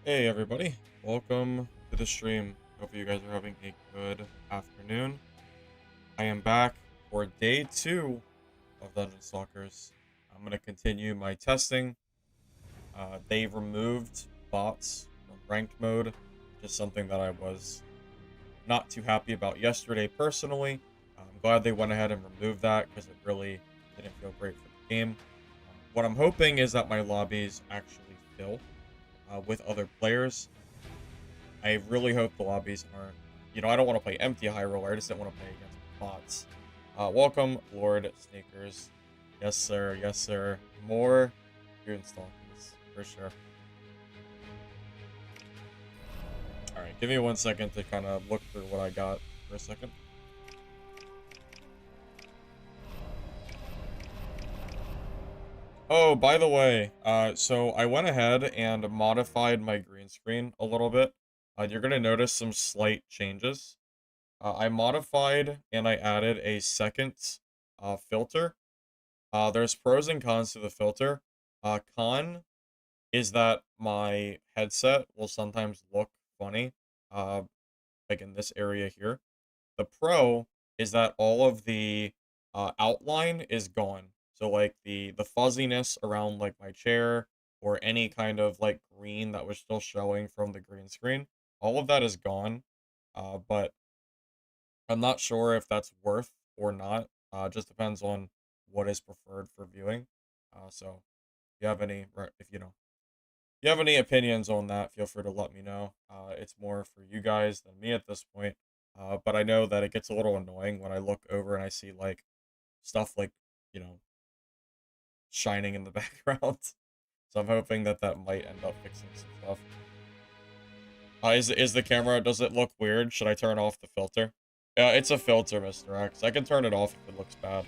Hey everybody, welcome to the stream. Hope you guys are having a good afternoon. I am back for day 2 of Dungeon Stalkers. I'm going to continue my testing. They removed bots from ranked mode, which is something that I was not too happy about yesterday personally. I'm glad they went ahead and removed that because it really didn't feel great for the game. What I'm hoping is that my lobbies actually fill with other players. I really hope the lobbies aren't, I don't want to play empty high roller. I just don't want to play against bots. Welcome, Lord Sneakers. Yes, sir. Yes, sir. More Goon Stalkers, for sure. Alright, give me 1 second to kind of look through what I got for a second. Oh, by the way, so I went ahead and modified my green screen a little bit. You're going to notice some slight changes. I modified and I added a second filter. There's pros and cons to the filter. Con is that my headset will sometimes look funny, like in this area here. The pro is that all of the outline is gone. So like the fuzziness around like my chair or any kind of like green that was still showing from the green screen, all of that is gone. But I'm not sure if that's worth or not. Just depends on what is preferred for viewing. So if you have any, if you have any opinions on that, feel free to let me know. It's more for you guys than me at this point. But I know that it gets a little annoying when I look over and I see like stuff like, you know, shining in the background. So I'm hoping that that might end up fixing some stuff. Is the camera, does it look weird? Should I turn off the filter? Yeah, it's a filter, Mr. X. I can turn it off if it looks bad.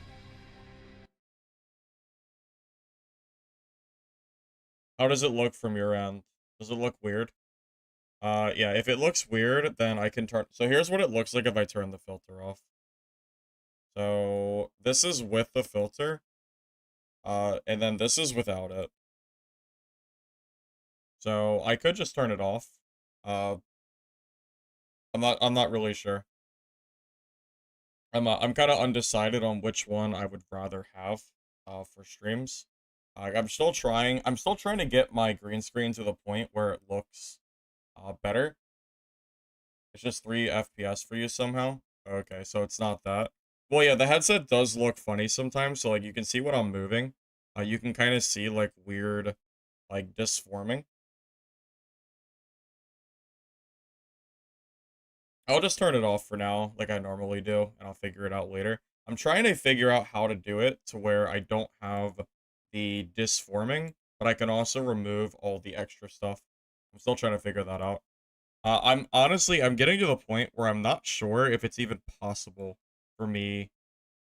How does it look from your end? Does it look weird? Yeah, if it looks weird, then I can turn... So here's what it looks like if I turn the filter off. So this is with the filter. And then this is without it. So I could just turn it off. Uh, I'm not really sure. I'm kind of undecided on which one I would rather have for streams. I'm still trying to get my green screen to the point where it looks better. It's just 3 FPS for you somehow. Okay, so it's not that. Well, yeah, the headset does look funny sometimes, so like you can see when I'm moving. You can kind of see like weird like disforming. I'll just turn it off for now, like I normally do, and I'll figure it out later. I'm trying to figure out how to do it to where I don't have the disforming, but I can also remove all the extra stuff. I'm still trying to figure that out. I'm getting to the point where I'm not sure if it's even possible for me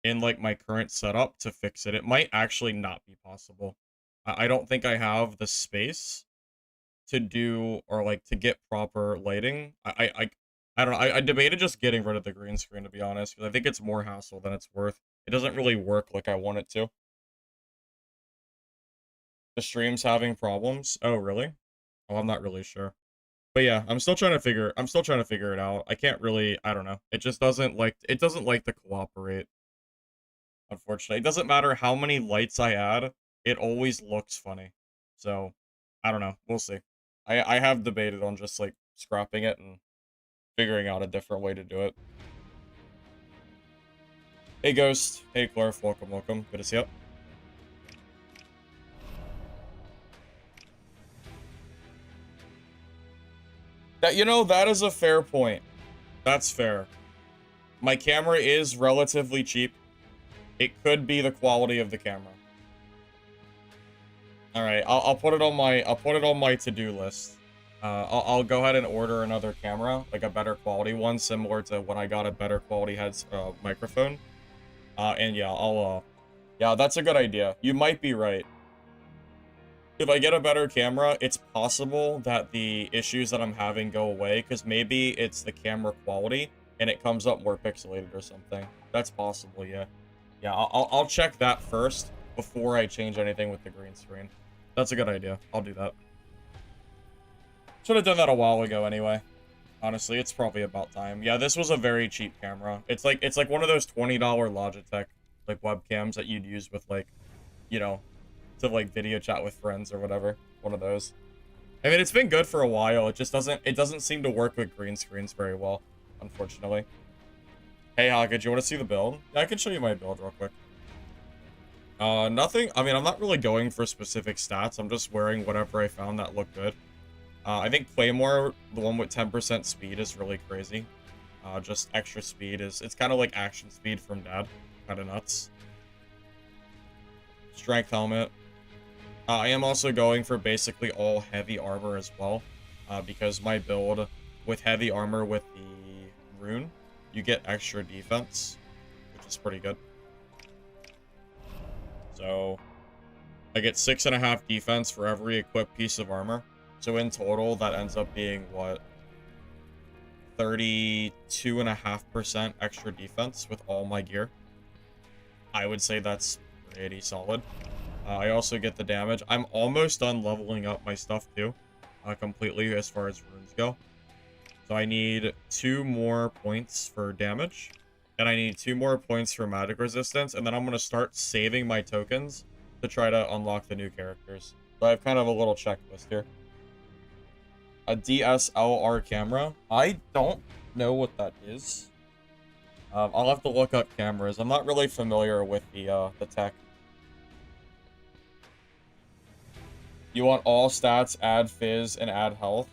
in like my current setup to fix it. It might actually not be possible. I don't think I have the space to do or like to get proper lighting. I don't know. I debated just getting rid of the green screen to be honest, because I think it's more hassle than it's worth. It doesn't really work like I want it to. The stream's having problems. Oh, really? Oh, I'm not really sure. But yeah, I'm still trying to figure it out. I can't really, I don't know. It just doesn't like to cooperate. Unfortunately, it doesn't matter how many lights I add, it always looks funny. So, I don't know. We'll see. I have debated on just like scrapping it and figuring out a different way to do it. Hey Ghost. Hey Clarf, welcome, welcome. Good to see you. That is a fair point. That's fair. My camera is relatively cheap. It could be the quality of the camera. All right, I'll put it on my to-do list. I'll go ahead and order another camera, like a better quality one, similar to when I got a better quality microphone. And yeah, yeah, that's a good idea. You might be right. If I get a better camera, it's possible that the issues that I'm having go away, because maybe it's the camera quality and it comes up more pixelated or something. That's possible, yeah. Yeah, I'll check that first before I change anything with the green screen. That's a good idea. I'll do that. Should have done that a while ago anyway. Honestly, it's probably about time. Yeah, this was a very cheap camera. It's like one of those $20 Logitech like webcams that you'd use with like, you know, to like video chat with friends or whatever. One of those. I mean, it's been good for a while. It just doesn't seem to work with green screens very well, unfortunately. Hey, Haka, do you want to see the build? Yeah, I can show you my build real quick. Nothing. I mean, I'm not really going for specific stats. I'm just wearing whatever I found that looked good. I think Claymore, the one with 10% speed, is really crazy. Just extra speed it's kind of like action speed from Dad. Kind of nuts. Strength helmet. I am also going for basically all heavy armor as well. Because my build with heavy armor with the rune, you get extra defense, which is pretty good. So I get 6.5 defense for every equipped piece of armor. So in total, that ends up being, what, 32.5% extra defense with all my gear. I would say that's pretty solid. I also get the damage. I'm almost done leveling up my stuff, too, completely as far as runes go. So I need 2 more points for damage, and I need 2 more points for magic resistance, and then I'm going to start saving my tokens to try to unlock the new characters. So I have kind of a little checklist here. A DSLR camera. I don't know what that is. I'll have to look up cameras. I'm not really familiar with the tech. You want all stats, add fizz, and add health.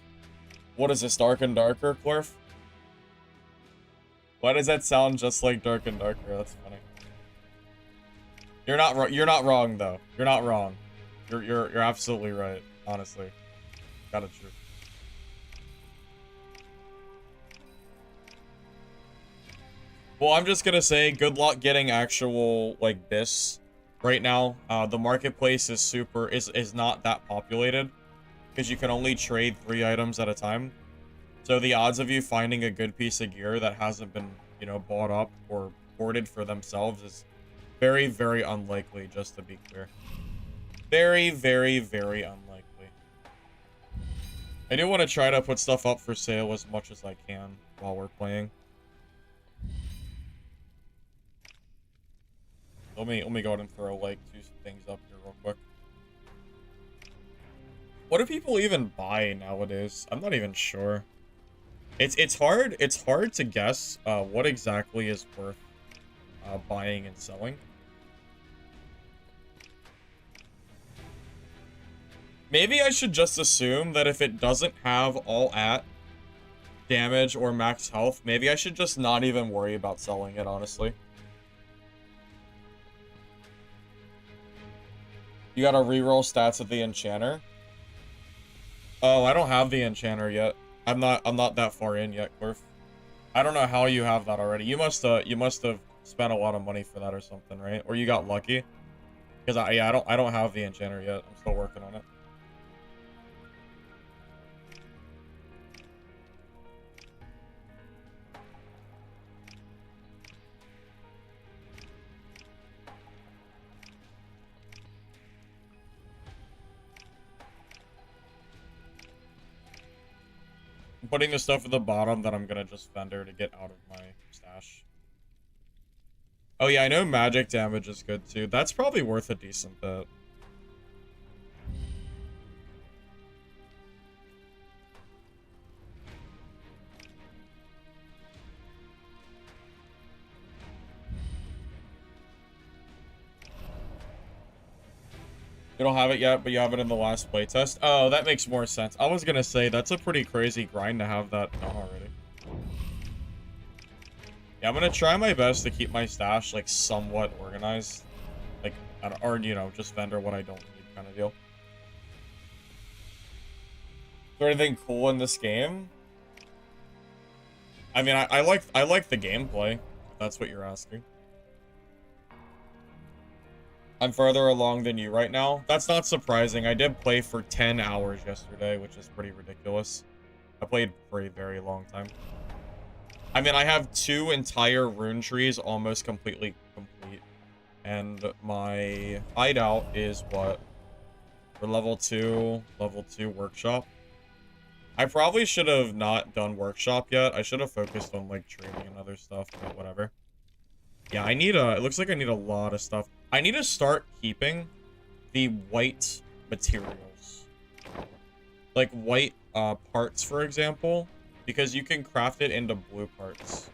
What is this, Dark and Darker, Clorf? Why does that sound just like Dark and Darker? That's funny. You're not wrong though. You're not wrong. You're absolutely right. Honestly, got it true. Well, I'm just gonna say good luck getting actual like this right now. The marketplace is not that populated because you can only trade 3 items at a time. So the odds of you finding a good piece of gear that hasn't been, you know, bought up or ported for themselves is very, very unlikely, just to be clear. Very, very, very unlikely. I do want to try to put stuff up for sale as much as I can while we're playing. Let me go ahead and throw like 2 things up here real quick. What do people even buy nowadays? I'm not even sure. It's hard to guess what exactly is worth buying and selling. Maybe I should just assume that if it doesn't have all at damage or max health, maybe I should just not even worry about selling it, honestly. You gotta reroll stats of the enchanter. Oh, I don't have the enchanter yet. I'm not that far in yet, Corf. I don't know how you have that already. You must have spent a lot of money for that or something, right? Or you got lucky. Because I don't have the enchanter yet. I'm still working on it. I'm putting the stuff at the bottom that I'm gonna just vendor to get out of my stash. Oh yeah, I know magic damage is good too. That's probably worth a decent bit. You don't have it yet, but you have it in the last playtest. Oh, that makes more sense. I was gonna say, that's a pretty crazy grind to have that done already. Yeah, I'm gonna try my best to keep my stash, like, somewhat organized. Like, or, you know, just vendor what I don't need kind of deal. Is there anything cool in this game? I mean, I like the gameplay, if that's what you're asking. I'm further along than you right now. That's not surprising. I did play for 10 hours yesterday, which is pretty ridiculous. I played for a very long time. I mean, I have 2 entire rune trees almost completely complete. And my hideout is what? For level 2 workshop. I probably should have not done workshop yet. I should have focused on like trading and other stuff, but whatever. Yeah, I need it looks like I need a lot of stuff. I need to start keeping the white materials. Like white parts, for example, because you can craft it into blue parts.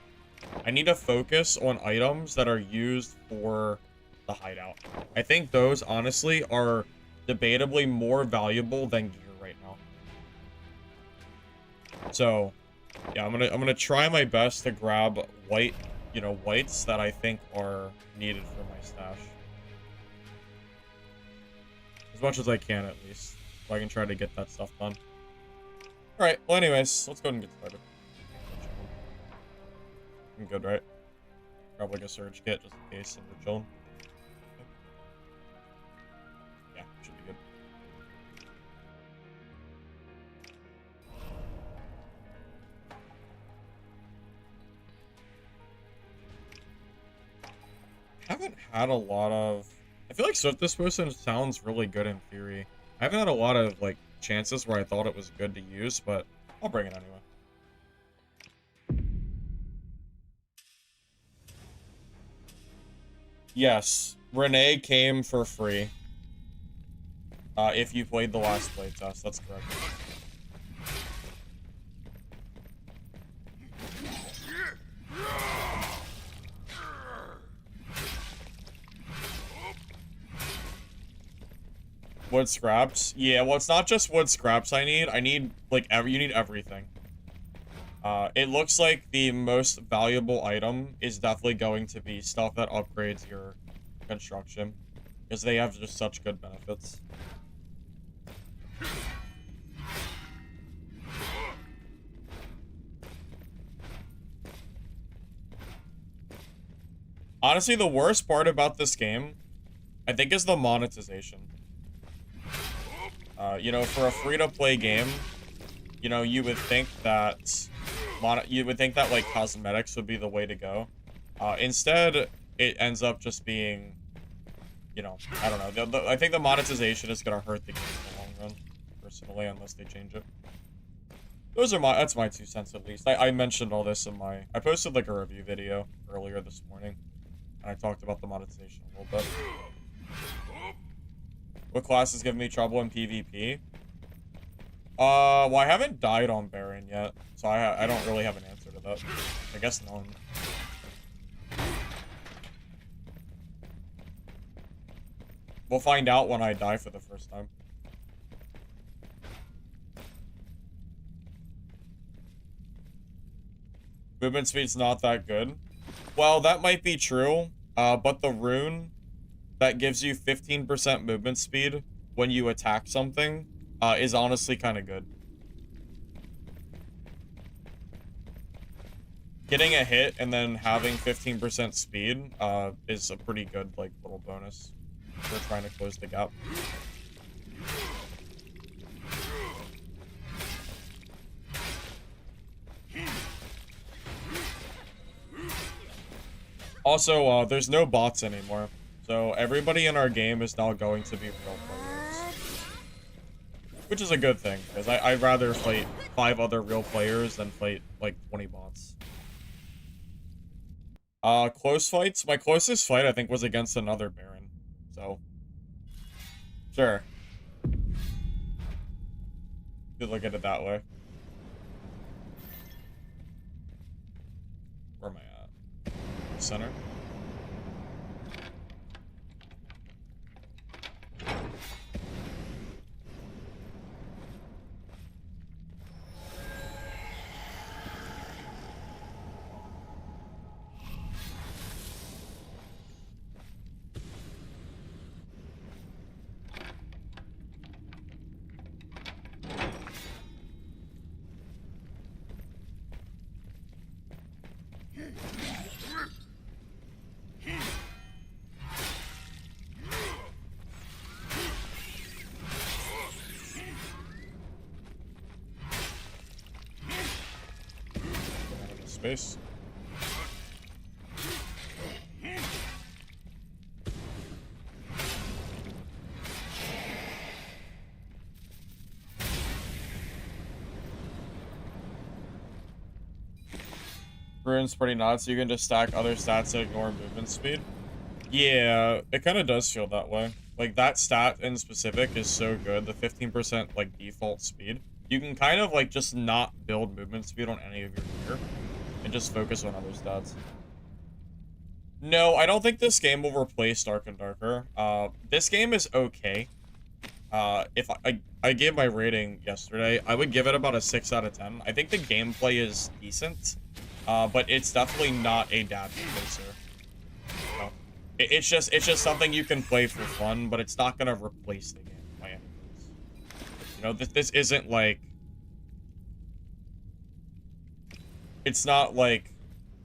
I need to focus on items that are used for the hideout. I think those, honestly, are debatably more valuable than gear right now. So, yeah, I'm gonna try my best to grab white, you know, whites that I think are needed for my stash. As much as I can, at least. So I can try to get that stuff done. Alright, well anyways, let's go ahead and get started. I'm good, right? Grab like a surge kit just in case and we're chilling. Yeah, should be good. I haven't had a lot of... I feel like Swiftest Potion sounds really good in theory. I haven't had a lot of, like, chances where I thought it was good to use, but I'll bring it anyway. Yes, Renee came for free. If you played the last playtest, that's correct. Wood scraps? Yeah, well, it's not just wood scraps I need, like, you need everything. It looks like the most valuable item is definitely going to be stuff that upgrades your construction, because they have just such good benefits. Honestly, the worst part about this game, I think, is the monetization. You know, for a free-to-play game, you know, you would think that like cosmetics would be the way to go. Instead, it ends up just being, you know, I don't know. I think the monetization is gonna hurt the game in the long run, personally, unless they change it. That's my 2 cents at least. I mentioned all this in I posted like a review video earlier this morning, and I talked about the monetization a little bit. What class is giving me trouble in PvP? Well, I haven't died on Baron yet, so I don't really have an answer to that. I guess none. We'll find out when I die for the first time. Movement speed's not that good. Well, that might be true, but the rune that gives you 15% movement speed when you attack something is honestly kind of good. Getting a hit and then having 15% speed is a pretty good, like, little bonus for trying to close the gap. Also, there's no bots anymore. So everybody in our game is now going to be real players. Which is a good thing, because I'd rather fight 5 other real players than fight, like, 20 bots. Close fights? My closest fight, I think, was against another Baron. So, sure. Could look at it that way. Where am I at? Center? Space. Rune's pretty nuts. You can just stack other stats and ignore movement speed. Yeah, it kind of does feel that way. Like, that stat in specific is so good. The 15%, like, default speed. You can kind of, like, just not build movement speed on any of your gear and just focus on other stats. No, I don't think this game will replace Dark and Darker. This game is okay. If I gave my rating yesterday, I would give it about a 6 out of 10. I think the gameplay is decent, but it's definitely not a dad replacer. No. It's just something you can play for fun, but it's not gonna replace the game by any means. You know, this isn't like, it's not like,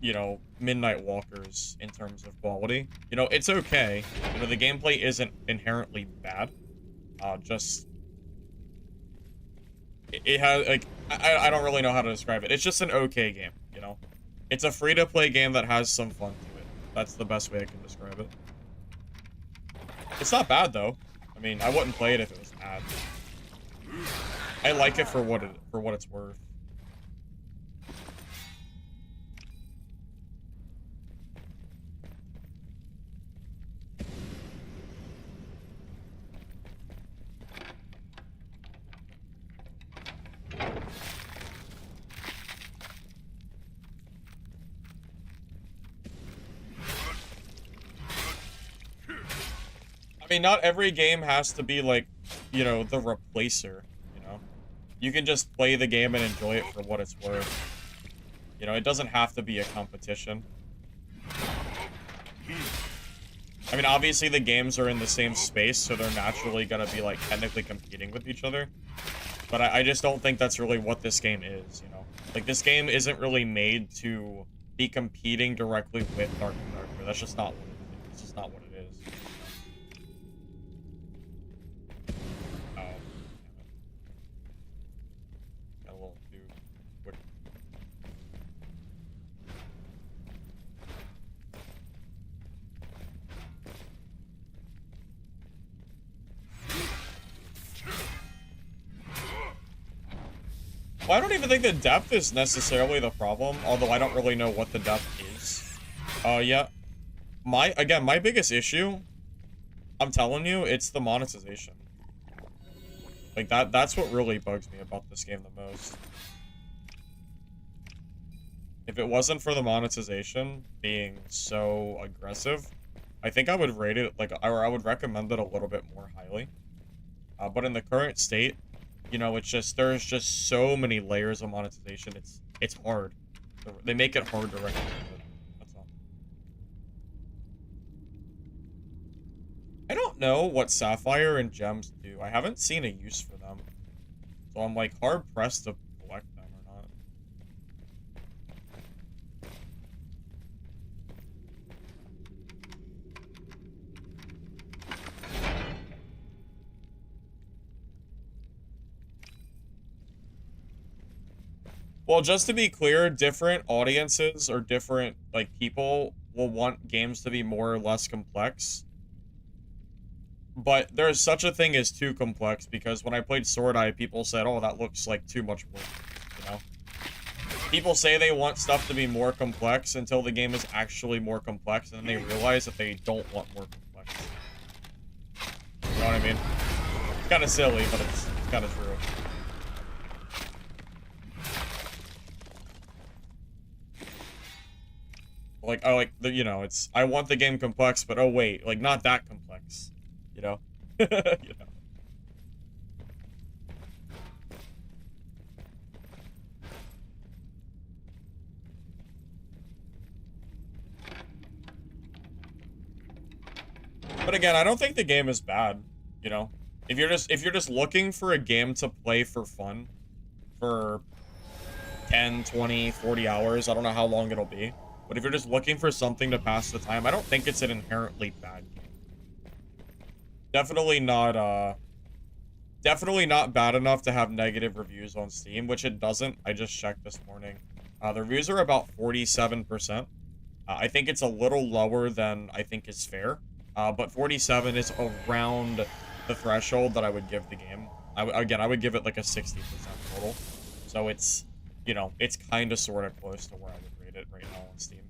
you know, Midnight Walkers in terms of quality. You know, it's okay. You know, the gameplay isn't inherently bad. Just it has, like, I don't really know how to describe it. It's just an okay game, you know? It's a free-to-play game that has some fun to it. That's the best way I can describe it. It's not bad, though. I mean, I wouldn't play it if it was bad. I like it for what it's worth. I mean, not every game has to be, like, you know, the replacer, you know? You can just play the game and enjoy it for what it's worth. You know, it doesn't have to be a competition. I mean, obviously the games are in the same space, so they're naturally gonna be, like, technically competing with each other. But I just don't think that's really what this game is, you know? Like, this game isn't really made to be competing directly with Dark and Darker. That's just not what it is. It's just not what it is. Oh, damn it. Got a little too quick. Well, I don't even think the depth is necessarily the problem, although I don't really know what the depth is. Yeah. Again, my biggest issue, I'm telling you, it's the monetization. Like, that's what really bugs me about this game the most. If it wasn't for the monetization being so aggressive, I think I would rate it, like, or I would recommend it a little bit more highly. But in the current state, you know, it's just, there's just so many layers of monetization, it's hard. They make it hard to recommend it. That's all. I don't know what Sapphire and Gems do. I haven't seen a use for them. So I'm, like, hard-pressed to collect them or not. Well, just to be clear, different audiences or different, like, people will want games to be more or less complex. But there's such a thing as too complex, because when I played Sword Eye, people said, oh, that looks like too much work, you know? People say they want stuff to be more complex until the game is actually more complex, and then they realize that they don't want more complex. You know what I mean? It's kind of silly, but it's kind of true. Like, you know, it's, I want the game complex, but oh wait, like, not that complex, you know? You know? But again, I don't think the game is bad, you know? If you're just looking for a game to play for fun for 10, 20, 40 hours, I don't know how long it'll be. But if you're just looking for something to pass the time, I don't think it's an inherently bad game. Definitely not bad enough to have negative reviews on Steam, which it doesn't. I just checked this morning. The reviews are about 47%. I think it's a little lower than I think is fair. But 47 is around the threshold that I would give the game. Again, I would give it like a 60% total. So it's, you know, it's kind of sort of close to where I would rate it right now on Steam.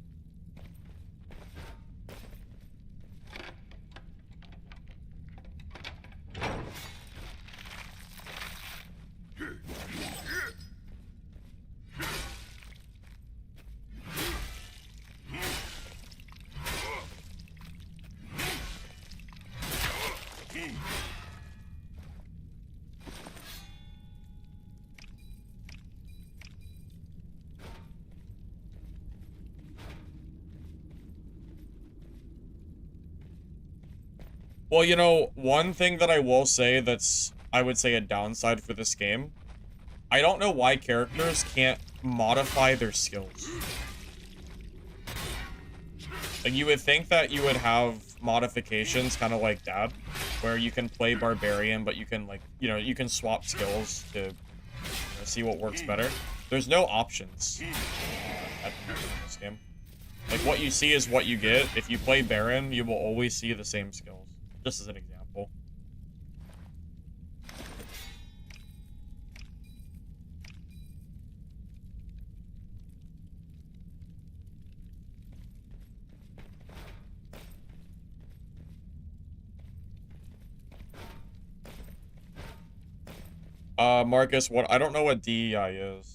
Well, you know, one thing that I will say that's, I would say, a downside for this game, I don't know why characters can't modify their skills. Like, you would think that you would have modifications kind of like that, where you can play Barbarian, but you can, like, you know, you can swap skills to, you know, see what works better. There's no options at the moment in this game. Like, what you see is what you get. If you play Baron, you will always see the same skills. Just as an example. Marcus, what? I don't know what DEI is.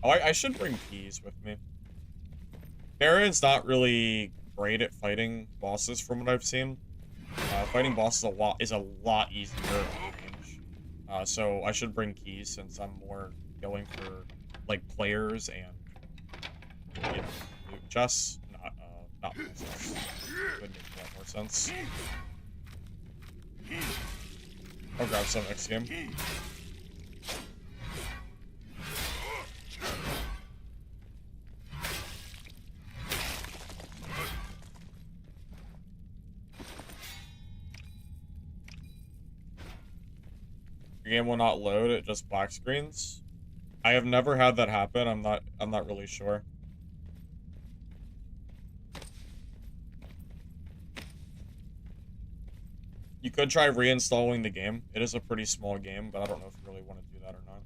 Oh, I should bring keys with me. Baron's not really great at fighting bosses from what I've seen. Fighting bosses is a lot easier on range. So I should bring keys since I'm more going for, like, players and, you know, loot chests, not bosses. Would make a lot more sense. I'll grab some next game. Your game will not load, it just black screens. I have never had that happen. I'm not really sure. You could try reinstalling the game. It is a pretty small game, but I don't know if you really want to do that or not.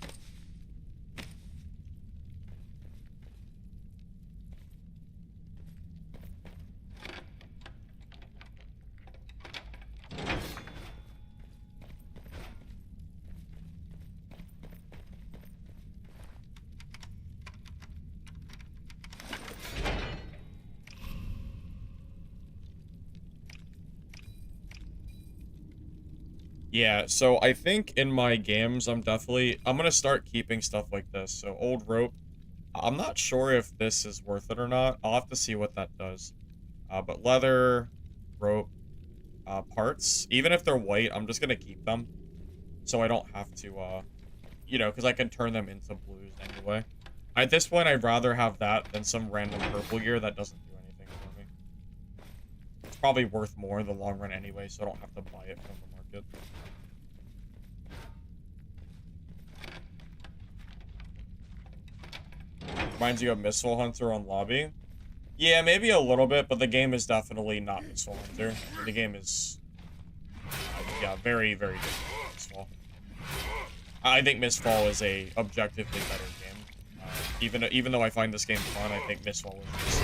Yeah, so I think in my games, I'm gonna start keeping stuff like this. So old rope, I'm not sure if this is worth it or not. I'll have to see what that does. But leather, rope, parts, even if they're white, I'm just gonna keep them. So I don't have to, you know, because I can turn them into blues anyway. At this point, I'd rather have that than some random purple gear that doesn't do anything for me. It's probably worth more in the long run anyway, so I don't have to buy it from the market. Reminds you of Missile Hunter on lobby. Yeah, maybe a little bit, but the game is definitely not Missile Hunter. The game is, yeah, very, very different from Mistfall. I think Mistfall is a objectively better game. Even though I find this game fun, I think Mistfall was just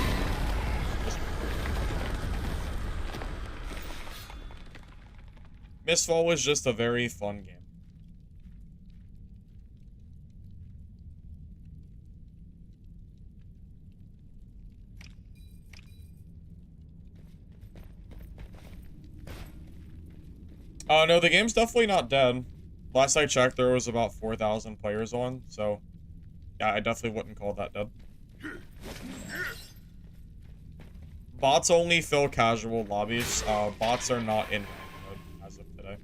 Mistfall was just a very fun game. No, the game's definitely not dead. Last I checked, there was about 4,000 players on, so yeah, I definitely wouldn't call that dead. Bots only fill casual lobbies. Bots are not in ranked mode as of today.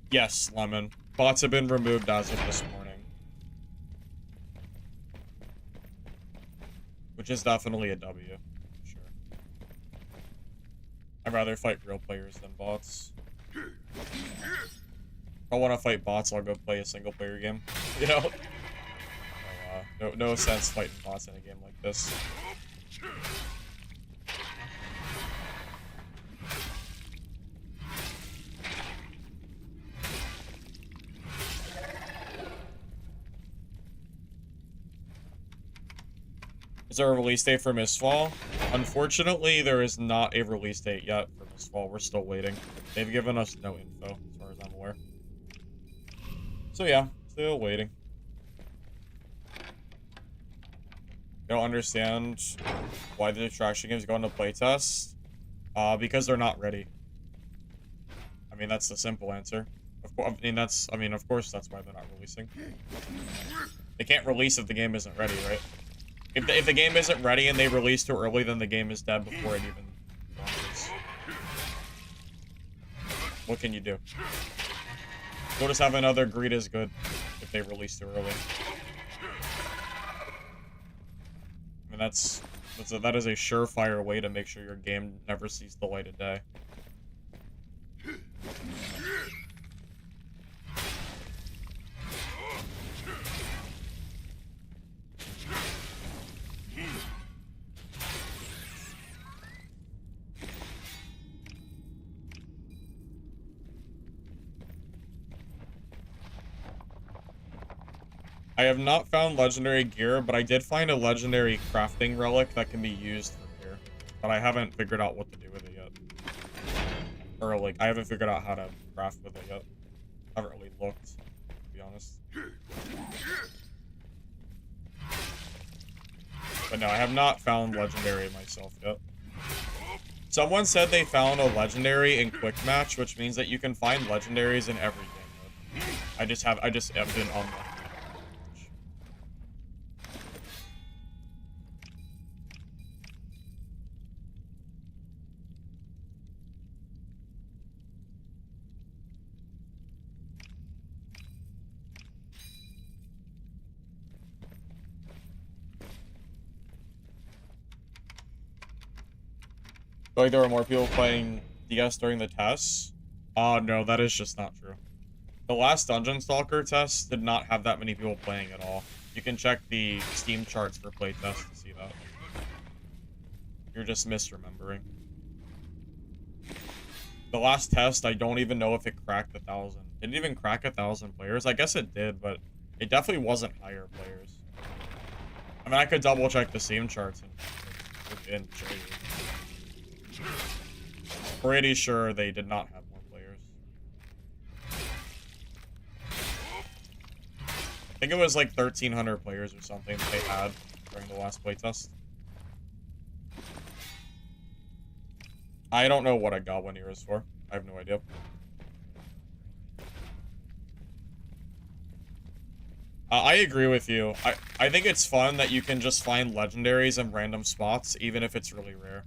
Yes, Lemon. Bots have been removed as of this morning. which is definitely a W. Sure. I'd rather fight real players than bots. If I want to fight bots, I'll go play a single player game. You know? So, no sense fighting bots in a game like this. Is there a release date for Mistfall? Unfortunately, there is not a release date yet for Mistfall. We're still waiting. They've given us no info, as far as I'm aware. So yeah, still waiting. Don't understand why the attraction games go into playtest. Because they're not ready. I mean, that's the simple answer. Of course that's why they're not releasing. They can't release if the game isn't ready, right? If the game isn't ready and they release too early, then the game is dead before it even launches. What can you do? We'll just have another greed is good if they release too early. I mean, that is a surefire way to make sure your game never sees the light of day. I have not found legendary gear, but I did find a legendary crafting relic that can be used for gear. But I haven't figured out what to do with it yet. Or, like, I haven't figured out how to craft with it yet. I haven't really looked, to be honest. But no, I have not found legendary myself yet. Someone said they found a legendary in Quick Match, which means that you can find legendaries in every game mode. I just have been on that. Like there were more people playing DS during the tests? No, that is just not true. The last Dungeon Stalker test did not have that many people playing at all. You can check the Steam charts for playtests to see that. You're just misremembering. The last test, I don't even know if it cracked 1,000. Did it even crack 1,000 players? I guess it did, but it definitely wasn't higher players. I mean, I could double check the Steam charts and show you. Pretty sure they did not have more players. I think it was like 1,300 players or something that they had during the last playtest. I don't know what I got 1 year is for. I have no idea. I agree with you. I think it's fun that you can just find legendaries in random spots, even if it's really rare.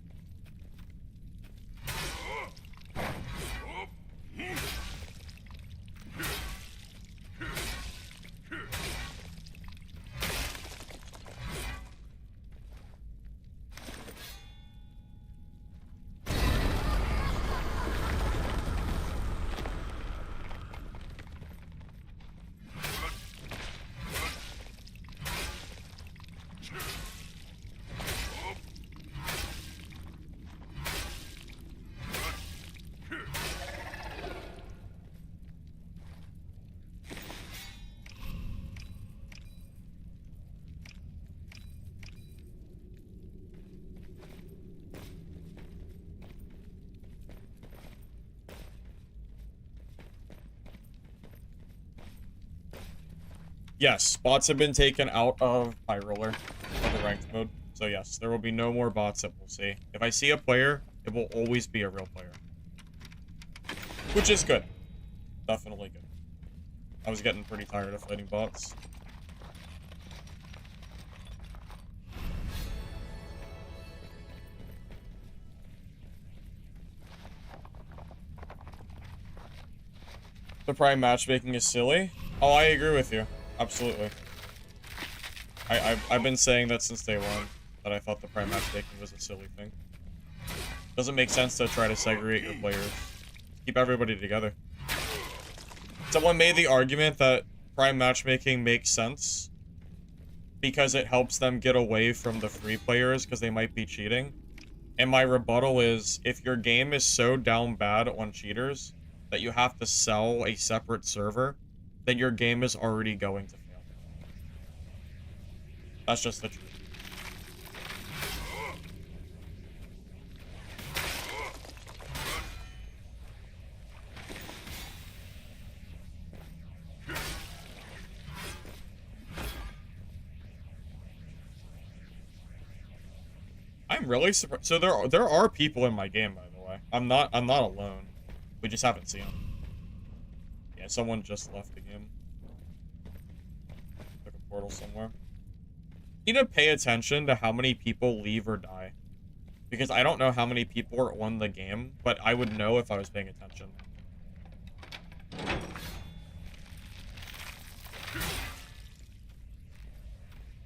Yes, bots have been taken out of High Roller for the ranked mode. So yes, there will be no more bots that we'll see. If I see a player, it will always be a real player. Which is good. Definitely good. I was getting pretty tired of fighting bots. The Prime matchmaking is silly. Oh, I agree with you. Absolutely. I've been saying that since day one. that I thought the prime matchmaking was a silly thing. Doesn't make sense to try to segregate your players. Keep everybody together. Someone made the argument that prime matchmaking makes sense because it helps them get away from the free players because they might be cheating. And my rebuttal is, if your game is so down bad on cheaters that you have to sell a separate server, then your game is already going to fail. That's just the truth. I'm really surprised. So there are people in my game, by the way. I'm not alone. We just haven't seen them. Yeah, someone just left the game. Took a portal somewhere. You need to pay attention to how many people leave or die. Because I don't know how many people are on the game, but I would know if I was paying attention.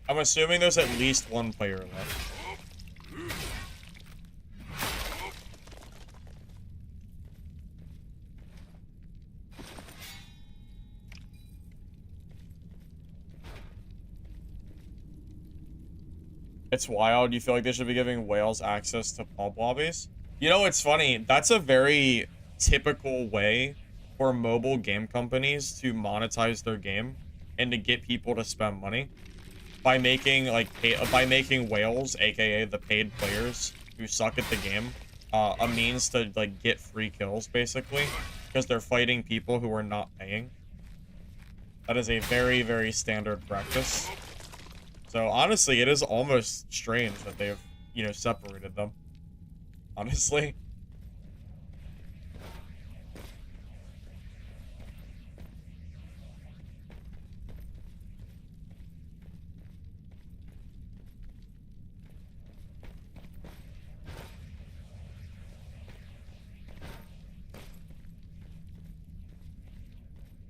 I'm assuming there's at least one player left. It's wild. You feel like they should be giving whales access to pub lobbies? You know, it's funny. That's a very typical way for mobile game companies to monetize their game and to get people to spend money by making making whales, aka the paid players who suck at the game, a means to like get free kills basically because they're fighting people who are not paying. That is a very, very standard practice. So honestly, it is almost strange that they've, you know, separated them. Honestly.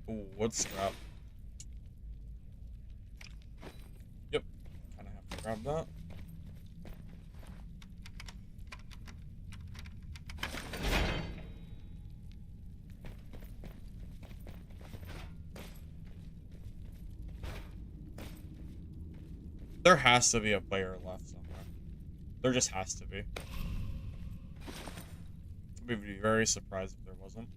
Ooh, what's scrap? Yep. Kinda have to grab that. There has to be a player left somewhere. There just has to be. We'd be very surprised if there wasn't.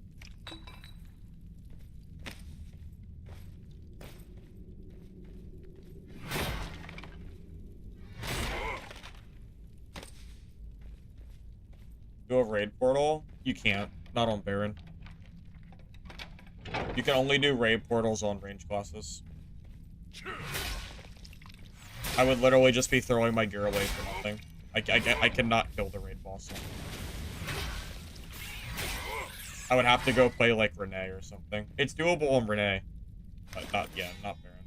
Do a raid portal? You can't. Not on Baron. You can only do raid portals on range classes. I would literally just be throwing my gear away for nothing. I cannot kill the raid boss. I would have to go play like Renee or something. It's doable on Renee. But not Baron.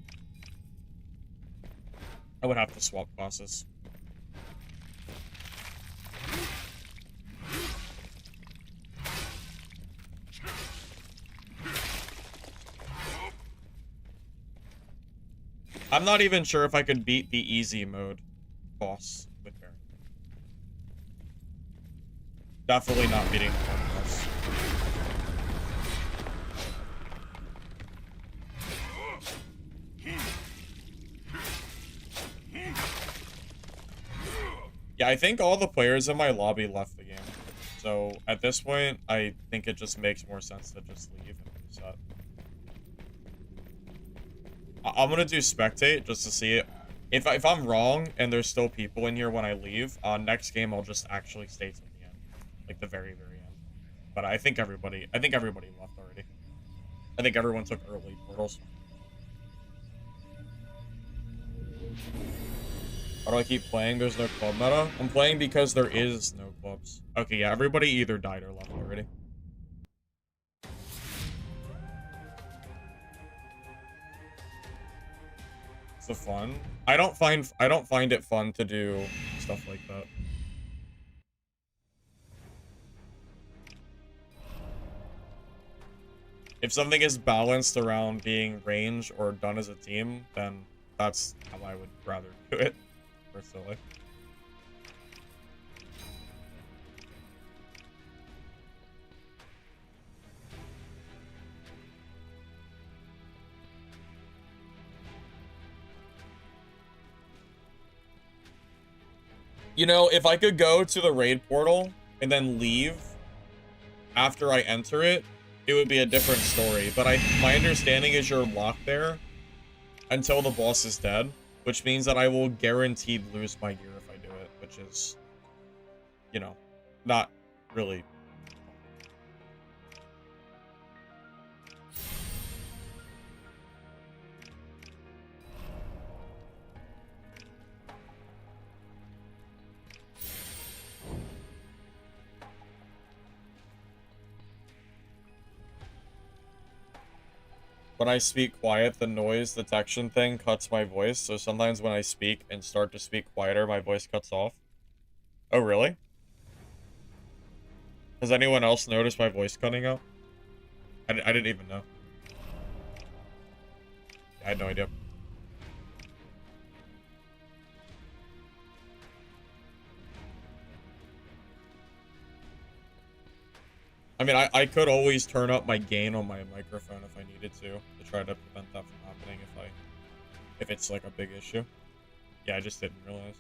I would have to swap classes. I'm not even sure if I could beat the easy mode boss with Baron. Definitely not beating the hard boss. Yeah, I think all the players in my lobby left the game. So at this point, I think it just makes more sense to just leave and reset. I'm gonna do spectate just to see it. If I'm wrong and there's still people in here when I leave, next game I'll just actually stay to the end, like the very, very end. But I think everybody left already. I think everyone took early portals. How do I keep playing? There's no club meta. I'm playing because there is no clubs. Okay, yeah, everybody either died or left already. The fun. I don't find it fun to do stuff like that. If something is balanced around being range or done as a team, then that's how I would rather do it, personally. You know, if I could go to the raid portal and then leave after I enter it, it would be a different story. But my understanding is you're locked there until the boss is dead, which means that I will guaranteed lose my gear if I do it, which is, you know, not really. When I speak quiet, the noise detection thing cuts my voice, so sometimes when I speak and start to speak quieter, my voice cuts off. Oh, really? Has anyone else noticed my voice cutting out? I didn't even know. I had no idea. I mean, I could always turn up my gain on my microphone if I needed to try to prevent that from happening if it's like a big issue. Yeah, I just didn't realize.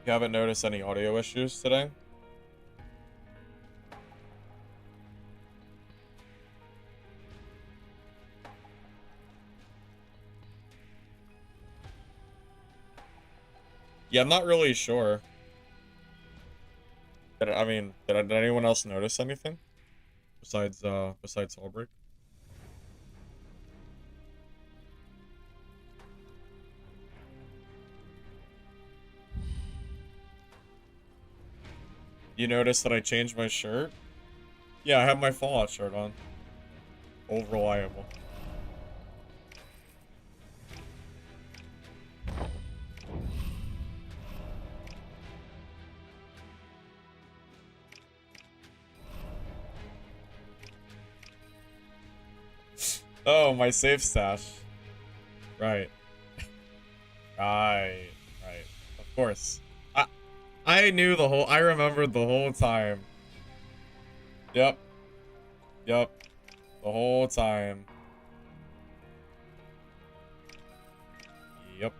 You haven't noticed any audio issues today? Yeah, I'm not really sure. Did anyone else notice anything? Besides Albrecht? You noticed that I changed my shirt? Yeah, I have my Fallout shirt on. Old Reliable. Oh, my safe stash. Right. Right. Right. Of course. I knew I remembered the whole time. Yep. Yep. The whole time. Yep.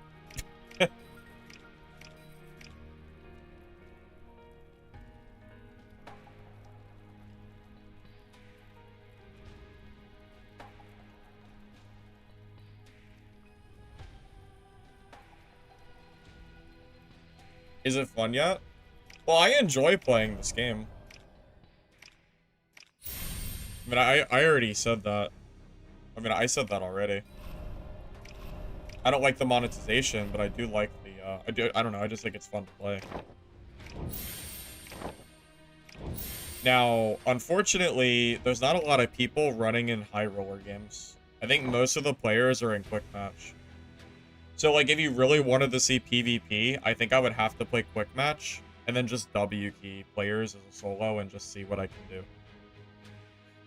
Is it fun yet? Well, I enjoy playing this game. I mean, I already said that. I mean, I said that already. I don't like the monetization, but I do like the, I don't know, I just think it's fun to play. Now, unfortunately, there's not a lot of people running in high roller games. I think most of the players are in quick match. So, like, if you really wanted to see PvP, I think I would have to play quick match and then just W key players as a solo and just see what I can do.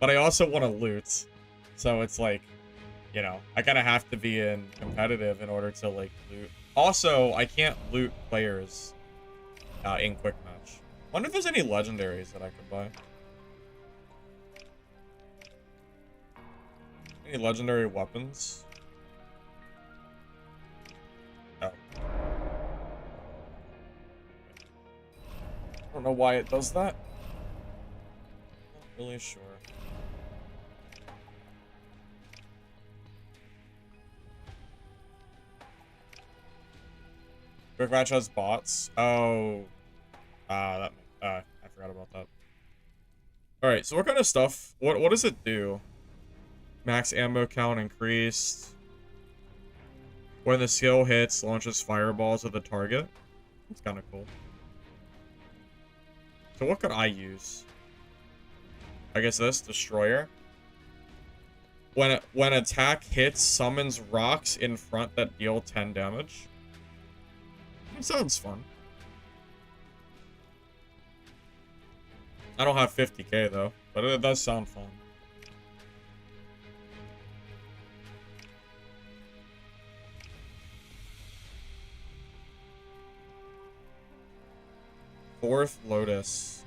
But I also want to loot. So it's like, you know, I kind of have to be in competitive in order to, like, loot. Also, I can't loot players in quick match. Wonder if there's any legendaries that I could buy. Any legendary weapons? Oh. I don't know why it does that. Not really sure. Quick match has bots. Oh. I forgot about that. Alright, so what kind of stuff? What does it do? Max ammo count increased. When the skill hits, launches fireballs at the target. That's kind of cool. So what could I use? I guess this, Destroyer. When attack hits, summons rocks in front that deal 10 damage. It sounds fun. I don't have 50k though, but it does sound fun. Fourth Lotus.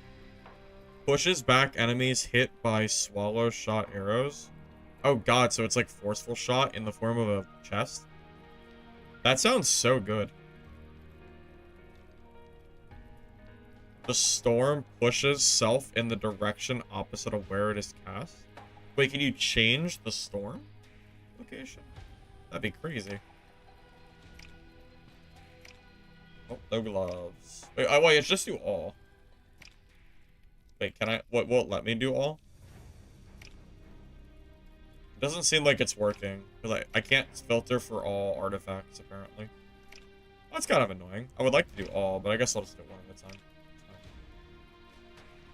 Pushes back enemies hit by swallow shot arrows. Oh god, so it's like forceful shot in the form of a chest? That sounds so good. The storm pushes self in the direction opposite of where it is cast. Wait, can you change the storm location? That'd be crazy. Oh, no gloves. Wait, oh wait, it's just do all. Wait, can I? What won't let me do all? It doesn't seem like it's working because I can't filter for all artifacts apparently. That's kind of annoying. I would like to do all, but I guess I'll just do one at a time.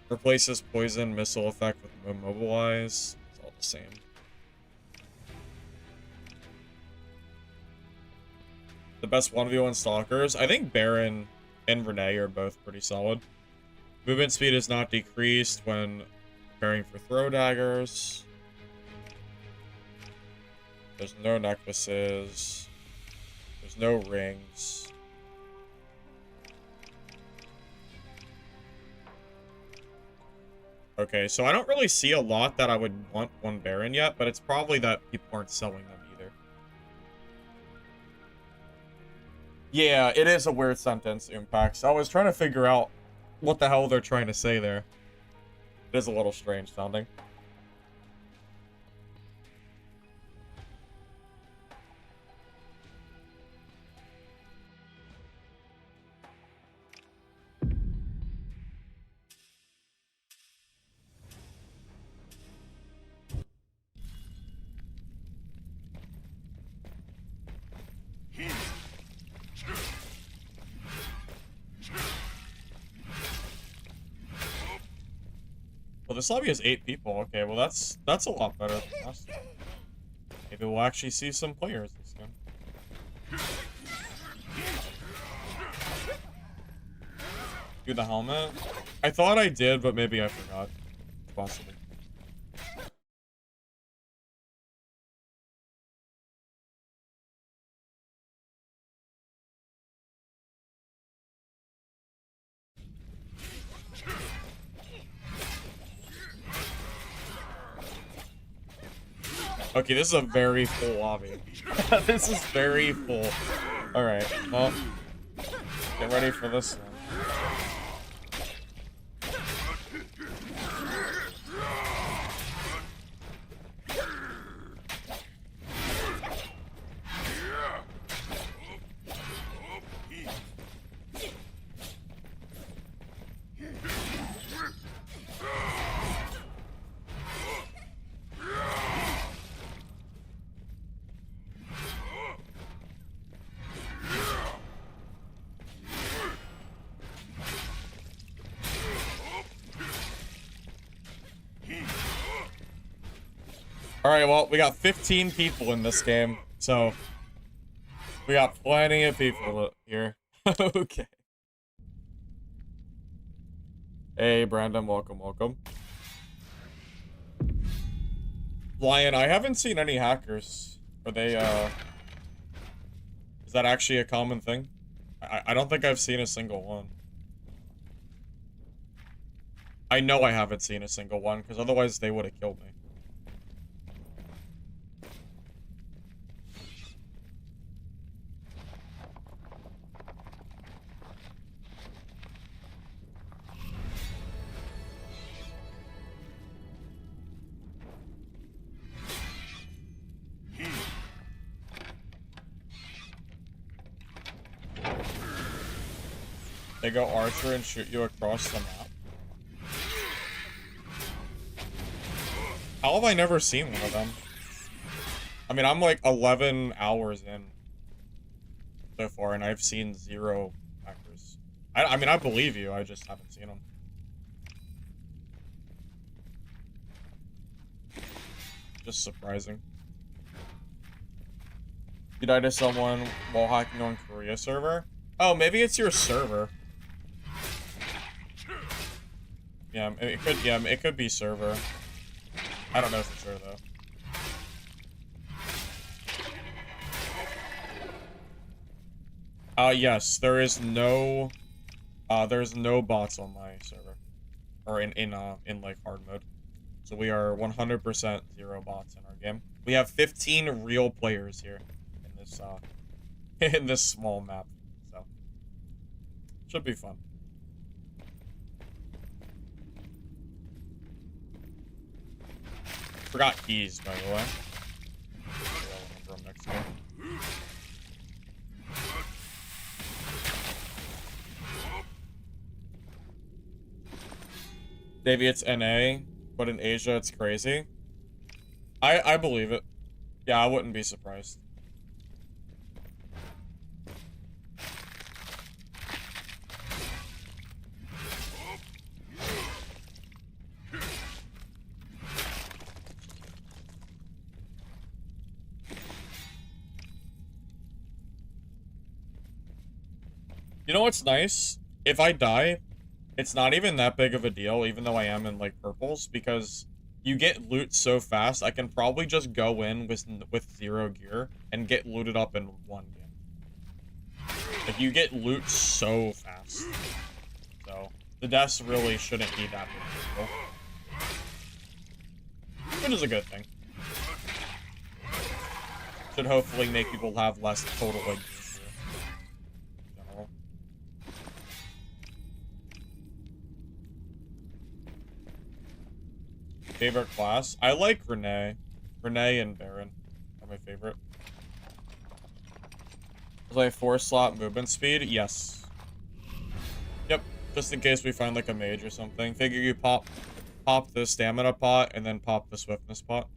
Replaces poison missile effect with immobilize. It's all the same. The best 1v1 Stalkers. I think Baron and Renee are both pretty solid. Movement speed is not decreased when preparing for throw daggers. There's no necklaces. There's no rings. Okay, so I don't really see a lot that I would want one Baron yet, but it's probably that people aren't selling them either. Yeah, it is a weird sentence, Impacts. I was trying to figure out what the hell they're trying to say there. It is a little strange sounding. Well, this lobby has 8 people. Okay, well that's a lot better than last time. Maybe we'll actually see some players this game. Do the helmet? I thought I did, but maybe I forgot. It's possible. Okay, this is a very full lobby. This is very full. Alright, well, get ready for this one. Alright, well, we got 15 people in this game, so we got plenty of people here. Okay. Hey, Brandon, welcome, welcome. Lion, I haven't seen any hackers. Are they, is that actually a common thing? I don't think I've seen a single one. I know I haven't seen a single one, because otherwise they would have killed me. They go archer and shoot you across the map. How have I never seen one of them? I mean, I'm like 11 hours in so far, and I've seen 0 hackers. I mean, I believe you, I just haven't seen them. Just surprising. You died to someone while hacking on Korea server? Oh, maybe it's your server. Yeah, it could be server. I don't know for sure though. Yes, there is no There's no bots on my server. Or in like hard mode. So we are 100% zero bots in our game. We have 15 real players here in this in this small map. So should be fun. Forgot keys, by the way. I'll remember them next game. Maybe it's NA, but in Asia it's crazy. I believe it. Yeah, I wouldn't be surprised. You know what's nice? If I die, it's not even that big of a deal, even though I am in, like, purples, because you get loot so fast, I can probably just go in with 0 gear and get looted up in 1 game. Like, you get loot so fast. So, the deaths really shouldn't be that big of a deal. Which is a good thing. Should hopefully make people have less total, like, favorite class? I like Renee. Renee and Baron are my favorite. Was I 4-slot movement speed? Yes. Yep. Just in case we find like a mage or something. Figure you pop the stamina pot and then pop the swiftness pot.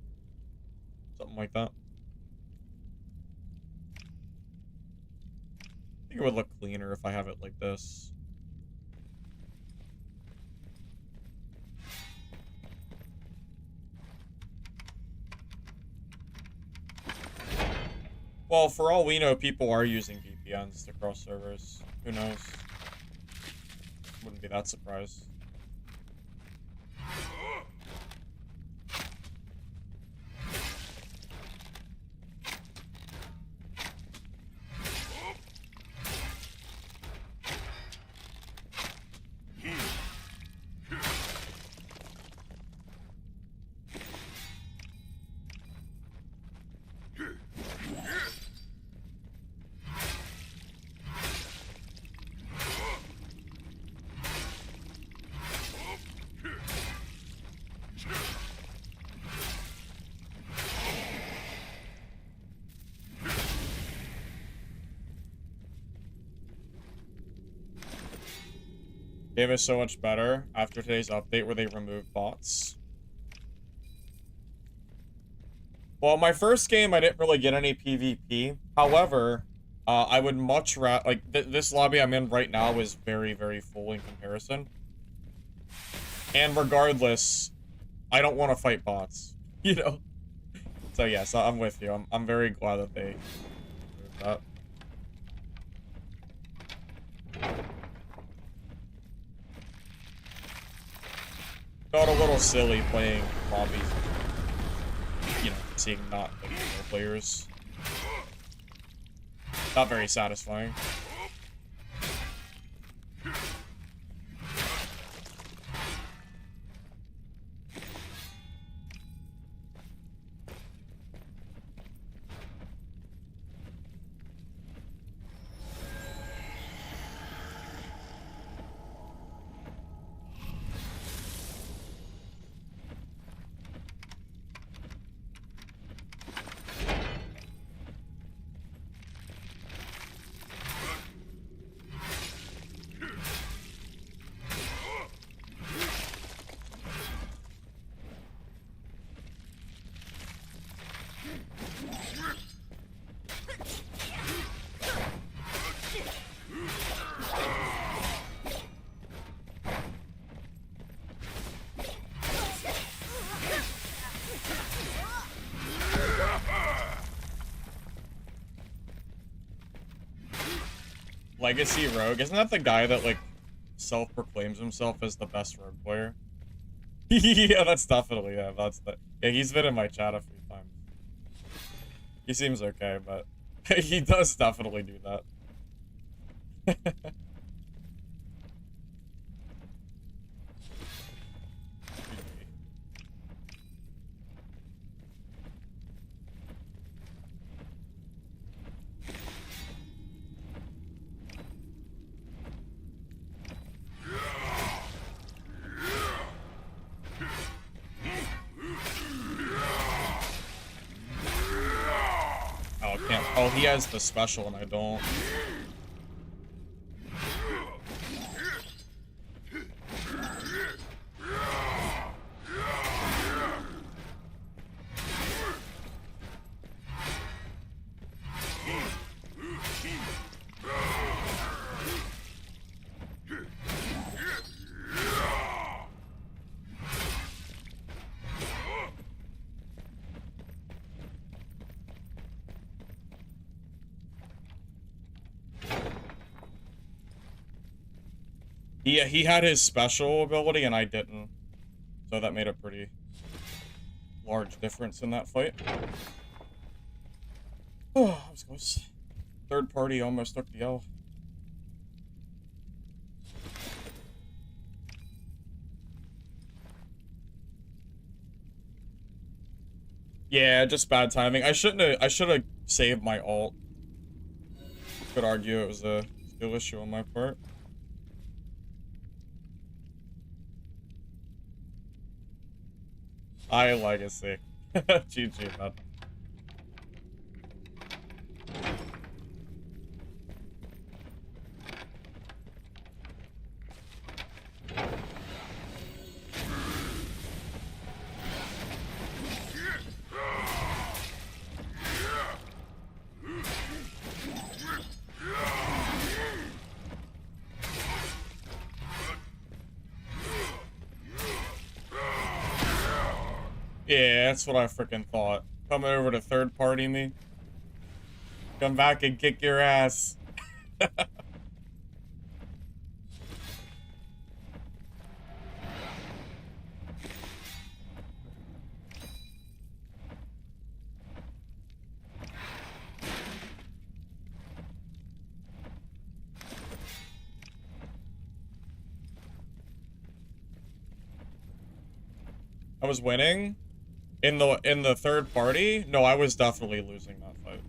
Something like that. I think it would look cleaner if I have it like this. Well, for all we know, people are using VPNs to cross servers. Who knows? Wouldn't be that surprised. Game is so much better after today's update where they removed bots. Well, my first game, I didn't really get any PvP. However, I would much rather... Like, this lobby I'm in right now is very, very full in comparison. And regardless, I don't want to fight bots. You know? So, yes, I'm with you. I'm very glad that they removed that. Felt a little silly playing lobbies, you know, seeing not like real players. Not very satisfying. Legacy Rogue, isn't that the guy that, like, self-proclaims himself as the best rogue player? Yeah, that's definitely, yeah, yeah, he's been in my chat a few times. He seems okay, but he does definitely do that. Oh, he has the special and I don't. He had his special ability and I didn't. So that made a pretty large difference in that fight. Oh, I was close. Third party almost took the L. Yeah, just bad timing. I should have saved my ult. Could argue it was a skill issue on my part. Legacy. GG, man. Yeah, that's what I freaking thought. Coming over to third party me. Come back and kick your ass. I was winning in the third party. No, I was definitely losing that fight.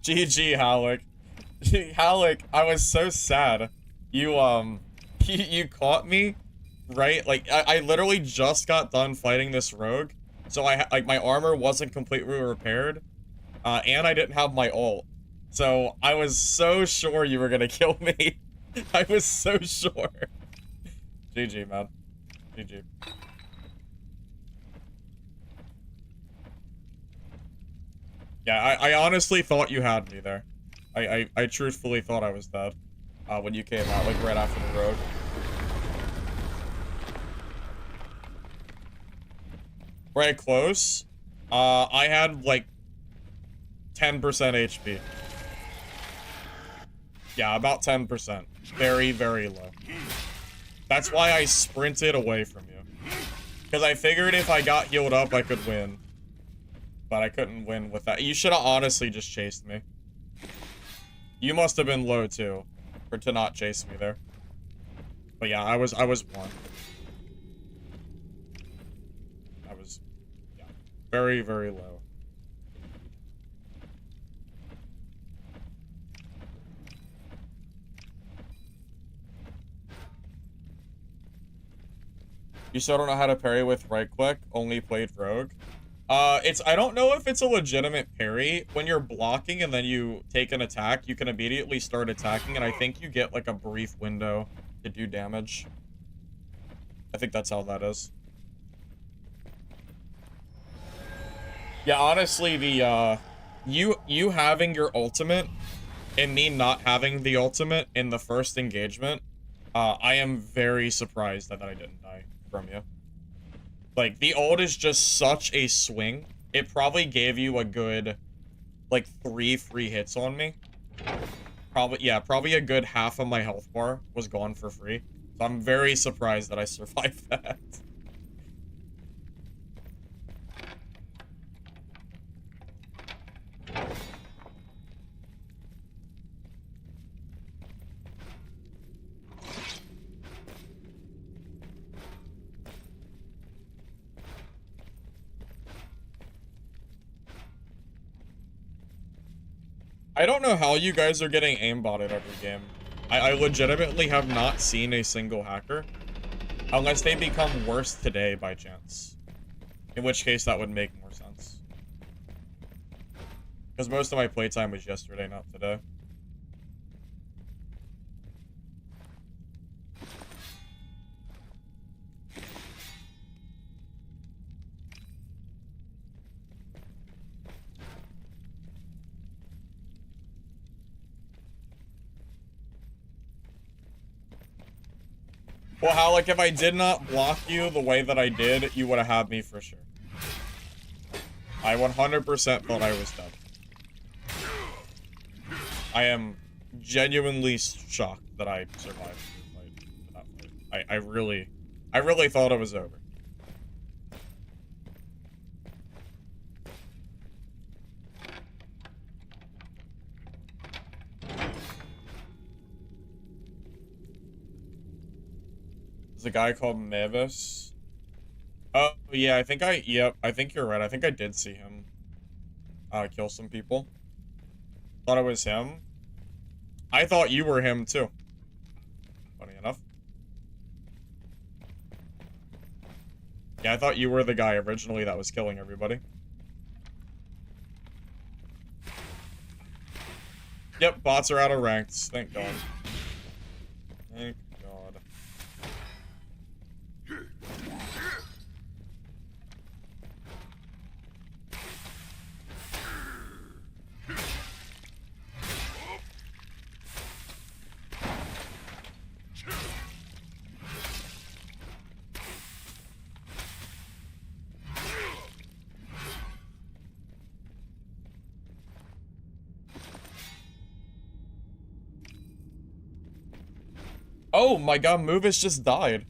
GG, Halleck. Halleck, I was so sad. You caught me, right? Like, I literally just got done fighting this rogue. So like, my armor wasn't completely repaired. And I didn't have my ult. So, I was so sure you were gonna kill me. I was so sure. GG, man. GG. Yeah, I honestly thought you had me there. I truthfully thought I was dead. When you came out, like, right after the road. Right close. I had, like, 10% HP. Yeah, about 10%. Very, very low. That's why I sprinted away from you. Because I figured if I got healed up, I could win. But I couldn't win with that. You should have honestly just chased me. You must have been low, too. To not chase me there. But yeah, I was one. I was, yeah, very, very low. You still don't know how to parry with right click, only played rogue. I don't know if it's a legitimate parry. When you're blocking and then you take an attack, you can immediately start attacking, and I think you get, like, a brief window to do damage. I think that's how that is. Yeah, honestly, you having your ultimate and me not having the ultimate in the first engagement, I am very surprised that I didn't die from you. Like, the ult is just such a swing. It probably gave you a good, like, 3 free hits on me. Probably a good half of my health bar was gone for free. So I'm very surprised that I survived that. I don't know how you guys are getting aimbotted every game. I legitimately have not seen a single hacker. Unless they become worse today by chance. In which case that would make more sense. Because most of my playtime was yesterday, not today. Well, how, like, if I did not block you the way that I did, you would have had me for sure. I 100% thought I was dead. I am genuinely shocked that I survived that fight. I really thought it was over. There's a guy called Mavis. Oh, yeah, I think I think you're right. I think I did see him kill some people. Thought it was him. I thought you were him, too. Funny enough. Yeah, I thought you were the guy originally that was killing everybody. Yep, bots are out of ranks. Thank God. Thank God. Oh my God, Movis just died.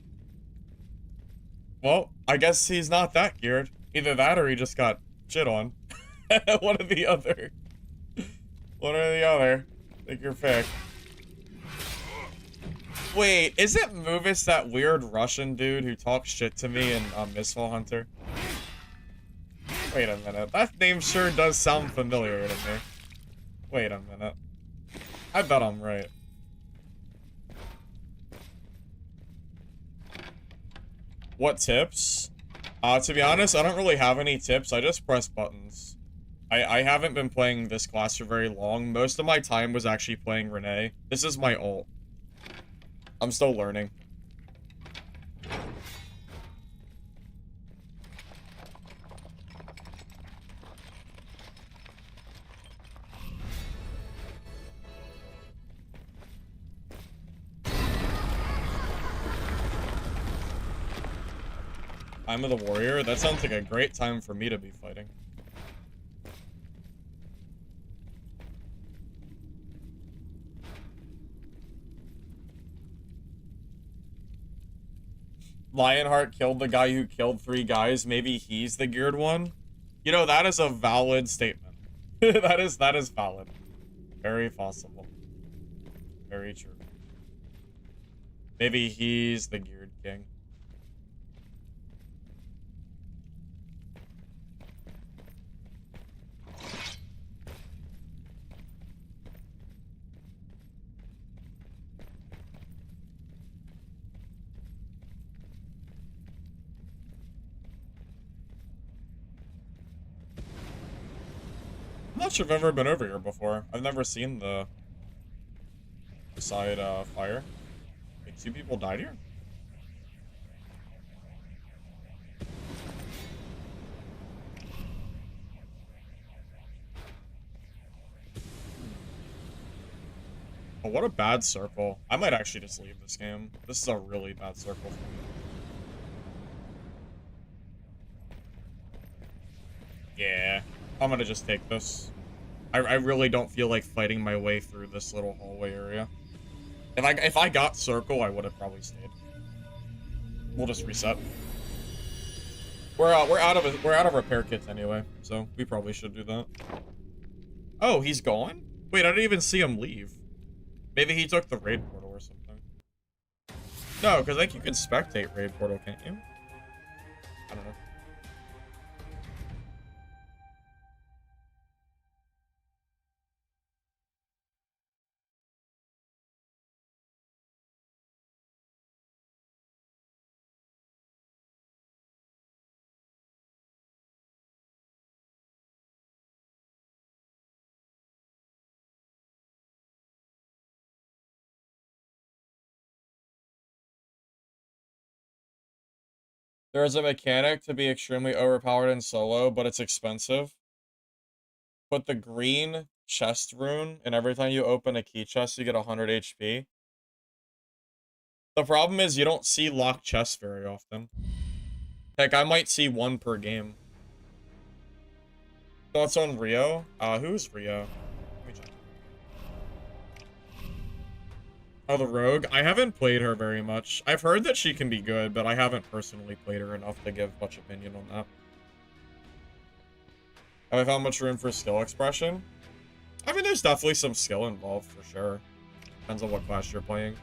Well, I guess he's not that geared. Either that or he just got shit on. One or the other. One or the other. Take your pick. Wait, isn't Movis that weird Russian dude who talks shit to me in Missile Hunter? Wait a minute. That name sure does sound familiar to me. Wait a minute. I bet I'm right. What tips? To be honest, I don't really have any tips. I just press buttons. I haven't been playing this class for very long. Most of my time was actually playing Renee. This is my ult. I'm still learning. Time of the Warrior? That sounds like a great time for me to be fighting. Lionheart killed the guy who killed 3 guys. Maybe he's the geared one? You know, that is a valid statement. that is valid. Very possible. Very true. Maybe he's the geared king. I'm not sure if I've ever been over here before. I've never seen the side fire. Wait, 2 people died here? Oh, what a bad circle. I might actually just leave this game. This is a really bad circle for me. Yeah, I'm gonna just take this. I really don't feel like fighting my way through this little hallway area. If I got circle, I would have probably stayed. We'll just reset. We're out of repair kits anyway, so we probably should do that. Oh, he's gone? Wait, I didn't even see him leave. Maybe he took the raid portal or something. No, because I think you can spectate raid portal, can't you? I don't know. There's a mechanic to be extremely overpowered in solo, but it's expensive. Put the green chest rune, and every time you open a key chest, you get 100 HP. The problem is you don't see locked chests very often. Heck, I might see one per game. Thoughts on Rio? Who's Rio? Let me check. Oh, the rogue? I haven't played her very much. I've heard that she can be good, but I haven't personally played her enough to give much opinion on that. Have I found much room for skill expression? I mean, there's definitely some skill involved, for sure. Depends on what class you're playing.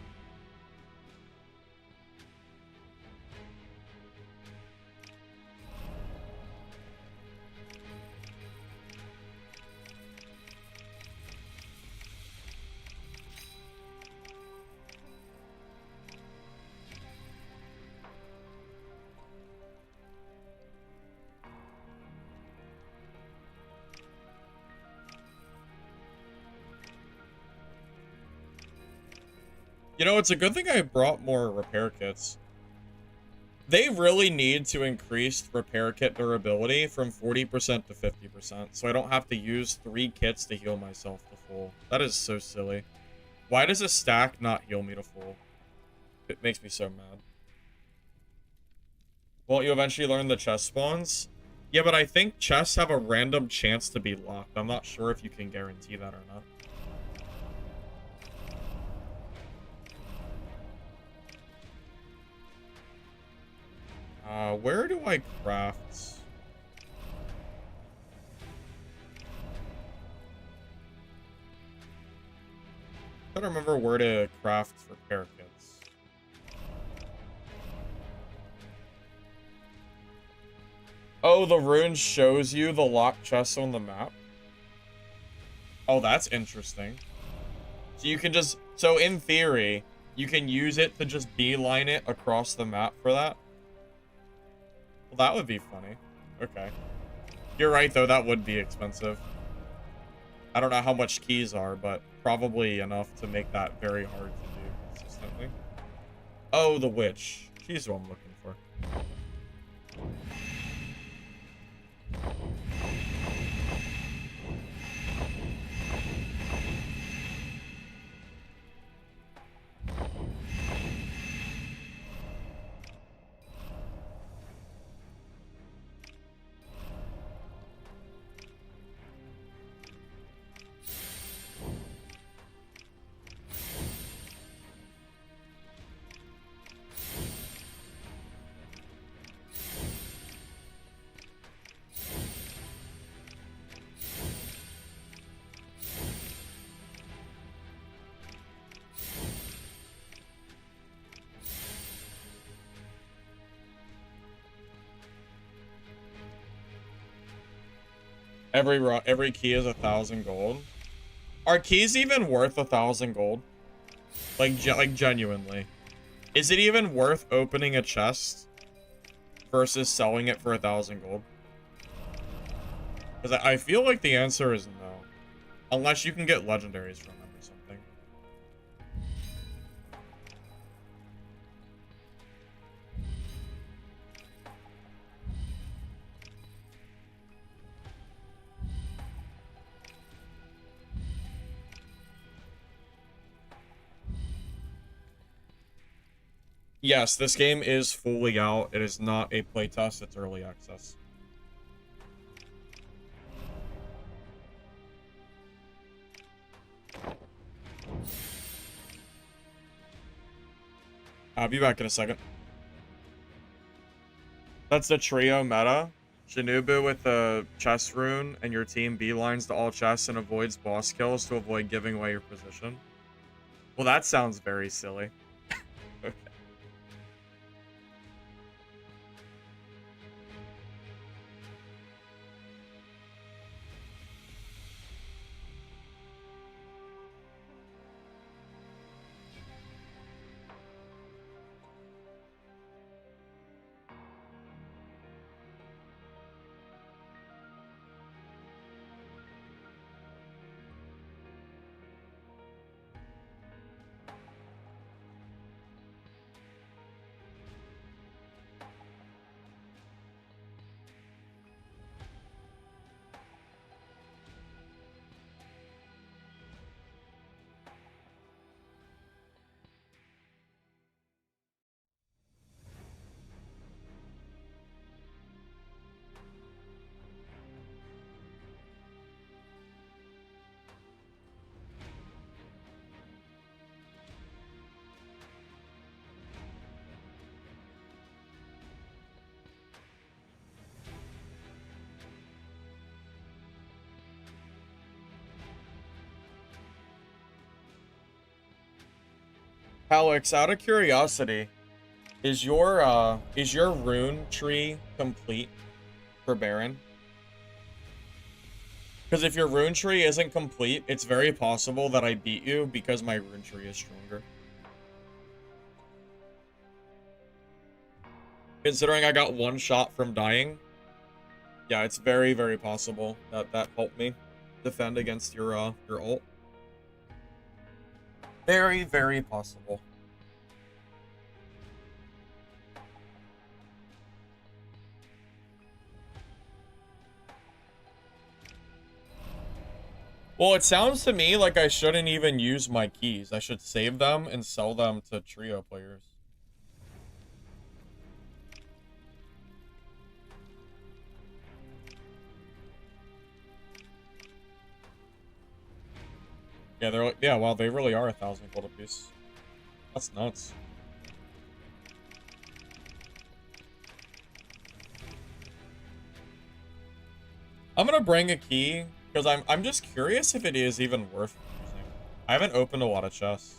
You know, it's a good thing I brought more repair kits. They really need to increase repair kit durability from 40% to 50%, so I don't have to use 3 kits to heal myself to full. That is so silly. Why does a stack not heal me to full? It makes me so mad. Won't you eventually learn the chest spawns? Yeah, but I think chests have a random chance to be locked. I'm not sure if you can guarantee that or not. Where do I craft? I don't remember where to craft repair kits. Oh, the rune shows you the locked chests on the map? Oh, that's interesting. So you can just... So in theory, you can use it to just beeline it across the map for that? Well, that would be funny. Okay. You're right, though. That would be expensive. I don't know how much keys are, but probably enough to make that very hard to do consistently. Oh, the witch. She's what I'm looking for. Every key is 1,000 gold. Are keys even worth 1,000 gold? Like genuinely. Is it even worth opening a chest versus selling it for 1,000 gold? Because I feel like the answer is no. Unless you can get legendaries from them or something. Yes, this game is fully out. It is not a playtest, it's early access. I'll be back in a second. That's the trio meta. Shinobu with the chest rune, and your team beelines to all chests and avoids boss kills to avoid giving away your position. Well, that sounds very silly. Okay. Alex, out of curiosity, is your rune tree complete for Baron? Because if your rune tree isn't complete, it's very possible that I beat you because my rune tree is stronger. Considering I got one shot from dying, yeah, it's very, very possible that that helped me defend against your ult. Very, very possible. Well, it sounds to me like I shouldn't even use my keys. I should save them and sell them to trio players. Yeah, they're like, yeah, wow, they really are 1,000 gold apiece. That's nuts. I'm gonna bring a key because I'm just curious if it is even worth using. I haven't opened a lot of chests.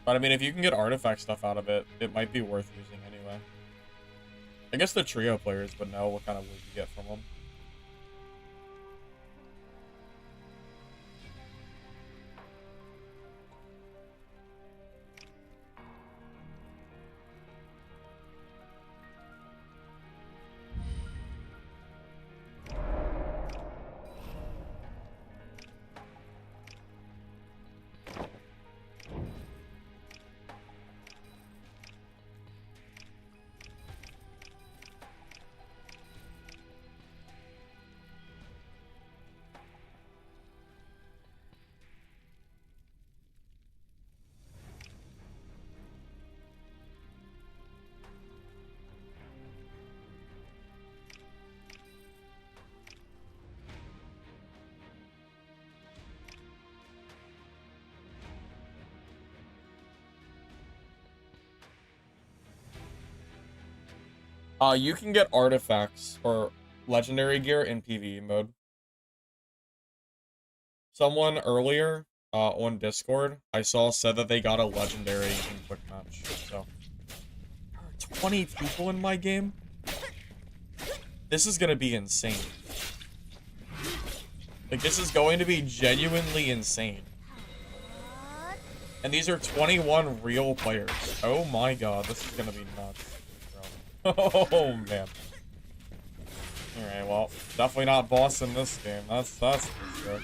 But I mean, if you can get artifact stuff out of it, it might be worth using anyway. I guess the trio players would know what kind of loot you get from them. You can get artifacts or legendary gear in PvE mode. Someone earlier on Discord I saw said that they got a legendary in quick match. So there are 20 people in my game. This is gonna be insane. Like, this is going to be genuinely insane. And these are 21 real players. Oh my god, this is gonna be nuts. Oh man. Alright, well, definitely not boss in this game. That's for sure.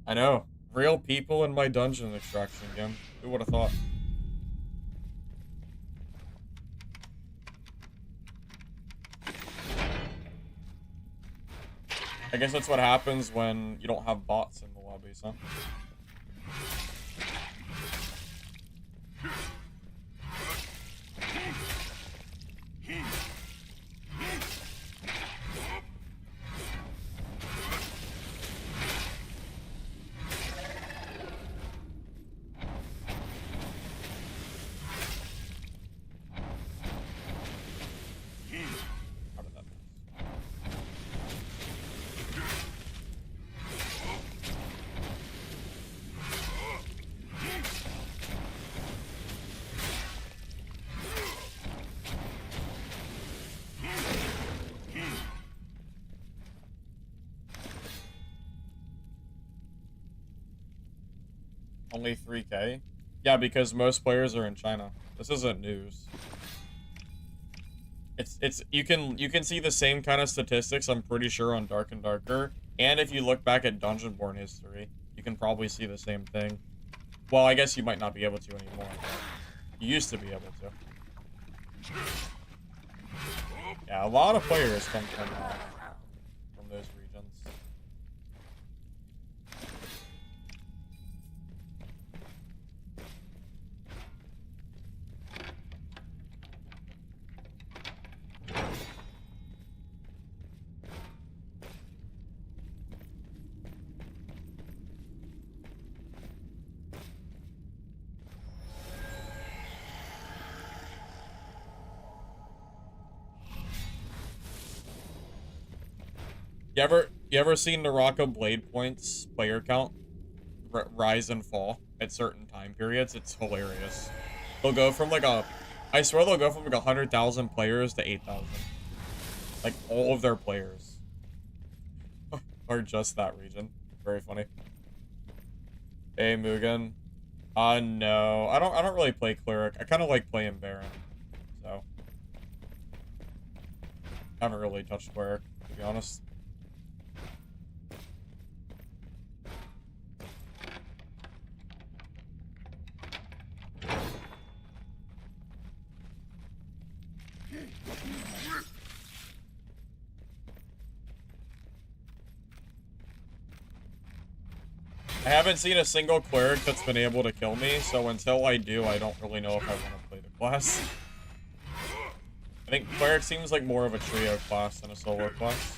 I know. Real people in my dungeon extraction game. Who would have thought? I guess that's what happens when you don't have bots in the lobbies, huh? Only 3K? Yeah, because most players are in China. This isn't news. It's you can see the same kind of statistics, I'm pretty sure, on Dark and Darker. And if you look back at Dungeonborn history, you can probably see the same thing. Well, I guess you might not be able to anymore, but you used to be able to. Yeah, a lot of players come from those regions. You ever seen Naraka Blade Points player count rise and fall at certain time periods? It's hilarious. They'll go from like I swear they'll go from like 100,000 players to 8,000. Like all of their players are just that region. Very funny. Hey Mugen. No. I don't really play Cleric. I kinda like playing Baron. So I haven't really touched Cleric, to be honest. I haven't seen a single cleric that's been able to kill me, so until I do, I don't really know if I want to play the class. I think cleric seems like more of a trio class than a solo class.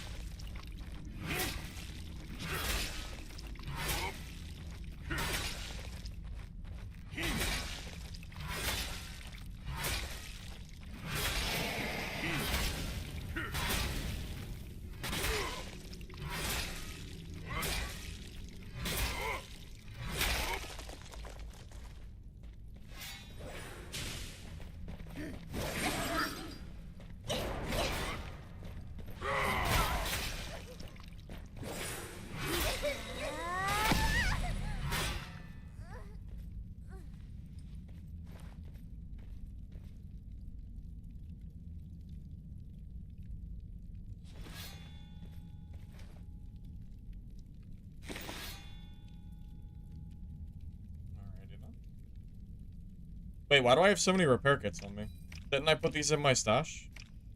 Wait, why do I have so many repair kits on me? Didn't I put these in my stash?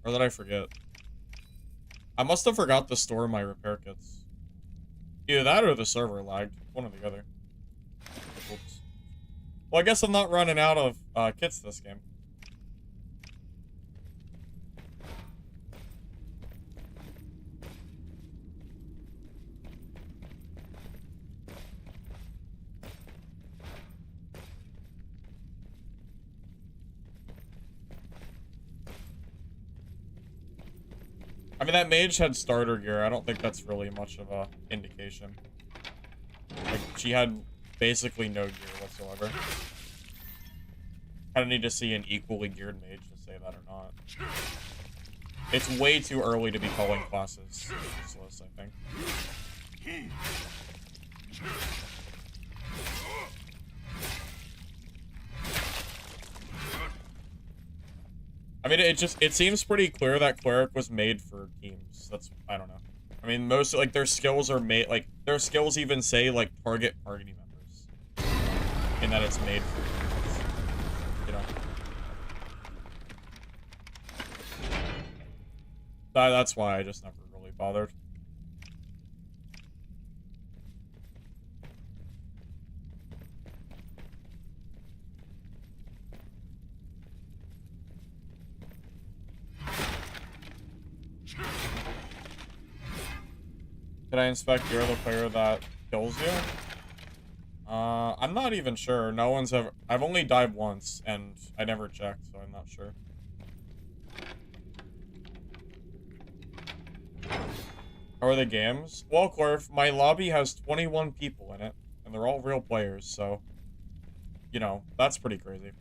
Or did I forget? I must have forgot to store my repair kits. Either that or the server lagged. One or the other. Oops. Well, I guess I'm not running out of kits this game. I mean, that mage had starter gear. I don't think that's really much of a indication. Like, she had basically no gear whatsoever. I don't need to see an equally geared mage to say that or not. It's way too early to be calling classes useless, I think. I mean, it seems pretty clear that cleric was made for teams. That's, I don't know. I mean, most, like, their skills are made, like, their skills even say, like, target party members. In that it's made for teams. You know? That's why I just never really bothered. Did I inspect you're the player that kills you? I'm not even sure. No one's ever... I've only died once, and I never checked, so I'm not sure. How are the games? Well, Corf, my lobby has 21 people in it, and they're all real players, so... You know, that's pretty crazy.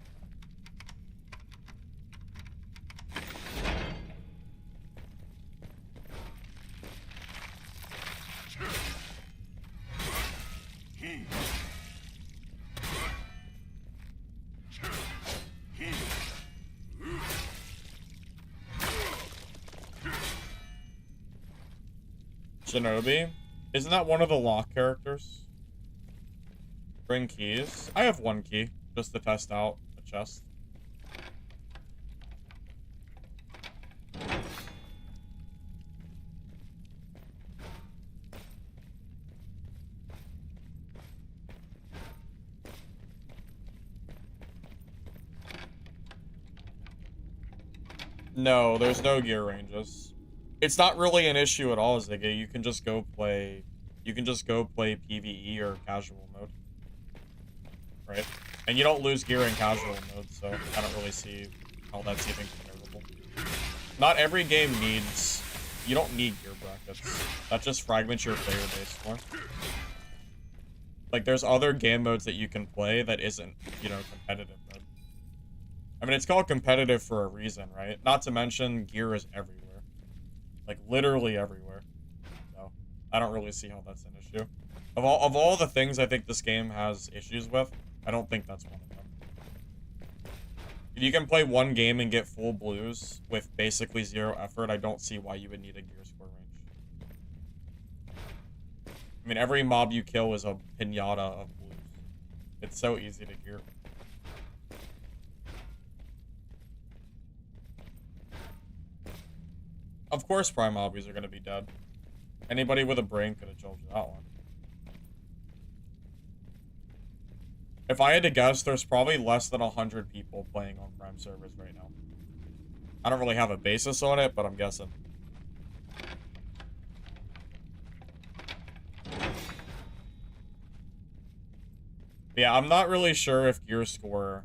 Shinobi? Isn't that one of the lock characters? Bring keys? I have one key, just to test out a chest. No, there's no gear ranges. It's not really an issue at all, Ziggy. You can just go play PvE or casual mode. Right? And you don't lose gear in casual mode, so I don't really see how that's even comparable. Not every game needs you don't need gear brackets. That just fragments your player base more. Like, there's other game modes that you can play that isn't, you know, competitive mode. I mean, it's called competitive for a reason, right? Not to mention, gear is everywhere. Like, literally everywhere. So, I don't really see how that's an issue. Of all the things I think this game has issues with, I don't think that's one of them. If you can play one game and get full blues with basically 0 effort, I don't see why you would need a gear score range. I mean, every mob you kill is a pinata of blues. It's so easy to gear. Of course prime obbies are going to be dead. Anybody with a brain could have told you that one. If I had to guess, there's probably less than 100 people playing on prime servers right now. I don't really have a basis on it, but I'm guessing. Yeah, I'm not really sure if gear score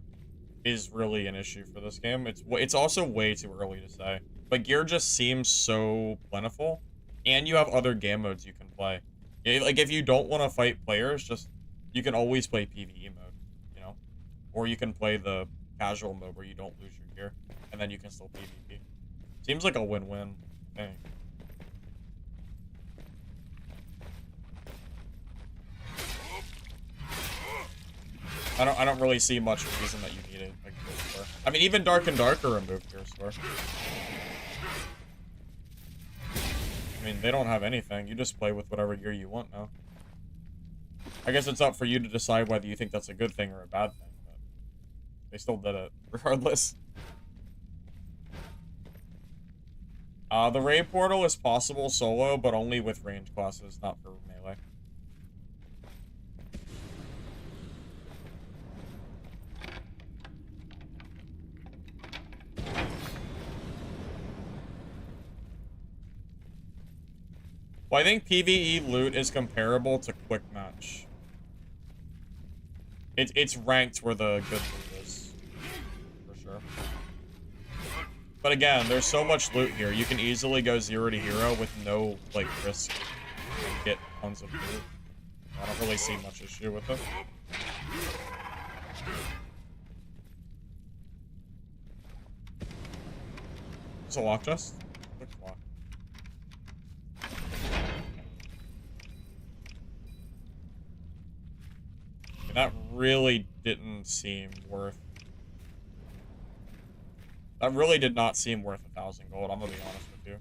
is really an issue for this game. It's also way too early to say. But gear just seems so plentiful, and you have other game modes you can play. Like, if you don't want to fight players, you can always play PvE mode, you know? Or you can play the casual mode where you don't lose your gear, and then you can still PvP. Seems like a win-win thing. I don't really see much reason that you need it. Like, gear score. I mean, even Dark and Darker removed gear score. I mean, they don't have anything. You just play with whatever gear you want now. I guess it's up for you to decide whether you think that's a good thing or a bad thing, but they still did it, regardless. The raid portal is possible solo, but only with range classes, not for melee. Well, I think PvE loot is comparable to quick match. It's ranked where the good loot is, for sure. But again, there's so much loot here. You can easily go 0 to hero with no, like, risk and get tons of loot. I don't really see much issue with it. It's a lock chest? Looks locked. That really didn't seem worth... That really did not seem worth 1,000 gold, I'm gonna be honest with you.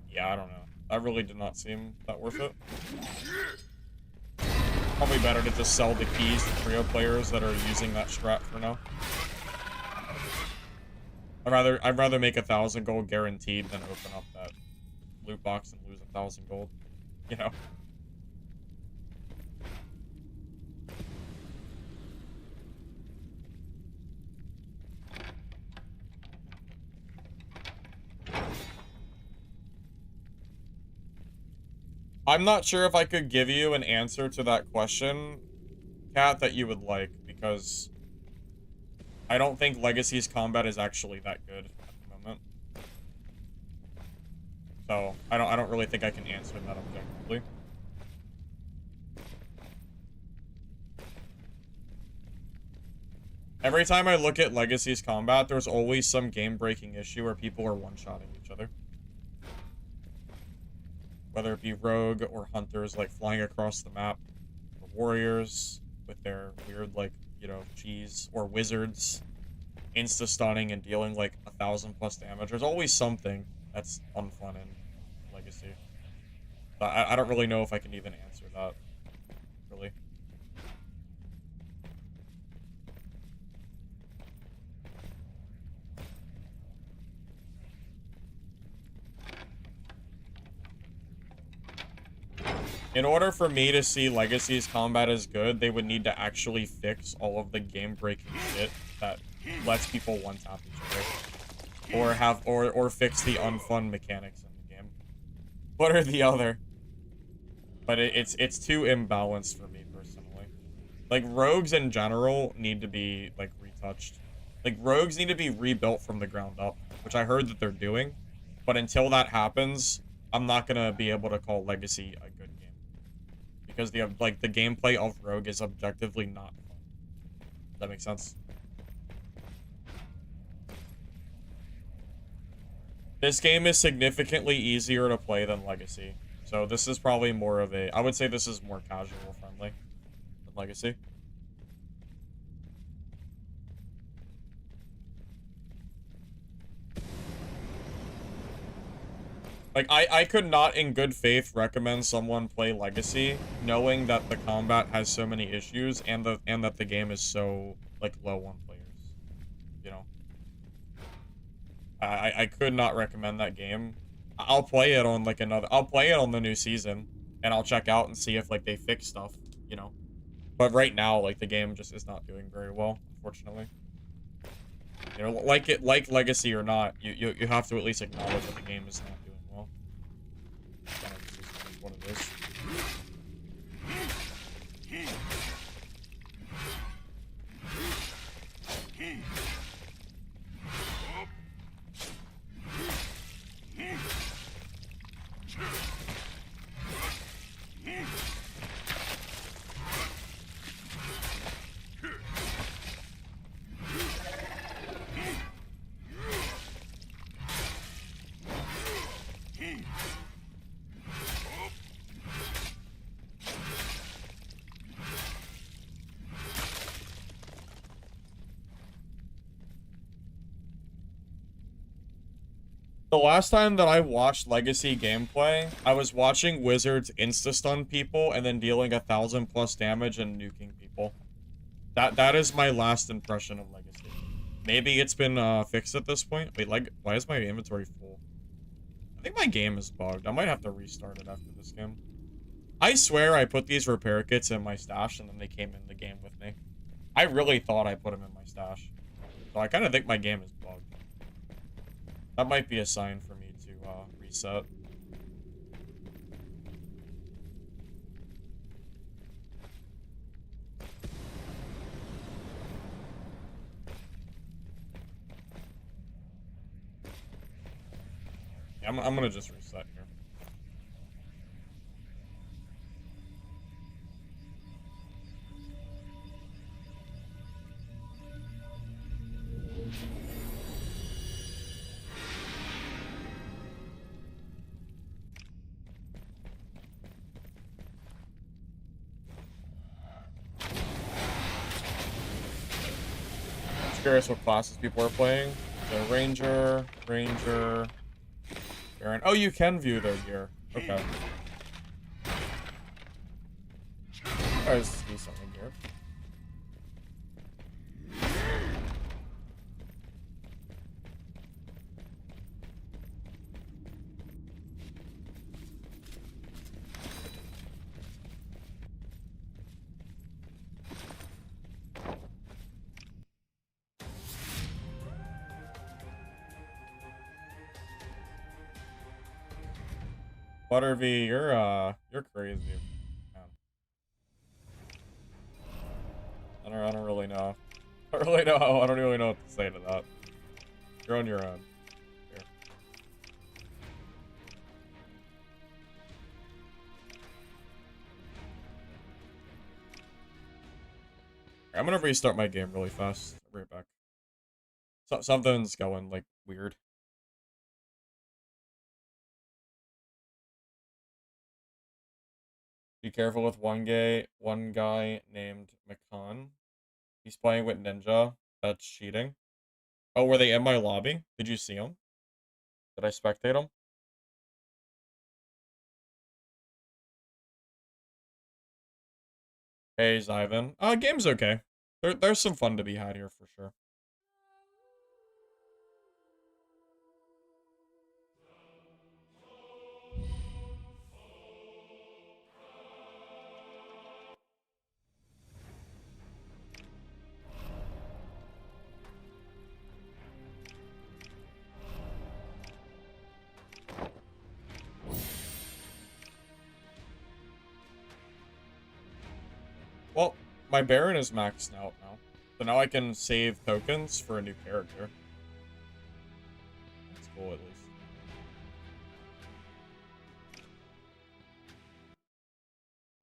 Yeah, I don't know. That really did not seem that worth it. Probably better to just sell the keys to trio players that are using that strat for now. I'd rather make 1,000 gold guaranteed than open up that loot box and lose 1,000 gold. You know? I'm not sure if I could give you an answer to that question, Kat, that you would like, because I don't think Legacy's combat is actually that good at the moment. So, I don't really think I can answer that objectively. Every time I look at Legacy's combat, there's always some game-breaking issue where people are one-shotting each other. Whether it be rogue or hunters, like, flying across the map, or warriors with their weird, like, you know, cheese, or wizards insta-stunning and dealing, like, 1,000+ damage. There's always something that's unfun in Legacy. But I don't really know if I can even answer that, really. In order for me to see Legacy's combat as good, they would need to actually fix all of the game-breaking shit that lets people one-tap each other. Or fix the unfun mechanics in the game. One or the other. But it's too imbalanced for me, personally. Like, rogues in general need to be, like, retouched. Like, rogues need to be rebuilt from the ground up. which I heard that they're doing. But until that happens, I'm not gonna be able to call Legacy a good game. Because the gameplay of Rogue is objectively not fun. Does that make sense? This game is significantly easier to play than Legacy. So this is probably more of a... I would say this is more casual friendly than Legacy. Like, I could not in good faith recommend someone play Legacy, knowing that the combat has so many issues and that the game is so, like, low on players. You know? I could not recommend that game. I'll play it on, like, I'll play it on the new season, and I'll check out and see if, like, they fix stuff, you know? But right now, like, the game just is not doing very well, unfortunately. You know, like Legacy or not, you have to at least acknowledge that the game is not doing well. Kind of just what it is. The last time that I watched Legacy gameplay, I was watching Wizards insta-stun people and then dealing 1,000+ damage and nuking people. That is my last impression of Legacy. Maybe it's been fixed at this point. Wait, like, why is my inventory full? I think my game is bugged. I might have to restart it after this game. I swear I put these repair kits in my stash and then they came in the game with me. I really thought I put them in my stash. So I kind of think my game is bugged. That might be a sign for me to reset. Yeah, I'm gonna just reset here. Curious what classes people are playing. So Ranger, Baron. Oh, you can view their gear. Okay. Let's do something here. Butterv, you're crazy. Man. I don't really know. I don't really know what to say to that. You're on your own. Here. I'm gonna restart my game really fast. I'll be right back. So, something's going, like, weird. Be careful with one guy named McCon. He's playing with Ninja. That's cheating. Oh, were they in my lobby? Did you see them? Did I spectate them? Hey, Zyvan. Game's okay. There's some fun to be had here for sure. Well, my Baron is maxed out now. So now I can save tokens for a new character. cool at least.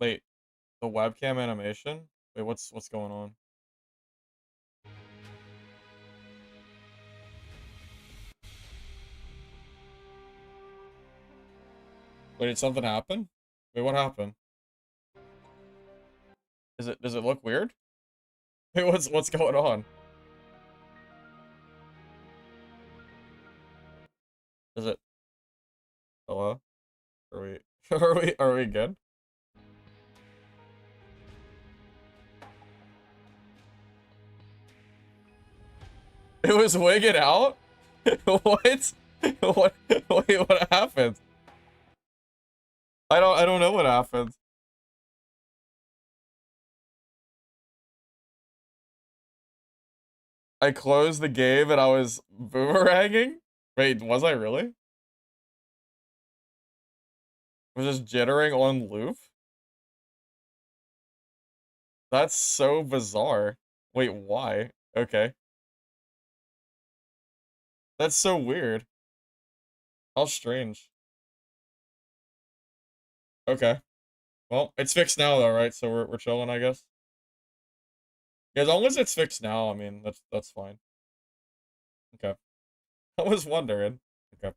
Wait, the webcam animation? Wait, what's going on? Wait, did something happen? Wait, what happened? Does it look weird? Wait, what's going on? Is it hello? Are we are we good? It was wigging out? What? What wait, what happened? I don't know what happened. I closed the game and I was boomeranging? Wait, was I really? Was this jittering on loop? That's so bizarre. Wait, why? Okay. That's so weird. How strange. Okay. Well, it's fixed now though, right? So we're chilling, I guess. Yeah, as long as it's fixed now, I mean, that's fine. Okay. I was wondering. Okay.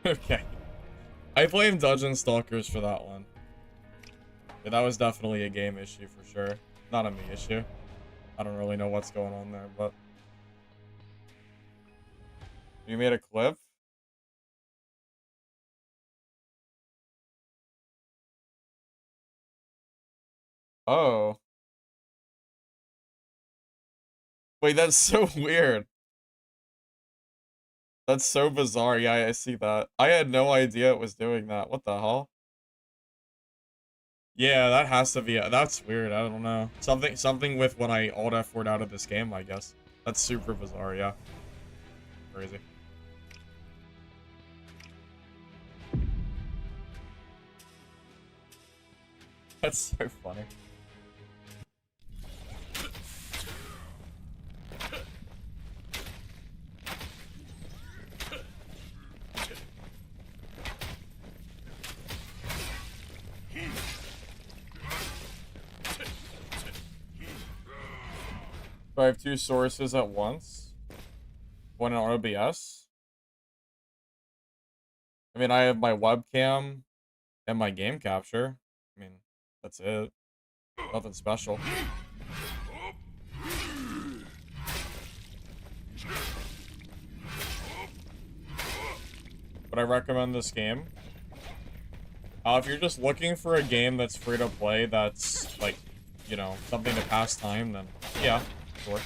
Okay. I blame Dungeon Stalkers for that one. Yeah, that was definitely a game issue for sure. Not a me issue. I don't really know what's going on there, but... You made a clip? Oh. Wait, that's so weird. That's so bizarre. Yeah, I see that. I had no idea it was doing that. What the hell? Yeah, that has to be... That's weird. I don't know. Something with when I Alt F4'd out of this game, I guess. That's super bizarre, yeah. Crazy. That's so funny. Do I have two sources at once? One in OBS? I mean, I have my webcam and my game capture. I mean, that's it. Nothing special. Would I recommend this game? If you're just looking for a game that's free to play, that's like, you know, something to pass time, then yeah, sure.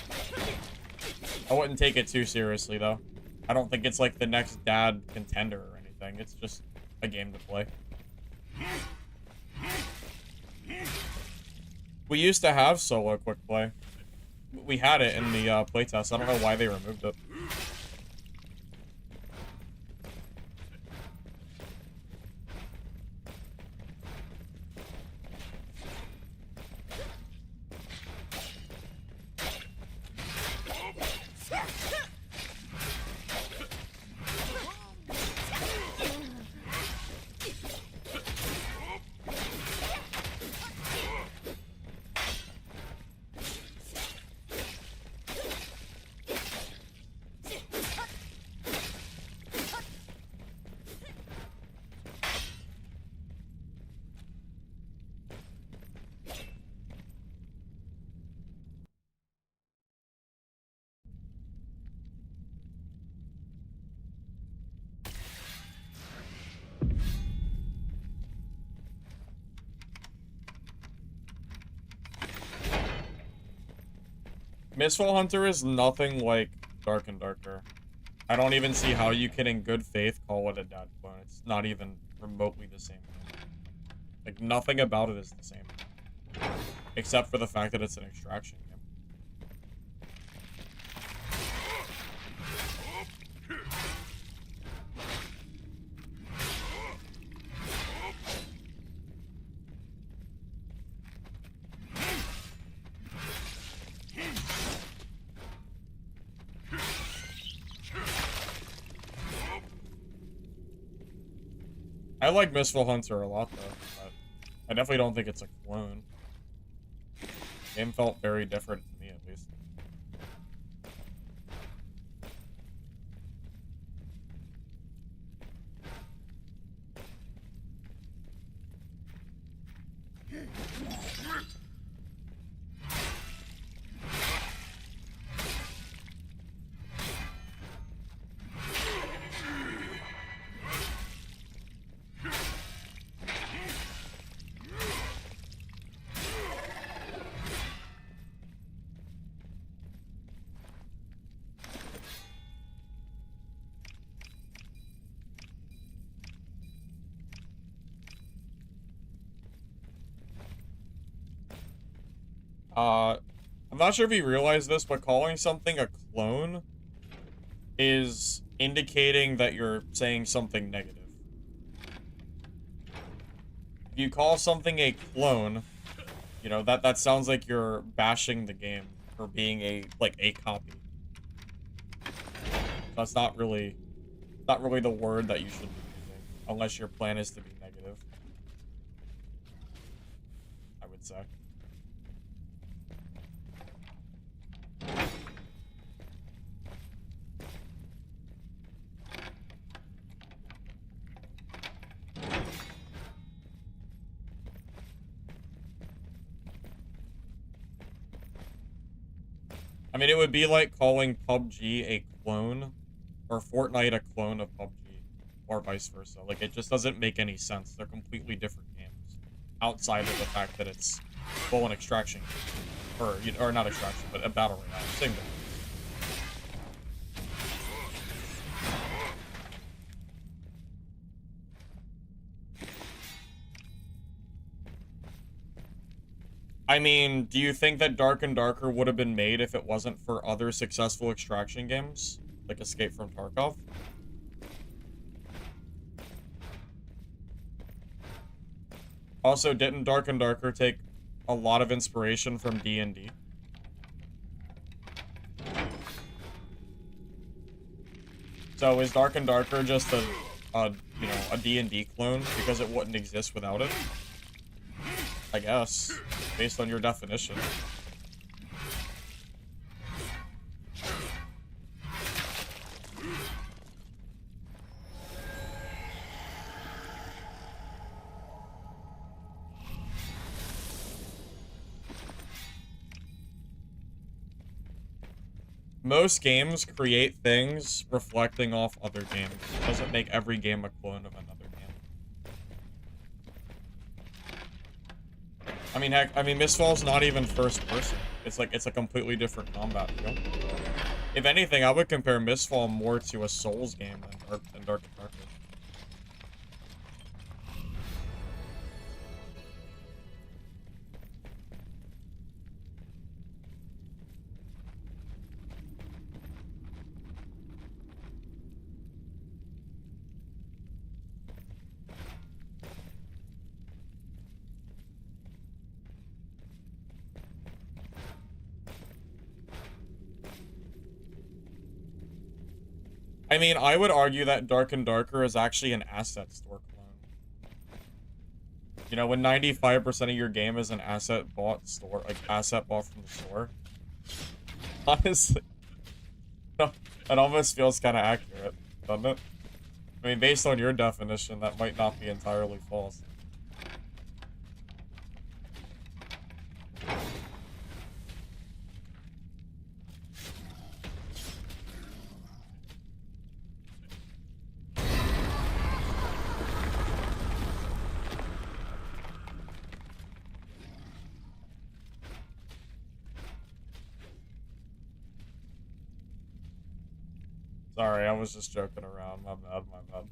I wouldn't take it too seriously though. I don't think it's like the next dad contender or anything. It's just a game to play. We used to have solo quick play. We had it in the playtest. I don't know why they removed it. Mistfall Hunter is nothing like Dark and Darker. I don't even see how you can in good faith call it a dead clone. It's not even remotely the same. Like, nothing about it is the same. Except for the fact that it's an extraction game. I like Mistful Hunter a lot, though. But I definitely don't think it's a clone. Game felt very different to me, at least. I'm not sure if you realize this, but calling something a clone is indicating that you're saying something negative. If you call something a clone, you know, that sounds like you're bashing the game for being a copy. That's not really the word that you should be using, unless your plan is to be negative, I would say. I mean, it would be like calling PUBG a clone, or Fortnite a clone of PUBG, or vice versa. Like, it just doesn't make any sense. They're completely different games, outside of the fact that it's full an extraction, or not extraction, but a battle royale. Same thing. I mean, do you think that Dark and Darker would have been made if it wasn't for other successful extraction games, like Escape from Tarkov? Also, didn't Dark and Darker take a lot of inspiration from D&D? So is Dark and Darker just a you know, a D&D clone because it wouldn't exist without it? I guess, based on your definition. Most games create things reflecting off other games. It doesn't make every game a clone of another game. I mean, heck, Mistfall's not even first person. It's a completely different combat feel. If anything, I would compare Mistfall more to a Souls game than Dark and Darker. I mean, I would argue that Dark and Darker is actually an asset store clone. You know, when 95% of your game is an asset bought store, like asset bought from the store. Honestly, that almost feels kind of accurate, doesn't it? I mean, based on your definition, that might not be entirely false. Sorry, I was just joking around. My bad, my bad.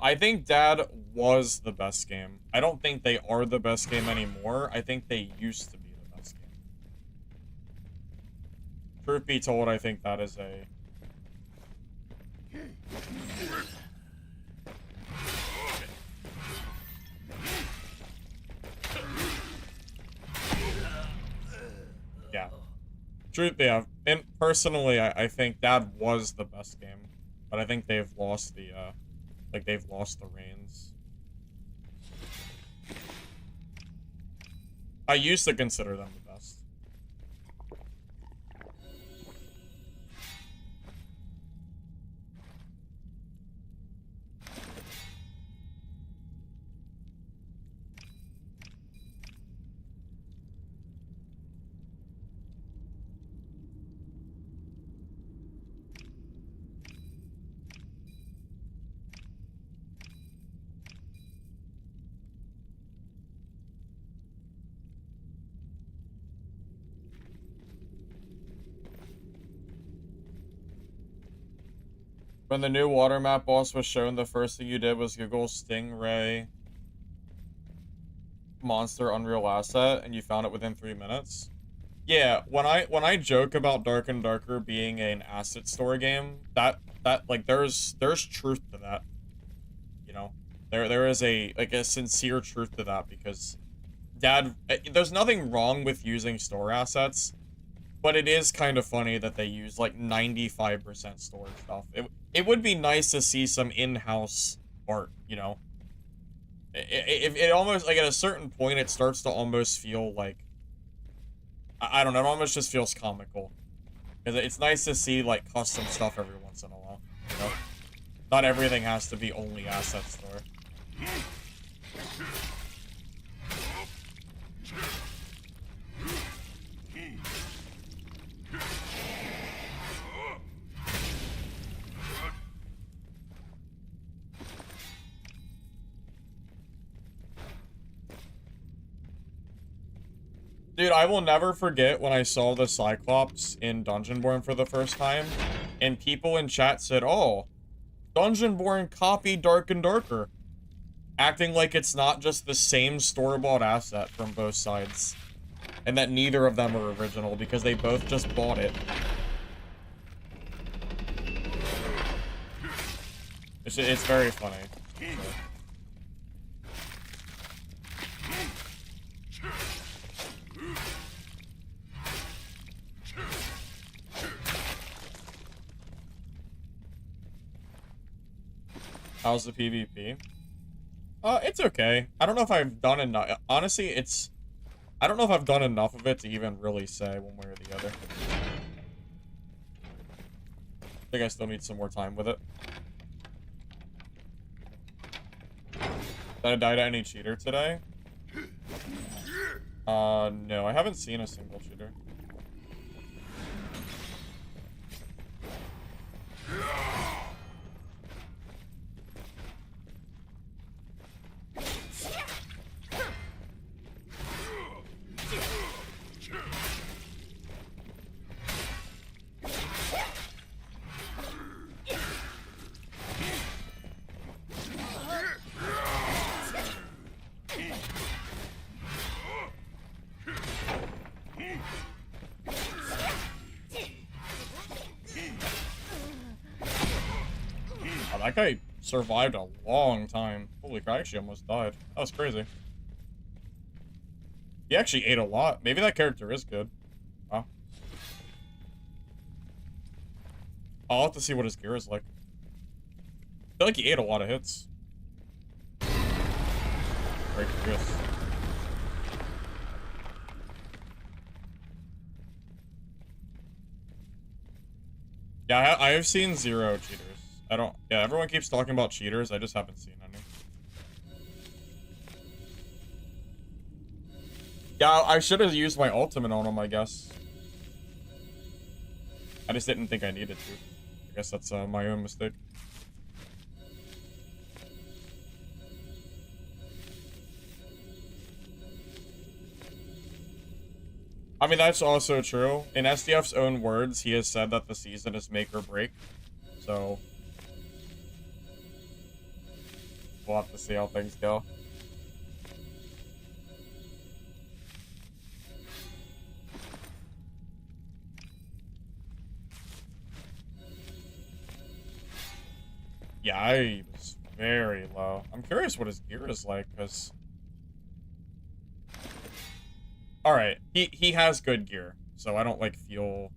I think Dad was the best game. I don't think they are the best game anymore. I think they used to be the best game. Truth be told, I think that is a... Yeah. Truth, yeah. And personally, I think that was the best game. But I think they've lost the, they've lost the reins. I used to consider them the best. When the new water map boss was shown, the first thing you did was Google Stingray monster Unreal asset, and you found it within 3 minutes. Yeah, when I joke about Dark and Darker being an asset store game, that like there's truth to that. You know, there is a sincere truth to that, because there's nothing wrong with using store assets. But it is kind of funny that they use, like, 95% store stuff. It would be nice to see some in-house art, you know? It almost, like, at a certain point, it starts to almost feel like... I don't know, it almost just feels comical. Because it's nice to see, like, custom stuff every once in a while, you know? Not everything has to be only asset store. Dude, I will never forget when I saw the Cyclops in Dungeonborn for the first time, and people in chat said, "Oh, Dungeonborn copied Dark and Darker," acting like it's not just the same store-bought asset from both sides, and that neither of them are original because they both just bought it. It's very funny. So. How's the PvP? It's okay. I don't know if I've done enough. Honestly, I don't know if I've done enough of it to even really say one way or the other. I think I still need some more time with it. Did I die to any cheater today? No, I haven't seen a single cheater. That guy survived a long time. Holy crap, I actually almost died. That was crazy. He actually ate a lot. Maybe that character is good. Wow. I'll have to see what his gear is like. I feel like he ate a lot of hits. Very curious. Yeah, I have seen 0 cheaters. Yeah, everyone keeps talking about cheaters, I just haven't seen any. Yeah, I should have used my ultimate on him, I guess. I just didn't think I needed to. I guess that's my own mistake. I mean, that's also true. In SDF's own words, he has said that the season is make or break. So... We'll have to see how things go. Yeah, I was very low. I'm curious what his gear is like, because... Alright, he has good gear, so I don't, like, feel...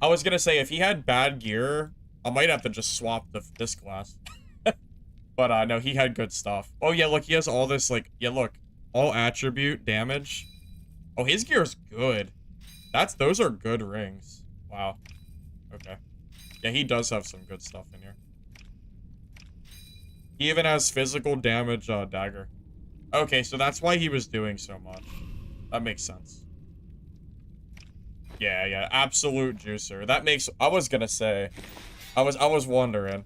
I was gonna say, if he had bad gear, I might have to just swap this class. But, no, he had good stuff. Oh, yeah, look, he has all this, like... Yeah, look. All attribute damage. Oh, his gear's good. Those are good rings. Wow. Okay. Yeah, he does have some good stuff in here. He even has physical damage, dagger. Okay, so that's why he was doing so much. That makes sense. Yeah, yeah, absolute juicer. That makes... I was gonna say... I was wondering.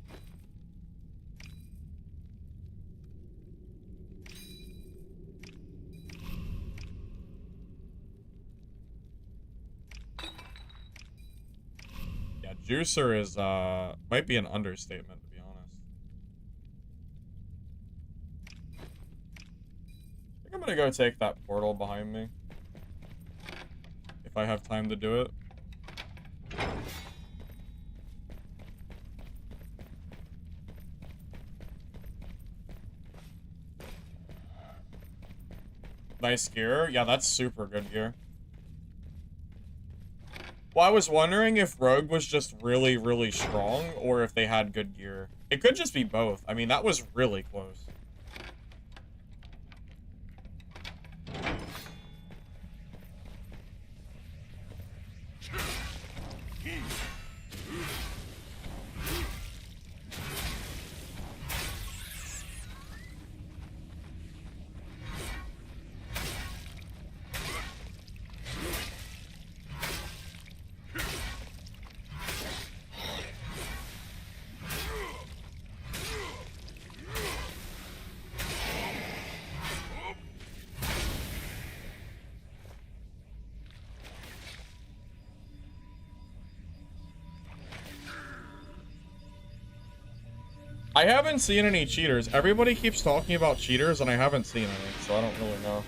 Yeah, juicer is, might be an understatement, to be honest. I think I'm gonna go take that portal behind me. If I have time to do it. Nice gear. Yeah, that's super good gear. Well, I was wondering if Rogue was just really, really strong, or if they had good gear. It could just be both. I mean, that was really close. I haven't seen any cheaters. Everybody keeps talking about cheaters, and I haven't seen any, so I don't really know.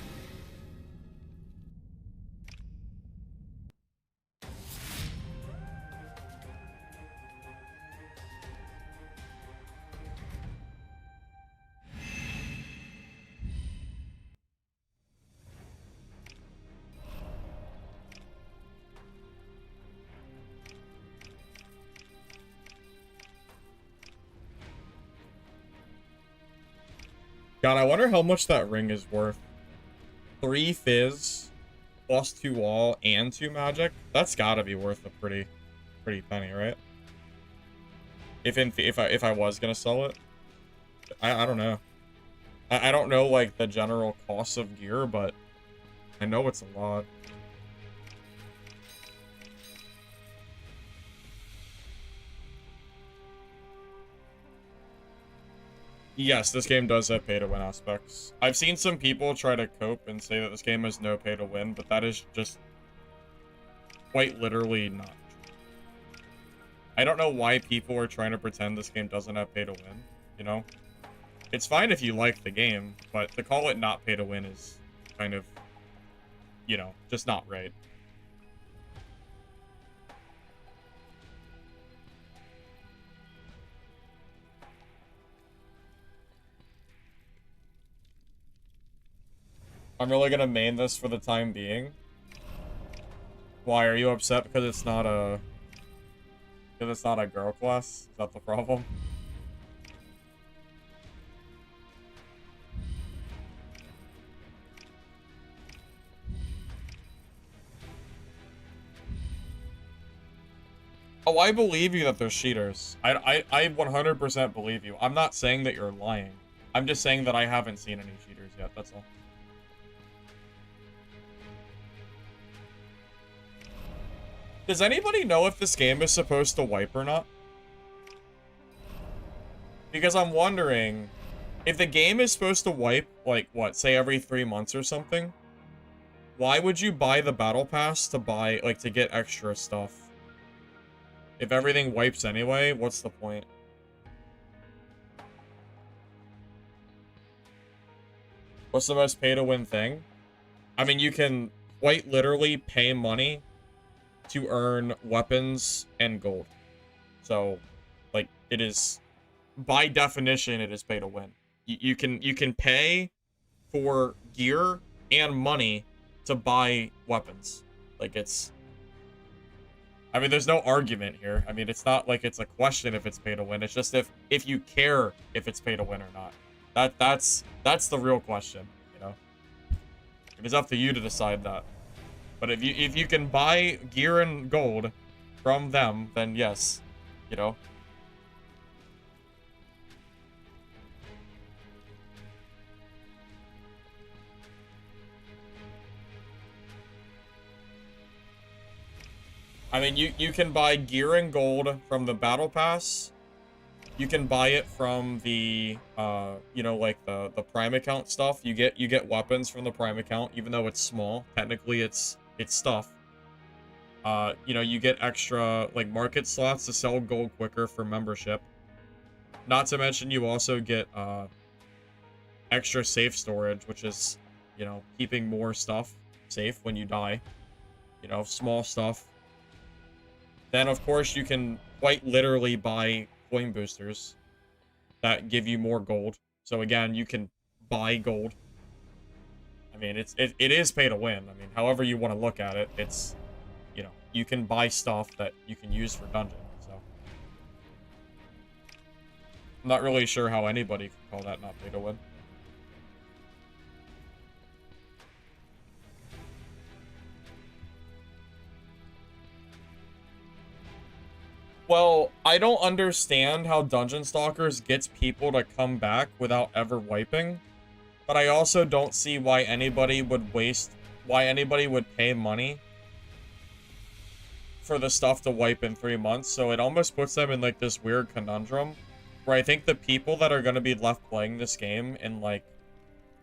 God, I wonder how much that ring is worth. 3 fizz, plus 2 wall, and 2 magic. That's gotta be worth a pretty penny, right? If I was gonna sell it, I don't know. I don't know like the general cost of gear, but I know it's a lot. Yes, this game does have pay-to-win aspects. I've seen some people try to cope and say that this game has no pay-to-win, but that is just quite literally not true. I don't know why people are trying to pretend this game doesn't have pay-to-win, you know? It's fine if you like the game, but to call it not pay-to-win is kind of, you know, just not right. I'm really gonna main this for the time being. Why, are you upset because it's not a... Because it's not a girl class? Is that the problem? Oh, I believe you that there's cheaters. I 100% believe you. I'm not saying that you're lying. I'm just saying that I haven't seen any cheaters yet, that's all. Does anybody know if this game is supposed to wipe or not? Because I'm wondering, if the game is supposed to wipe, like, what, say every 3 months or something? Why would you buy the battle pass to buy, like, to get extra stuff? If everything wipes anyway, what's the point? What's the most pay-to-win thing? I mean, you can quite literally pay money to earn weapons and gold. So, like, it is, by definition, it is pay-to-win. You can pay for gear and money to buy weapons. Like, it's... I mean, there's no argument here. I mean, it's not like it's a question if it's pay-to-win. It's just if you care if it's pay-to-win or not. That's the real question, you know? It is up to you to decide that. But if you can buy gear and gold from them, then yes, you know? I mean, you can buy gear and gold from the battle pass. You can buy it from the you know, like the prime account stuff. You get weapons from the prime account, even though it's small. Technically it's stuff. You know, you get extra like market slots to sell gold quicker for membership. Not to mention you also get extra safe storage, which is, you know, keeping more stuff safe when you die. You know, small stuff. Then, of course, you can quite literally buy coin boosters that give you more gold. So, again, you can buy gold. I mean, it is pay to win. I mean, however you want to look at it, it's, you know, you can buy stuff that you can use for dungeon. So, I'm not really sure how anybody could call that not pay to win. Well, I don't understand how Dungeon Stalkers gets people to come back without ever wiping, but I also don't see why anybody would pay money for the stuff to wipe in 3 months, so it almost puts them in, like, this weird conundrum, where I think the people that are going to be left playing this game in, like,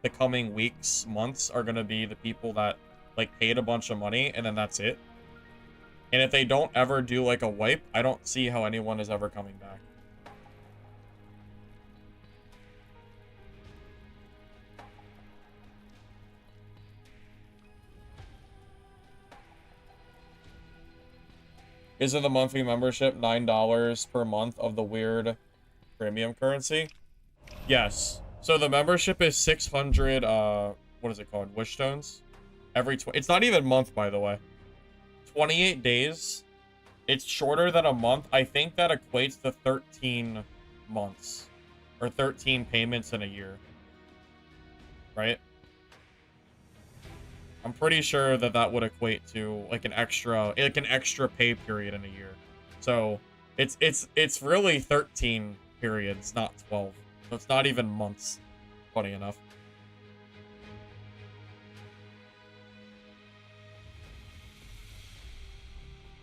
the coming weeks, months, are going to be the people that, like, paid a bunch of money, and then that's it. And if they don't ever do, like, a wipe, I don't see how anyone is ever coming back. Isn't the monthly membership $9 per month of the weird premium currency? Yes. So the membership is 600, what is it called? Wish stones? It's not even a month, by the way. 28 days. It's shorter than a month. I think that equates to 13 months. Or 13 payments in a year. Right? I'm pretty sure that that would equate to like an extra pay period in a year. So it's really 13 periods, not 12. So it's not even months. Funny enough.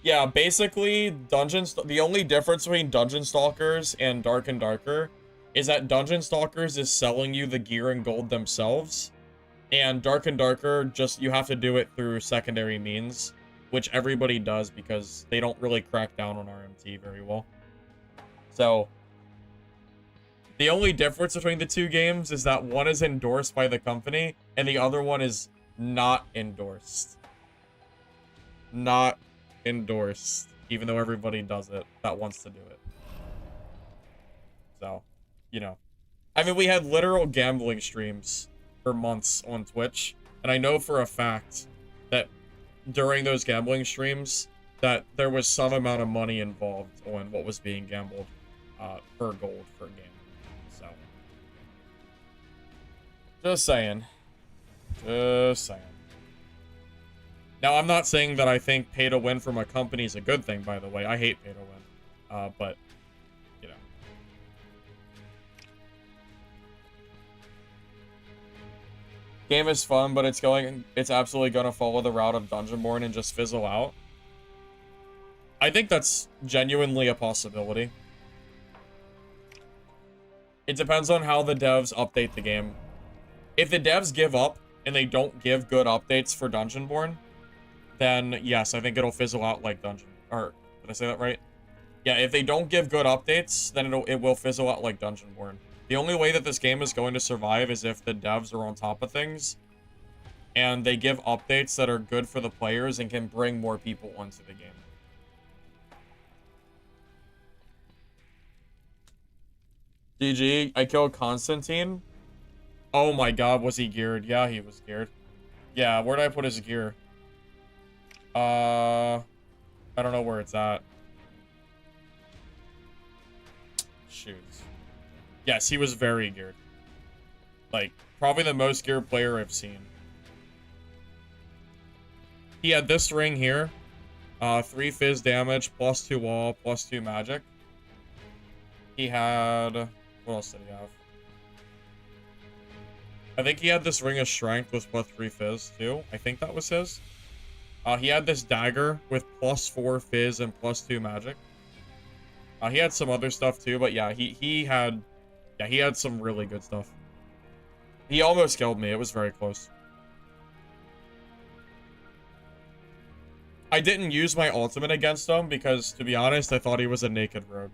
Yeah, basically, the only difference between Dungeon Stalkers and Dark and Darker is that Dungeon Stalkers is selling you the gear and gold themselves, and Dark and Darker, you have to do it through secondary means, which everybody does because they don't really crack down on RMT very well. So, the only difference between the two games is that one is endorsed by the company, and the other one is not endorsed. Not endorsed, even though everybody does it that wants to do it. So, you know. I mean, we had literal gambling streams for months on Twitch, and I know for a fact that during those gambling streams that there was some amount of money involved on what was being gambled per gold per game. So, just saying. Just saying. Now, I'm not saying that I think pay to win from a company is a good thing, by the way. I hate pay to win. But, you know. Game is fun, but it's absolutely going to follow the route of Dungeonborn and just fizzle out. I think that's genuinely a possibility. It depends on how the devs update the game. If the devs give up and they don't give good updates for Dungeonborn, then yes, I think it'll fizzle out like did I say that right? Yeah, if they don't give good updates, then it will fizzle out like Dungeonborn. The only way that this game is going to survive is if the devs are on top of things and they give updates that are good for the players and can bring more people onto the game. GG, I killed Constantine. Oh my god, was he geared? Yeah, he was geared. Yeah, where did I put his gear? I don't know where it's at. Shoot. Yes, he was very geared. Like, probably the most geared player I've seen. He had this ring here. 3 fizz damage, +2 wall, +2 magic. He had... What else did he have? I think he had this ring of strength with +3 fizz, too. I think that was his. He had this dagger with +4 fizz and +2 magic. He had some other stuff, too, but yeah, he had some really good stuff. He almost killed me. It was very close. I didn't use my ultimate against him because, to be honest, I thought he was a naked rogue.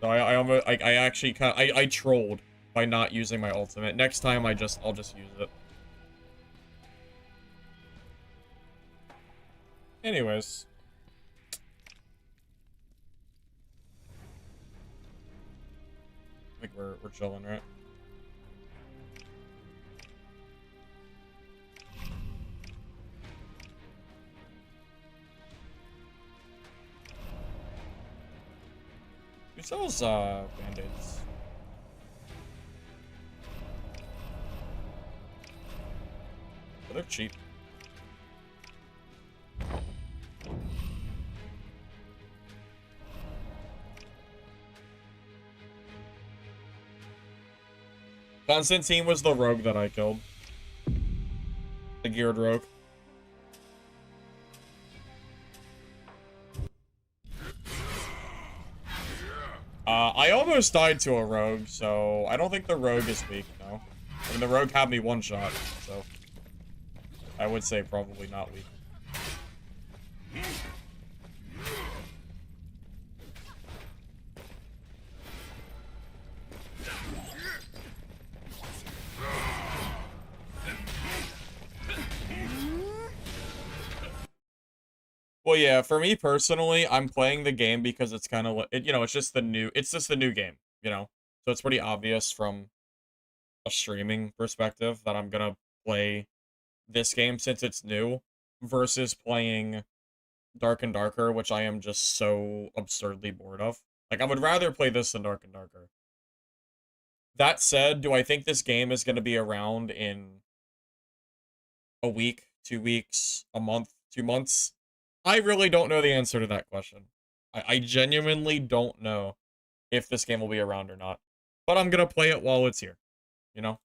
So I actually kind of, I trolled by not using my ultimate. Next time I'll just use it. Anyways. I think we're chilling, right? Who sells band-aids? Oh, they're cheap. Constantine was the rogue that I killed. The geared rogue. I almost died to a rogue, so I don't think the rogue is weak, no. I mean, the rogue had me one shot, so I would say probably not weak. Well, yeah, for me personally, I'm playing the game because it's kind of, you know, it's just the new game, you know? So it's pretty obvious from a streaming perspective that I'm gonna play this game since it's new versus playing Dark and Darker, which I am just so absurdly bored of. Like, I would rather play this than Dark and Darker. That said, do I think this game is gonna be around in a week, 2 weeks, a month, 2 months? I really don't know the answer to that question. I genuinely don't know if this game will be around or not. But I'm gonna play it while it's here, you know?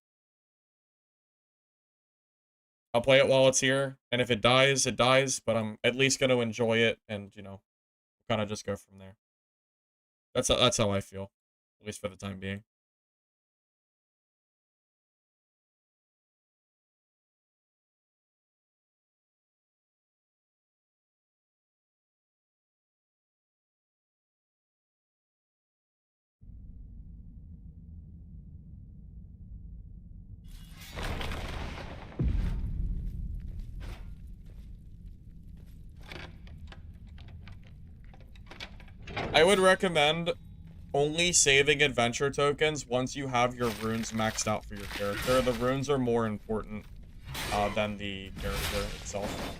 I'll play it while it's here, and if it dies, it dies, but I'm at least gonna enjoy it, and, you know, kind of just go from there. That's how I feel, at least for the time being. I would recommend only saving adventure tokens once you have your runes maxed out for your character. The runes are more important than the character itself.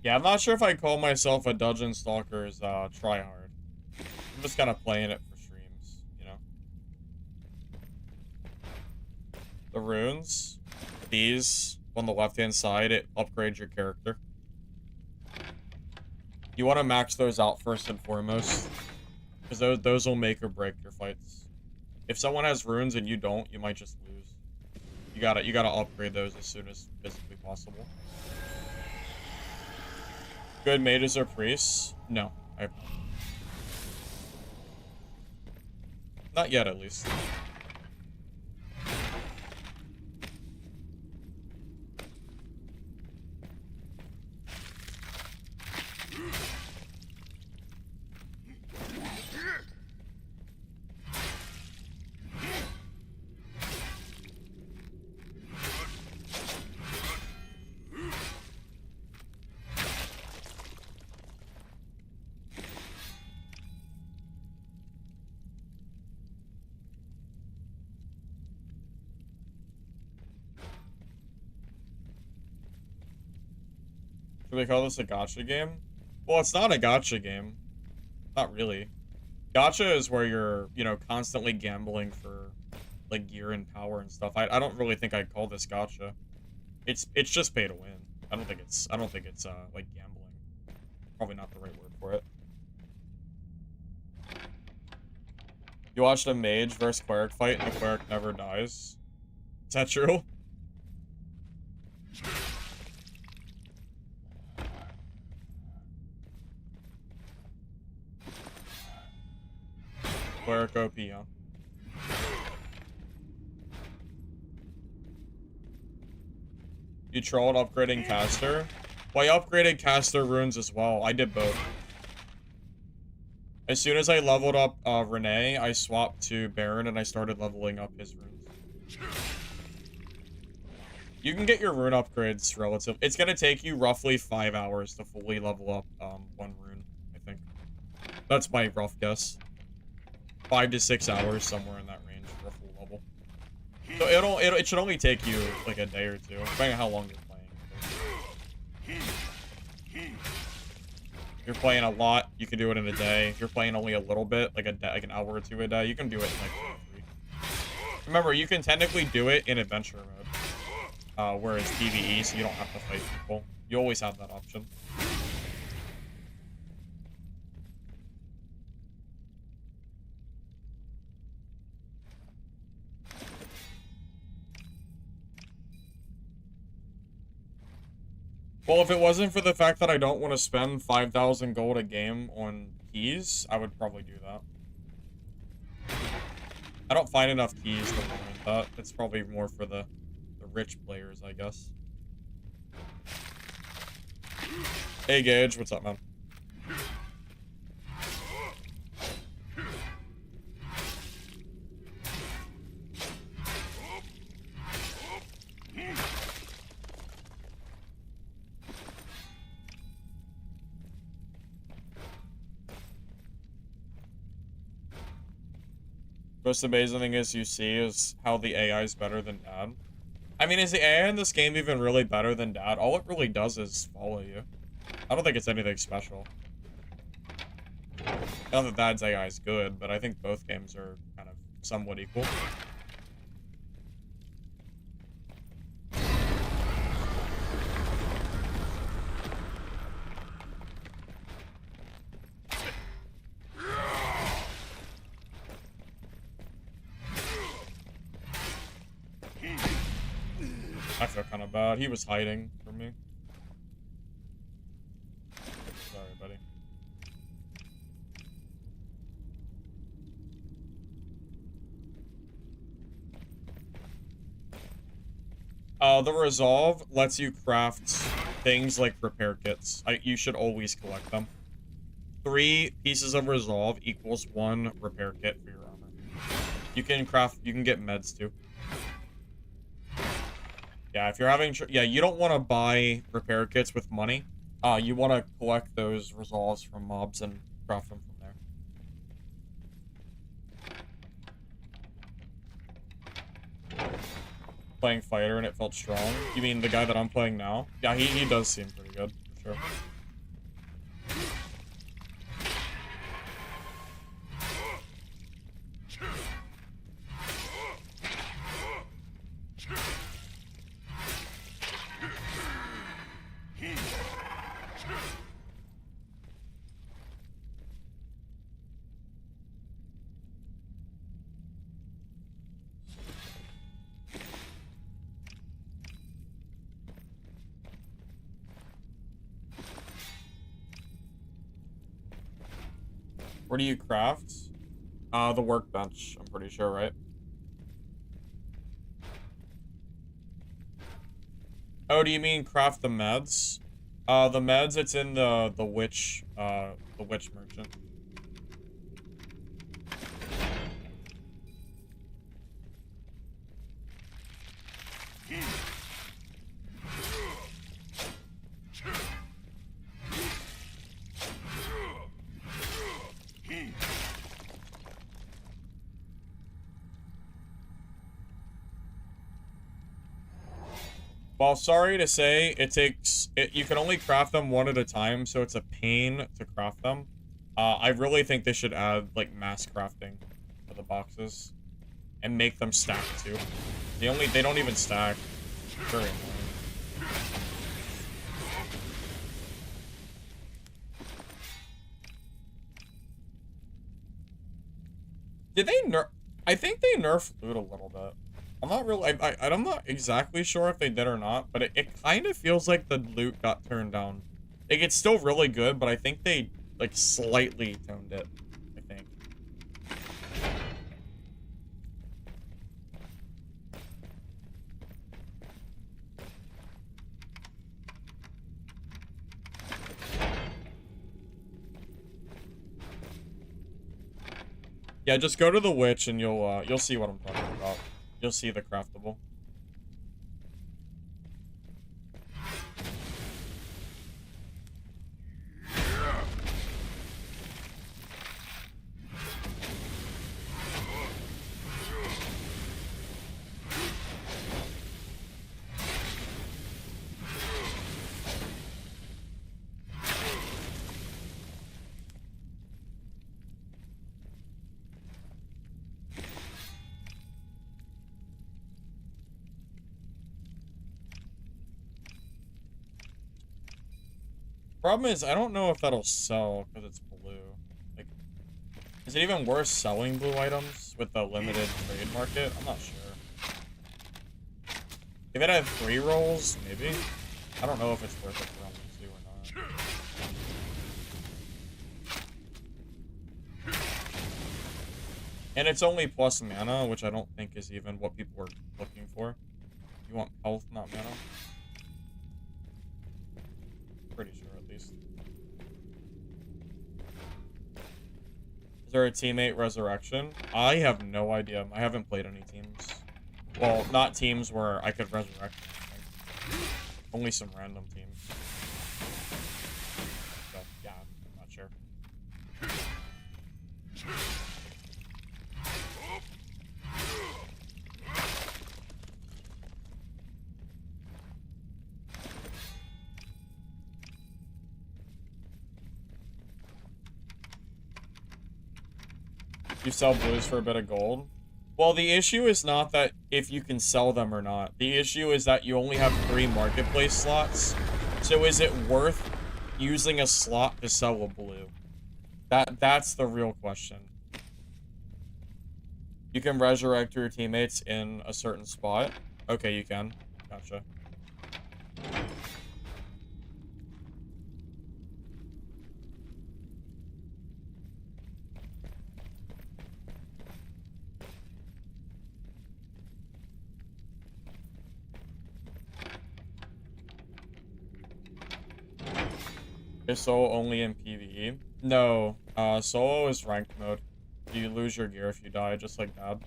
Yeah, I'm not sure if I call myself a Dungeon Stalkers tryhard. I'm just kind of playing it for streams, you know? The runes, these on the left-hand side, it upgrades your character. You want to max those out first and foremost, because those will make or break your fights. If someone has runes and you don't, you might just lose. You gotta upgrade those as soon as physically possible. Good mages or priests? No, not yet, at least. Should we call this a gacha game? Well, it's not a gacha game. Not really. Gacha is where you're, you know, constantly gambling for, like, gear and power and stuff. I don't really think I'd call this gacha. It's just pay to win. I don't think it's like, gambling. Probably not the right word for it. You watched a mage versus cleric fight and the cleric never dies. Is that true? Cleric OP, huh? You trolled upgrading caster? Well, I upgraded caster runes as well. I did both. As soon as I leveled up Renee, I swapped to Baron and I started leveling up his runes. You can get your rune upgrades relative. It's gonna take you roughly 5 hours to fully level up one rune, I think. That's my rough guess. 5 to 6 hours, somewhere in that range for a full level. So it should only take you like a day or two, depending on how long you're playing. If you're playing a lot, you can do it in a day. If you're playing only a little bit, like an hour or two a day, you can do it in like 2 or 3. Remember, you can technically do it in adventure mode, where it's PvE, so you don't have to fight people. You always have that option. Well, if it wasn't for the fact that I don't want to spend 5,000 gold a game on keys, I would probably do that. I don't find enough keys to warrant that. It's probably more for the rich players, I guess. Hey, Gage, what's up, man? Most amazing thing is you see is how the AI is better than Dad. I mean, is the AI in this game even really better than Dad? All it really does is follow you. I don't think it's anything special. Not that Dad's AI is good, but I think both games are kind of somewhat equal. I feel kind of bad. He was hiding from me. Sorry, buddy. The Resolve lets you craft things like repair kits. You should always collect them. 3 pieces of Resolve equals 1 repair kit for your armor. You can get meds too. Yeah, if you're having, yeah, you don't want to buy repair kits with money. You want to collect those resolves from mobs and craft them from there. Playing fighter and it felt strong. You mean the guy that I'm playing now? Yeah, he does seem pretty good, for sure. Where do you craft? The workbench, I'm pretty sure, right? Oh, do you mean craft the meds? The meds, it's in the witch merchant. Well, sorry to say, you can only craft them one at a time, so it's a pain to craft them. I really think they should add, like, mass crafting to the boxes. And make them stack, too. They don't even stack. Very annoying. Did they nerf? I think they nerfed loot a little bit. I'm not really, I'm not exactly sure if they did or not, but it kind of feels like the loot got turned down. Like, it's still really good, but I think they, like, slightly toned it, I think. Yeah, just go to the witch and you'll see what I'm talking about. You'll see the craftable. Problem is, I don't know if that'll sell because it's blue. Like, is it even worth selling blue items with the limited trade market? I'm not sure. If it had 3 rolls, maybe. I don't know if it's worth it for only 2 or not. And it's only plus mana, which I don't think is even what people were looking for. You want health, not mana? Pretty sure, at least. Is there a teammate resurrection? I have no idea. I haven't played any teams. Well, not teams where I could resurrect anything. Only some random teams. So, yeah, I'm not sure. You sell blues for a bit of gold? Well, the issue is not that if you can sell them or not. The issue is that you only have 3 marketplace slots. So is it worth using a slot to sell a blue? That's the real question. You can resurrect your teammates in a certain spot. Okay, you can. Gotcha. Is solo only in PvE? No, solo is ranked mode. You lose your gear if you die, just like Dad.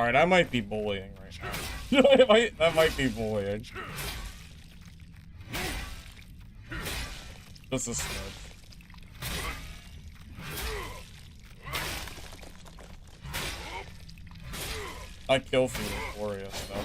Alright, I might be bullying right now. That might be bullying. Just a smidge. I kill feed is glorious though.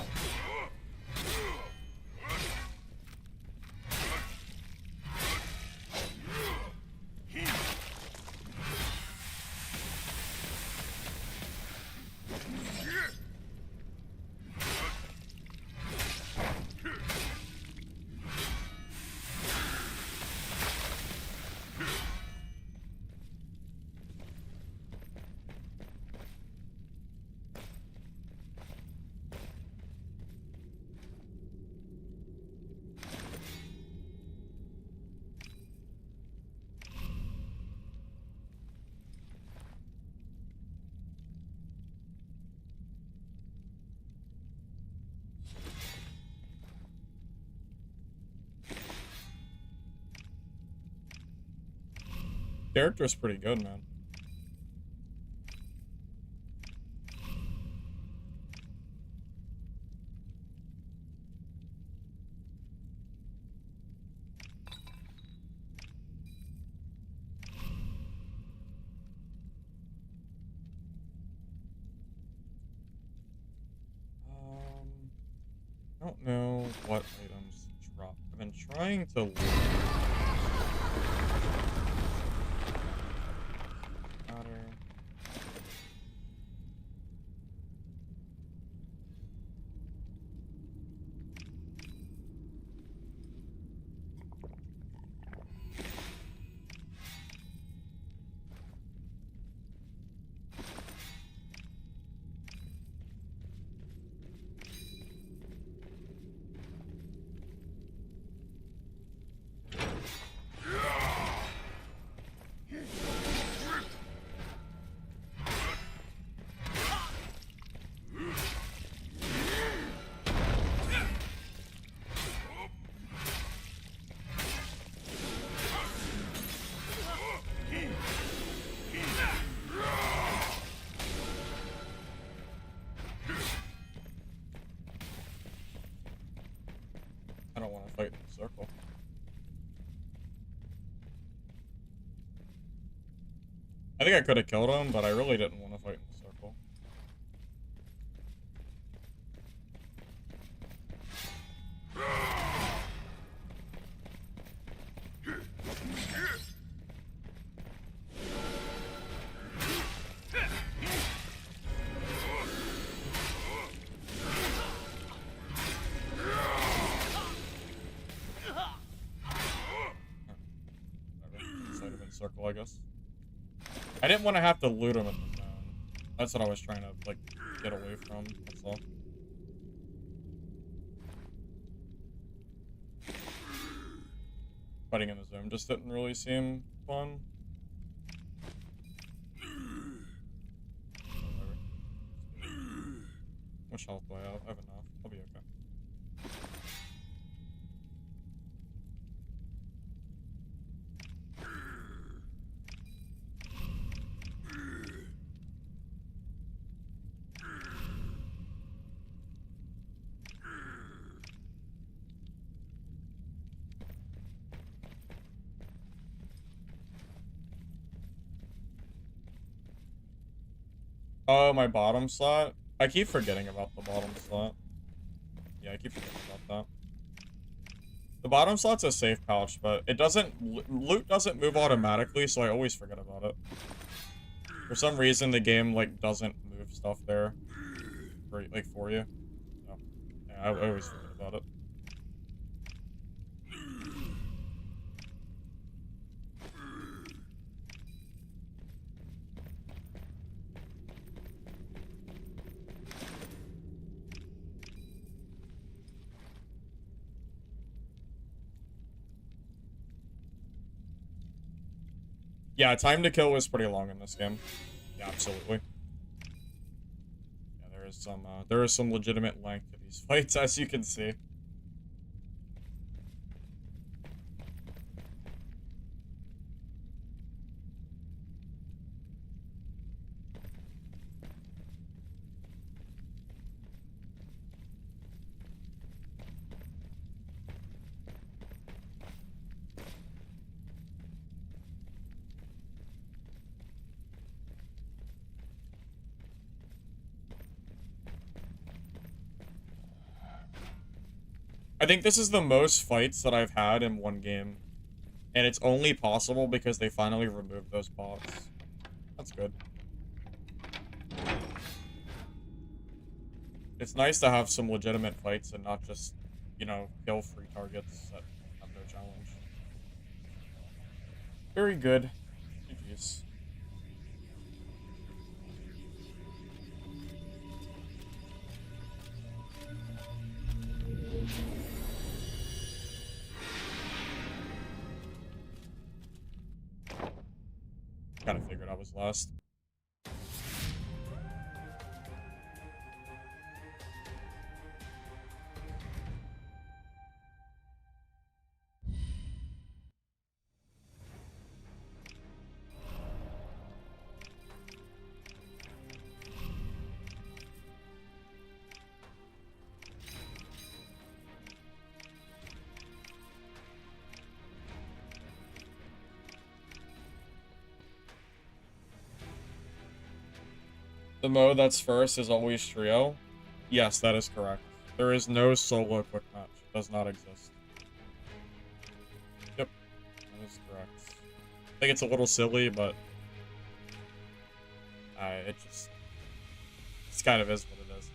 Character's pretty good, man. I don't know what items to drop. I've been trying to loot. I don't want to fight in the circle. I think I could have killed him, but I really didn't want to fight in the circle. Circle, I guess. I didn't want to have to loot him in the zone. That's what I was trying to, like, get away from. That's all. Fighting in the zone just didn't really seem fun. Whatever. How much health do I have? I have enough. I'll be okay. Oh, my bottom slot? I keep forgetting about the bottom slot. Yeah, I keep forgetting about that. The bottom slot's a safe pouch, but it doesn't... Loot doesn't move automatically, so I always forget about it. For some reason, the game, like, doesn't move stuff there. For you. So, yeah, I always forget about it. Yeah, time to kill was pretty long in this game. Yeah, absolutely. Yeah, there is some legitimate length to these fights, as you can see. I think this is the most fights that I've had in one game. And it's only possible because they finally removed those bots. That's good. It's nice to have some legitimate fights and not just, you know, kill free targets that have no challenge. Very good. GG's. Kind of figured I was last. The mode that's first is always trio. Yes, that is correct. There is no solo quick match. It does not exist. Yep, that is correct. I think it's a little silly, but it kind of is what it is.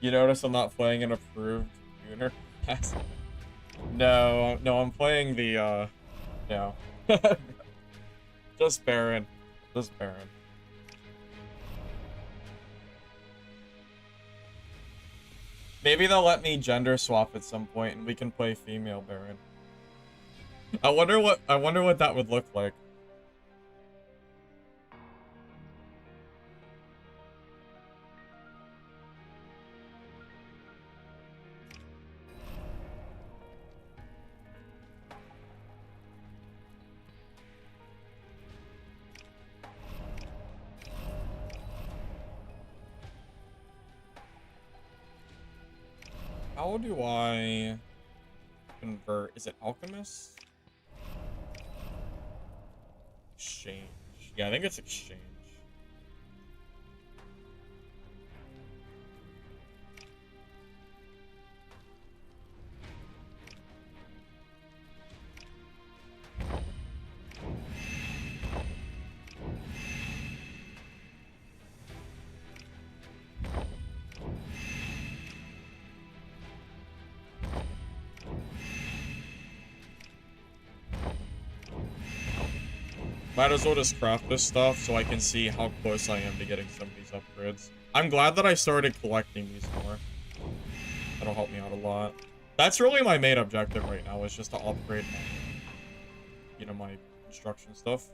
You notice I'm not playing an approved tuner? No, I'm playing the, no. Just Baron. Just Baron. Maybe they'll let me gender swap at some point and we can play female Baron. I wonder what that would look like. How do I convert? Is it Alchemist? Exchange. Yeah, I think it's exchange. Might as well just craft this stuff so I can see how close I am to getting some of these upgrades. I'm glad that I started collecting these more. That'll help me out a lot. That's really my main objective right now, is just to upgrade my, you know, my construction stuff.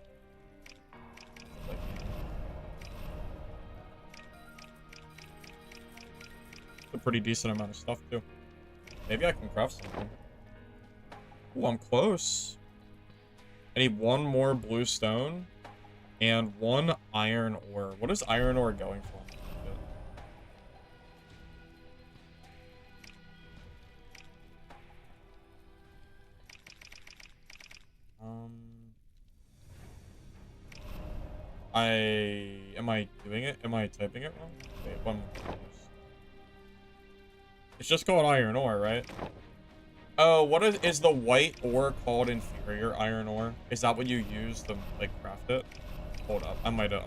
A pretty decent amount of stuff, too. Maybe I can craft something. Ooh, I'm close. I need one more blue stone and one iron ore. What is iron ore going for? Am I doing it? Am I typing it wrong? Wait, one more. It's just called iron ore, right? Oh, what is the white ore called inferior iron ore? Is that what you use to, like, craft it? Hold up. I might be.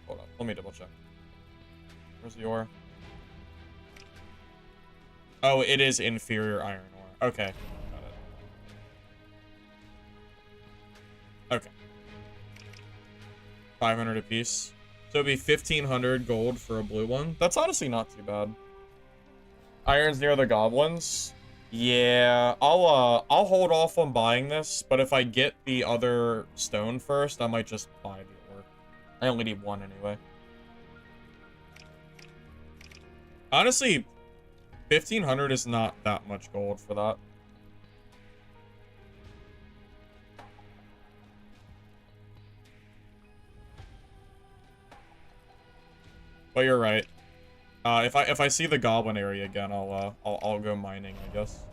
Hold up. Let me double check. Where's the ore? Oh, it is inferior iron ore. Okay. Got it. Okay. 500 apiece. So it'd be 1,500 gold for a blue one. That's honestly not too bad. Iron's near the goblins. Yeah, I'll hold off on buying this, but if I get the other stone first, I might just buy the ore. I only need one anyway. Honestly, 1,500 is not that much gold for that. But you're right. If I see the goblin area again, I'll go mining, I guess.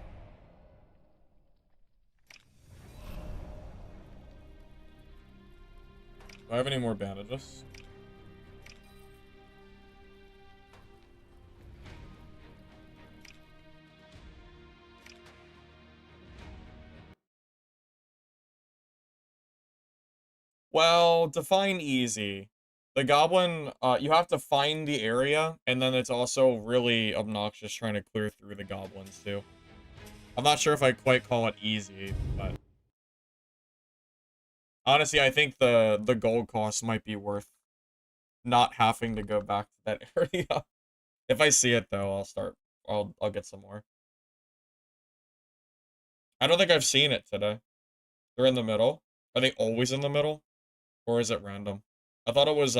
Do I have any more bandages? Well, define easy. The goblin, you have to find the area, and then it's also really obnoxious trying to clear through the goblins, too. I'm not sure if I quite call it easy, but... honestly, I think the gold cost might be worth not having to go back to that area. If I see it, though, I'll get some more. I don't think I've seen it today. They're in the middle. Are they always in the middle? Or is it random? I thought it was,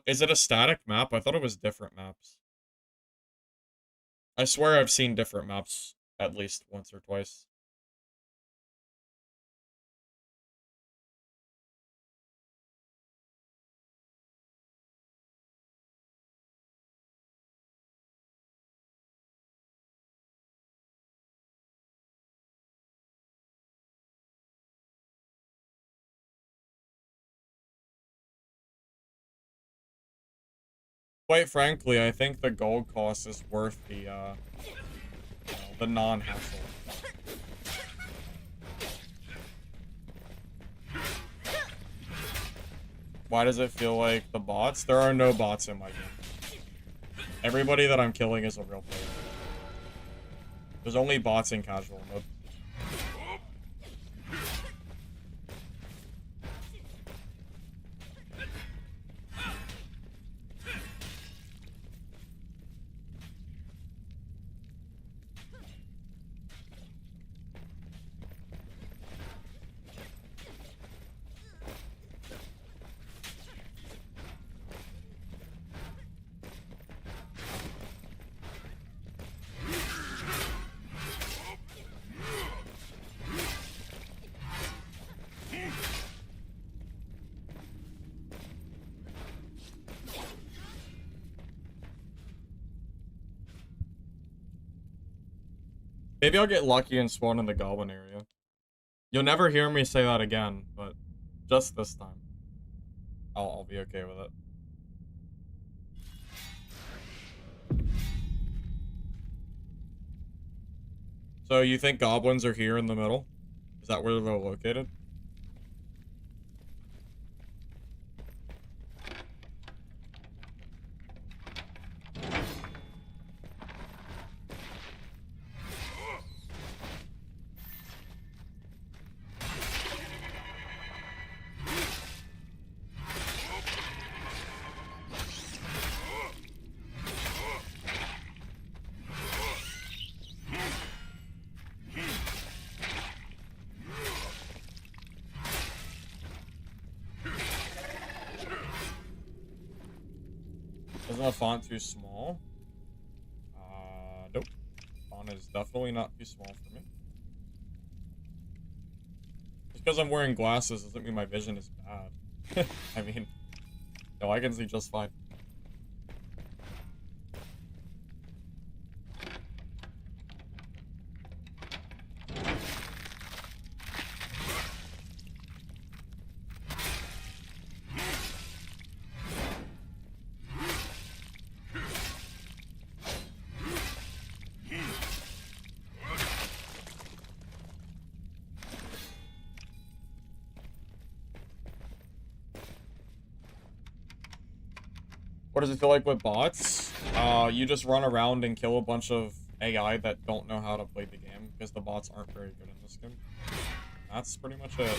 is it a static map? I thought it was different maps. I swear I've seen different maps at least once or twice. Quite frankly, I think the gold cost is worth the, the non-hassle. Why does it feel like the bots? There are no bots in my game. Everybody that I'm killing is a real player. There's only bots in casual mode. Maybe I'll get lucky and spawn in the goblin area. You'll never hear me say that again, but just this time. I'll be okay with it. So you think goblins are here in the middle? Is that where they're located? Isn't the font too small? Nope. Font is definitely not too small for me. Just because I'm wearing glasses doesn't mean my vision is bad. I mean, no, I can see just fine. What does it feel like with bots? You just run around and kill a bunch of AI that don't know how to play the game, because the bots aren't very good in this game. That's pretty much it.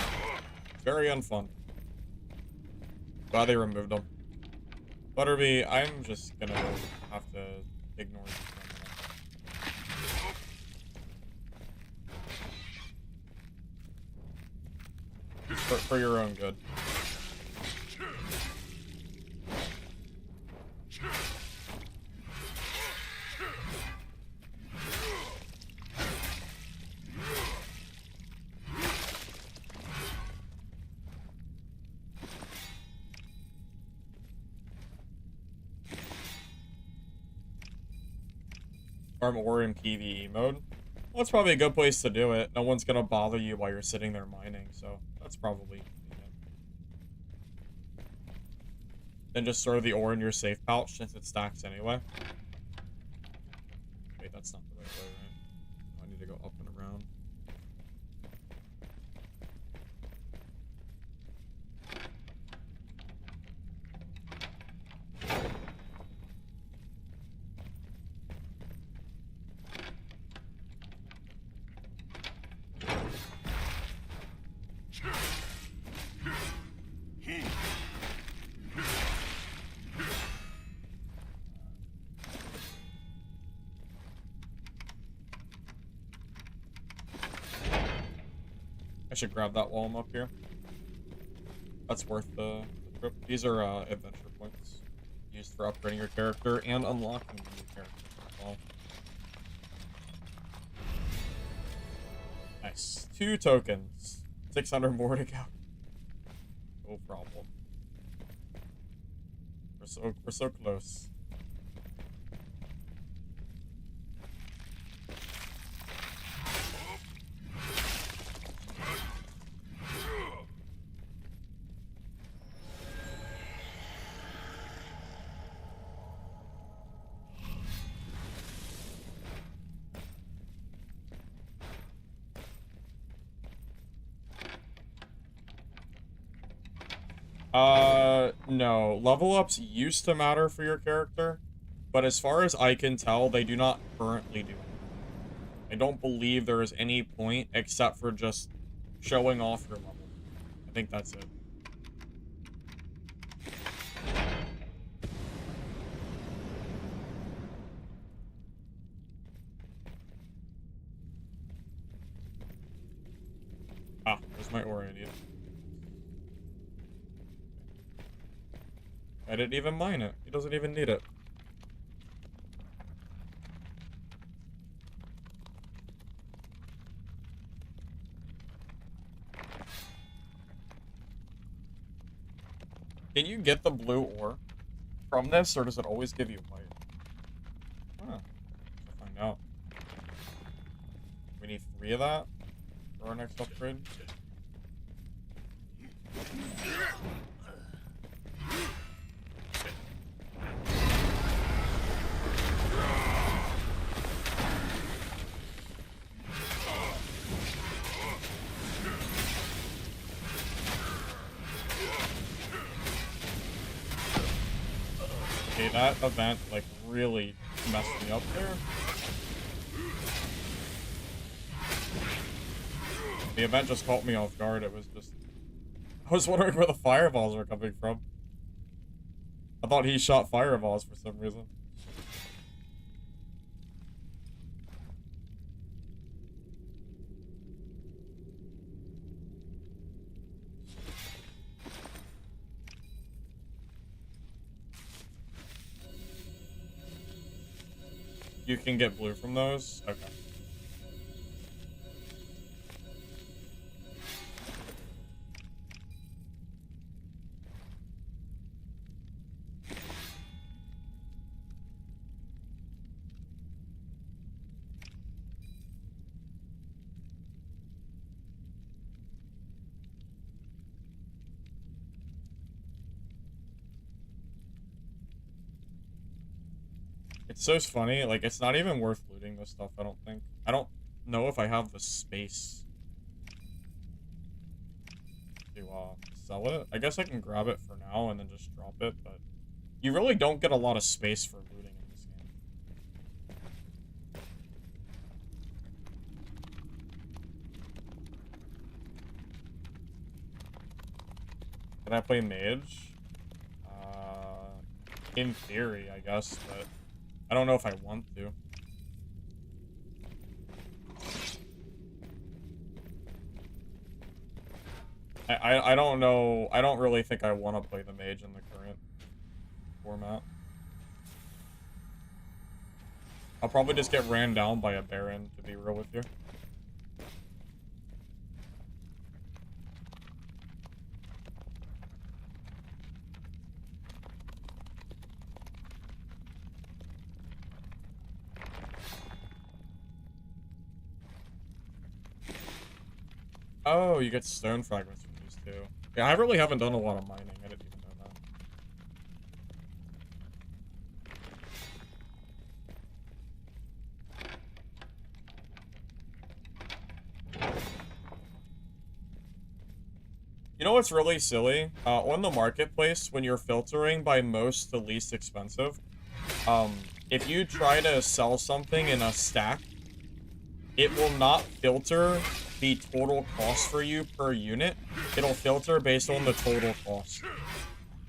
It's Very unfun. Glad they removed them. Butterby, I'm just gonna have to ignore you for a minute. For your own good. Farm ore in PvE mode. Well, that's probably a good place to do it. No one's gonna bother you while you're sitting there mining, so that's probably convenient. Then just store the ore in your safe pouch since it stacks anyway. Wait, that's not the right way, right? I need to go up and around. I should grab that while I'm up here. That's worth the trip. These are adventure points used for upgrading your character and unlocking new characters as well. Nice. 2 tokens. 600 more to go. No problem. We're so close. No. Level ups used to matter for your character, but as far as I can tell, they do not currently do it. I don't believe there is any point except for just showing off your level. I think that's it. Ah, there's my ore idiot. I didn't even mine it. He doesn't even need it. Can you get the blue ore from this, or does it always give you white? Huh. I'll find out. We need 3 of that for our next upgrade. Okay, that event, like, really messed me up there. The event just caught me off guard. It was just... I was wondering where the fireballs were coming from. I thought he shot fireballs for some reason. You can get blue from those? Okay. It's so funny, like, it's not even worth looting this stuff, I don't think. I don't know if I have the space to, sell it. I guess I can grab it for now and then just drop it, but you really don't get a lot of space for looting in this game. Can I play mage? In theory, I guess, but I don't know if I want to. I don't know. I don't really think I want to play the mage in the current format. I'll probably just get ran down by a baron, to be real with you. Oh, you get stone fragments from these too. Yeah, I really haven't done a lot of mining. I didn't even know that. You know what's really silly? On the marketplace, when you're filtering by most to least expensive, if you try to sell something in a stack, it will not filter the total cost for you per unit. It'll filter based on the total cost.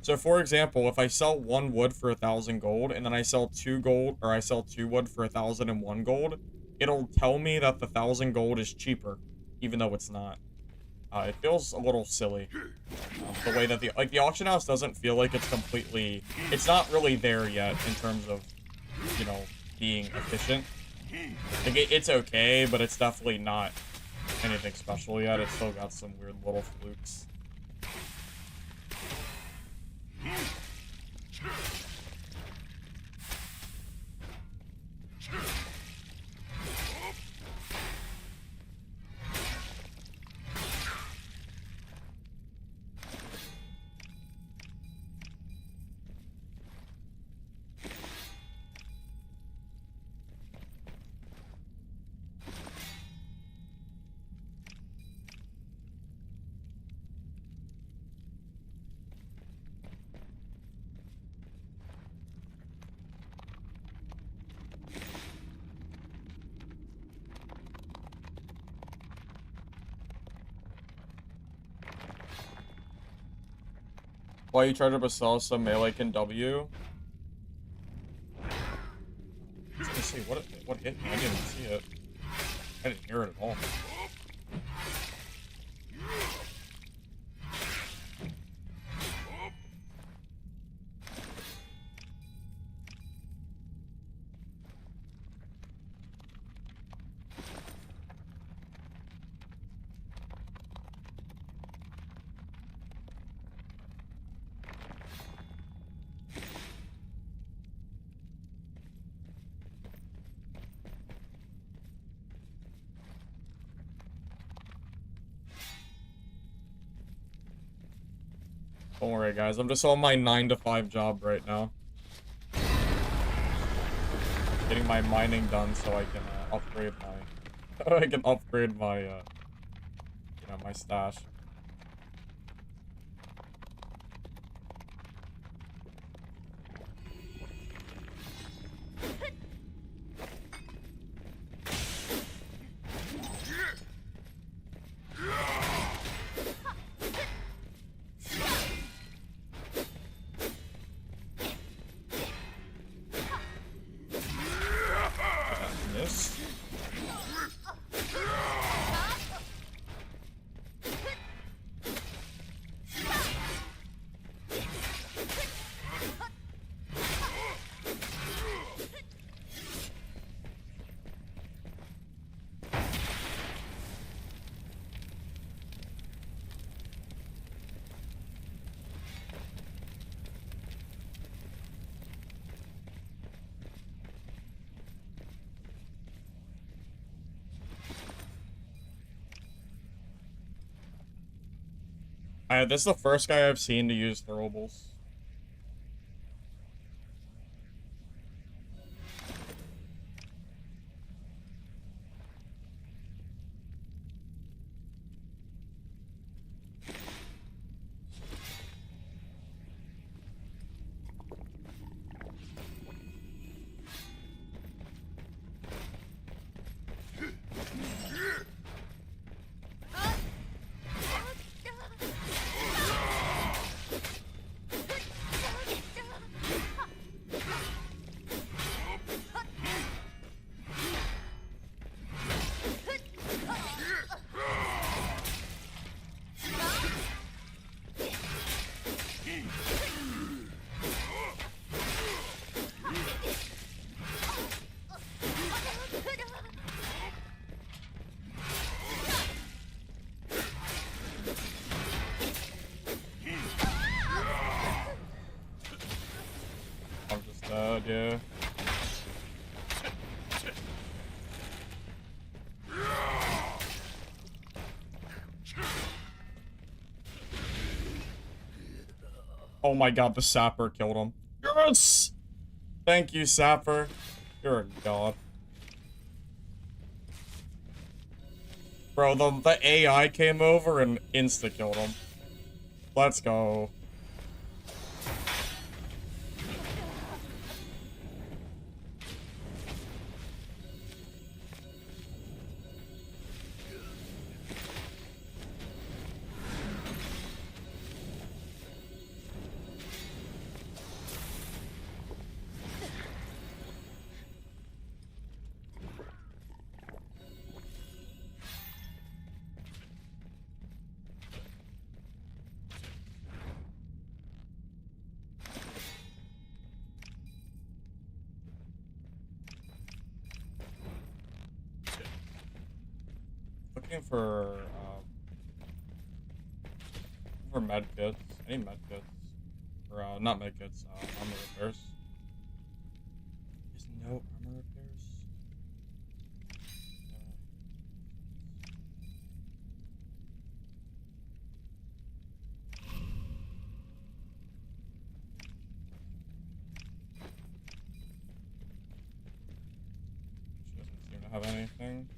So for example, if I sell 1 wood for 1,000 gold, and then I sell 2 gold, or I sell 2 wood for 1,001 gold, it'll tell me that the 1,000 gold is cheaper, even though it's not. It feels a little silly. The way that the auction house doesn't feel like it's completely, it's not really there yet in terms of, you know, being efficient. Like, it's okay, but it's definitely not anything special yet. It's still got some weird little flukes. Why you try to sell some melee can W? I was gonna say, what hit me? I didn't even see it. I didn't hear it at all. Don't worry, guys. I'm just on my 9 to 5 job right now. Getting my mining done so I can upgrade my... I can upgrade my, you know, my stash. This is the first guy I've seen to use throwables. Oh my god, the sapper killed him. Yes! Thank you, sapper. You're a god. Bro, the AI came over and insta-killed him. Let's go. Looking for med kits. I need med kits. Or, not med kits, armor repairs. There's no armor repairs? She doesn't seem to have anything.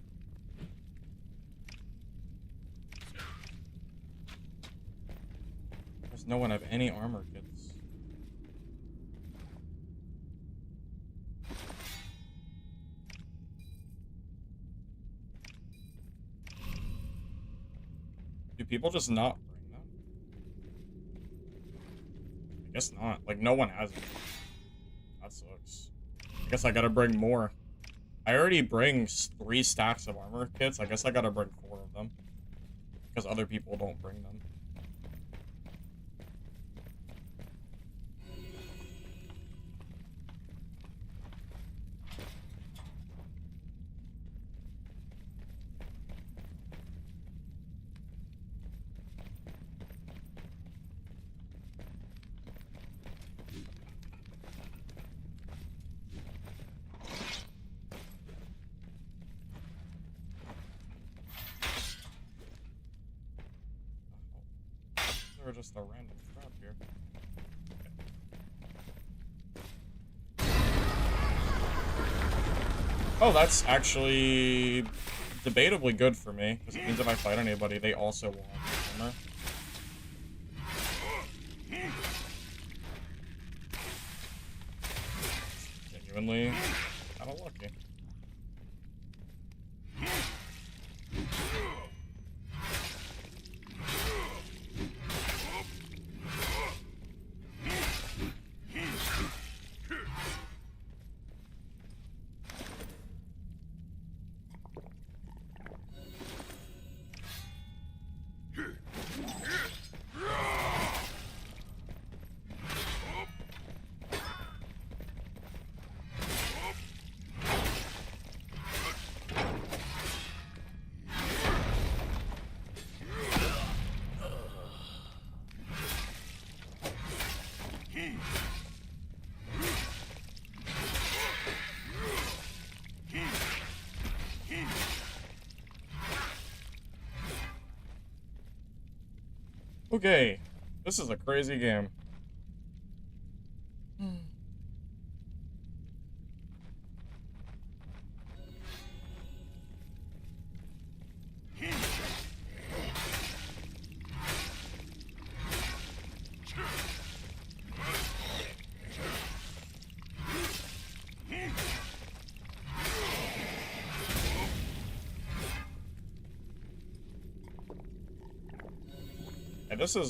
Does no one have any armor kits? Do people just not bring them? I guess not. Like, no one has it. That sucks. I guess I gotta bring more. I already bring 3 stacks of armor kits. I guess I gotta bring 4 of them. Because other people don't bring them. Or just a random trap here. Oh, that's actually debatably good for me, because it means if I fight anybody, they also will have armor. Genuinely kind of lucky. Okay, this is a crazy game.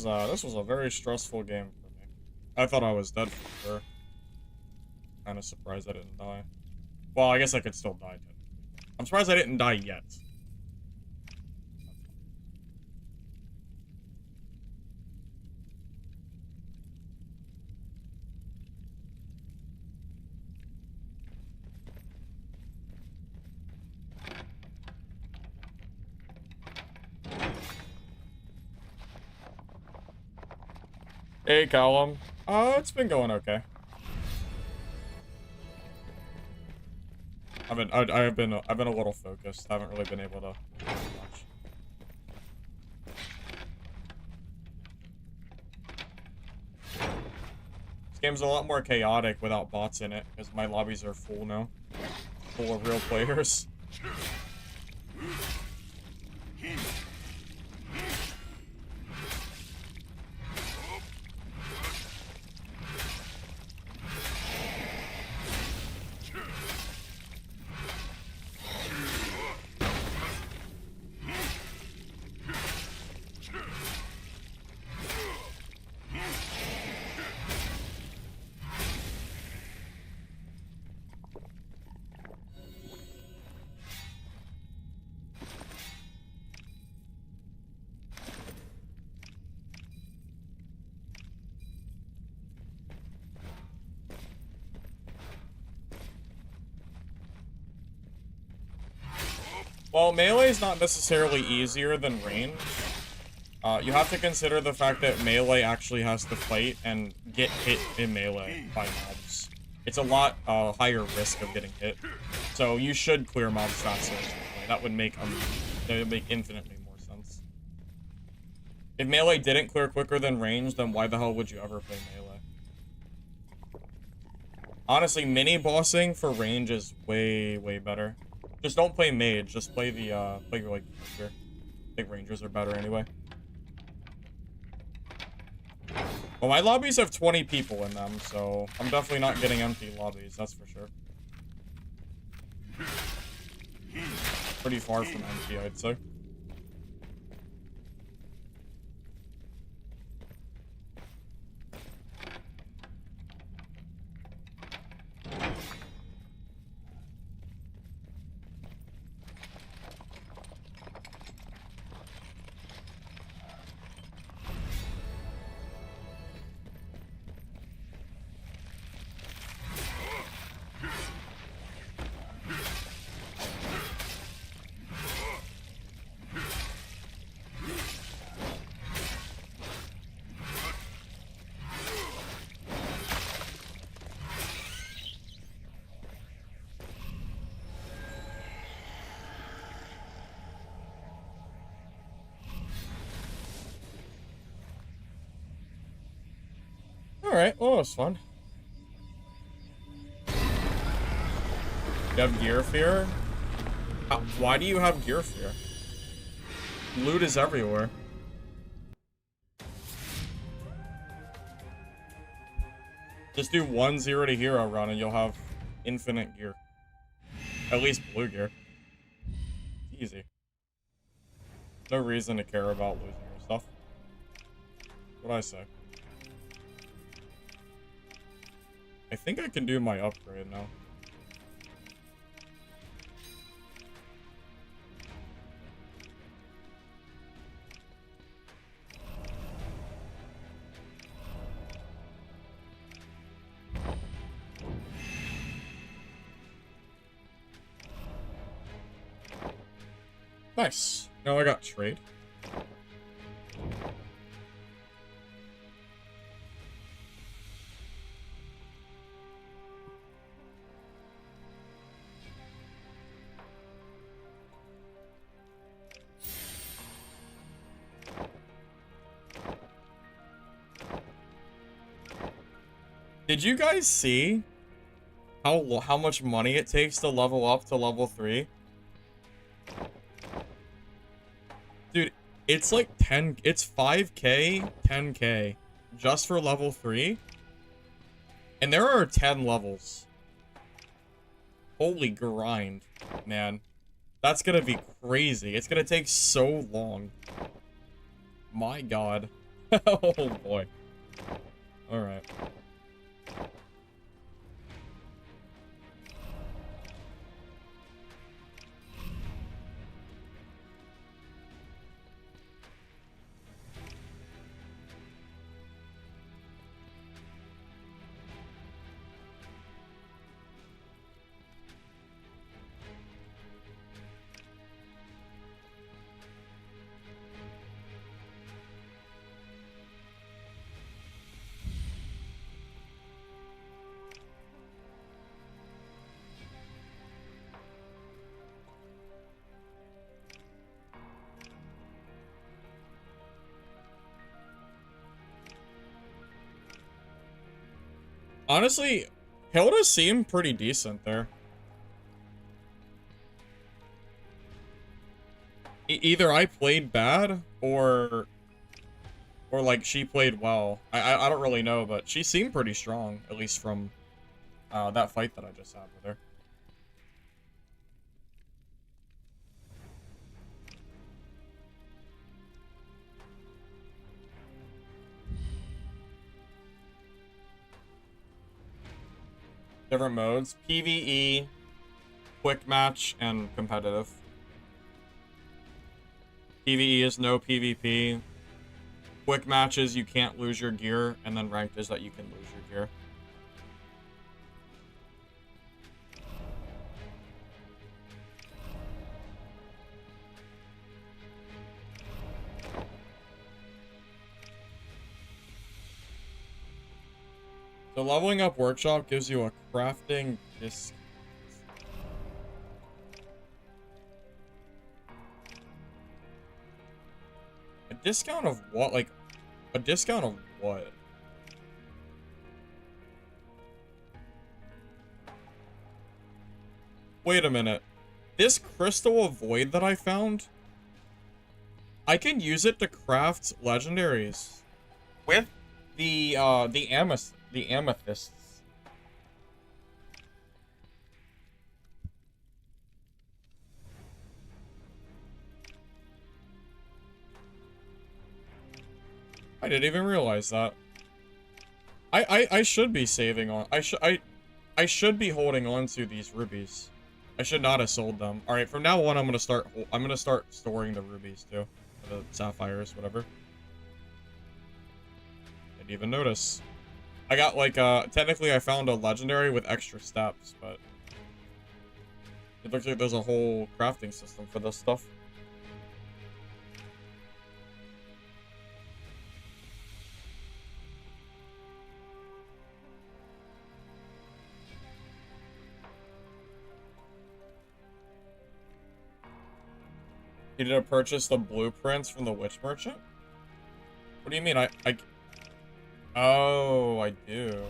Yeah, this was a very stressful game for me. I thought I was dead for sure. Kind of surprised I didn't die. Well, I guess I could still die. I'm surprised I didn't die yet. Hey, Callum. It's been going okay. I've been a little focused. Haven't really been able to do much. game's a lot more chaotic without bots in it, because my lobbies are full now. Full of real players. Well, melee is not necessarily easier than range. You have to consider the fact that melee actually has to fight and get hit in melee by mobs. It's a lot higher risk of getting hit. So you should clear mobs faster. That would make infinitely more sense. If melee didn't clear quicker than range, then why the hell would you ever play melee? Honestly, mini-bossing for range is way, way better. Just don't play mage, just play the, play like, ranger. I think rangers are better anyway. Well, my lobbies have 20 people in them, so I'm definitely not getting empty lobbies, that's for sure. Pretty far from empty, I'd say. Alright, well, that was fun. You have gear fear? Why do you have gear fear? Loot is everywhere. Just do 1-0 to hero run and you'll have infinite gear. At least blue gear. It's easy. No reason to care about losing your stuff. What'd I say? I think I can do my upgrade now. Nice. Now I got trade. Did you guys see how much money it takes to level up to level 3? Dude, it's like it's 5k, 10k just for level 3. And there are 10 levels. Holy grind, man. That's gonna be crazy. It's gonna take so long. My god. Oh boy. Alright. Honestly, Hilda seemed pretty decent there. Either I played bad or like she played well. I don't really know, but she seemed pretty strong, at least from that fight that I just had with her. Different modes: PvE, quick match, and competitive. PvE is no PvP. Quick matches, you can't lose your gear, and then ranked is that you can lose your gear. The leveling up workshop gives you a crafting disc. A discount of what? Like, a discount of what? Wait a minute. This crystal of void that I found, I can use it to craft legendaries with the amethysts. I didn't even realize that. I should be saving on. I should be holding on to these rubies. I should not have sold them. All right, from now on, I'm gonna start storing the rubies too, the sapphires, whatever. Didn't even notice. I got like technically I found a legendary with extra steps, but it looks like there's a whole crafting system for this stuff. You need to purchase the blueprints from the witch merchant? What do you mean? Oh, I do.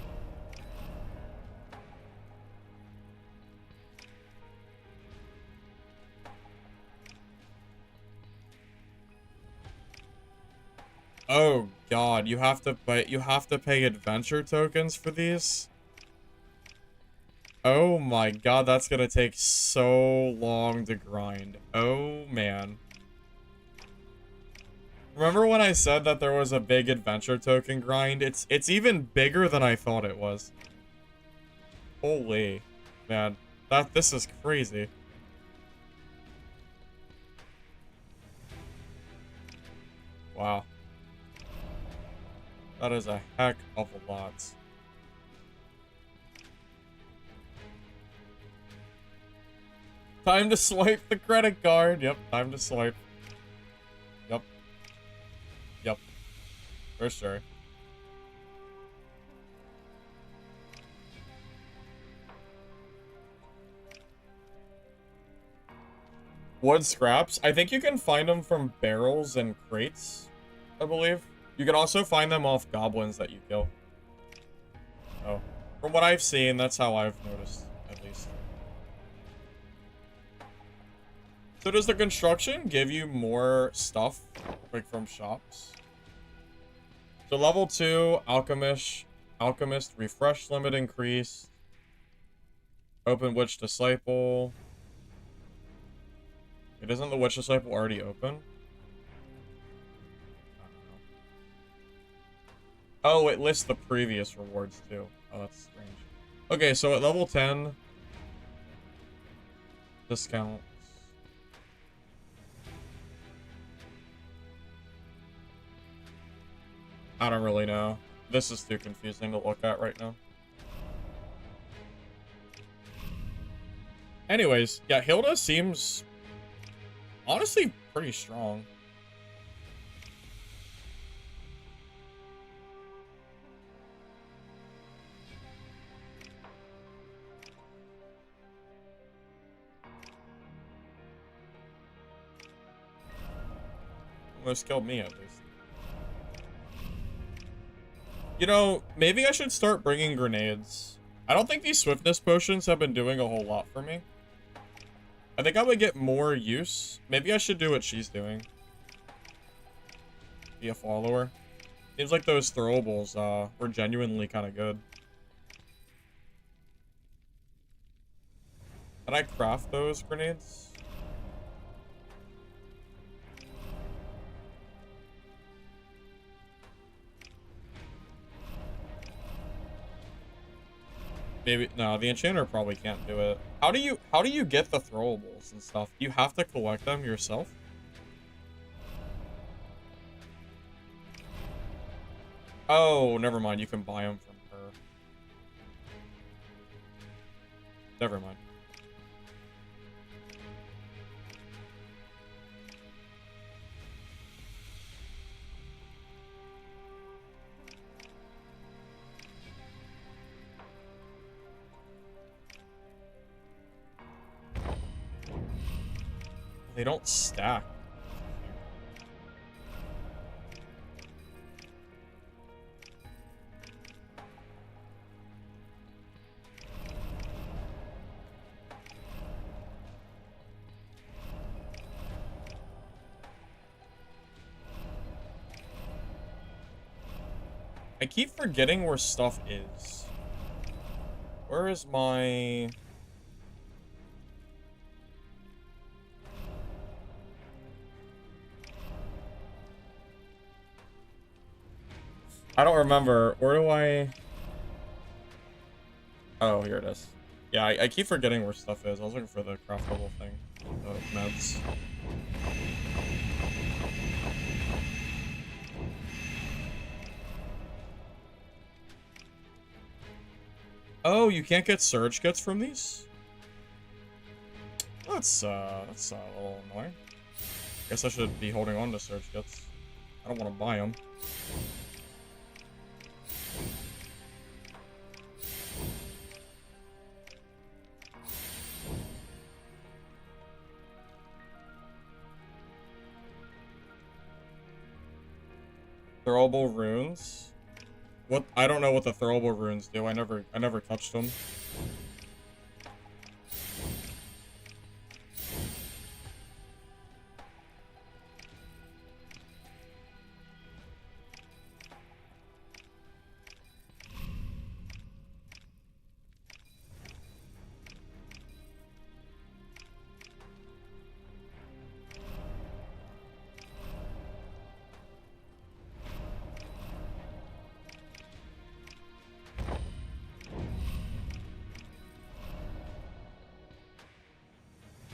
Oh god, you have to pay adventure tokens for these? Oh my god, that's gonna take so long to grind. Oh man. Remember when I said that there was a big adventure token grind? It's even bigger than I thought it was. Holy man, this is crazy. Wow. That is a heck of a lot. Time to swipe the credit card. Yep, time to swipe. Yep. Yep. For sure. Wood scraps. I think you can find them from barrels and crates, I believe. You can also find them off goblins that you kill. Oh. From what I've seen, that's how I've noticed, at least. So does the construction give you more stuff, like from shops? So level 2, Alchemist, refresh limit increased. Open Witch Disciple. Wait, isn't the Witch Disciple already open? Oh, it lists the previous rewards too. Oh, that's strange. Okay, so at level 10, discounts. I don't really know. This is too confusing to look at right now. Anyways, yeah, Hilda seems honestly pretty strong. Almost killed me, at least. You know, maybe I should start bringing grenades. I don't think these swiftness potions have been doing a whole lot for me. I think I would get more use. Maybe I should do what she's doing. Be a follower. Seems like those throwables were genuinely kind of good. Can I craft those grenades? Maybe no, the enchanter probably can't do it. How do you get the throwables and stuff? You have to collect them yourself? Oh, never mind. You can buy them from her. Never mind. They don't stack. I keep forgetting where stuff is. Where is my... I don't remember. Where do I... Oh, here it is. Yeah, I keep forgetting where stuff is. I was looking for the craftable thing. The meds. Oh, you can't get surge kits from these? That's a little annoying. Guess I should be holding on to surge kits. I don't want to buy them. Throwable runes? What? I don't know what the throwable runes do. I never touched them.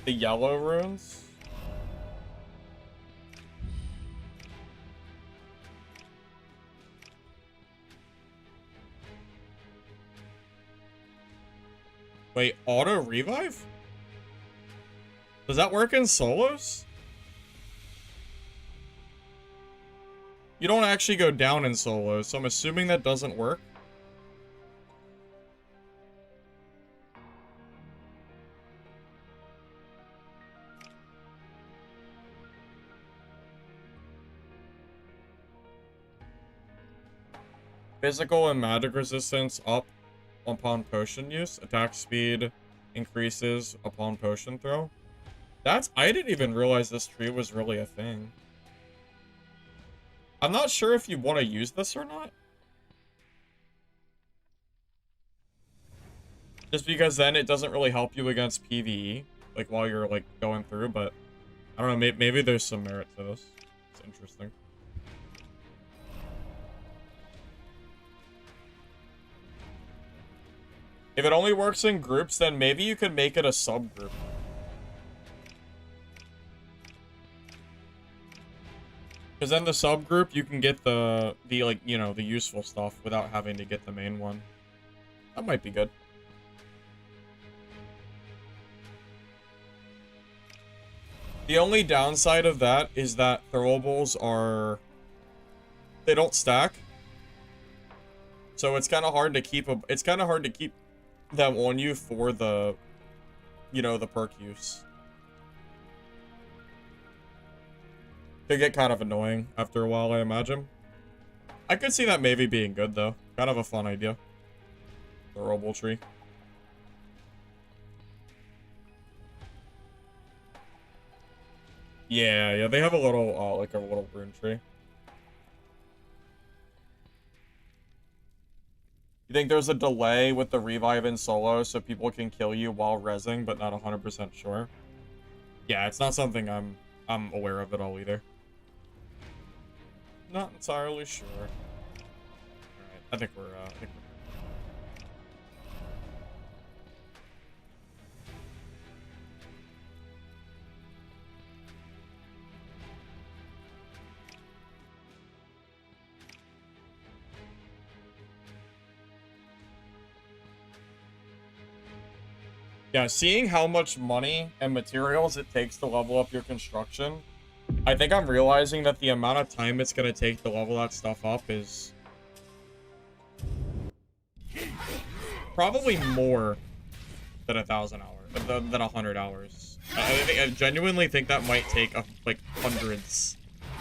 The yellow runes? Wait, auto revive? Does that work in solos? You don't actually go down in solos, so I'm assuming that doesn't work. Physical and magic resistance up upon potion use. Attack speed increases upon potion throw. I didn't even realize this tree was really a thing. I'm not sure if you want to use this or not. Just because then it doesn't really help you against PvE, like while you're like going through, but I don't know, maybe there's some merit to this. It's interesting. If it only works in groups, then maybe you could make it a subgroup. Because then the subgroup, you can get the like, you know, the useful stuff without having to get the main one. That might be good. The only downside of that is that throwables are... they don't stack. So it's kind of hard to keep them on you for the, you know, the perk use. They get kind of annoying after a while, I imagine. I could see that maybe being good, though. Kind of a fun idea. The roble tree. Yeah, they have a little, like a little rune tree. You think there's a delay with the revive in solo so people can kill you while rezzing, but not 100% sure? Yeah, it's not something I'm aware of at all either. Not entirely sure. Alright, I think we're Yeah, seeing how much money and materials it takes to level up your construction, I think I'm realizing that the amount of time it's going to take to level that stuff up is probably more than 1,000 hours, than 100 hours. I genuinely think that might take like hundreds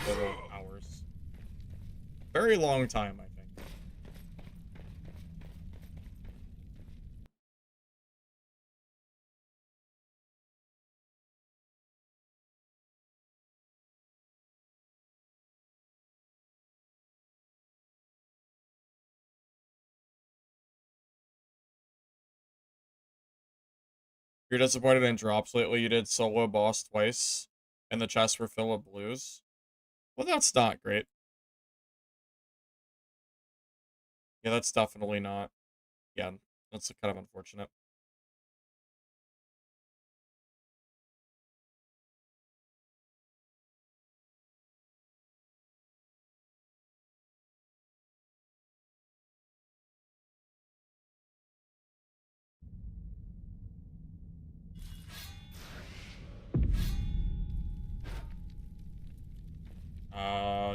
of hours. Very long time, I think. You're disappointed in drops lately. You did solo boss twice, and the chests were filled with blues. Well, that's not great. Yeah, that's definitely not. Yeah, that's kind of unfortunate.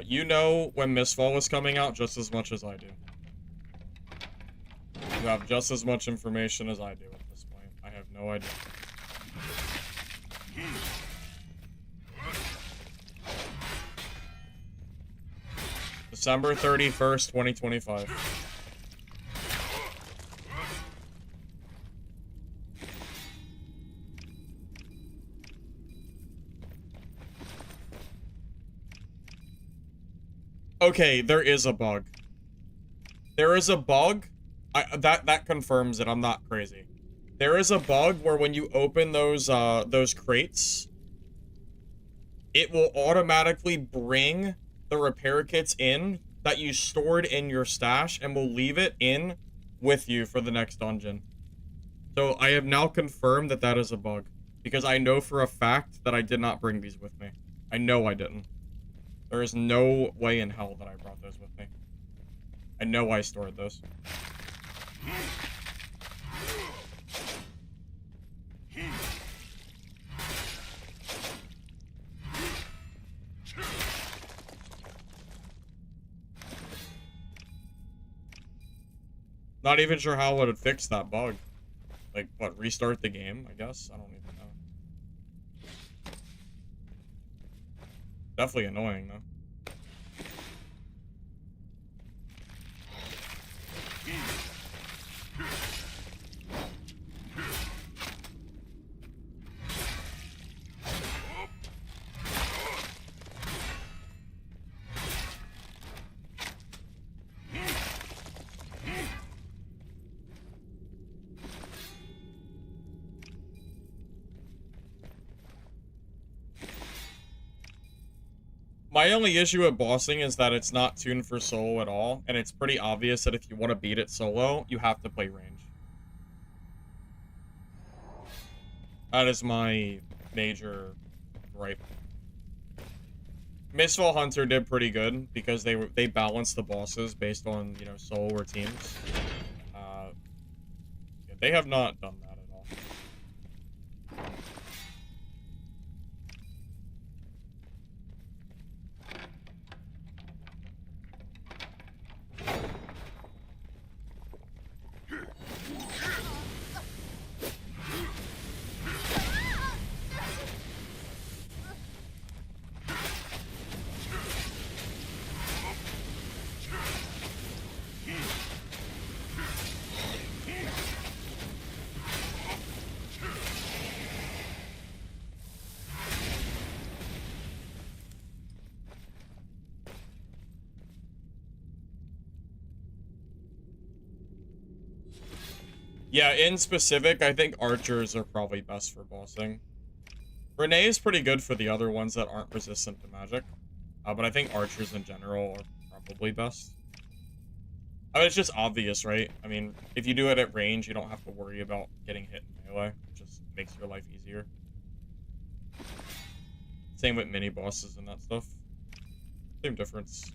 You know when Mistfall was coming out just as much as I do. You have just as much information as I do at this point. I have no idea. December 31st, 2025. Okay, there is a bug. There is a bug. That confirms it. I'm not crazy. There is a bug where when you open those crates, it will automatically bring the repair kits in that you stored in your stash and will leave it in with you for the next dungeon. So I have now confirmed that that is a bug because I know for a fact that I did not bring these with me. I know I didn't. There is no way in hell that I brought those with me. I know I stored those. Not even sure how it would fix that bug. Like, what, restart the game, I guess? I don't even know. Definitely annoying, though. My only issue with bossing is that it's not tuned for solo at all, and it's pretty obvious that if you want to beat it solo, you have to play range. That is my major gripe. Mistfall Hunter did pretty good because they balanced the bosses based on, you know, solo or teams. Yeah, they have not done that at all. Yeah, in specific, I think archers are probably best for bossing. Renee is pretty good for the other ones that aren't resistant to magic. But I think archers in general are probably best. I mean, it's just obvious, right? I mean, if you do it at range, you don't have to worry about getting hit in melee. It just makes your life easier. Same with mini bosses and that stuff. Same difference.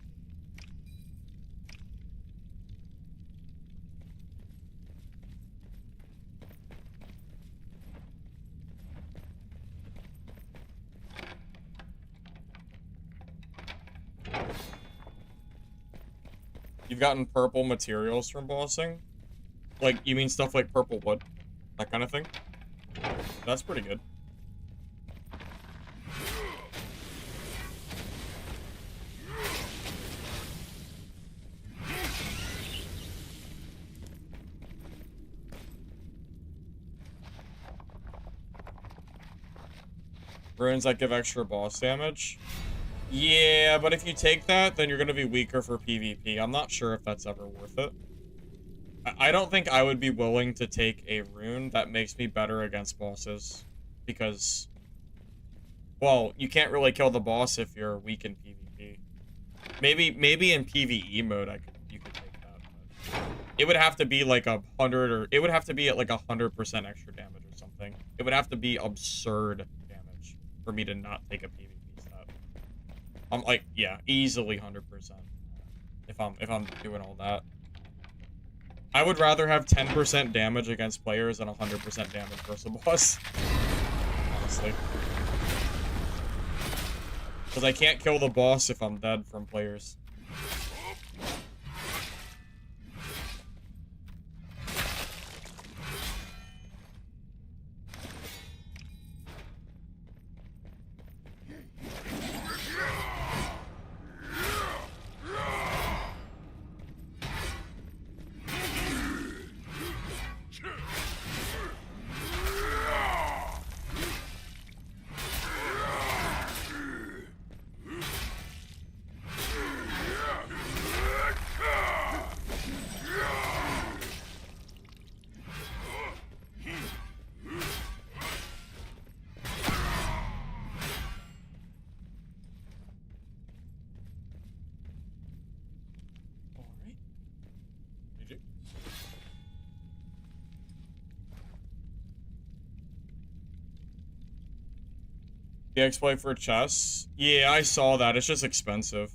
You've gotten purple materials from bossing? Like, you mean stuff like purple wood? That kind of thing? That's pretty good. Runes that give extra boss damage? Yeah, but if you take that, then you're going to be weaker for PvP. I'm not sure if that's ever worth it. I don't think I would be willing to take a rune that makes me better against bosses. Because, well, you can't really kill the boss if you're weak in PvP. Maybe in PvE mode you could take that. But it would have to be like 100 or it would have to be at like 100% extra damage or something. It would have to be absurd damage for me to not take a PvP stat. I'm like, yeah, easily 100%. If I'm doing all that. I would rather have 10% damage against players than 100% damage versus a boss. Honestly. Because I can't kill the boss if I'm dead from players. The exploit for chess? Yeah, I saw that. It's just expensive.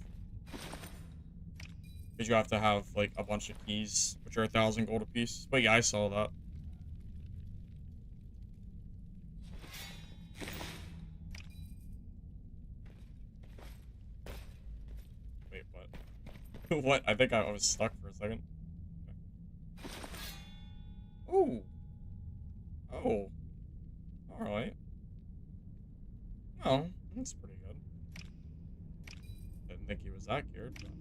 Because you have to have, like, a bunch of keys, which are 1,000 gold apiece. But yeah, I saw that. Wait, what? What? I think I was stuck for a second. Oh. Oh. Alright. Oh, that's pretty good. Didn't think he was that cured, but...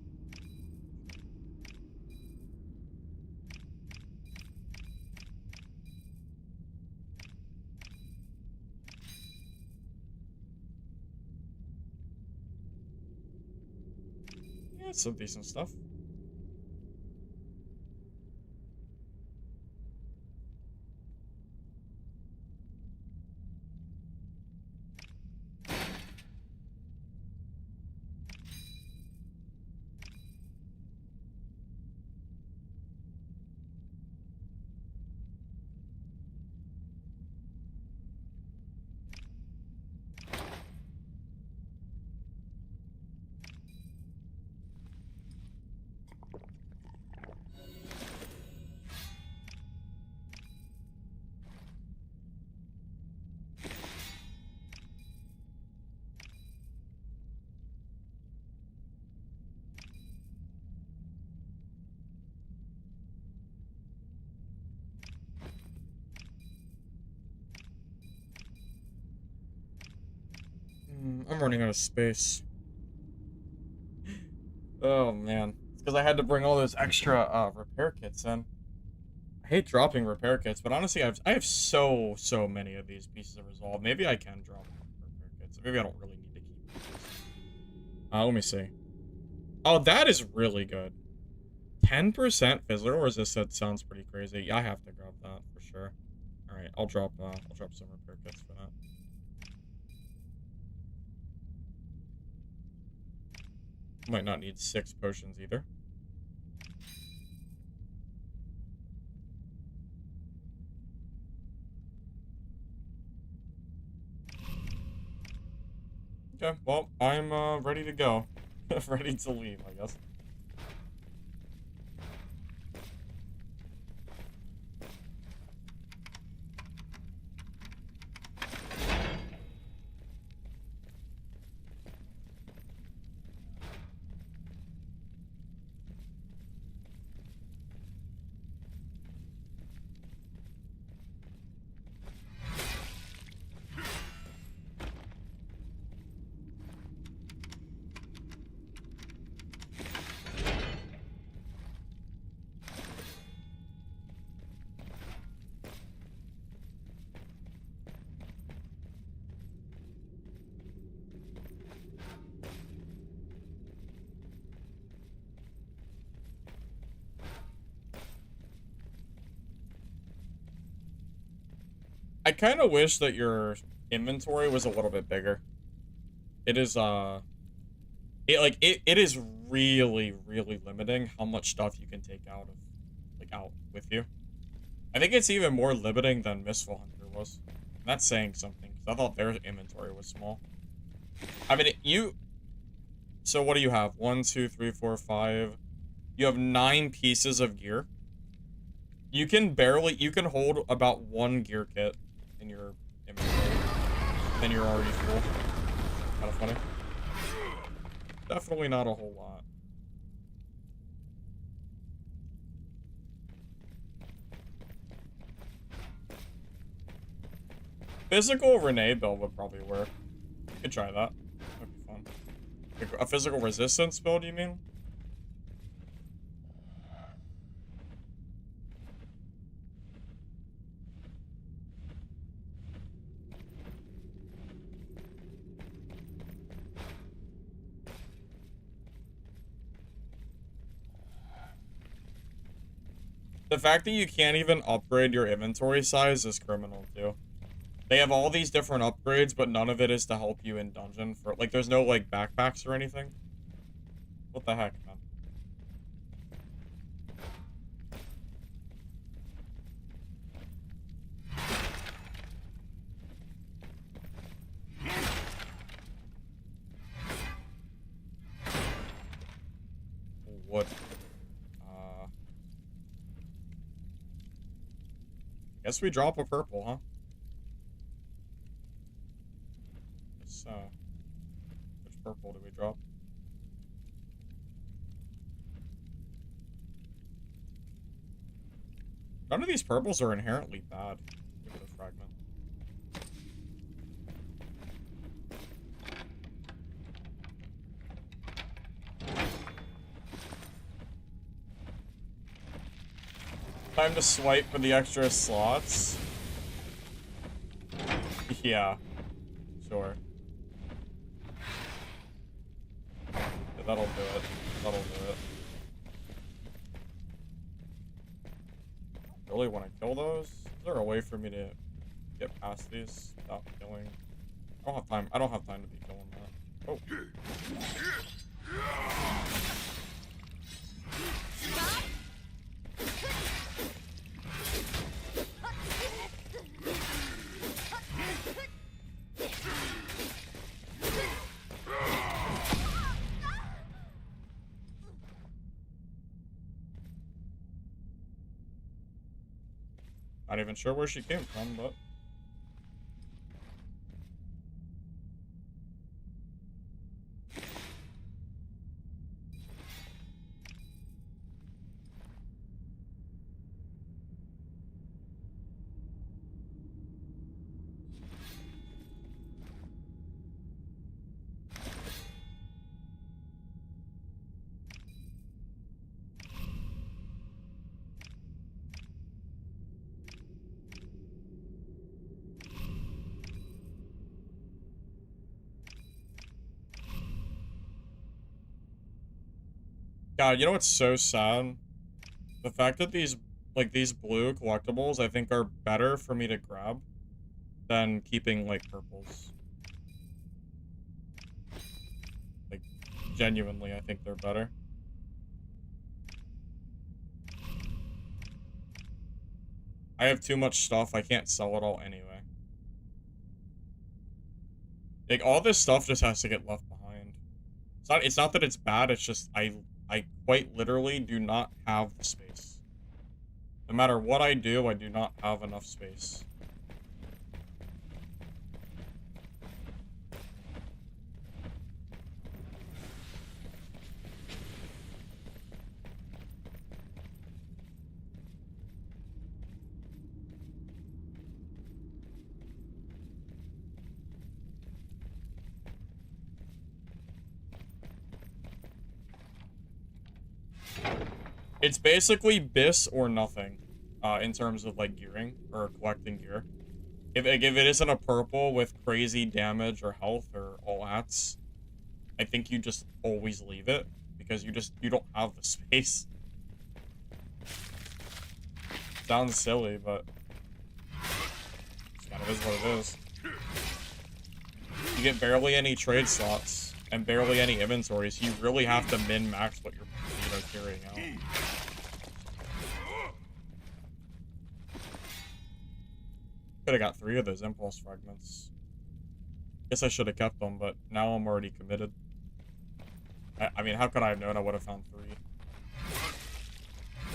yeah, it's some decent stuff. I'm running out of space. Oh, man. It's because I had to bring all those extra repair kits in. I hate dropping repair kits, but honestly, I have so many of these pieces of resolve. Maybe I can drop repair kits. Maybe I don't really need to keep these. Let me see. Oh, that is really good. 10% physical resistance sounds pretty crazy. Yeah, I have to grab that for sure. All right, I'll drop some repair kits for that. Might not need 6 potions either. Okay, well, I'm ready to go. Ready to leave, I guess. I kind of wish that your inventory was a little bit bigger. It is, it is really, really limiting how much stuff you can take out of, like, out with you. I think it's even more limiting than Mistful Hunter was. And that's saying something, because I thought their inventory was small. I mean, so what do you have? 1, 2, 3, 4, 5. You have 9 pieces of gear. You can hold about 1 gear kit in your inventory. Then you're already full. Kind of funny. Definitely not a whole lot. Physical Renee build would probably work. You could try that. That'd be fun. A physical resistance build, you mean? The fact that you can't even upgrade your inventory size is criminal, too. They have all these different upgrades, but none of it is to help you in dungeon. Like, there's no, like, backpacks or anything. What the heck, man? What? Guess we drop a purple, huh? Guess, which purple do we drop? None of these purples are inherently bad. Give it a fragment. Time to swipe for the extra slots. Yeah. Sure. Yeah, that'll do it. That'll do it. Really want to kill those? Is there a way for me to get past these without killing? I don't have time. I don't have time to be killing that. Oh. Not even sure where she came from, but... God, you know what's so sad? The fact that these, like, these blue collectibles, I think are better for me to grab than keeping, like, purples. Like, genuinely, I think they're better. I have too much stuff, I can't sell it all anyway. Like, all this stuff just has to get left behind. It's not that it's bad, it's just I quite literally do not have the space. No matter what I do not have enough space. It's basically BIS or nothing, in terms of, like, gearing, or collecting gear. If it isn't a purple with crazy damage or health or all ats, I think you just always leave it, because you don't have the space. Sounds silly, but it kind of is what it is. You get barely any trade slots, and barely any inventory, so you really have to min-max what you're, carrying out. Could have got 3 of those impulse fragments. Guess I should have kept them, but now I'm already committed. I mean, how could I have known I would have found 3?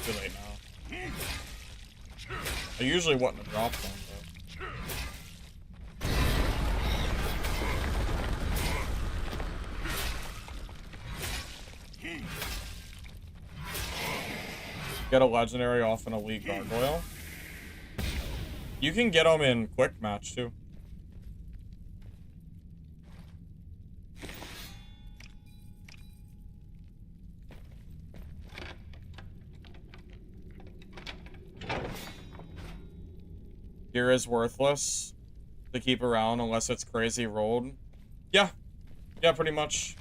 Too late now. I usually wouldn't have dropped them, but... Get a legendary off an elite gargoyle. You can get them in quick match, too. Gear is worthless to keep around unless it's crazy rolled. Yeah. Yeah, pretty much.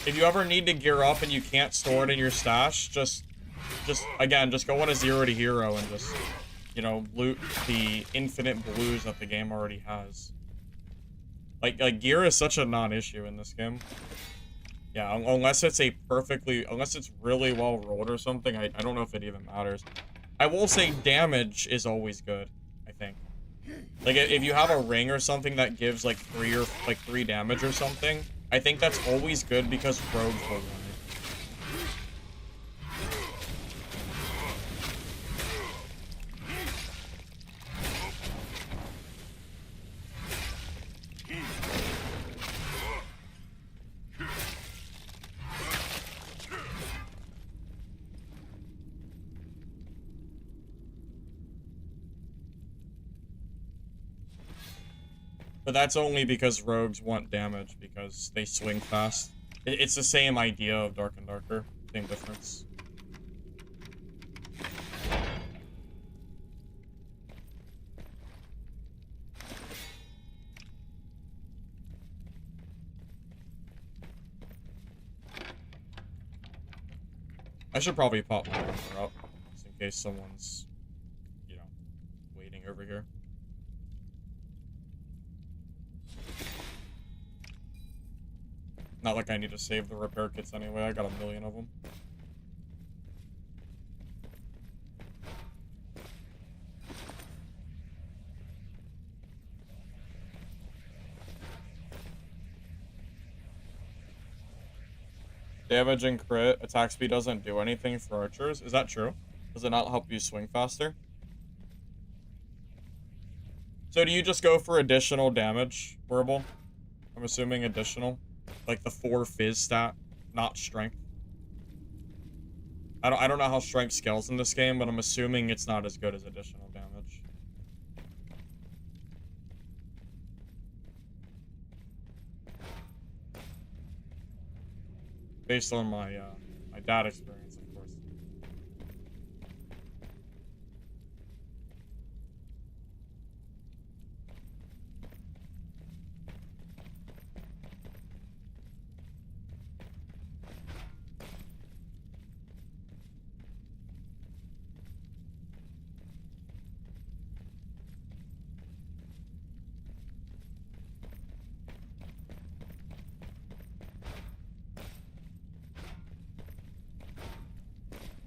If you ever need to gear up and you can't store it in your stash, just go on a 0 to hero and just, loot the infinite blues that the game already has. Like gear is such a non-issue in this game. Yeah, unless it's really well rolled or something, I don't know if it even matters. I will say damage is always good, I think. Like, if you have a ring or something that gives, like, 3 damage or something, I think that's always good because rogues will win. But that's only because rogues want damage, because they swing fast. It's the same idea of Dark and Darker. Same difference. I should probably pop my armor up, just in case someone's, waiting over here. Not like I need to save the repair kits anyway, I got 1 million of them. Damage and crit, attack speed doesn't do anything for archers. Is that true? Does it not help you swing faster? So do you just go for additional damage, Verbal? I'm assuming additional. Like the 4 fizz stat, not strength. I don't know how strength scales in this game, but I'm assuming it's not as good as additional damage. Based on my my dad experience, of course.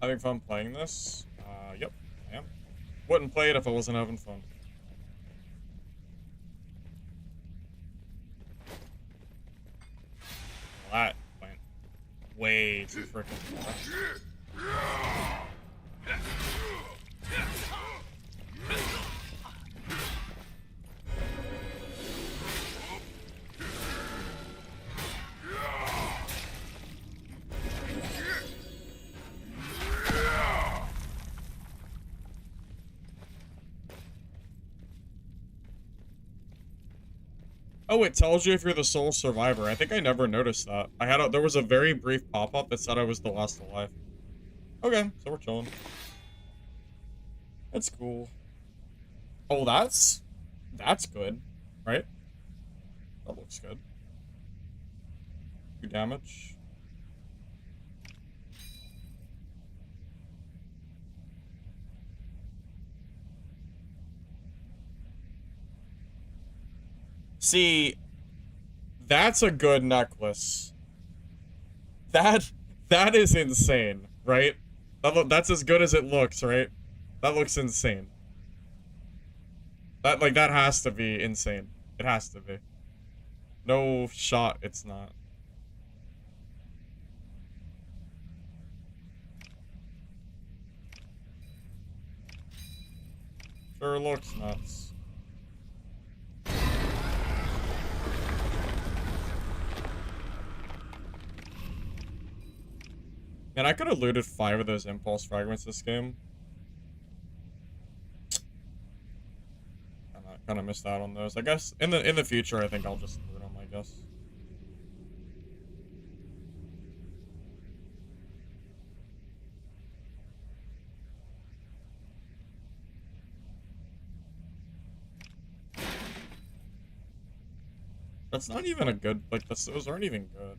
Having fun playing this? Yep, I am. Wouldn't play it if I wasn't having fun. Well, that went way too freaking far. Oh, it tells you if you're the sole survivor. I think I never noticed that. There was a very brief pop-up that said I was the last alive. Okay, so we're chilling. That's cool. Oh, that's good, right? That looks good. 2 damage. See, that's a good necklace. That is insane, right? That's as good as it looks, right? That looks insane. That has to be insane. It has to be. No shot, it's not. Sure looks nuts. Man, I could have looted 5 of those impulse fragments this game. Kind of missed out on those. I guess in the future, I think I'll just loot them, I guess. That's not even a good, like, those aren't even good.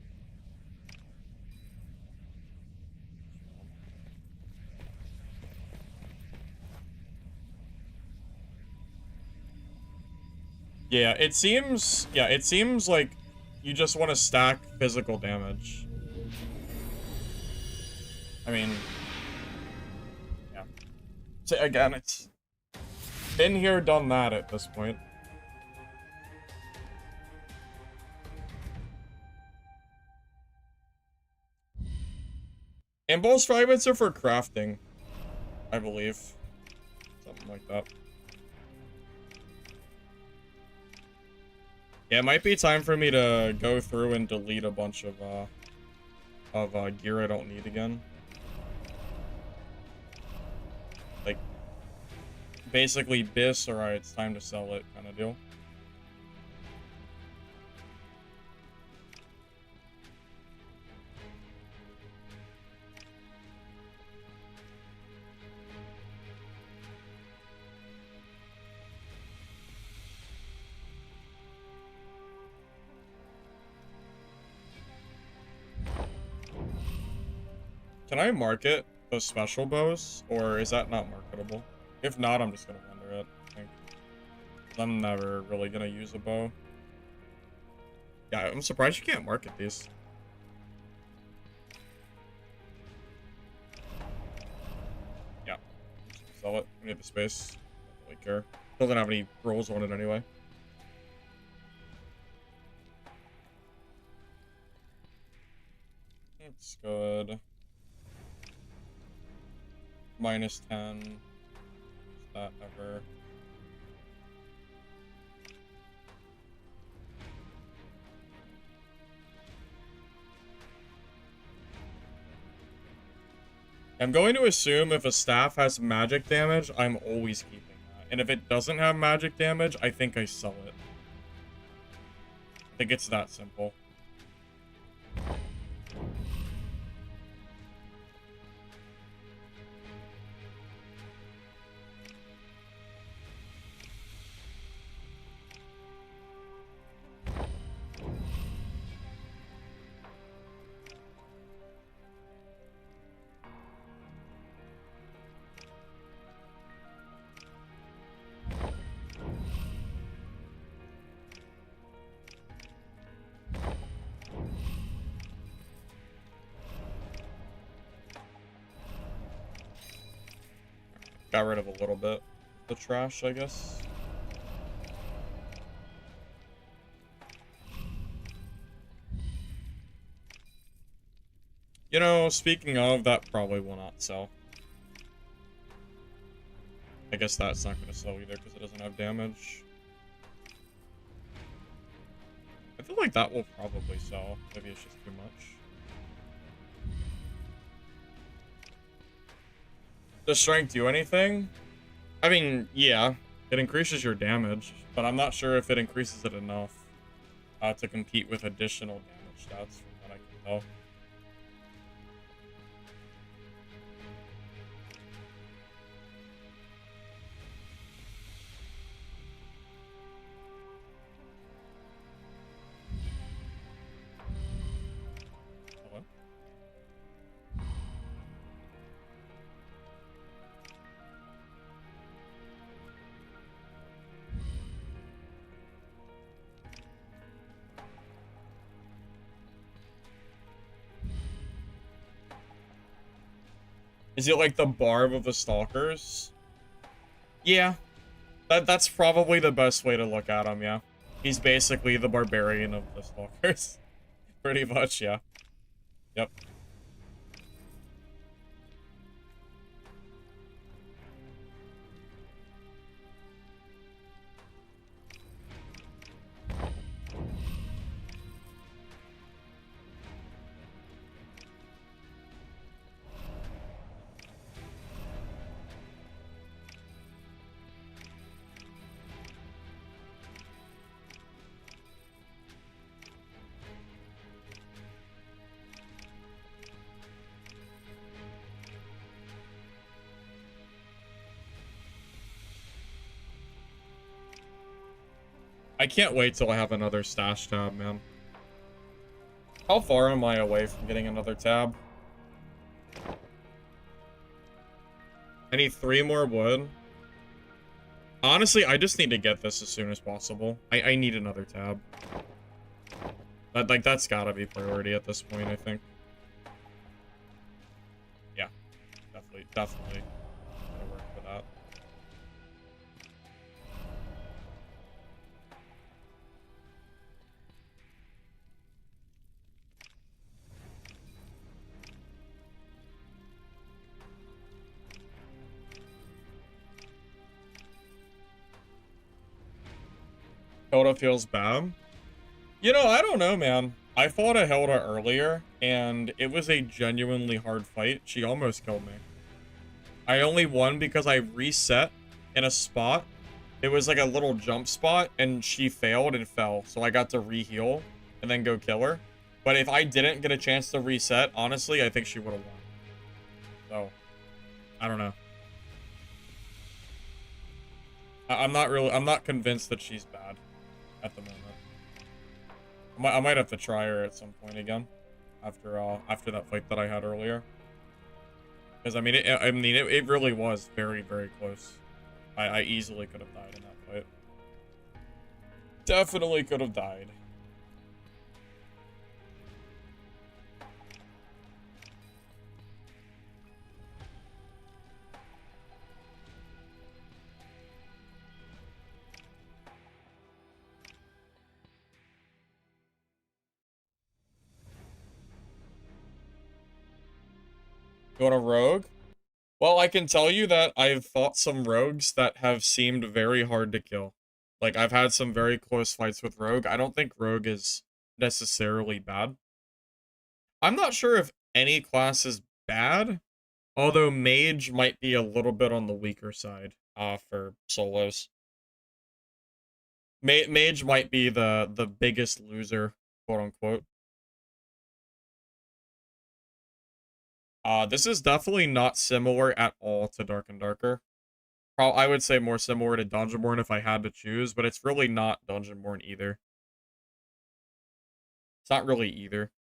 Yeah, it seems like you just want to stack physical damage. I mean, yeah. So again, it's been here, done that at this point. Impulse fragments are for crafting, I believe. Something like that. Yeah, it might be time for me to go through and delete a bunch of gear I don't need again. Like, basically BIS, alright, it's time to sell it kind of deal. Can I market those special bows, or is that not marketable? If not, I'm just gonna render it, I think. I'm never really gonna use a bow. Yeah, I'm surprised you can't market these. Yeah. Sell it. We need the space. Don't really care. Doesn't have any rolls on it anyway. It's good. -10. Is that ever? I'm going to assume if a staff has magic damage, I'm always keeping that. And if it doesn't have magic damage, I think I sell it. I think it's that simple. got rid of a little bit. The trash, I guess. You know, speaking of, that probably will not sell. I guess that's not going to sell either because it doesn't have damage. I feel like that will probably sell. Maybe it's just too much. Does strength do anything? I mean, yeah. It increases your damage, but I'm not sure if it increases it enough to compete with additional damage stats from what I can tell. Is it like the barb of the Stalkers? Yeah. That's probably the best way to look at him, yeah. He's basically the barbarian of the Stalkers. Pretty much, yeah. Yep. I can't wait till I have another stash tab, man. How far am I away from getting another tab? I need 3 more wood. Honestly, I just need to get this as soon as possible. I need another tab. That's gotta be priority at this point, I think. Yeah. Definitely. Gotta work for that. Hilda feels bad. You know, I don't know, man. I fought a Hilda earlier, and it was a genuinely hard fight. She almost killed me. I only won because I reset in a spot. It was like a little jump spot, and she failed and fell. So I got to re-heal and then go kill her. But if I didn't get a chance to reset, honestly, I think she would have won. So, I don't know. I'm not convinced that she's bad at the moment. I might have to try her at some point again after that fight that I had earlier. Because I mean, it really was very, very close. I easily could have died in that fight. Definitely could have died. Go to rogue? Well, I can tell you that I've fought some rogues that have seemed very hard to kill. Like, I've had some very close fights with rogue. I don't think rogue is necessarily bad. I'm not sure if any class is bad, although mage might be a little bit on the weaker side for solos. Mage might be the biggest loser, quote unquote. This is definitely not similar at all to Dark and Darker. I would say more similar to Dungeonborn if I had to choose, but it's really not Dungeonborn either. It's not really either.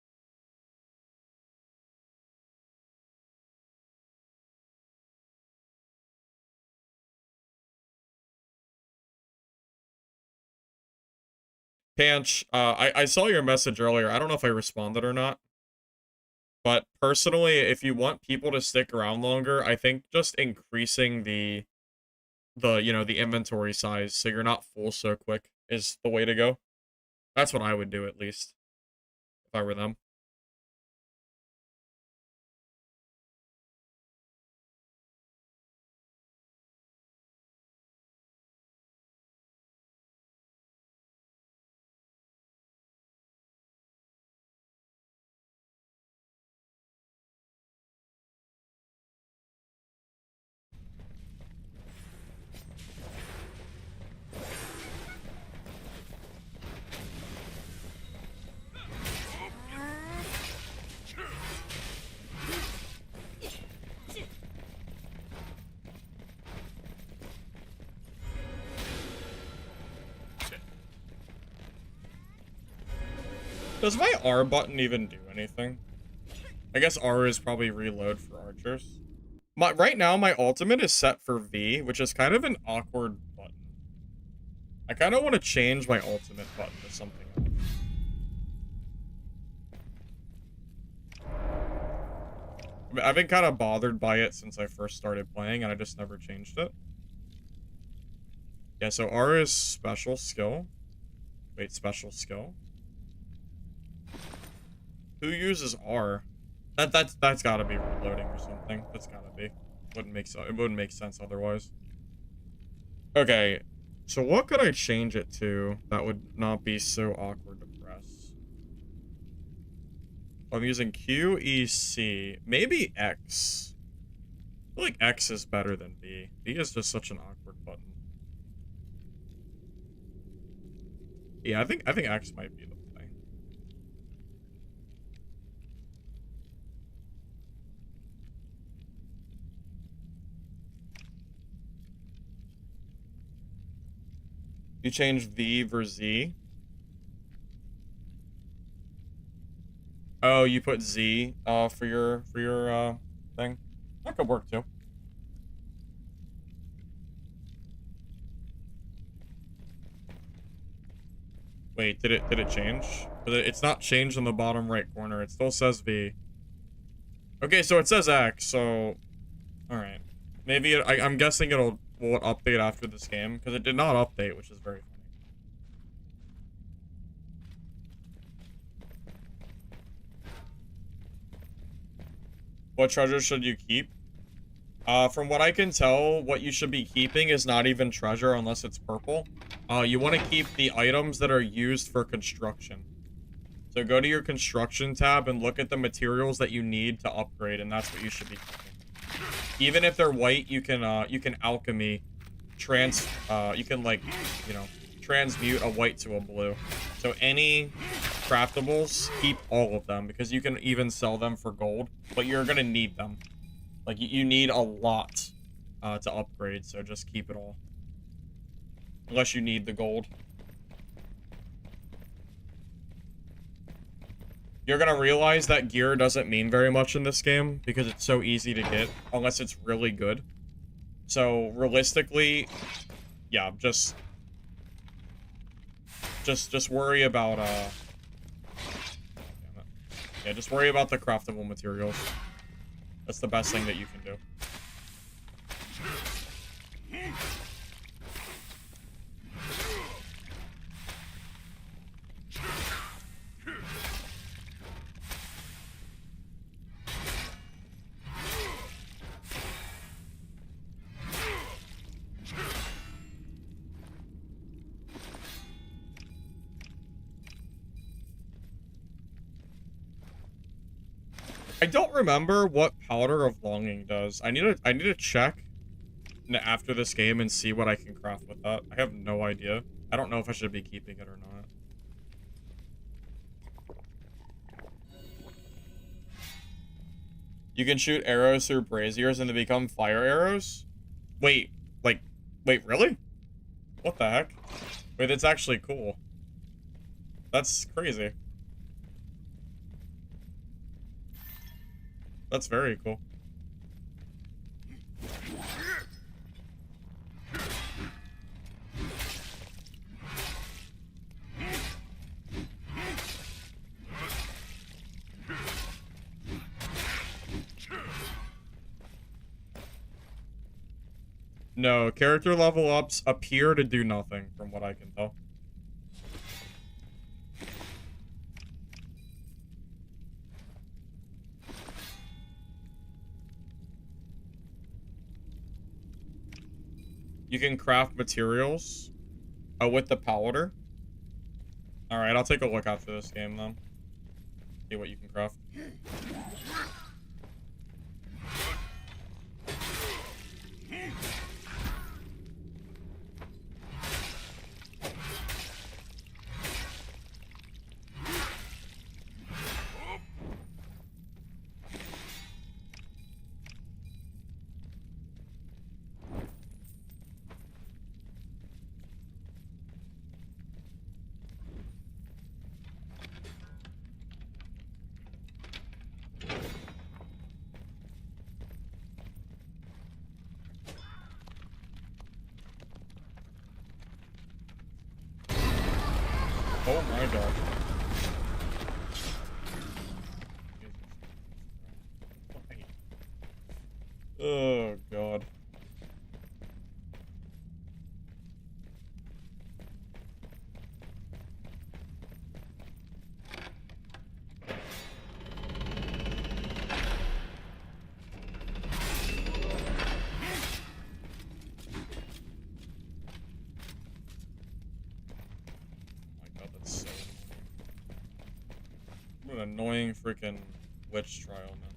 Panch, I saw your message earlier. I don't know if I responded or not. But personally, if you want people to stick around longer, I think just increasing the inventory size so you're not full so quick is the way to go. That's what I would do, at least, if I were them. Does my R button even do anything? I guess R is probably reload for archers. Right now, my ultimate is set for V, which is kind of an awkward button. I kind of want to change my ultimate button to something else. I mean, I've been kind of bothered by it since I first started playing, and I just never changed it. Yeah, so R is special skill. Wait, special skill? Who uses R? That's gotta be reloading or something. That's gotta be. It wouldn't make sense otherwise. Okay, so what could I change it to that would not be so awkward to press? I'm using Q, E, C. Maybe X. I feel like X is better than B. B is just such an awkward button. Yeah, I think X might be the play. You change V for Z. Oh, you put Z for your thing. That could work too. Wait, did it change? It's not changed in the bottom right corner. It still says V. Okay, so it says X, so all right. Maybe I'm guessing will update after this game because it did not update, which is very funny. What treasure should you keep? From what I can tell, what you should be keeping is not even treasure unless it's purple. You want to keep the items that are used for construction. So go to your construction tab and look at the materials that you need to upgrade, and that's what you should be keeping. Even if they're white, you can alchemy you can like, transmute a white to a blue. So any craftables, keep all of them because you can even sell them for gold, but you're gonna need them. Like, you need a lot to upgrade, so just keep it all. Unless you need the gold. You're gonna realize that gear doesn't mean very much in this game because it's so easy to get, unless it's really good. So, realistically, yeah, just worry about, yeah, just worry about the craftable materials. That's the best thing that you can do. I don't remember what Powder of Longing does. I need to check after this game and see what I can craft with that. I have no idea. I don't know if I should be keeping it or not. You can shoot arrows through braziers and they become fire arrows? Wait, wait, really? What the heck? Wait, that's actually cool. That's crazy. That's very cool. No, character level ups appear to do nothing from what I can tell. You can craft materials with the powder. Alright, I'll take a look after this game, then. See what you can craft. Oh my god. Oh god. What an annoying freaking witch trial, man.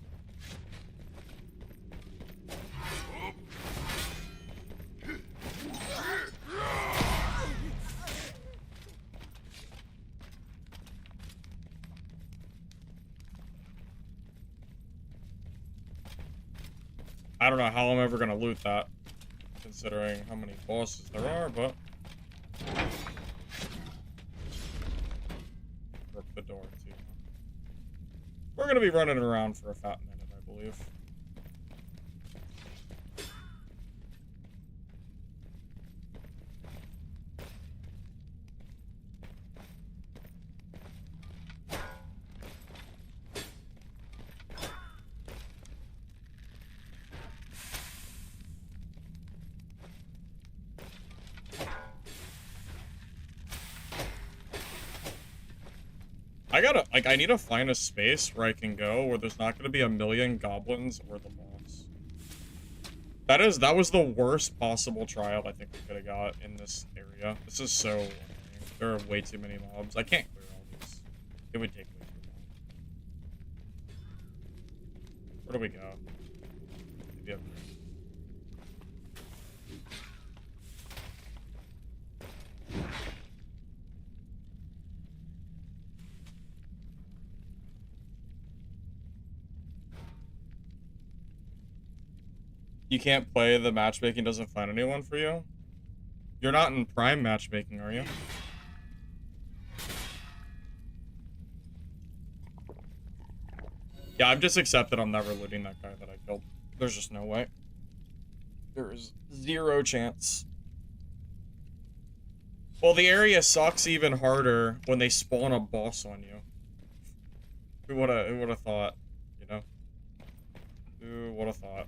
I don't know how I'm ever gonna loot that, considering how many bosses there are, but... Broke the door, too. We're gonna be running around for a fat minute, I believe. I need to find a space where I can go where there's not gonna be a million goblins or the boss. That was the worst possible trial I think we could have got in this area. This is so annoying. There are way too many mobs. I can't clear all these. It would take way too long. Where do we go? Maybe up here. You can't play the matchmaking doesn't find anyone for you? You're not in prime matchmaking, are you? Yeah, I've just accepted I'm never looting that guy that I killed. There's just no way. There is zero chance. Well, the area sucks even harder when they spawn a boss on you. Who would've thought, you know? Who would've thought?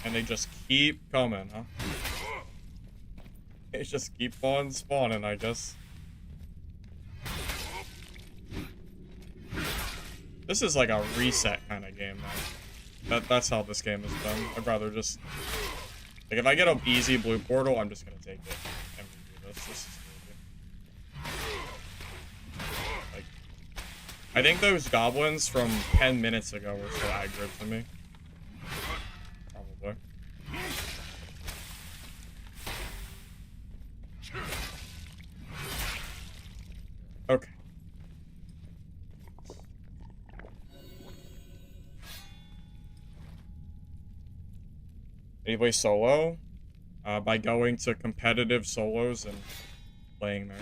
And they just keep coming, huh? They just keep on spawning, I guess. This is like a reset kind of game, man. That's how this game is done. I'd rather just... Like, if I get an easy blue portal, I'm just gonna take it and redo this. This is really good. Like, I think those goblins from 10 minutes ago were so aggro to me. Probably. Okay. You play solo by going to competitive solos and playing there.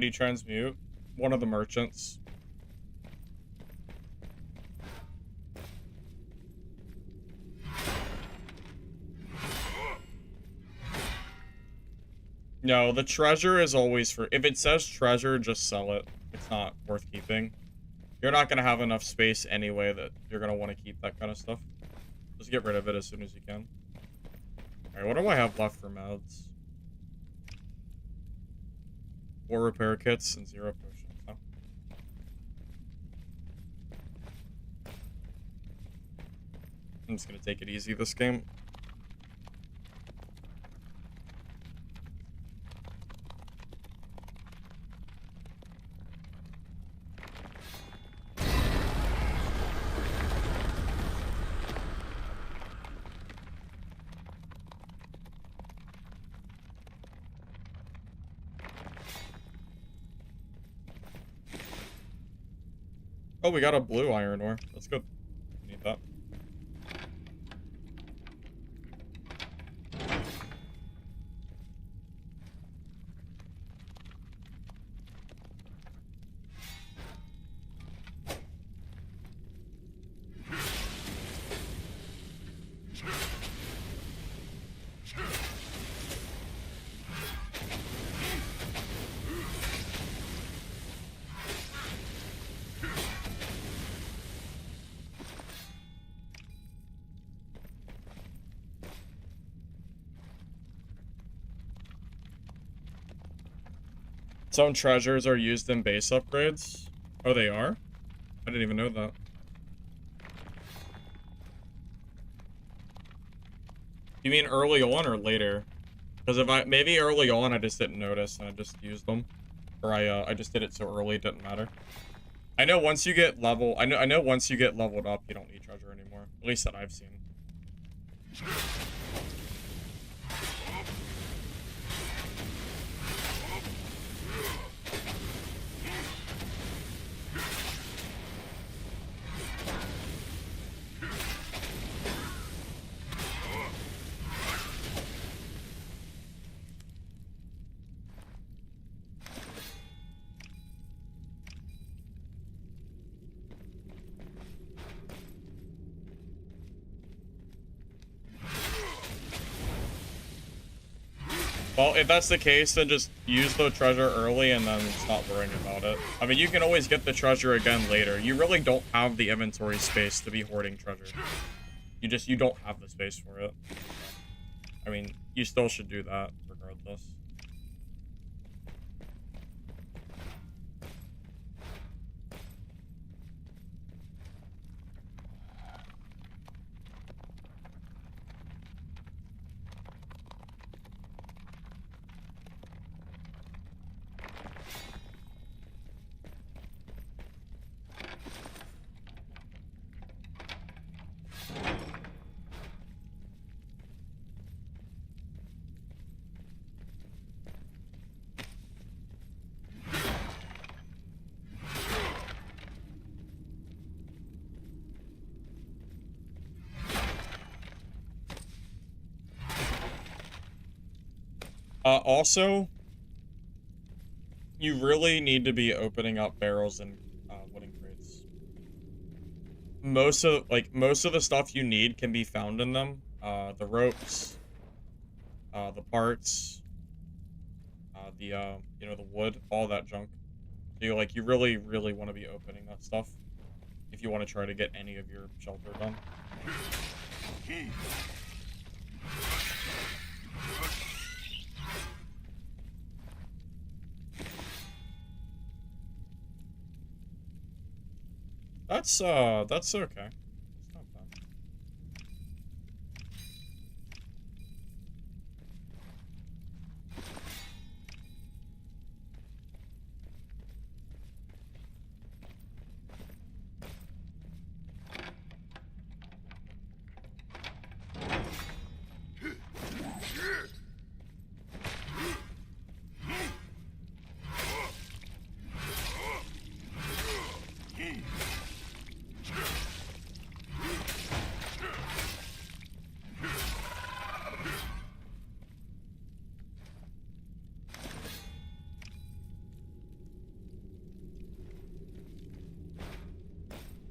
Can you transmute? One of the merchants. No, the treasure is always for... If it says treasure, just sell it. It's not worth keeping. You're not going to have enough space anyway that you're going to want to keep that kind of stuff. Just get rid of it as soon as you can. Alright, what do I have left for meds? 4 repair kits and 0 potions, huh? I'm just going to take it easy this game. Oh, we got a blue iron ore. That's good. Need that. Some treasures are used in base upgrades. Oh, they are? I didn't even know that. You mean early on or later? Because if maybe early on I just didn't notice and I just used them. Or I just did it so early it didn't matter. I know once you get I know once you get leveled up you don't need treasure anymore. At least that I've seen. Well, if that's the case, then just use the treasure early and then stop worrying about it. I mean, you can always get the treasure again later. You really don't have the inventory space to be hoarding treasure. You don't have the space for it. I mean, you still should do that regardless. Also, you really need to be opening up barrels and wooden crates. Most of the stuff you need can be found in them. The ropes, the parts, you know, the wood, all that junk. So you really, really want to be opening that stuff if you want to try to get any of your shelter done. That's okay. It's not bad.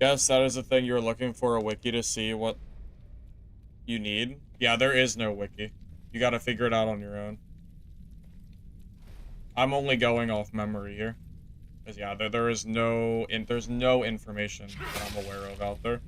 Yes, that is the thing. You're looking for a wiki to see what you need. Yeah, there is no wiki. You gotta figure it out on your own. I'm only going off memory here. Because, yeah, there's no information that I'm aware of out there.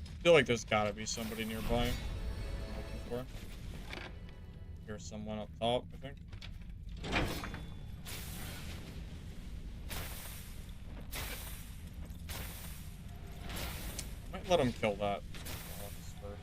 I feel like there's gotta be somebody nearby I'm looking for. Here's someone up top, I think. I might let him kill that first.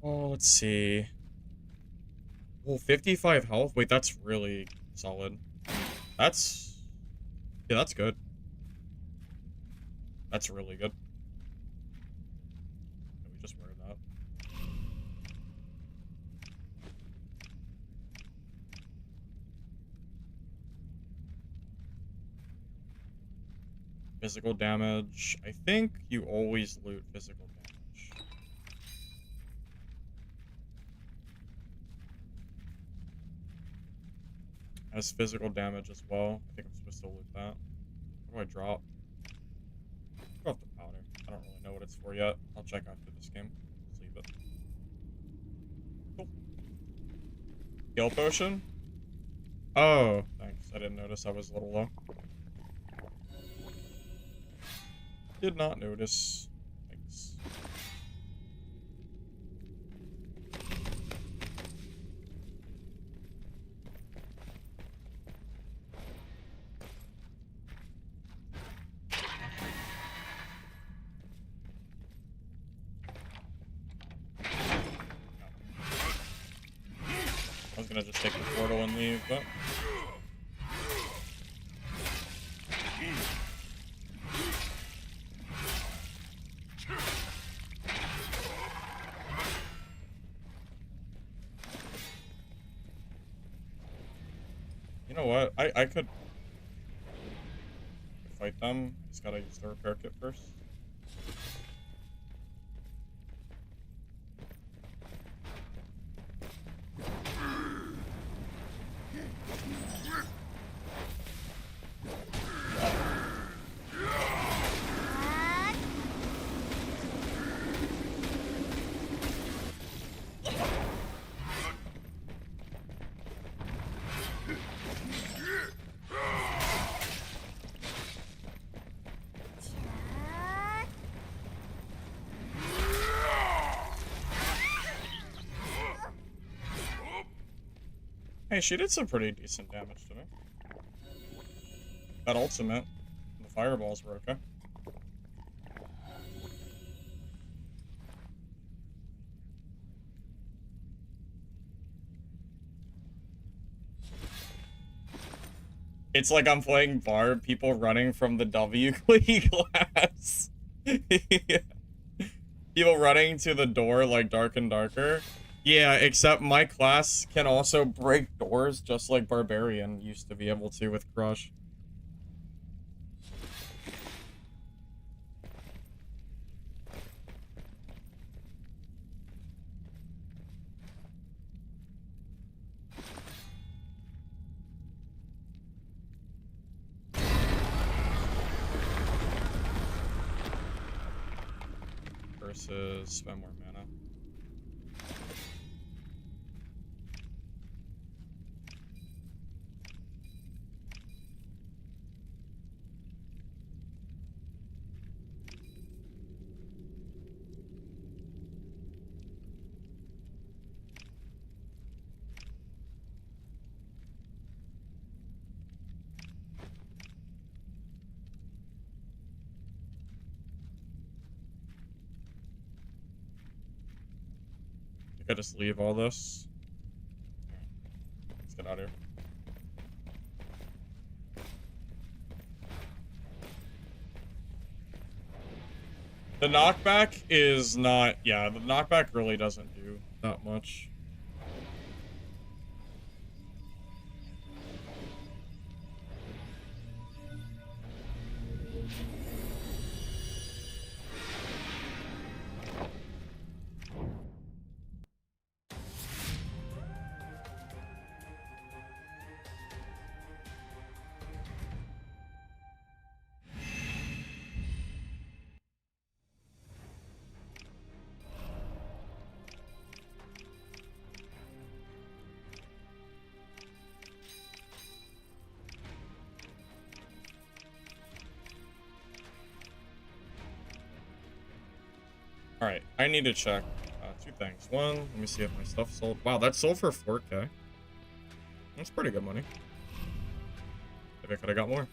Oh, let's see. Oh, 55 health? Wait, that's really solid. That's... Yeah, that's good. That's really good. Yeah, we just wear that. Physical damage. I think you always loot physical damage. Has physical damage as well. I think I'm supposed to loot that. What do I drop? Drop the powder. I don't really know what it's for yet. I'll check after this game. Let's leave it. Cool. Heal potion? Oh, thanks. I didn't notice I was a little low. Did not notice. Thanks. I was gonna just take the portal and leave, but... You know what? I could fight them. Just gotta use the repair kit first. Hey, she did some pretty decent damage to me. that ultimate. The fireballs were okay. It's like I'm playing Barb, people running from the W class. People running to the door like dark and darker. Yeah, except my class can also break doors just like Barbarian used to be able to with Crush. Versus spend more mana. I think I just leave all this. Let's get out of here. The knockback is not... Yeah, the knockback really doesn't do that much. Alright, I need to check two things. One, let me see if my stuff sold. Wow, that sold for 4K. That's pretty good money. Maybe I could have got more.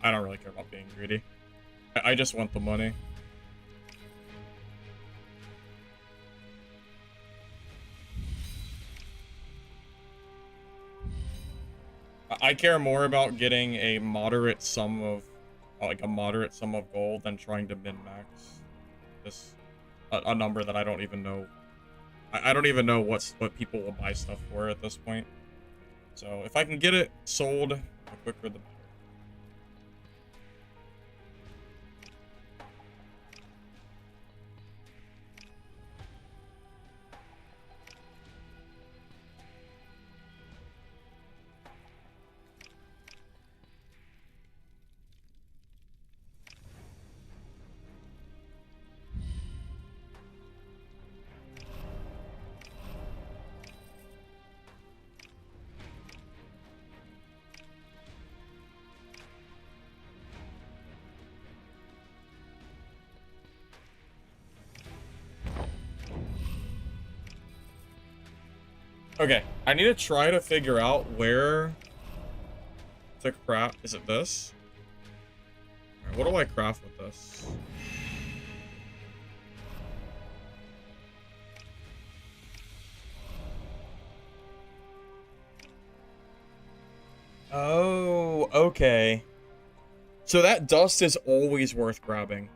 I don't really care about being greedy. I just want the money. I care more about getting a moderate sum of, like a moderate sum of gold than trying to min-max this, a number that I don't even know. I don't even know what people will buy stuff for at this point. So if I can get it sold, the quicker the better. Okay, I need to try to figure out where to craft. Is it this? Alright, what do I craft with this? Oh, okay. So that dust is always worth grabbing.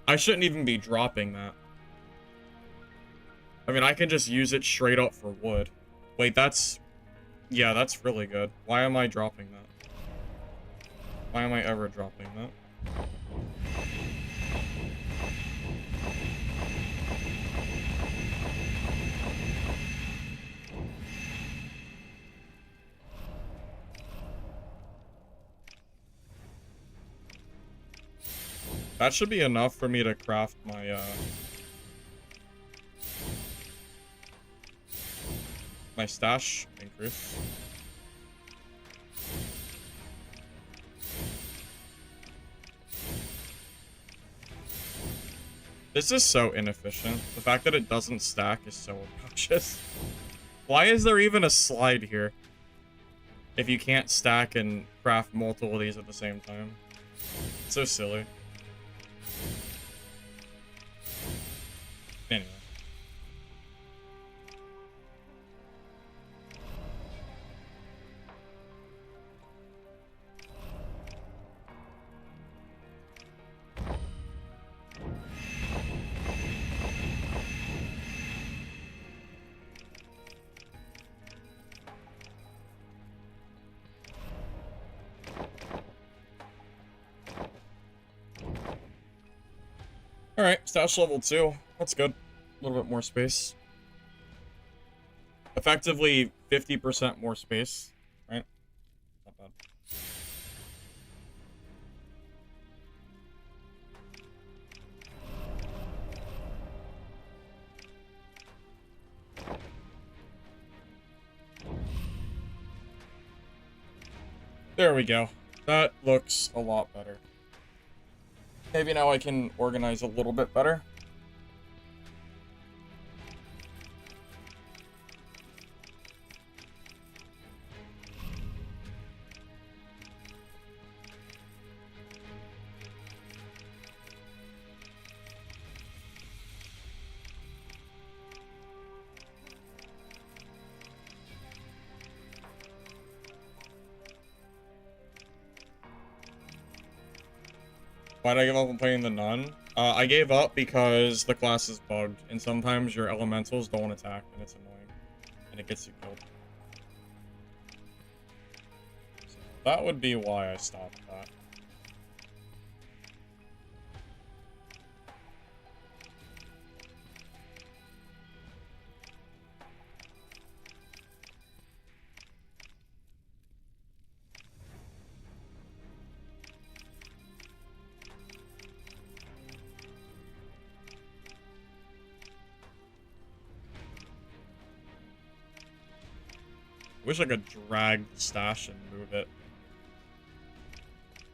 I shouldn't even be dropping that. I mean, I can just use it straight up for wood. Wait, that's... Yeah, that's really good. Why am I dropping that? Why am I ever dropping that? That should be enough for me to craft my, my stash increase. This is so inefficient. The fact that it doesn't stack is so obnoxious. Why is there even a slide here? if you can't stack and craft multiple of these at the same time. It's so silly. Anyway. Alright, stash level 2. That's good. A little bit more space. Effectively, 50% more space, right? Not bad. There we go. That looks a lot better. Maybe now I can organize a little bit better. Why did I give up on playing the Nun? I gave up because the class is bugged, and sometimes your elementals don't attack, and it's annoying. And it gets you killed. So that would be why I stopped that. I wish I could drag the stash and move it.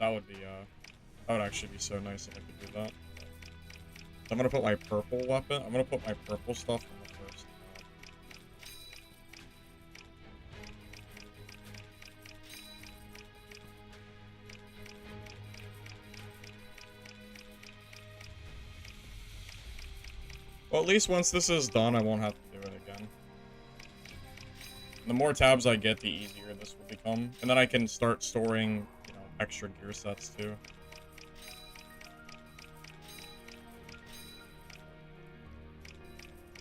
That would be, that would actually be so nice if I could do that. I'm gonna put my purple weapon. I'm gonna put my purple stuff on the first. Well, at least once this is done, I won't have to do it again. The more tabs I get, the easier this will become. And then I can start storing, you know, extra gear sets too.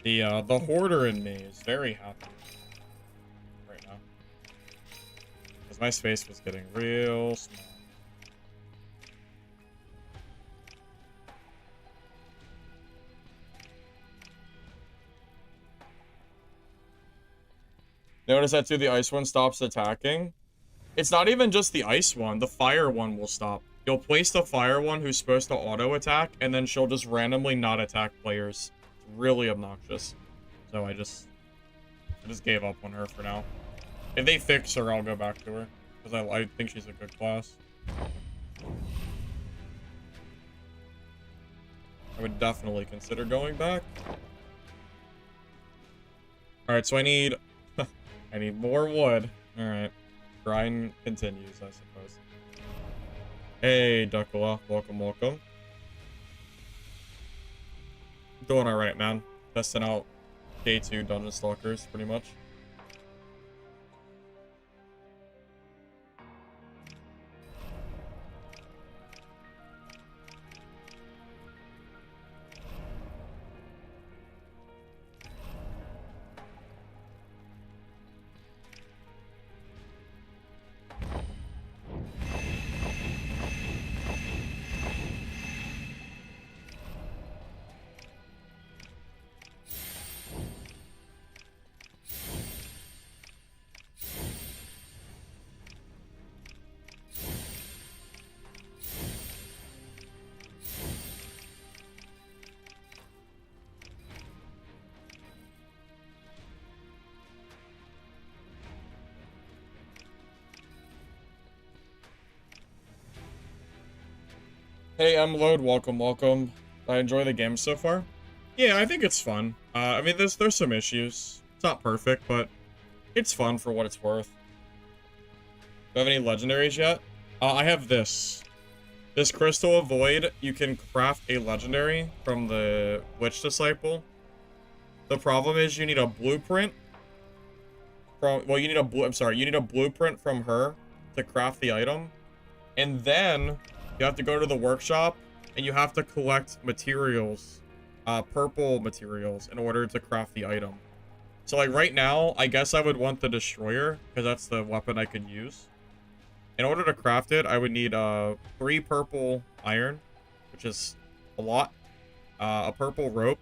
The hoarder in me is very happy right now. Because my space was getting real small. Notice that too, the ice one stops attacking. It's not even just the ice one, the fire one will stop. You'll place the fire one who's supposed to auto attack, and then she'll just randomly not attack players. It's really obnoxious. So I just gave up on her for now. If they fix her, I'll go back to her. Because I think she's a good class. I would definitely consider going back. Alright, so I need more wood. Alright. Grind continues, I suppose. Hey, Duckula. Welcome, welcome. Doing alright, man. Testing out day 2 Dungeon Stalkers, pretty much. Hey, Load, welcome, welcome. I enjoy the game so far. Yeah, I think it's fun. I mean, there's some issues. It's not perfect, but it's fun for what it's worth. Do I have any legendaries yet? I have this. This Crystal of Void, you can craft a legendary from the Witch Disciple. The problem is you need a blueprint from, well, you need a blueprint from her to craft the item. And then you have to go to the workshop and you have to collect materials, purple materials, in order to craft the item. So like right now, I guess I would want the Destroyer because that's the weapon I could use. In order to craft it, I would need 3 purple iron, which is a lot, a purple rope,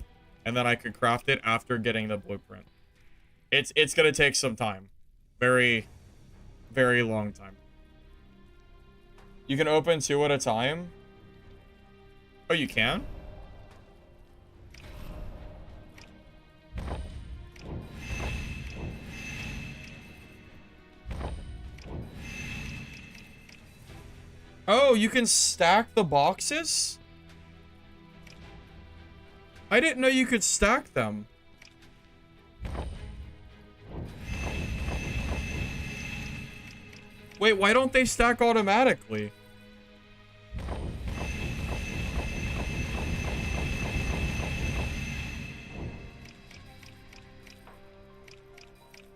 and then I could craft it after getting the blueprint. It's gonna take some time, very, very long time. You can open 2 at a time. Oh, you can? Oh, you can stack the boxes? I didn't know you could stack them. Wait, why don't they stack automatically?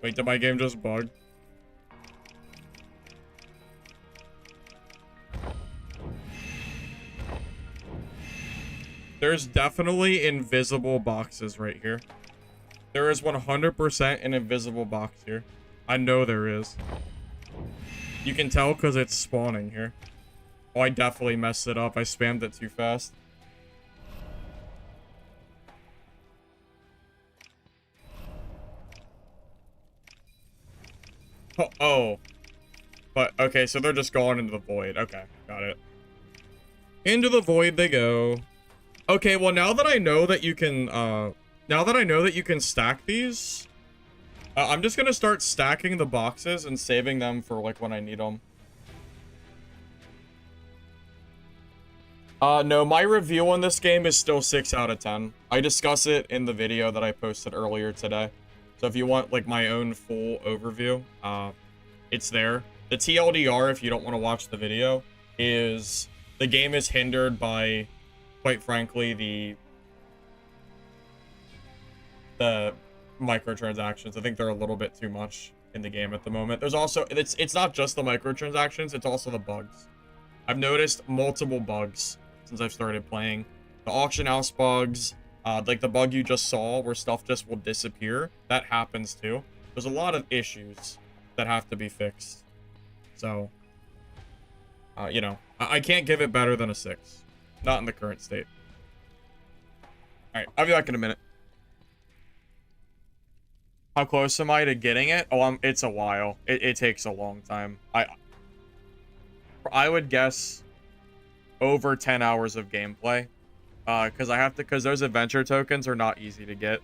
Wait, did my game just bug? There's definitely invisible boxes right here. There is 100% an invisible box here. I know there is. You can tell because it's spawning here. Oh, I definitely messed it up. I spammed it too fast. Oh. But, okay, so they're just going into the void. Okay, got it. Into the void they go. Okay, well, now that I know that you can, stack these, I'm just gonna start stacking the boxes and saving them for, like, when I need them. No, my review on this game is still 6 out of 10. I discuss it in the video that I posted earlier today. So if you want, like, my own full overview, it's there. The TLDR, if you don't want to watch the video, is the game is hindered by, quite frankly, the microtransactions. I think they're a little bit too much in the game at the moment. There's also, it's not just the microtransactions, it's also the bugs. I've noticed multiple bugs since I've started playing. The auction house bugs, like the bug you just saw where stuff just will disappear. That happens too. There's a lot of issues that have to be fixed. So, you know, I can't give it better than a 6. Not in the current state. Alright, I'll be back in a minute. How close am I to getting it? Oh, it's a while. It takes a long time. I would guess over 10 hours of gameplay. Because those adventure tokens are not easy to get.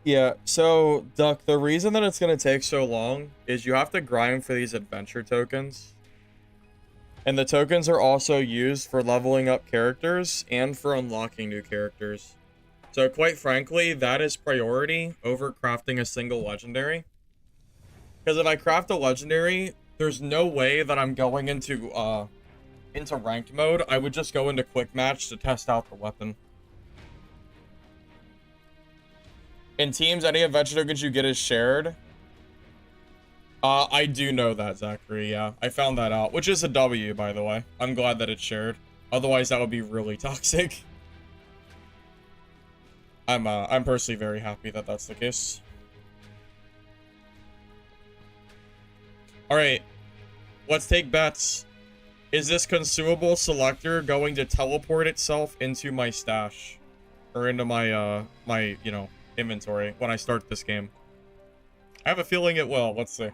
Yeah, so, Duck, the reason that it's going to take so long is you have to grind for these adventure tokens. And the tokens are also used for leveling up characters and for unlocking new characters. So, quite frankly, that is priority over crafting a single legendary. Because if I craft a legendary, there's no way that I'm going into ranked mode. I would just go into quick match to test out the weapon. In teams, any adventure tokens you get is shared. I do know that, Zachary, yeah. I found that out, which is a W, by the way. I'm glad that it's shared. Otherwise, that would be really toxic. I'm personally very happy that that's the case. Alright, let's take bets. Is this consumable selector going to teleport itself into my stash? Or into my, you know, inventory when I start this game? I have a feeling it will. Let's see.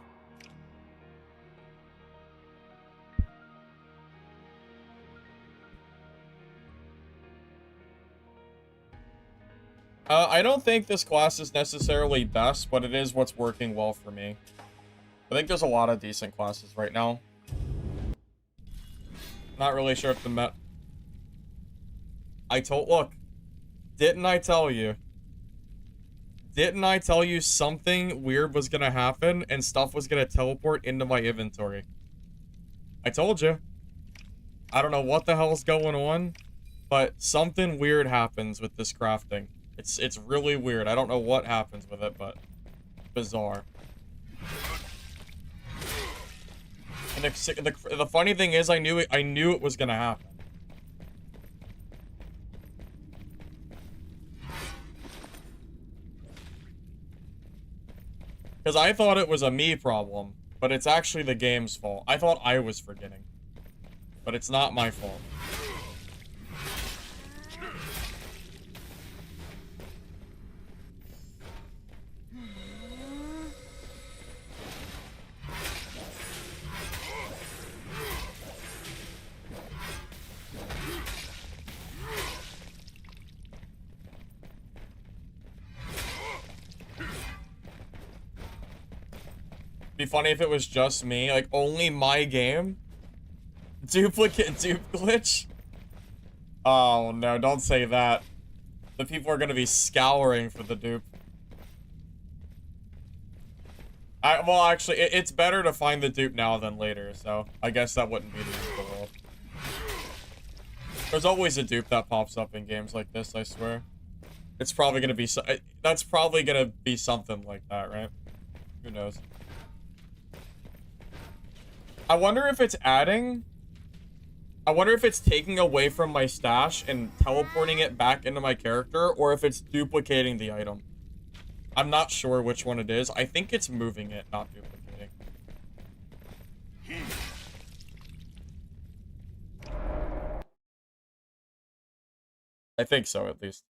I don't think this class is necessarily best, but it is what's working well for me. I think there's a lot of decent classes right now. Not really sure if the look, didn't I tell you? Didn't I tell you something weird was gonna happen and stuff was gonna teleport into my inventory? I told you. I don't know what the hell's going on, but something weird happens with this crafting. It's really weird. I don't know what happens with it, but bizarre. And the funny thing is, I knew it was gonna happen. Because I thought it was a me problem, but it's actually the game's fault. I thought I was forgetting, but it's not my fault. Be funny if it was just me, like only my game. Duplicate dupe glitch. Oh no, don't say that. The people are gonna be scouring for the dupe. Well, actually, it's better to find the dupe now than later, so I guess that wouldn't be the end of the world. There's always a dupe that pops up in games like this, I swear. It's probably gonna be that's probably gonna be something like that, right? Who knows? I wonder if it's adding... I wonder if it's taking away from my stash and teleporting it back into my character, or if it's duplicating the item. I'm not sure which one it is. I think it's moving it, not duplicating. I think so, at least.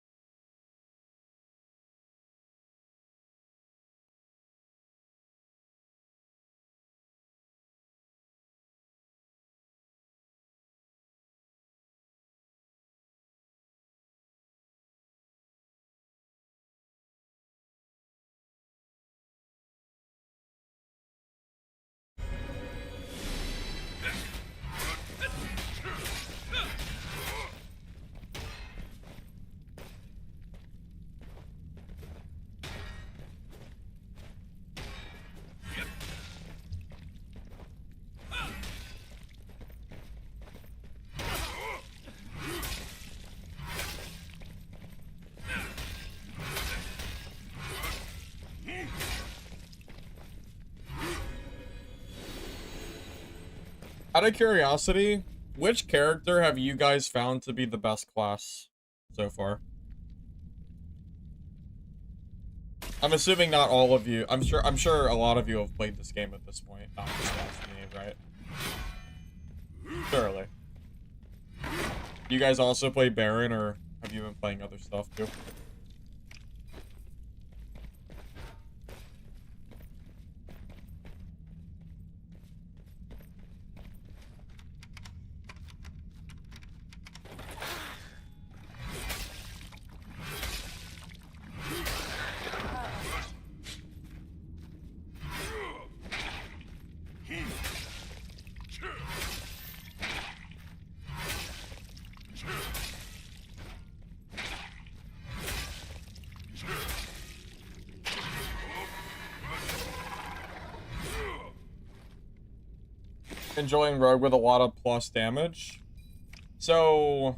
Out of curiosity, which character have you guys found to be the best class so far? I'm assuming not all of you. I'm sure a lot of you have played this game at this point. Not just me, right? Surely. You guys also play Baron, or have you been playing other stuff too? Enjoying Rogue with a lot of plus damage. So,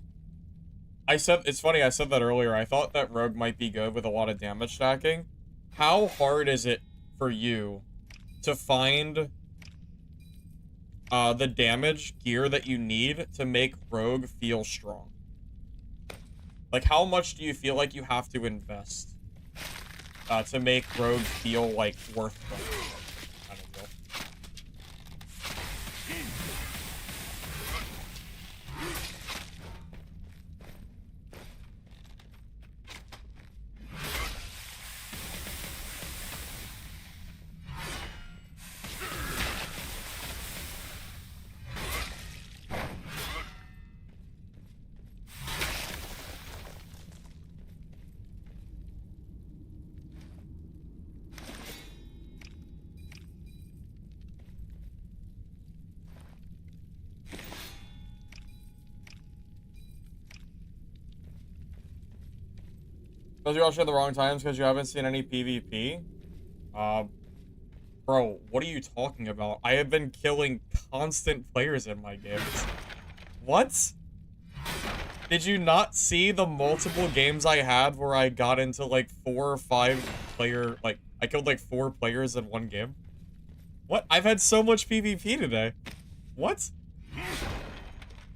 it's funny, I said that earlier. I thought that Rogue might be good with a lot of damage stacking. How hard is it for you to find the damage gear that you need to make Rogue feel strong? Like, how much do you feel like you have to invest to make Rogue feel, like, worth playing? Kind of deal. Those are all at the wrong times because you haven't seen any PvP? Bro, what are you talking about? I have been killing constant players in my games. What? Did you not see the multiple games I had where I got into like 4 or 5 player, like, I killed like 4 players in one game? What? I've had so much PvP today. What?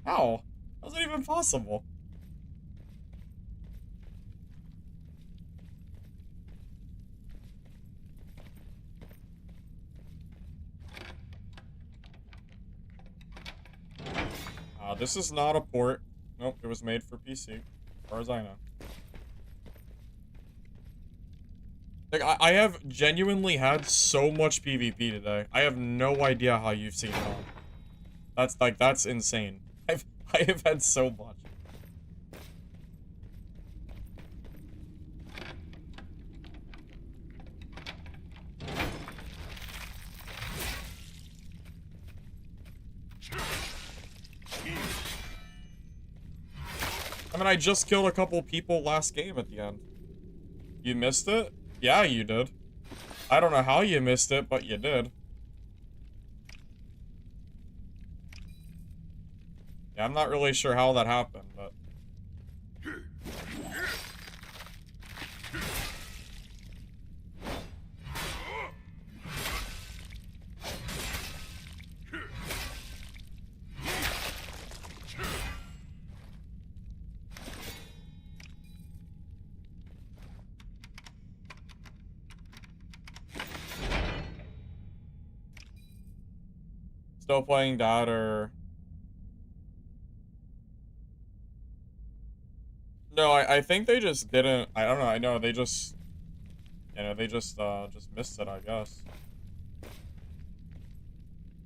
How? How's that even possible? This is not a port. Nope, it was made for PC, as far as I know. Like, I have genuinely had so much PvP today. I have no idea how you've seen it all. That's insane. I have had so much. I mean, I just killed a couple people last game at the end. You missed it? Yeah, you did. I don't know how you missed it, but you did. Yeah, I'm not really sure how that happened, but... Still playing that, or... No, I think they just didn't... I don't know, I know, they just... You know, they just missed it, I guess.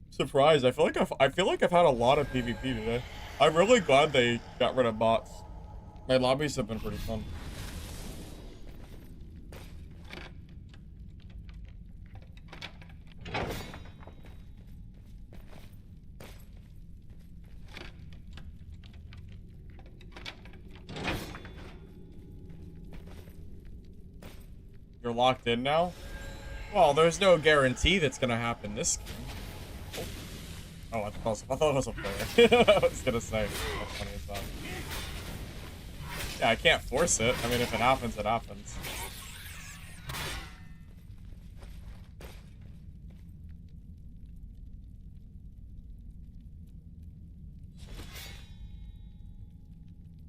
Surprised, I feel like I've had a lot of PvP today. I'm really glad they got rid of bots. My lobbies have been pretty fun. You're locked in now? Well, there's no guarantee that's gonna happen this game. Oh, I thought it was a player. I was gonna say, how funny is that? Yeah, I can't force it. I mean, if it happens, it happens.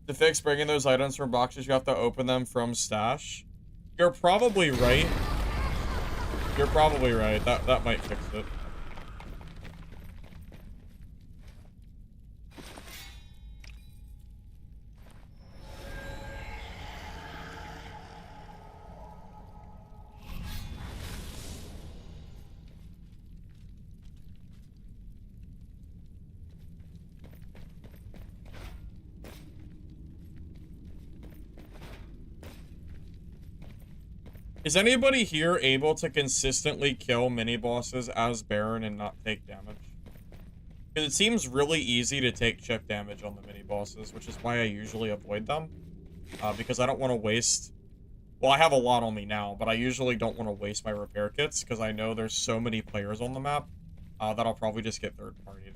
To fix bringing those items from boxes, you have to open them from stash. You're probably right. You're probably right. That might fix it. Is anybody here able to consistently kill mini-bosses as Baron and not take damage? Because it seems really easy to take chip damage on the mini-bosses, which is why I usually avoid them. Because I don't want to waste... Well, I have a lot on me now, but I usually don't want to waste my repair kits, because I know there's so many players on the map that I'll probably just get third-partied.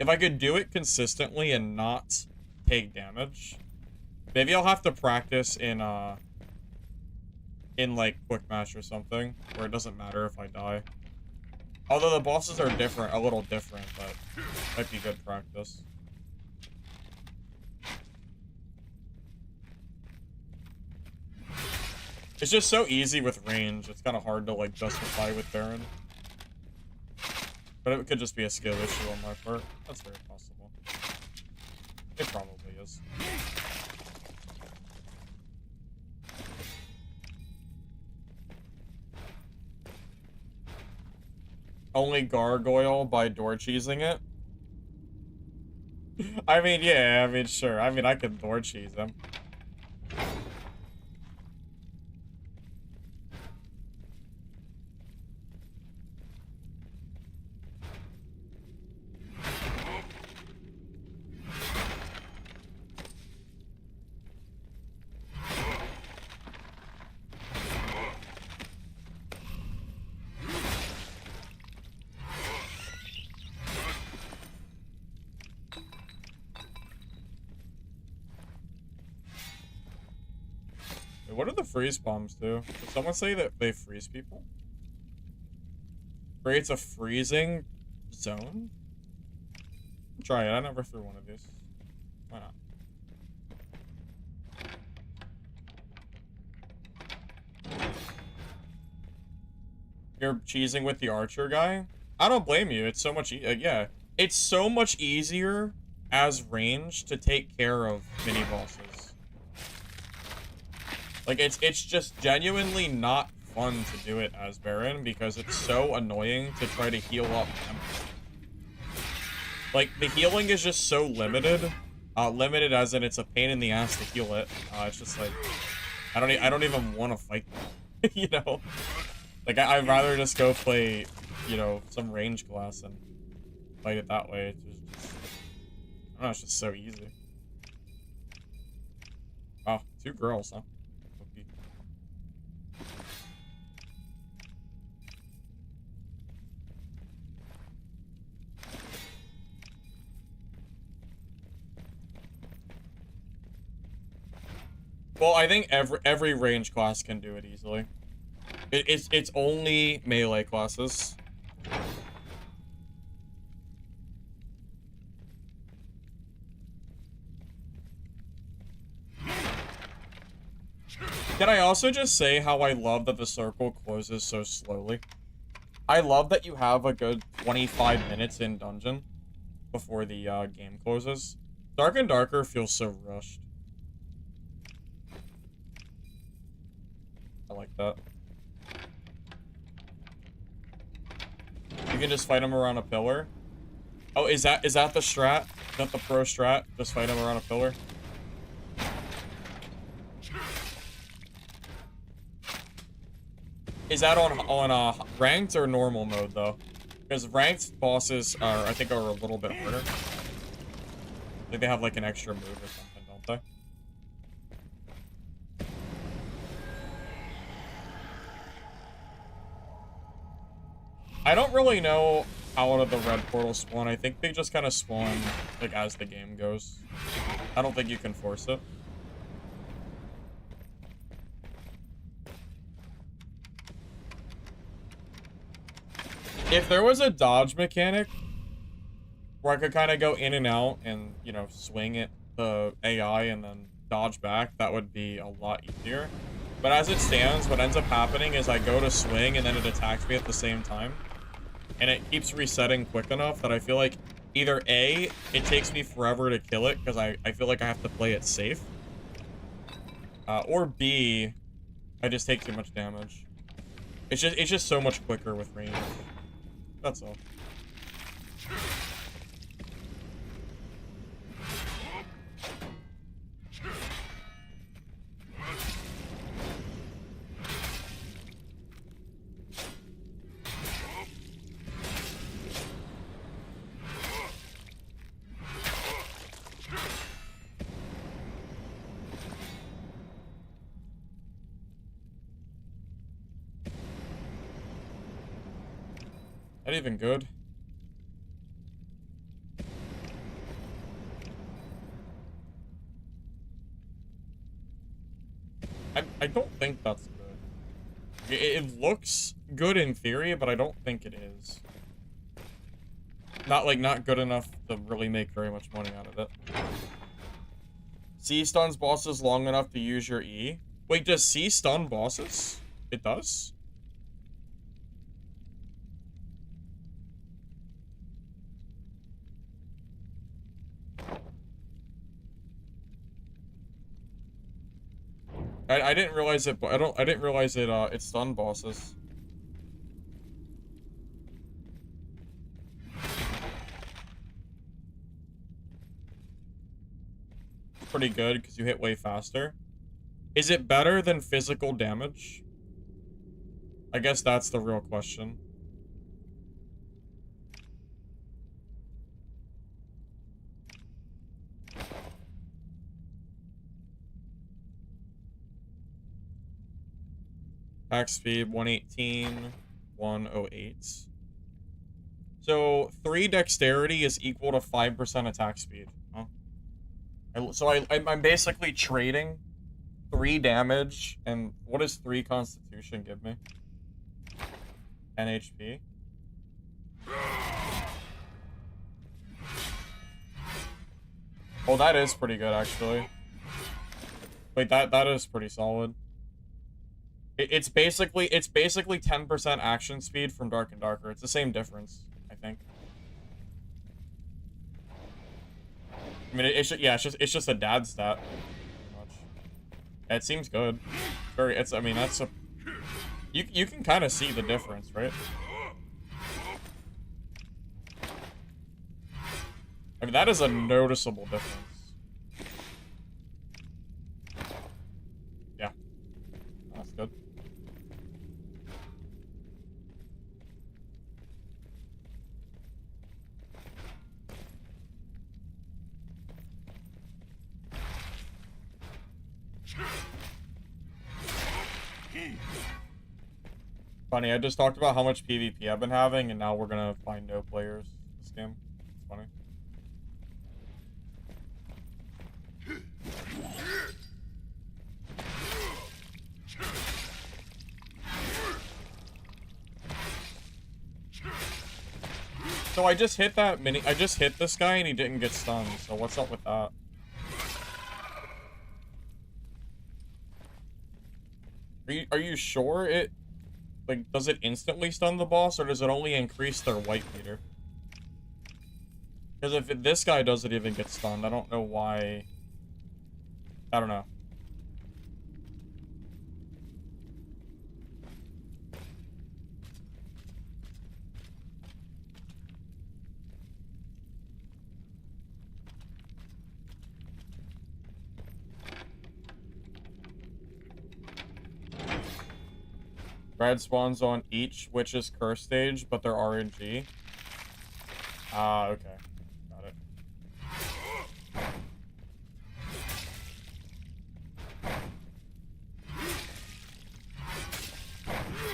If I could do it consistently and not take damage, maybe I'll have to practice in like quick match or something, where it doesn't matter if I die. Although the bosses are different, a little different, but might be good practice. It's just so easy with range. It's kind of hard to like justify with Baron. But it could just be a skill issue on my part. That's very possible. It probably is. Only gargoyle by door cheesing it? I mean, yeah, I mean, sure. I mean, I could door cheese him. What do the freeze bombs do? Did someone say that they freeze people? Creates a freezing zone? Try it. I never threw one of these. Why not? You're cheesing with the archer guy? I don't blame you. It's so much yeah. It's so much easier as range to take care of mini bosses. Like, it's just genuinely not fun to do it as Baron because it's so annoying to try to heal up them. Like, the healing is just so limited. Limited as in it's a pain in the ass to heal it. It's just like, I don't even want to fight them. You know? Like, I'd rather just go play, you know, some range class and fight it that way. It's just, I don't know, it's just so easy. Oh, 2 girls, huh? Well, I think every range class can do it easily. It's only melee classes. Can I also just say how I love that the circle closes so slowly? I love that you have a good 25 minutes in dungeon before the game closes. Dark and Darker feels so rushed. I like that. You can just fight him around a pillar. Oh, is that the strat? Is that the pro strat? Just fight him around a pillar? Is that on ranked or normal mode though? Because ranked bosses are, I think, are a little bit harder. I think they have like an extra move or something, don't they? I don't really know how the red portals spawn. I think they just kind of spawn like as the game goes. I don't think you can force it. If there was a dodge mechanic where I could kind of go in and out and, you know, swing at the AI and then dodge back, that would be a lot easier. But as it stands, what ends up happening is I go to swing and then it attacks me at the same time. And it keeps resetting quick enough that I feel like either A, it takes me forever to kill it because I feel like I have to play it safe. Or B, I just take too much damage. It's just so much quicker with range. That's all. Not even good. I don't think that's good. It looks good in theory, but I don't think it is. Not good enough to really make very much money out of it. C stuns bosses long enough to use your E. Wait, does C stun bosses? It does? I didn't realize it, but I didn't realize it stunned bosses. Pretty good because you hit way faster. Is it better than physical damage? I guess that's the real question. Attack speed 118, 108. So 3 dexterity is equal to 5% attack speed. Huh? I'm basically trading 3 damage, and what does 3 constitution give me? 10 HP. Oh, that is pretty good, actually. Wait, that is pretty solid. It's basically 10% action speed from Dark and Darker. It's the same difference, I think. I mean, it's just a dad stat, pretty much. It seems good. I mean, that's a. You can kind of see the difference, right? I mean, that is a noticeable difference. Yeah, that's good. Funny, I just talked about how much PvP I've been having, and now we're gonna find no players this game. It's funny. So I just hit this guy and he didn't get stunned, so what's up with that? Are you sure it, like, does it instantly stun the boss, or does it only increase their white meter? Because if this guy doesn't even get stunned, I don't know why. I don't know. Red spawns on each witch's curse stage, but they're RNG. Ah, okay. Got it.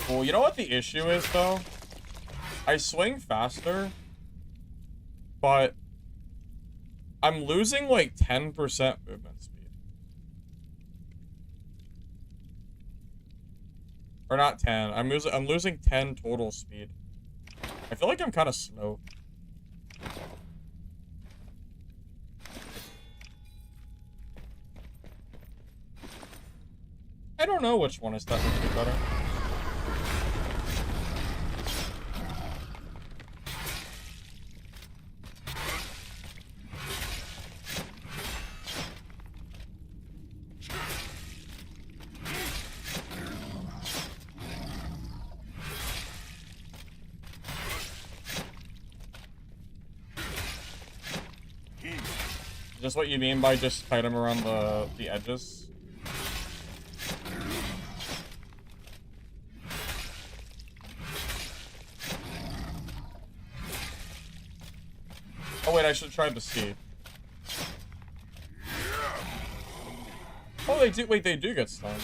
Well, you know what the issue is, though? I swing faster, but I'm losing like 10% movement speed. Or not 10. I'm losing 10 total speed. I feel like I'm kind of slow. I don't know which one is technically better. Is this what you mean by just kite him around the edges? Oh wait, I should try the C. Oh, they do. Wait, they do get stunned.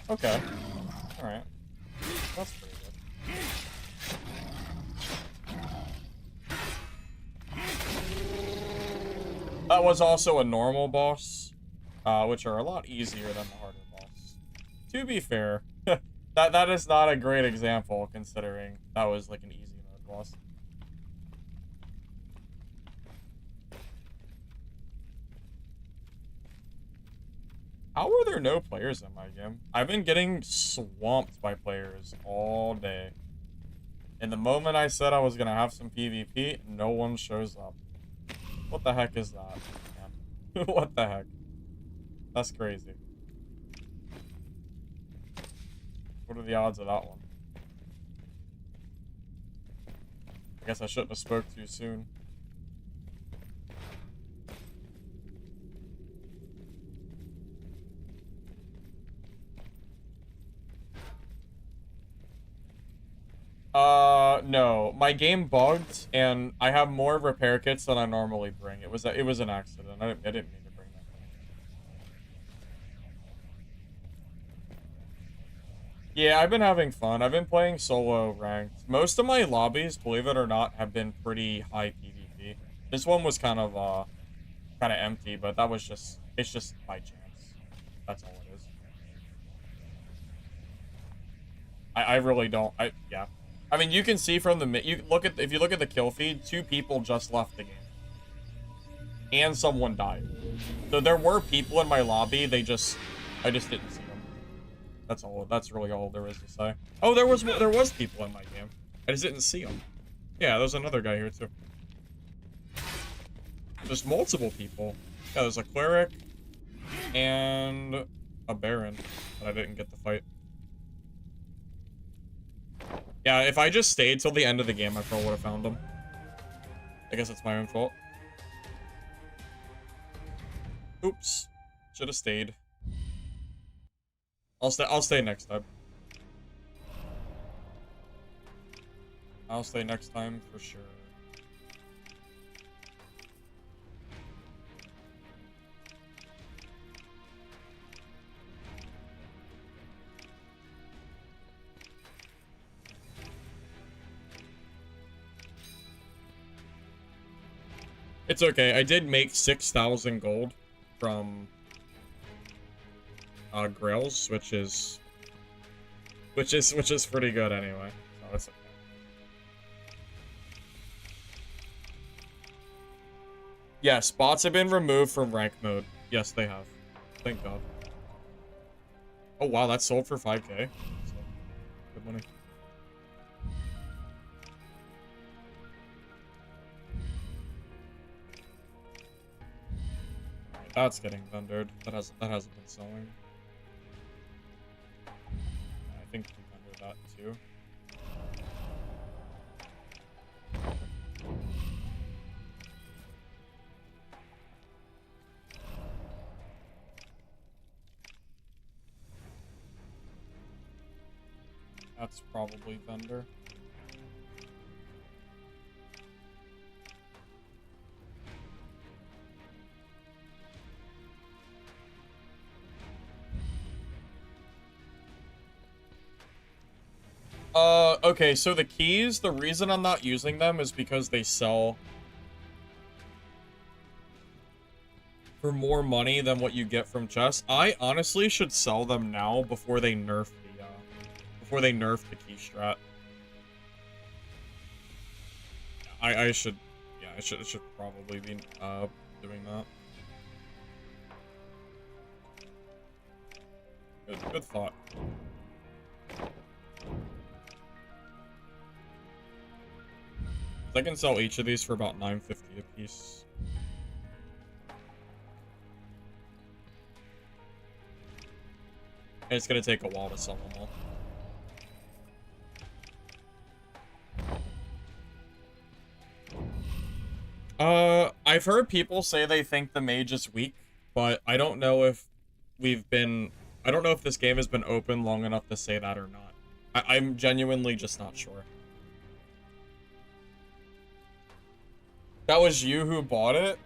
Okay. All right. That's pretty good. That was also a normal boss, which are a lot easier than the harder boss. to be fair, that is not a great example considering that was like an easy mode boss. How are there no players in my game? I've been getting swamped by players all day. And the moment I said I was gonna have some PvP, no one shows up. What the heck is that, man? What the heck? That's crazy. What are the odds of that one? I guess I shouldn't have spoke too soon. No. My game bugged, and I have more repair kits than I normally bring. It was an accident. I didn't mean to bring that many. Yeah, I've been having fun. I've been playing solo ranked. Most of my lobbies, believe it or not, have been pretty high PvP. This one was kind of empty, but that was it's just by chance. That's all it is. I really don't. Yeah. I mean, you can see from the if you look at the kill feed, 2 people just left the game. And someone died. So there were people in my lobby, I just didn't see them. That's all. That's really all there is to say. Oh, there was people in my game. I just didn't see them. Yeah, there's another guy here too. There's multiple people. Yeah, there's a cleric and a baron that I didn't get to fight. Yeah, if I just stayed till the end of the game, I probably would have found them. I guess it's my own fault. Oops. Should have stayed. I'll stay next time. I'll stay next time for sure. It's okay. I did make 6,000 gold from grails, which is pretty good anyway. So it's okay. Yes, bots have been removed from rank mode. Yes, they have. Thank God. Oh wow, that sold for 5K. So, good money. That's getting vendored. That hasn't been selling. I think we vendored that too. That's probably vendor. Okay, so the keys, the reason I'm not using them is because they sell for more money than what you get from chests. I honestly should sell them now before they nerf the key strat. I should probably be doing that. Good thought. I can sell each of these for about $9.50 a piece. And it's gonna take a while to sell them all. I've heard people say they think the mage is weak, but I don't know if I don't know if this game has been open long enough to say that or not. I'm genuinely just not sure. That was you who bought it?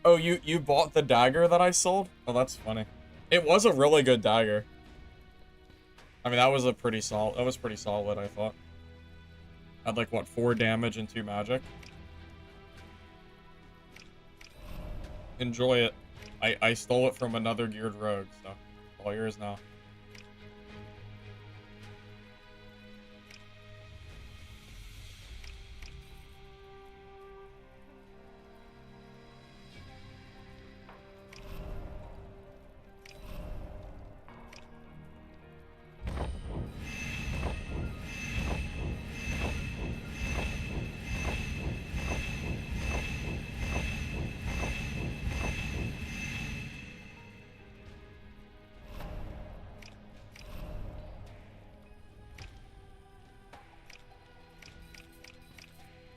Oh, you bought the dagger that I sold? Oh, that's funny. It was a really good dagger. I mean, that was pretty solid, I thought. Had like, what, 4 damage and 2 magic? Enjoy it. I stole it from another geared rogue, so all yours now.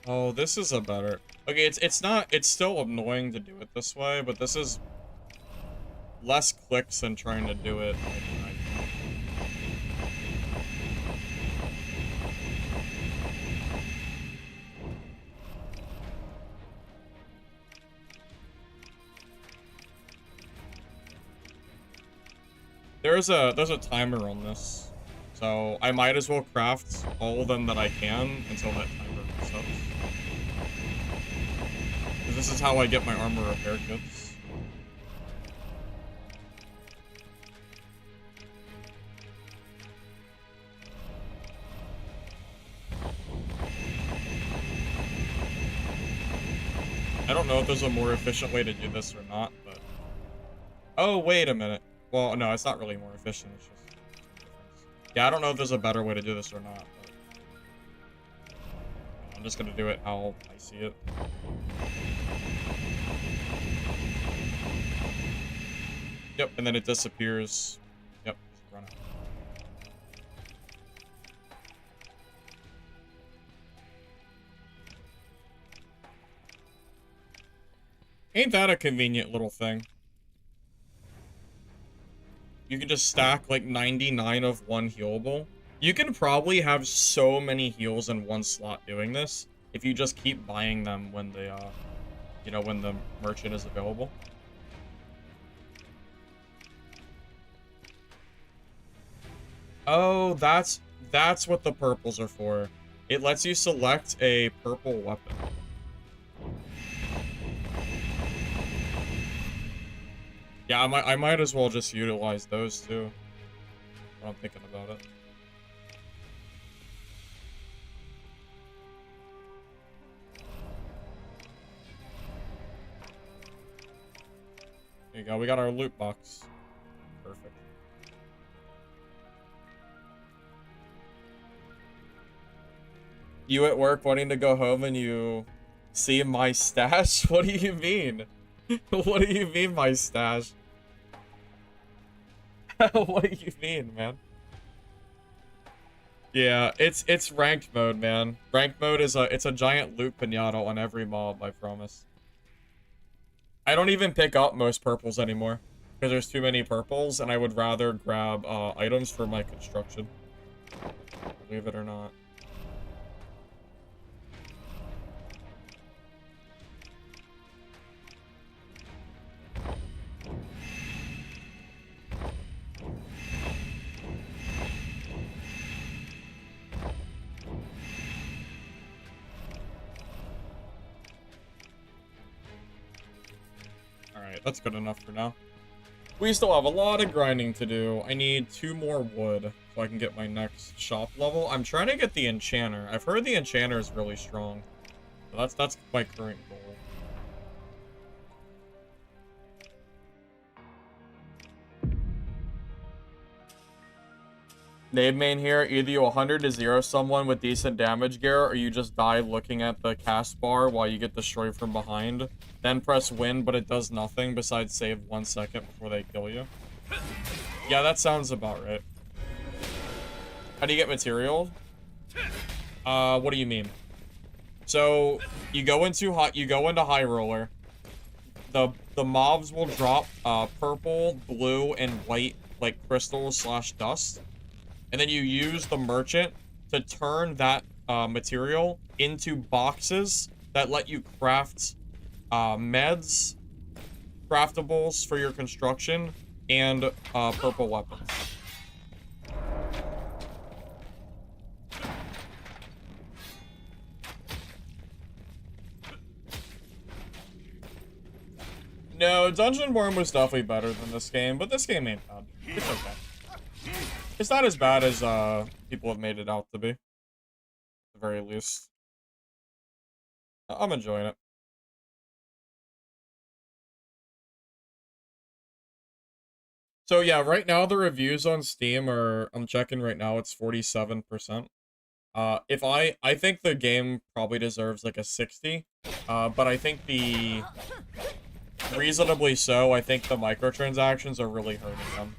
Oh, this is a better... Okay, it's not... It's still annoying to do it this way, but this is less clicks than trying to do it. There's a timer on this, so I might as well craft all of them that I can until that timer resets. Because this is how I get my armor repair kits. I don't know if there's a more efficient way to do this or not, but... Oh, wait a minute. Well, no, it's not really more efficient, it's just... Yeah, I don't know if there's a better way to do this or not, but... I'm just gonna do it how I see it. Yep, and then it disappears. Yep, run out. Ain't that a convenient little thing? You can just stack like 99 of one healable. You can probably have so many heals in one slot doing this if you just keep buying them when they, you know, when the merchant is available. Oh, that's what the purples are for. It lets you select a purple weapon. Yeah, I might as well just utilize those too. When I'm thinking about it. There you go, we got our loot box. Perfect. You at work wanting to go home and you see my stash? What do you mean? What do you mean, my stash? What do you mean, man? Yeah, it's ranked mode, man. Ranked mode is it's a giant loot pinata on every mob, I promise. I don't even pick up most purples anymore because there's too many purples, and I would rather grab items for my construction. Believe it or not. Alright, that's good enough for now. We still have a lot of grinding to do. I need 2 more wood so I can get my next shop level. I'm trying to get the enchanter. I've heard the enchanter is really strong. So that's my current goal. Nave main here, either you 100 to 0 someone with decent damage gear, or you just die looking at the cast bar while you get destroyed from behind. Then press win, but it does nothing besides save 1 second before they kill you. Yeah, that sounds about right. How do you get material? What do you mean? So you go into high roller. The mobs will drop purple, blue, and white like crystals / dust. And then you use the merchant to turn that material into boxes that let you craft meds, craftables for your construction, and purple weapons. No, Dungeonborn was definitely better than this game, but this game ain't bad. It's okay. It's not as bad as people have made it out to be. At the very least. I'm enjoying it. So yeah, right now the reviews on Steam are, I'm checking right now, it's 47%. I think the game probably deserves like a 60. But I think reasonably so, I think the microtransactions are really hurting them.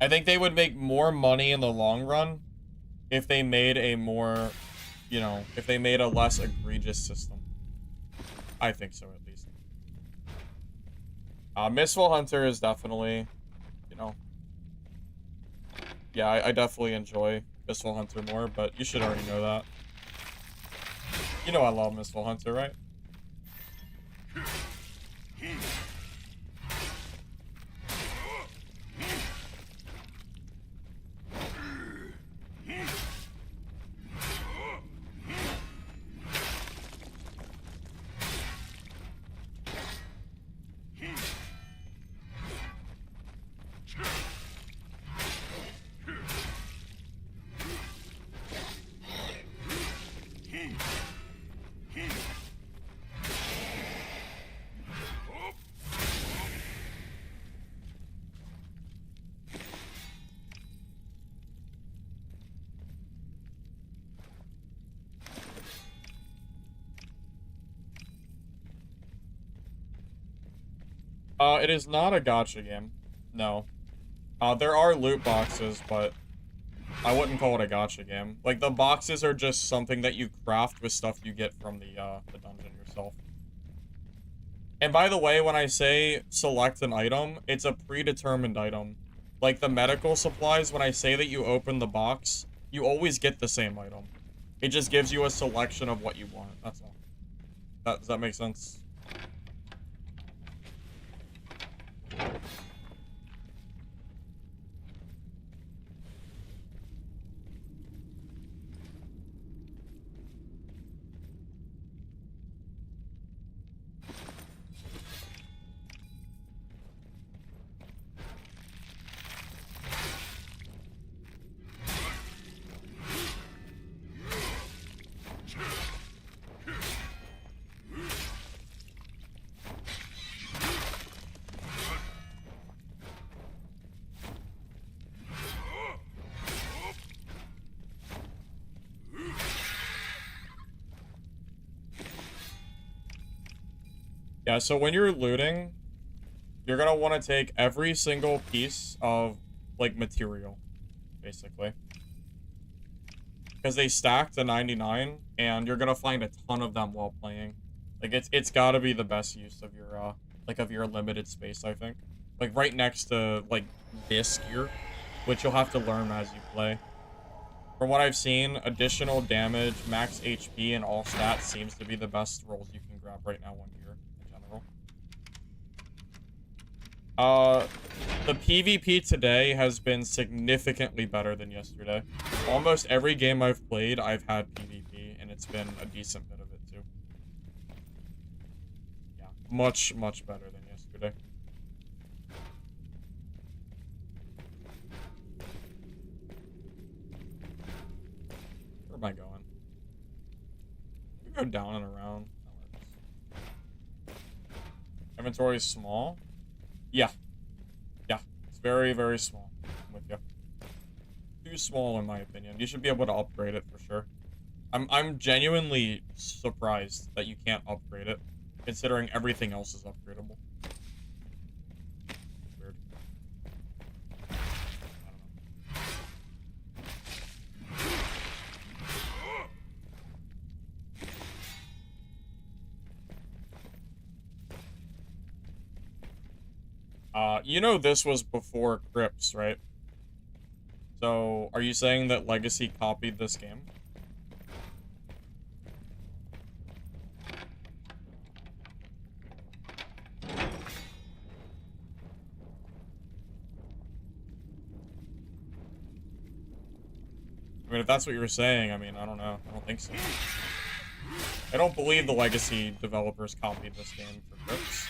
I think they would make more money in the long run if they made a more, you know, if they made a less egregious system. I think so, at least. Missile Hunter is definitely, you know, yeah, I definitely enjoy Missile Hunter more, but you should already know that. You know I love Missile Hunter, right? It is not a gacha game. No. There are loot boxes, but I wouldn't call it a gacha game. Like, the boxes are just something that you craft with stuff you get from the dungeon yourself. And by the way, when I say select an item, it's a predetermined item. Like the medical supplies, when I say that you open the box, you always get the same item. It just gives you a selection of what you want, that's all. Does that make sense? Yeah, so when you're looting, you're gonna want to take every single piece of, like, material, basically. Because they stack to 99, and you're gonna find a ton of them while playing. Like, it's gotta be the best use of your, like, of your limited space, I think. Like, right next to, like, this here, which you'll have to learn as you play. From what I've seen, additional damage, max HP, and all stats seems to be the best rolls you can grab right now on gear, in general. The PvP today has been significantly better than yesterday. Almost every game I've played, I've had PvP, and it's been a decent bit of it, too. Yeah, much, much better than yesterday. Where am I going? We go down and around. That works. Inventory is small? Yeah. Yeah. It's very, very small. I'm with you. Too small, in my opinion. You should be able to upgrade it for sure. I'm genuinely surprised that you can't upgrade it, considering everything else is upgradable. Weird. I don't know. You know this was before Crypts, right? So, are you saying that Legacy copied this game? I mean, if that's what you're saying, I mean, I don't know. I don't think so. I don't believe the Legacy developers copied this game for Crypts.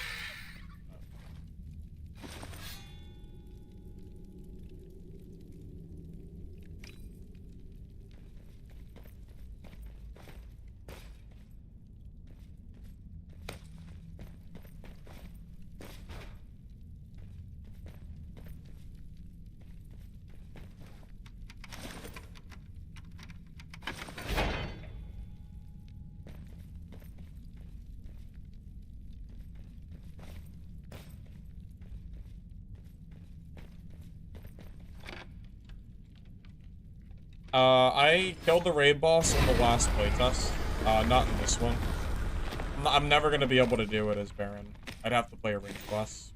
I killed the raid boss in the last playtest. Not in this one. I'm never gonna be able to do it as Baron. I'd have to play a range boss.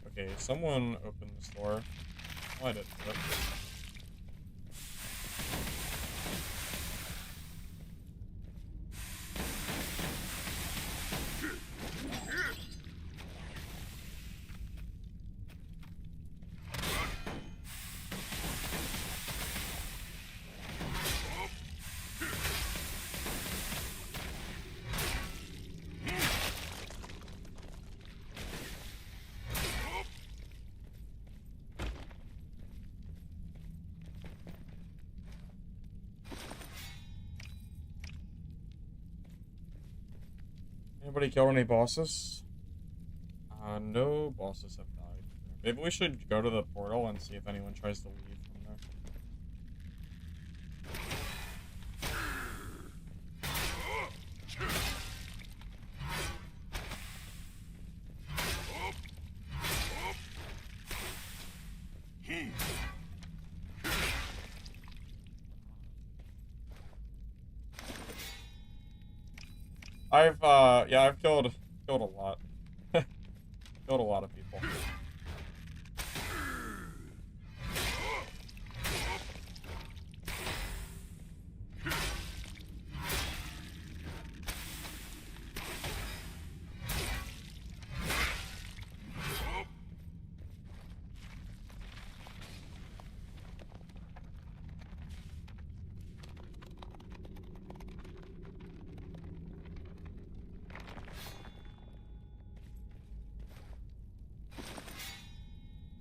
Okay, someone opened this door. Oh, I didn't do it. Anybody kill any bosses? No bosses have died. Maybe we should go to the portal and see if anyone tries to leave from there. Yeah, I've killed a lot. Killed a lot of people.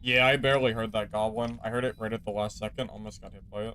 Yeah, I barely heard that goblin. I heard it right at the last second. Almost got hit by it.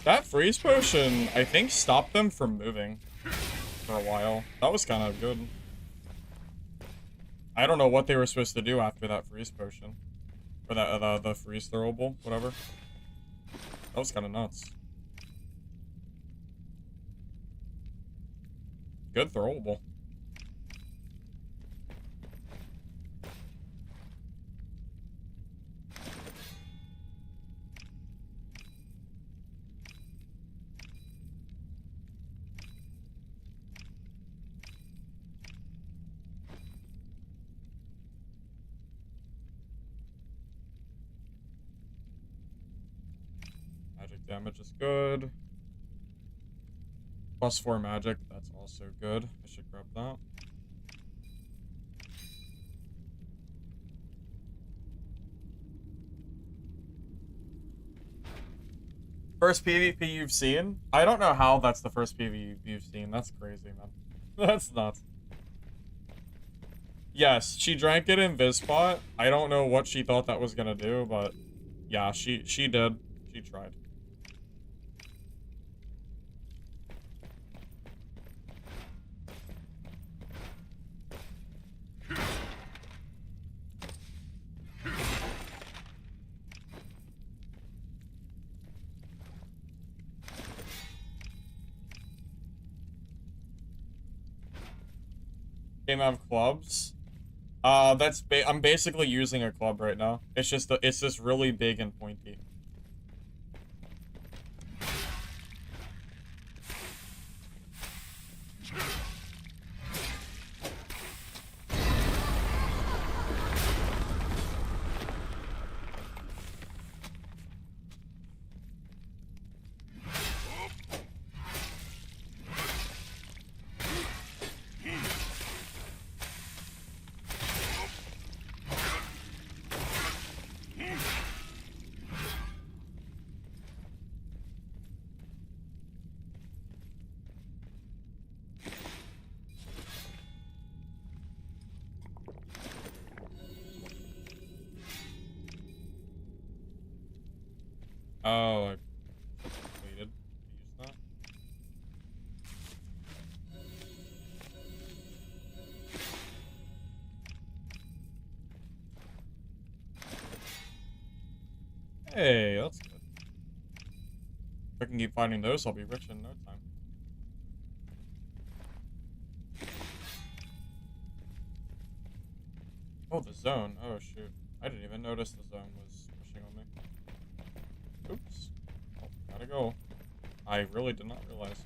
That freeze potion, I think, stopped them from moving for a while. That was kind of good. I don't know what they were supposed to do after that freeze potion. Or that, the freeze throwable, whatever. That was kind of nuts. Good throwable. Magic damage is good. +4 magic, that's also good. I should grab that. First PvP you've seen? I don't know how that's the first PvP you've seen. That's crazy, man. That's nuts. Yes, she drank it in Vispot. I don't know what she thought that was gonna do, but yeah, she did. She tried. Game of clubs. I'm basically using a club right now. It's just really big and pointy. Oh, I completed. Use that. Hey, that's good. If I can keep finding those, I'll be rich in no time. Oh, the zone. Oh, shoot. I didn't even notice the zone was pushing on me. Oops. Oh, gotta go. I really did not realize.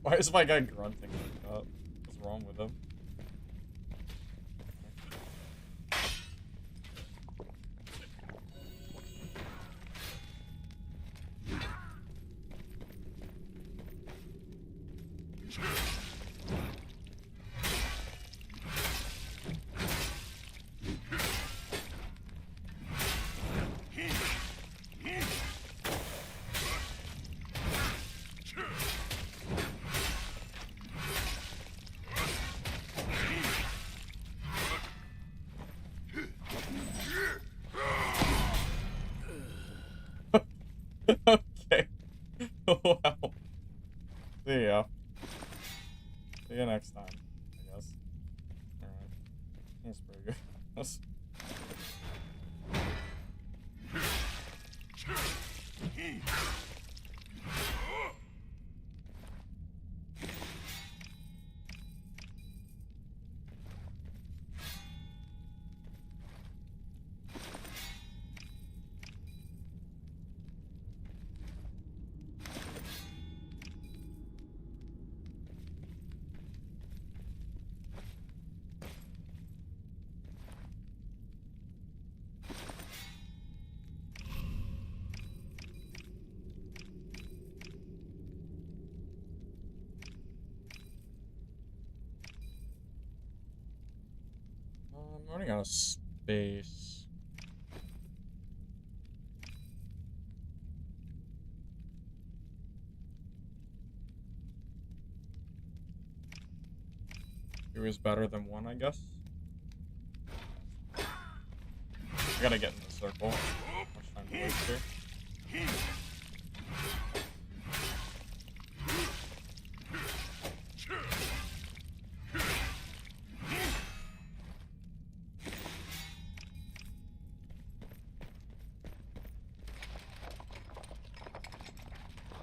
Why is my guy grunting like that? What's wrong with him? Okay. Wow. See ya. See you next time, I guess. Alright. That's pretty good. That's... I'm running out of space. Two is better than one, I guess. I gotta get in the circle. How much time to waste here?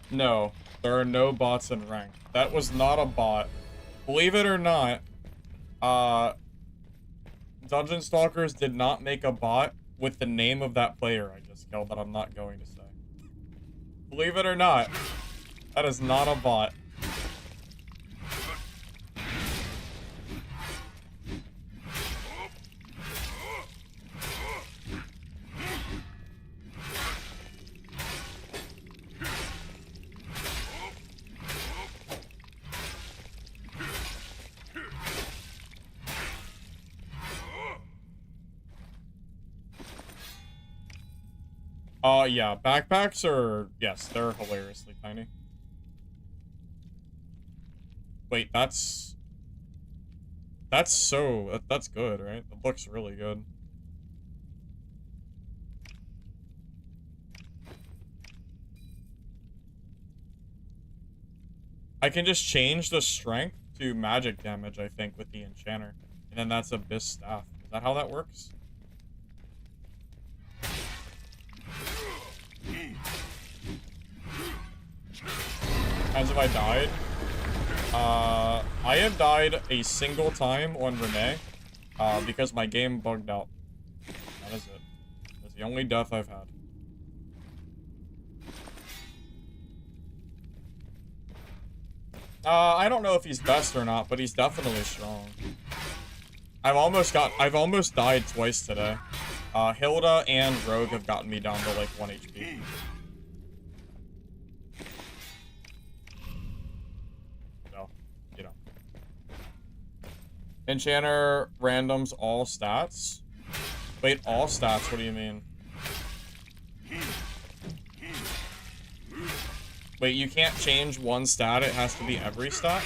No, there are no bots in rank. That was not a bot. Believe it or not, Dungeon Stalkers did not make a bot with the name of that player I just killed that I'm not going to say. Believe it or not, that is not a bot. Yeah, backpacks are, yes, they're hilariously tiny. Wait, that's good, right? It looks really good. I can just change the strength to magic damage, I think, with the enchanter. And then that's Abyss Staff. Is that how that works? As if I died. I have died a single time on Renee, because my game bugged out. That is it. That's the only death I've had. I don't know if he's best or not, but he's definitely strong. I've almost died twice today. Hilda and Rogue have gotten me down to like 1 HP. So, you know. Enchanter randoms all stats? Wait, all stats? What do you mean? Wait, you can't change one stat, it has to be every stat?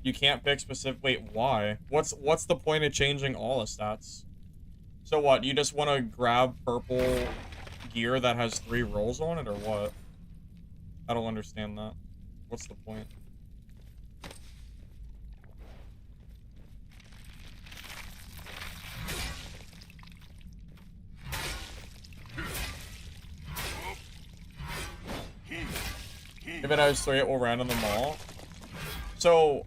You can't pick specific... Wait, why? What's the point of changing all the stats? So what, you just want to grab purple gear that has 3 rolls on it, or what? I don't understand that. What's the point? If it has 3, it will random them all. So...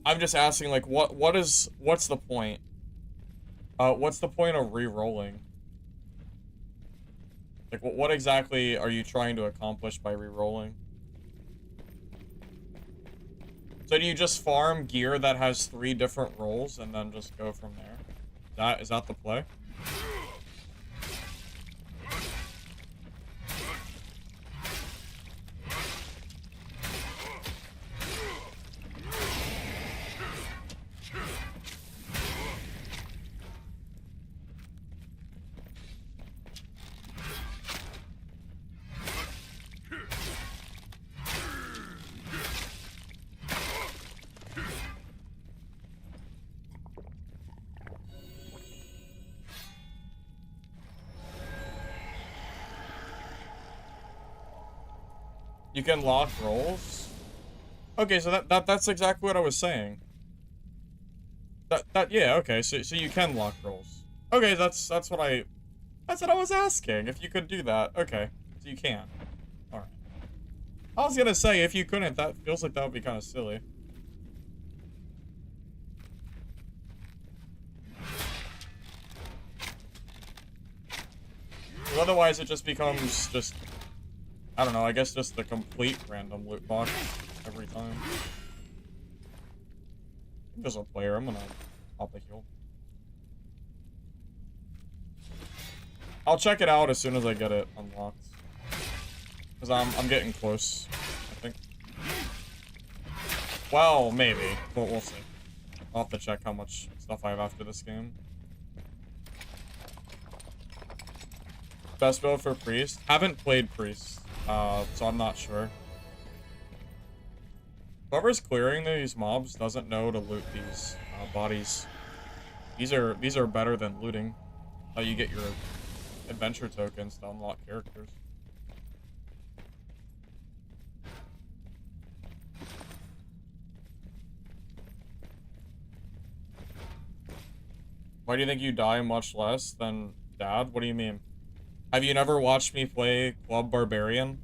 I'm just asking, like, what's the point? What's the point of re-rolling? Like, what exactly are you trying to accomplish by re-rolling? So do you just farm gear that has 3 different rolls and then just go from there? Is that the play? You can lock rolls? Okay, so that's exactly what I was saying. Yeah, okay, so you can lock rolls. Okay, that's what I was asking, if you could do that. Okay, so you can. Alright. I was gonna say, if you couldn't, that feels like that would be kind of silly. Otherwise, it just becomes just... I don't know, I guess just the complete random loot box every time. There's a player, I'm gonna pop a heal. I'll check it out as soon as I get it unlocked. Because I'm getting close, I think. Well, maybe, but we'll see. I'll have to check how much stuff I have after this game. Best build for Priest? Haven't played Priest. So I'm not sure. Whoever's clearing these mobs doesn't know to loot these bodies. These are better than looting. You get your adventure tokens to unlock characters. Why do you think you die much less than Dad? What do you mean? Have you never watched me play Club Barbarian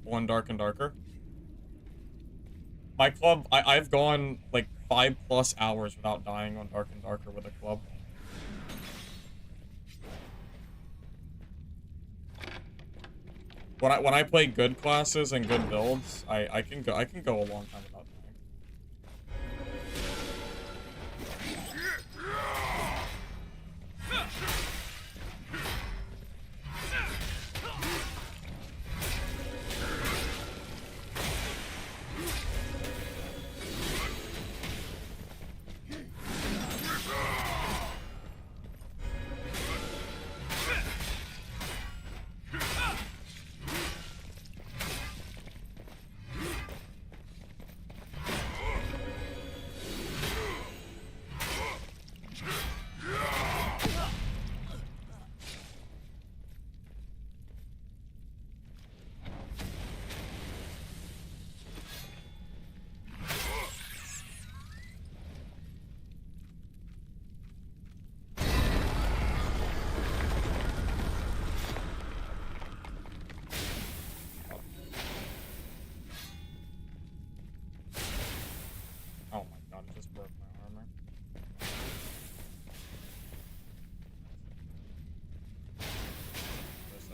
on Dark and Darker? My club, I've gone like 5+ hours without dying on Dark and Darker with a club. When I play good classes and good builds, I can go a long time without dying.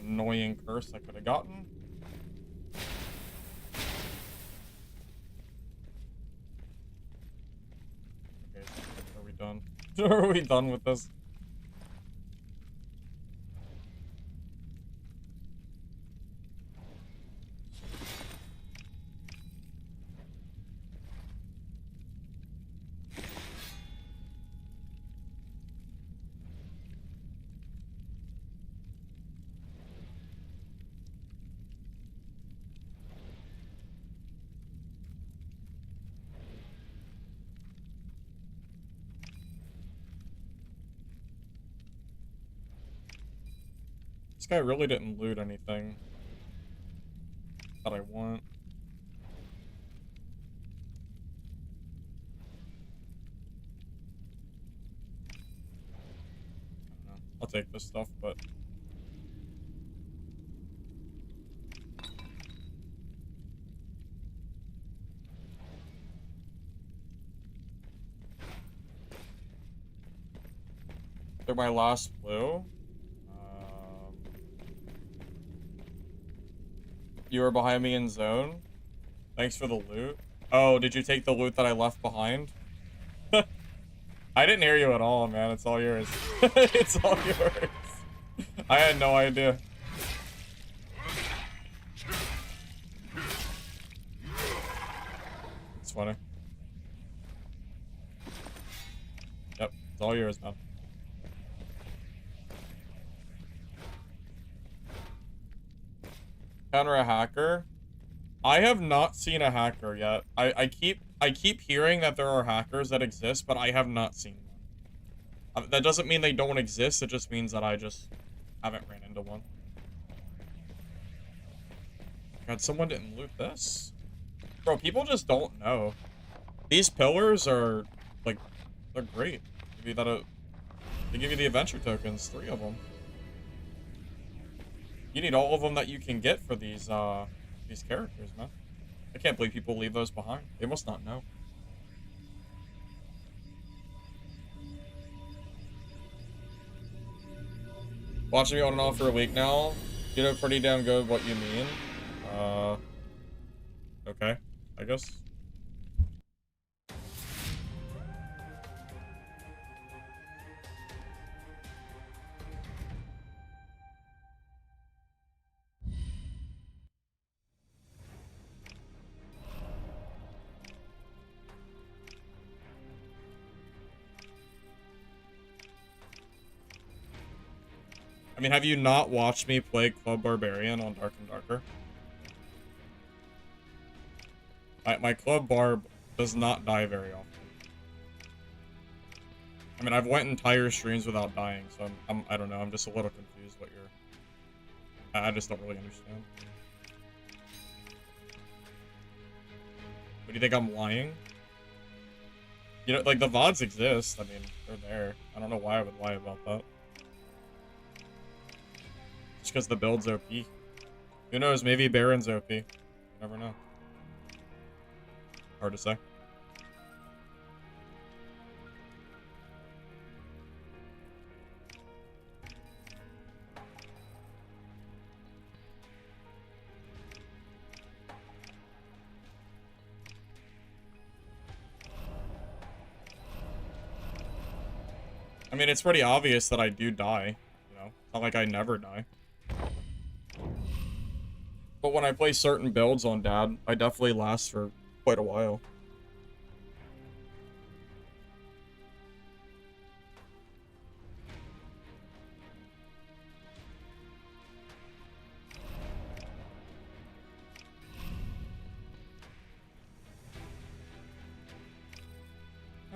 Annoying curse I could have gotten. Okay, are we done? Are we done with this? This guy really didn't loot anything that I want. I don't know. I'll take this stuff, but... They're my last blue. You were behind me in zone. Thanks for the loot. Oh, did you take the loot that I left behind? I didn't hear you at all, man. It's all yours. It's all yours. I had no idea. It's funny. Yep, it's all yours, man. Counter a hacker? I have not seen a hacker yet. I keep hearing that there are hackers that exist, but I have not seen one. That doesn't mean they don't exist, it just means that I just haven't ran into one. God, someone didn't loot this? Bro, people just don't know. These pillars are, like, they're great. They give you the adventure tokens, 3 of them. You need all of them that you can get for these characters, man. I can't believe people leave those behind. They must not know. Watching me on and off for a week now. You know pretty damn good what you mean. Okay, I guess. I mean, have you not watched me play Club Barbarian on Dark and Darker? My Club Barb does not die very often. I mean, I've went entire streams without dying, so I don't know, I'm just a little confused what you're... I just don't really understand. What, do you think I'm lying? You know, like, the VODs exist, I mean, they're there. I don't know why I would lie about that. Just because the build's OP. Who knows, maybe Baron's OP. You never know. Hard to say. I mean, it's pretty obvious that I do die. You know, it's not like I never die. But when I play certain builds on Dad, I definitely last for quite a while.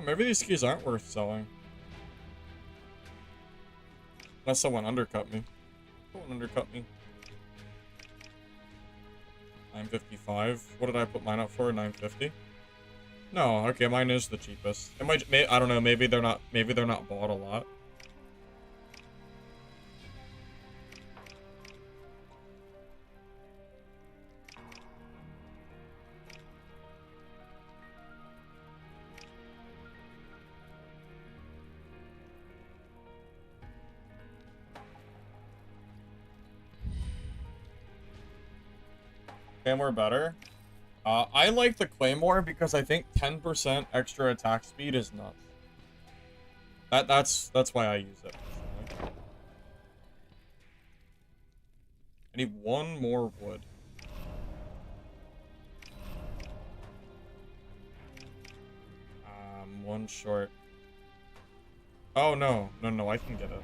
Maybe these keys aren't worth selling. Unless someone undercut me. Someone undercut me. 955. What did I put mine up for? 950? No, okay, mine is the cheapest. It might, I don't know, maybe they're not bought a lot. Claymore better. I like the Claymore because I think 10% extra attack speed is nuts. That's why I use it. I need one more wood. One short. Oh no, I can get it.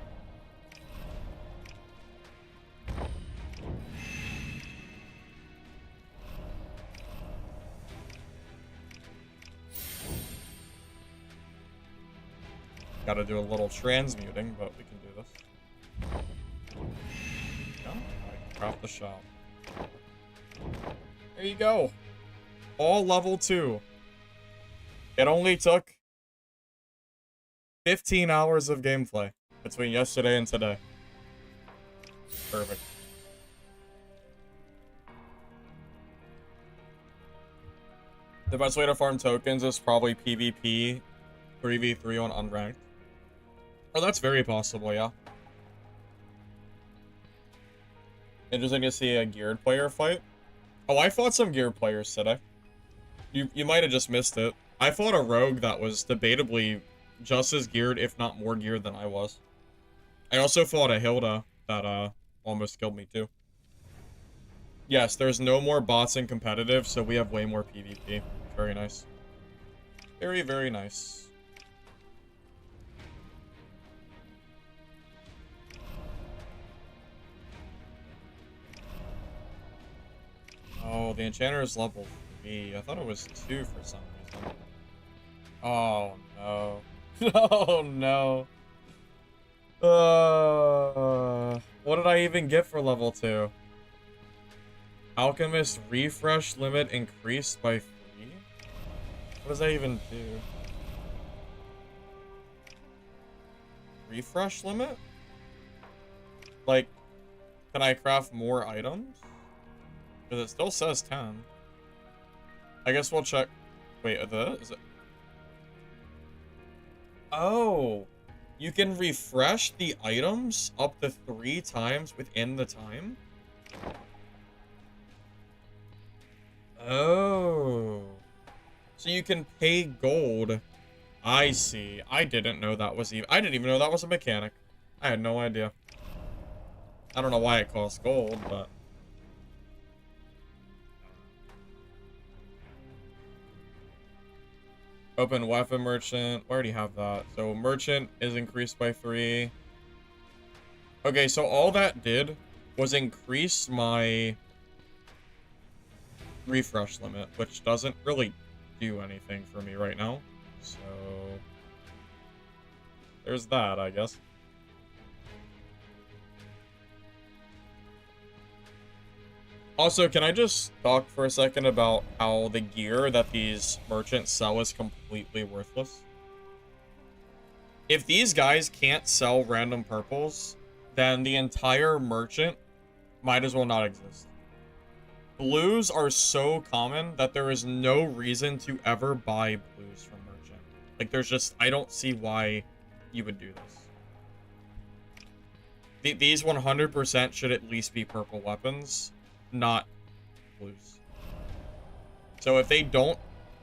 Gotta do a little transmuting, but we can do this. craft the shop. There you go. All level 2. It only took 15 hours of gameplay between yesterday and today. Perfect. The best way to farm tokens is probably PvP 3v3 on unranked. Oh, that's very possible, yeah. Interesting to see a geared player fight. Oh, I fought some geared players today. You might have just missed it. I fought a rogue that was debatably just as geared, if not more geared than I was. I also fought a Hilda that almost killed me too. Yes, there's no more bots in competitive, so we have way more PvP. Very nice. Very, very nice. Oh, the enchanter is level 3. I thought it was 2 for some reason. Oh, no. Oh, no. What did I even get for level 2? Alchemist refresh limit increased by 3? What does that even do? Refresh limit? Like, can I craft more items? Because it still says 10. I guess we'll check. Wait, is it? Oh, you can refresh the items up to 3 times within the time? Oh. So you can pay gold. I see. I didn't know that was even... I didn't even know that was a mechanic. I had no idea. I don't know why it costs gold, but... Open weapon merchant. We already have that. So merchant is increased by 3. Okay, so all that did was increase my refresh limit, which doesn't really do anything for me right now. So there's that, I guess. Also, can I just talk for a second about how the gear that these merchants sell is completely worthless? If these guys can't sell random purples, then the entire merchant might as well not exist. Blues are so common that there is no reason to ever buy blues from merchant. Like, there's just... I don't see why you would do this. These 100% should at least be purple weapons, not blues. So if they don't...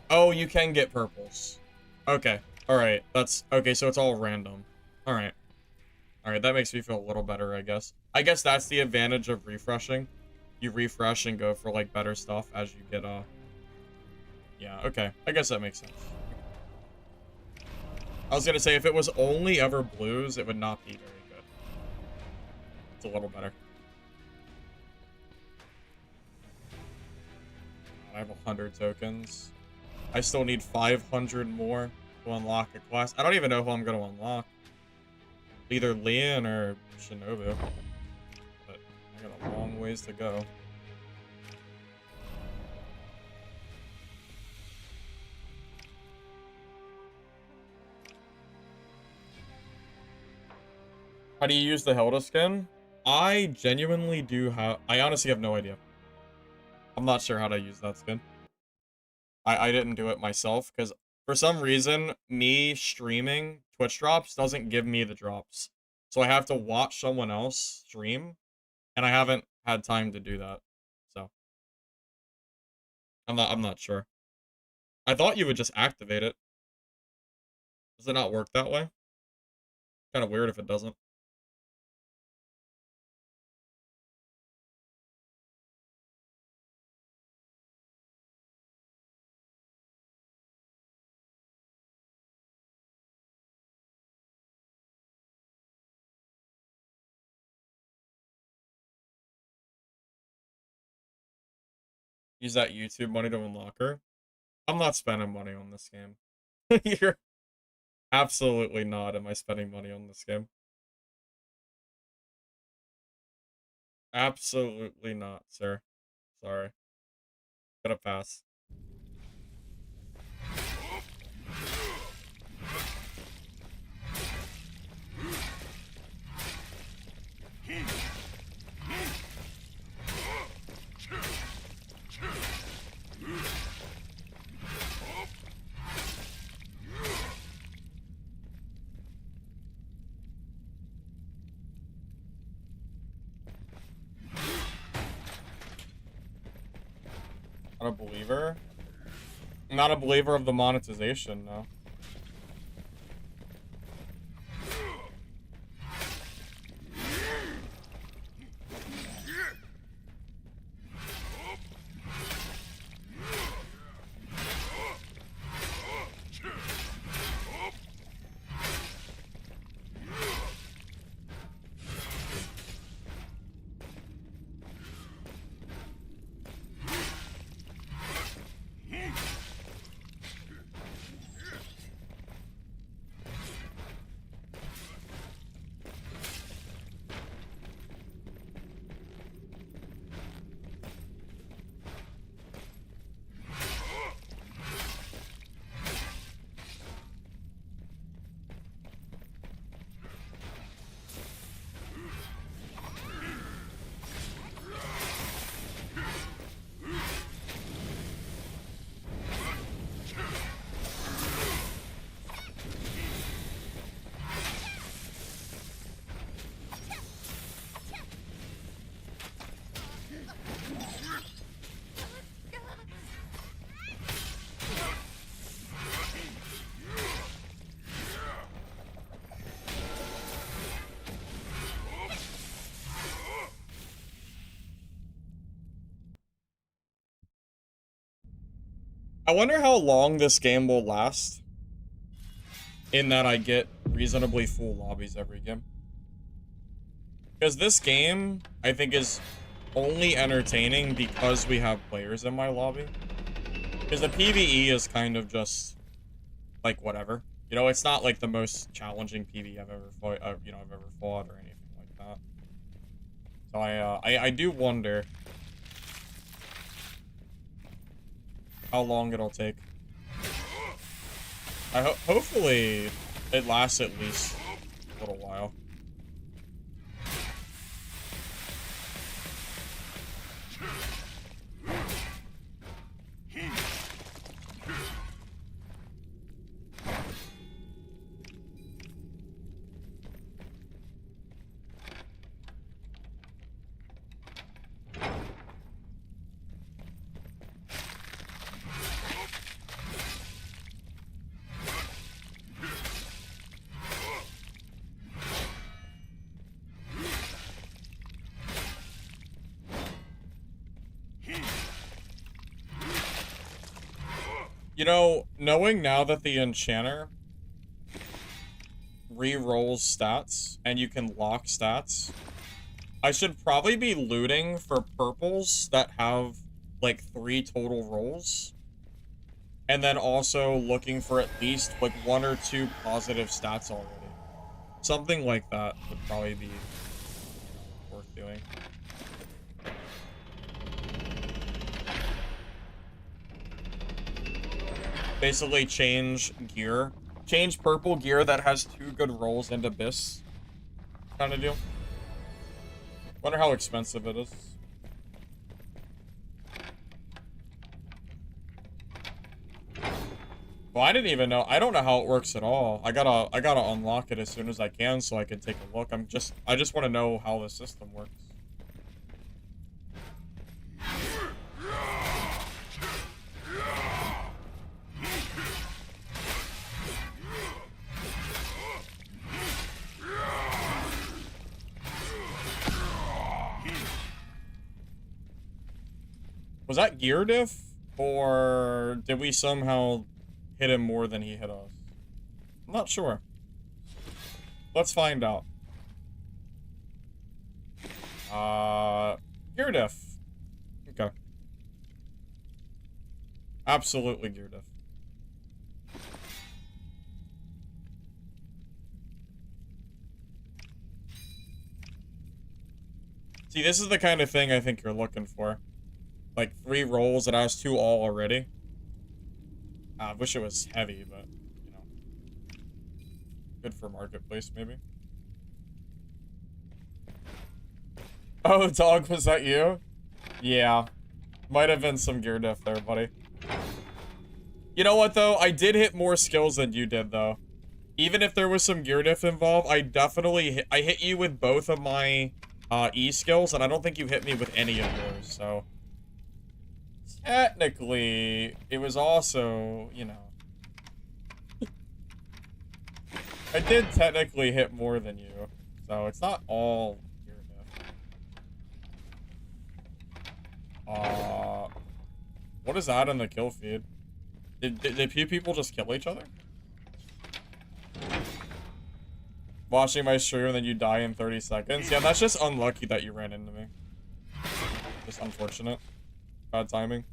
Oh, you can get purples. Okay. Alright. That's... Okay, so it's all random. Alright. Alright, that makes me feel a little better, I guess. I guess that's the advantage of refreshing. You refresh and go for, like, better stuff as you get, Yeah, okay. I guess that makes sense. I was gonna say, if it was only ever blues, it would not be very good. It's a little better. I have 100 tokens. I still need 500 more to unlock a class. I don't even know who I'm gonna unlock. Either Leon or Shinobu. But I got a long ways to go. How do you use the Hilda skin? I genuinely do have... I honestly have no idea. I'm not sure how to use that skin. I didn't do it myself, because for some reason, me streaming Twitch drops doesn't give me the drops. So I have to watch someone else stream, and I haven't had time to do that. So I'm not sure. I thought you would just activate it. Does it not work that way? Kind of weird if it doesn't. Use that YouTube money to unlock her. I'm not spending money on this game. You're absolutely not am I spending money on this game. Absolutely not, sir. Sorry. Gotta pass. Not a believer? Not a believer of the monetization, no. I wonder how long this game will last. In that I get reasonably full lobbies every game. Because this game, I think, is only entertaining because we have players in my lobby. Because the PvE is kind of just, like, whatever. You know, it's not, like, the most challenging PvE I've ever fought, I've ever fought or anything like that. So I do wonder how long it'll take. Hopefully it lasts at least a little while. You know, knowing now that the Enchanter re-rolls stats and you can lock stats, I should probably be looting for purples that have like 3 total rolls. And then also looking for at least like 1 or 2 positive stats already. Something like that would probably be worth doing. Basically change gear. Change purple gear that has 2 good rolls into Abyss. Kind of deal. Wonder how expensive it is. Well, I didn't even know. I don't know how it works at all. I gotta unlock it as soon as I can so I can take a look. I just want to know how the system works. Was that gear diff? Or did we somehow hit him more than he hit us? I'm not sure. Let's find out. Gear diff. Okay. Absolutely gear diff. See, this is the kind of thing I think you're looking for. Like 3 rolls, it has 2 all already. I wish it was heavy, but, you know. Good for marketplace, maybe. Oh, dog, was that you? Yeah. Might have been some gear diff there, buddy. You know what, though? I did hit more skills than you did, though. Even if there was some gear diff involved, I definitely I hit you with both of my E skills, and I don't think you hit me with any of yours, so... Technically, it was also, you know... I did technically hit more than you, so it's not all gear diff. What is that in the kill feed? Did few people just kill each other? Watching my stream and then you die in 30 seconds? Yeah, that's just unlucky that you ran into me. Just unfortunate. Bad timing.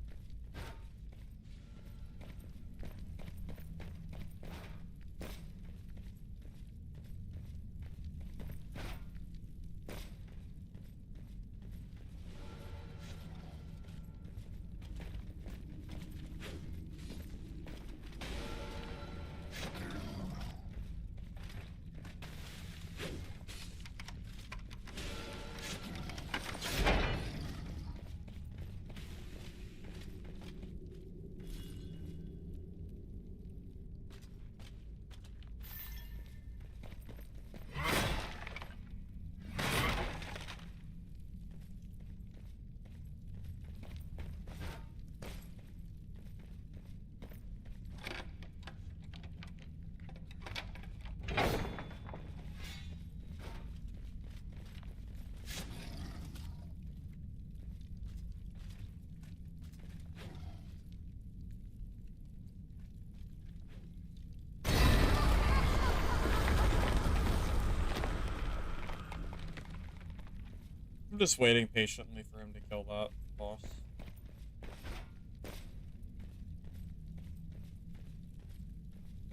I'm just waiting patiently for him to kill that boss.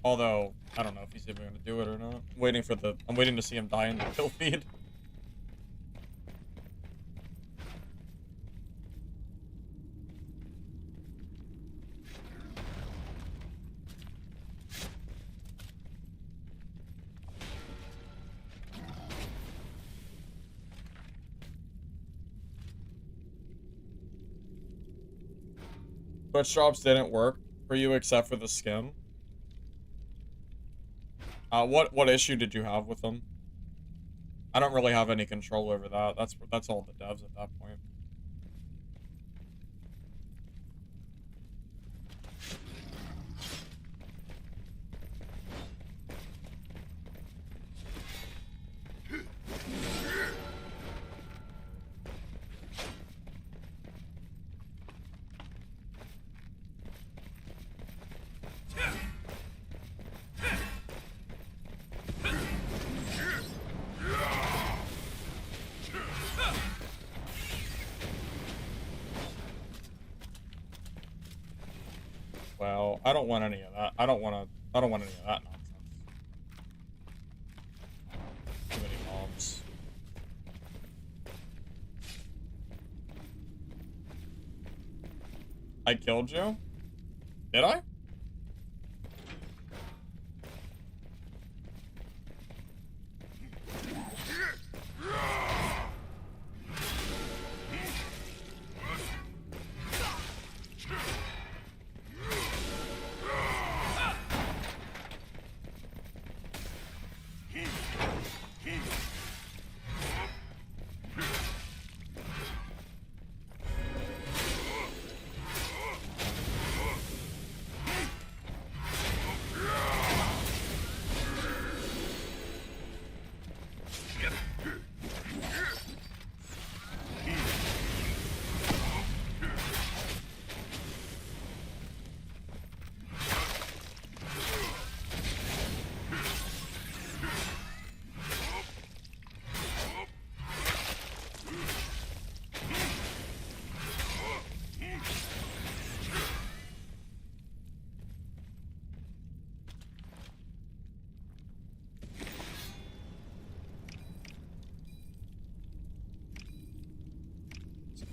Although, I don't know if he's even gonna do it or not. I'm waiting to see him die in the kill feed. Twitch drops didn't work for you except for the skin. What issue did you have with them? I don't really have any control over that. That's all the devs at that point. Well, I don't want any of that. I don't want any of that nonsense. Too many mobs. I killed you? Did I?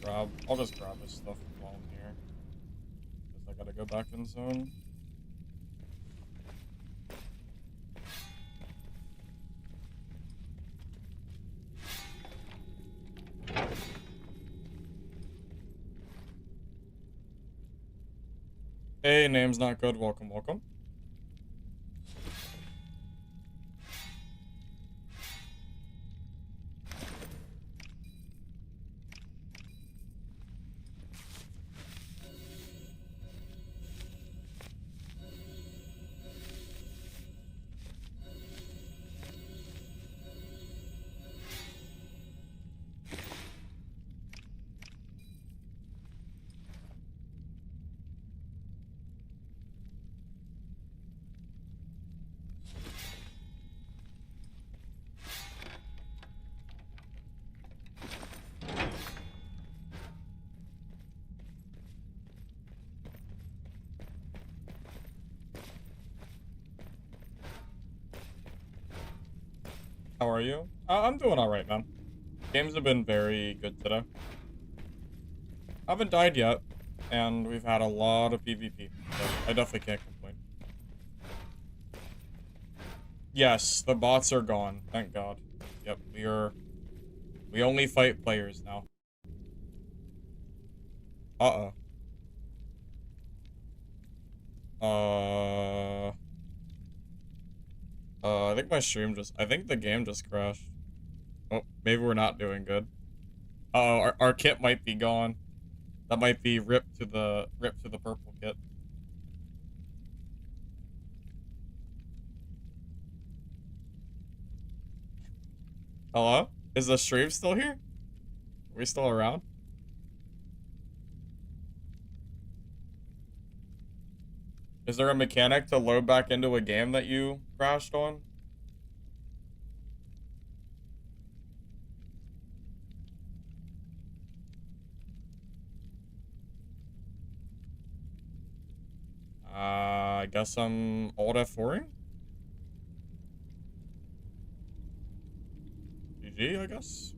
I'll just grab his stuff while I'm here. Because I gotta go back in zone. Hey, name's not good. Welcome, welcome. How are you? I'm doing alright, man. Games have been very good today. I haven't died yet, and we've had a lot of PvP, so I definitely can't complain. Yes, the bots are gone, thank God. Yep, we only fight players now. Uh-oh. I think I think the game just crashed. Oh, maybe we're not doing good. Uh-oh, our kit might be gone. That might be ripped to the purple kit. Hello? Is the stream still here? Are we still around? Is there a mechanic to load back into a game that you crashed on? I guess I'm alt F4ing? GG, I guess.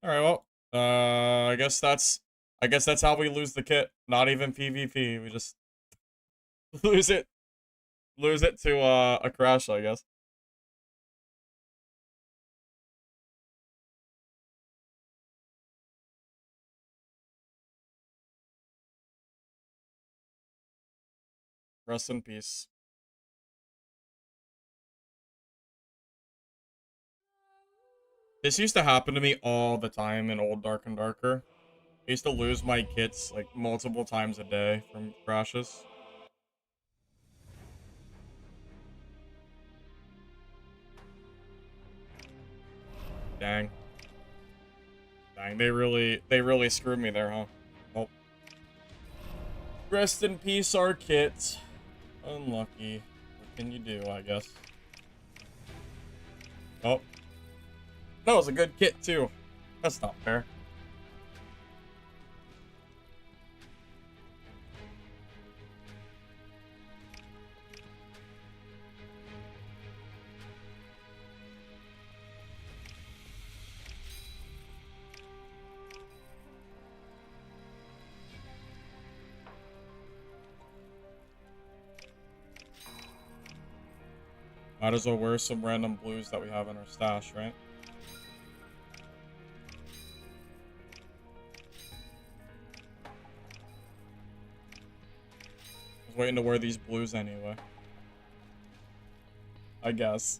Alright, well, I guess that's how we lose the kit. Not even PvP. We just lose it. Lose it to a crash, I guess. Rest in peace. This used to happen to me all the time in old Dark and Darker. I used to lose my kits like multiple times a day from crashes. Dang. Dang, they really screwed me there, huh? Well, rest in peace, our kit. Unlucky. What can you do, I guess? Oh. That was a good kit, too. That's not fair. Might as well wear some random blues that we have in our stash, right? I was waiting to wear these blues anyway. I guess.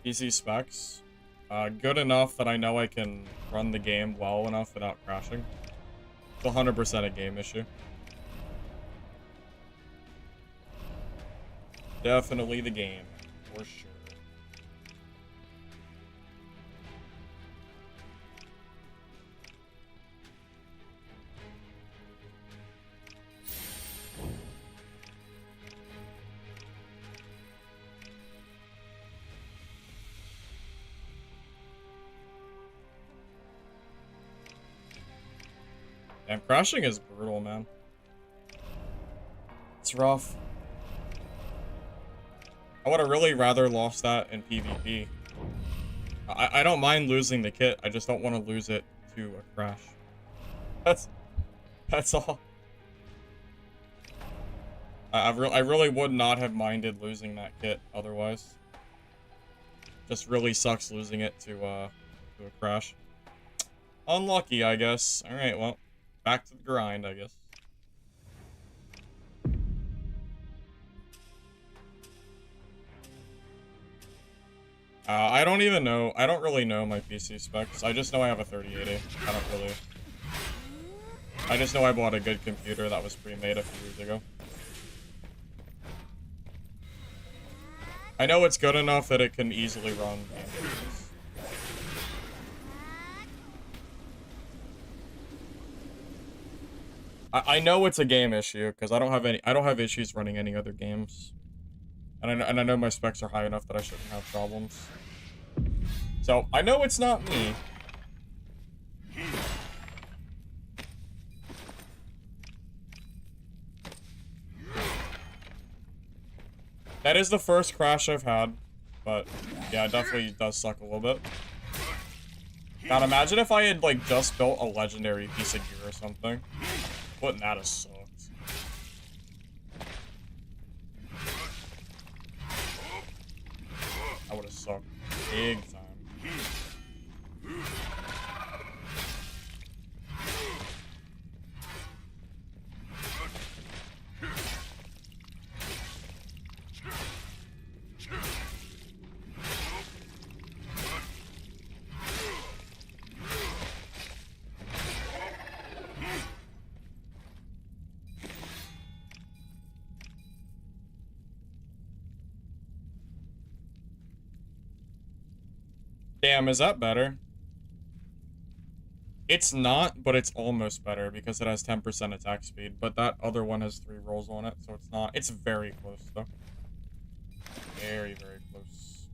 PC specs. Good enough that I know I can run the game well enough without crashing. It's 100% a game issue. Definitely the game, for sure. Damn, crashing is brutal, man. It's rough. I would have really rather lost that in PvP. I don't mind losing the kit. I just don't want to lose it to a crash. That's all. I really would not have minded losing that kit otherwise. Just really sucks losing it to a crash. Unlucky, I guess. Alright, well, back to the grind, I guess. I don't even know. I don't really know my PC specs. I just know I have a 3080. I don't really. I just know I bought a good computer that was pre-made a few years ago. I know it's good enough that it can easily run games. I know it's a game issue because I don't have issues running any other games. And I know my specs are high enough that I shouldn't have problems. So, I know it's not me. That is the first crash I've had. But, yeah, it definitely does suck a little bit. God, imagine if I had, like, just built a legendary piece of gear or something. Wouldn't that have sucked? That would have sucked big time. Damn, is that better? It's not, but it's almost better because it has 10% attack speed, but that other one has 3 rolls on it, so it's not. It's very close, though. Very, very close.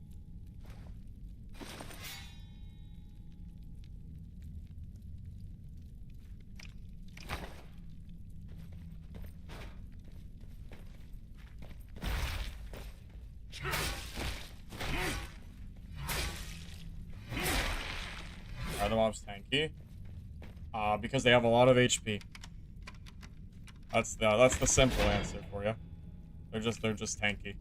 Are the mobs tanky? Because they have a lot of HP. That's the simple answer for you. They're just tanky.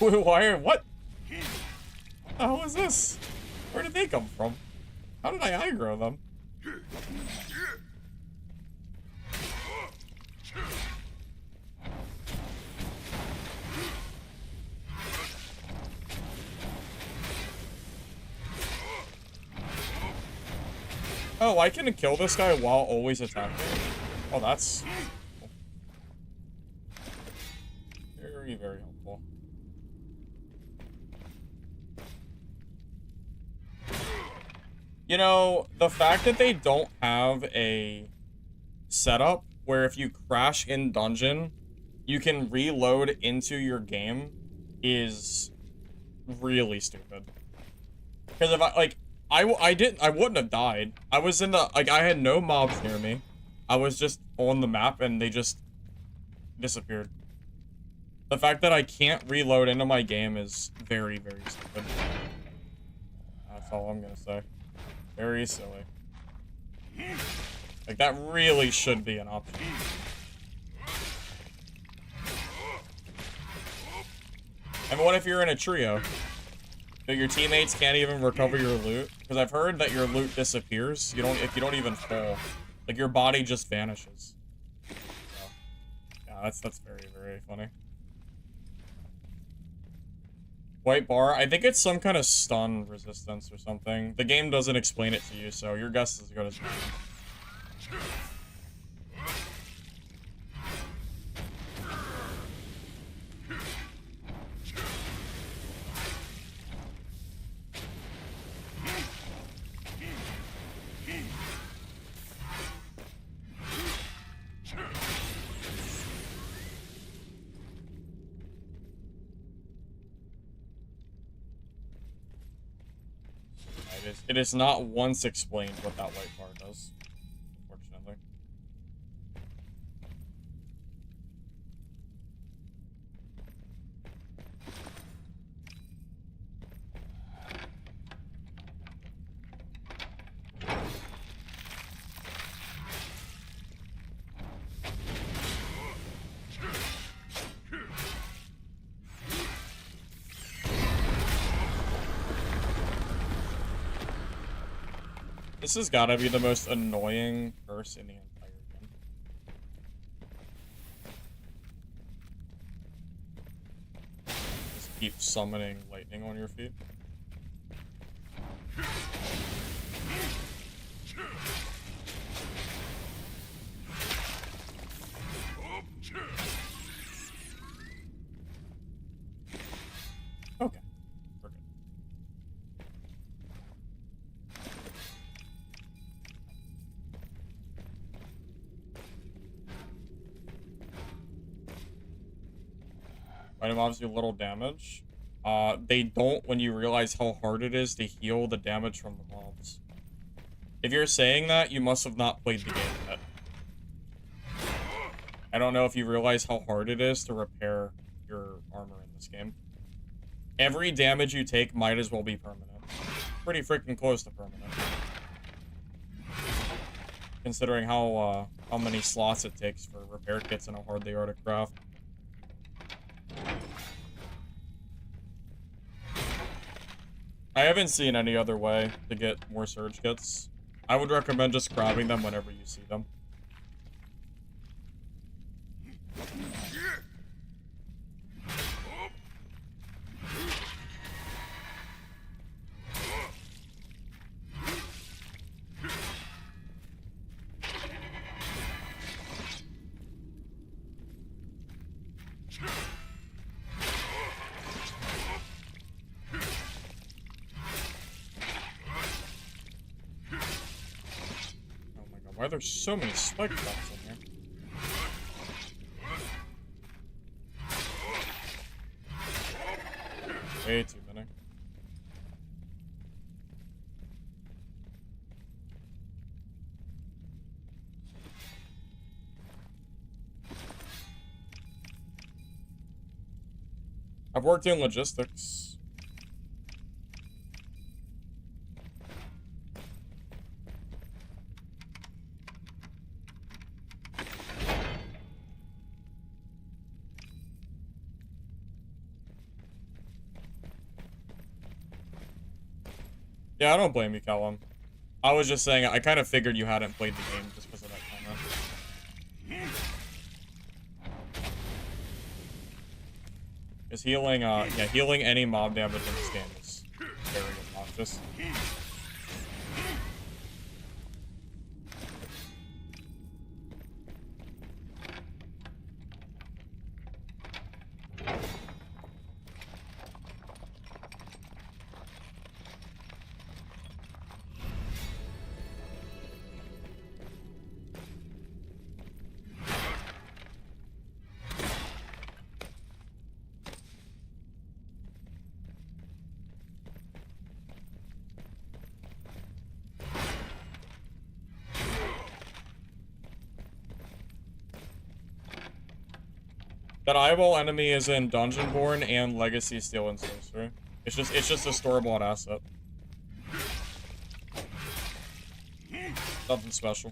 Why? What? What the hell is this? Where did they come from? How did I aggro them? Oh, I can kill this guy while always attacking. Oh, that's cool. Very, very helpful. You know, the fact that they don't have a setup where if you crash in dungeon, you can reload into your game is really stupid. Because if I wouldn't have died. I was in the, I had no mobs near me. I was just on the map and they just disappeared. The fact that I can't reload into my game is very, very stupid. That's all I'm gonna say. Very silly. Like, that really should be an option. And what if you're in a trio? So your teammates can't even recover your loot? Because I've heard that your loot disappears. If you don't even fall. Like, your body just vanishes. So, yeah, that's very, very funny. White bar, I think it's some kind of stun resistance or something. The game doesn't explain it to you, so your guess is as good as mine. It is not once explained what that white bar does, unfortunately. This has gotta be the most annoying curse in the entire game. Just keep summoning lightning on your feet. Okay. We're good. Item mobs do little damage. They don't when you realize how hard it is to heal the damage from the mobs. If you're saying that, you must have not played the game yet. I don't know if you realize how hard it is to repair your armor in this game. Every damage you take might as well be permanent. Pretty freaking close to permanent. Considering how many slots it takes for repair kits and how hard they are to craft. I haven't seen any other way to get more surge kits. I would recommend just grabbing them whenever you see them. Why are there so many spike traps in here? Way too many. I've worked in logistics. Yeah, I don't blame you, Callum. I was just saying, I kind of figured you hadn't played the game just because of that comment. Is healing, yeah, healing any mob damage in this game is very obnoxious. That eyeball enemy is in Dungeonborn and Legacy Steel and Sorcery. It's just a store-bought asset. Nothing special.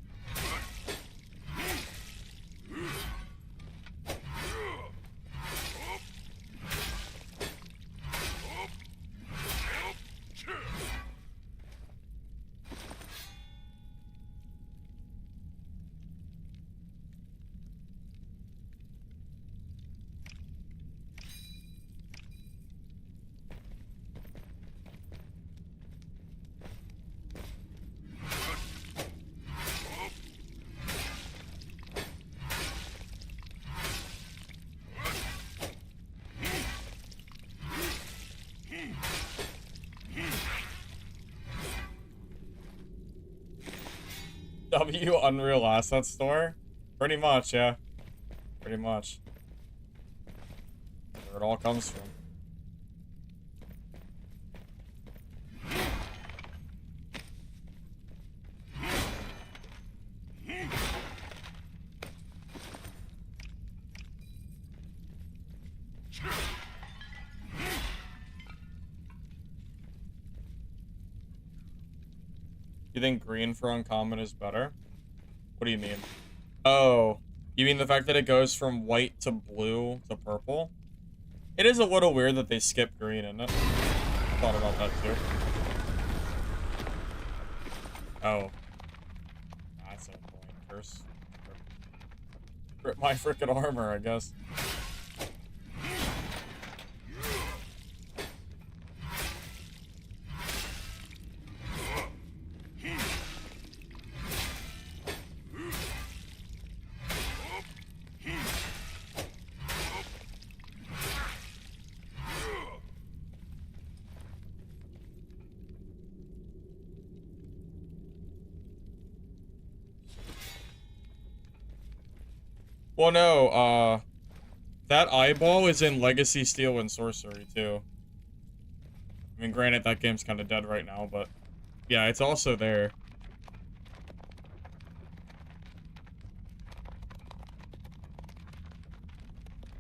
W Unreal Asset Store? Pretty much, yeah. Pretty much. Where it all comes from. You think green for uncommon is better? What do you mean? Oh, you mean the fact that it goes from white to blue to purple? It is a little weird that they skip green, isn't it? Thought about that too. Oh. That's a point. Curse. Rip my frickin' armor, I guess. Well, no, that eyeball is in Legacy Steel and Sorcery, too. I mean, granted, that game's kind of dead right now, but yeah, it's also there.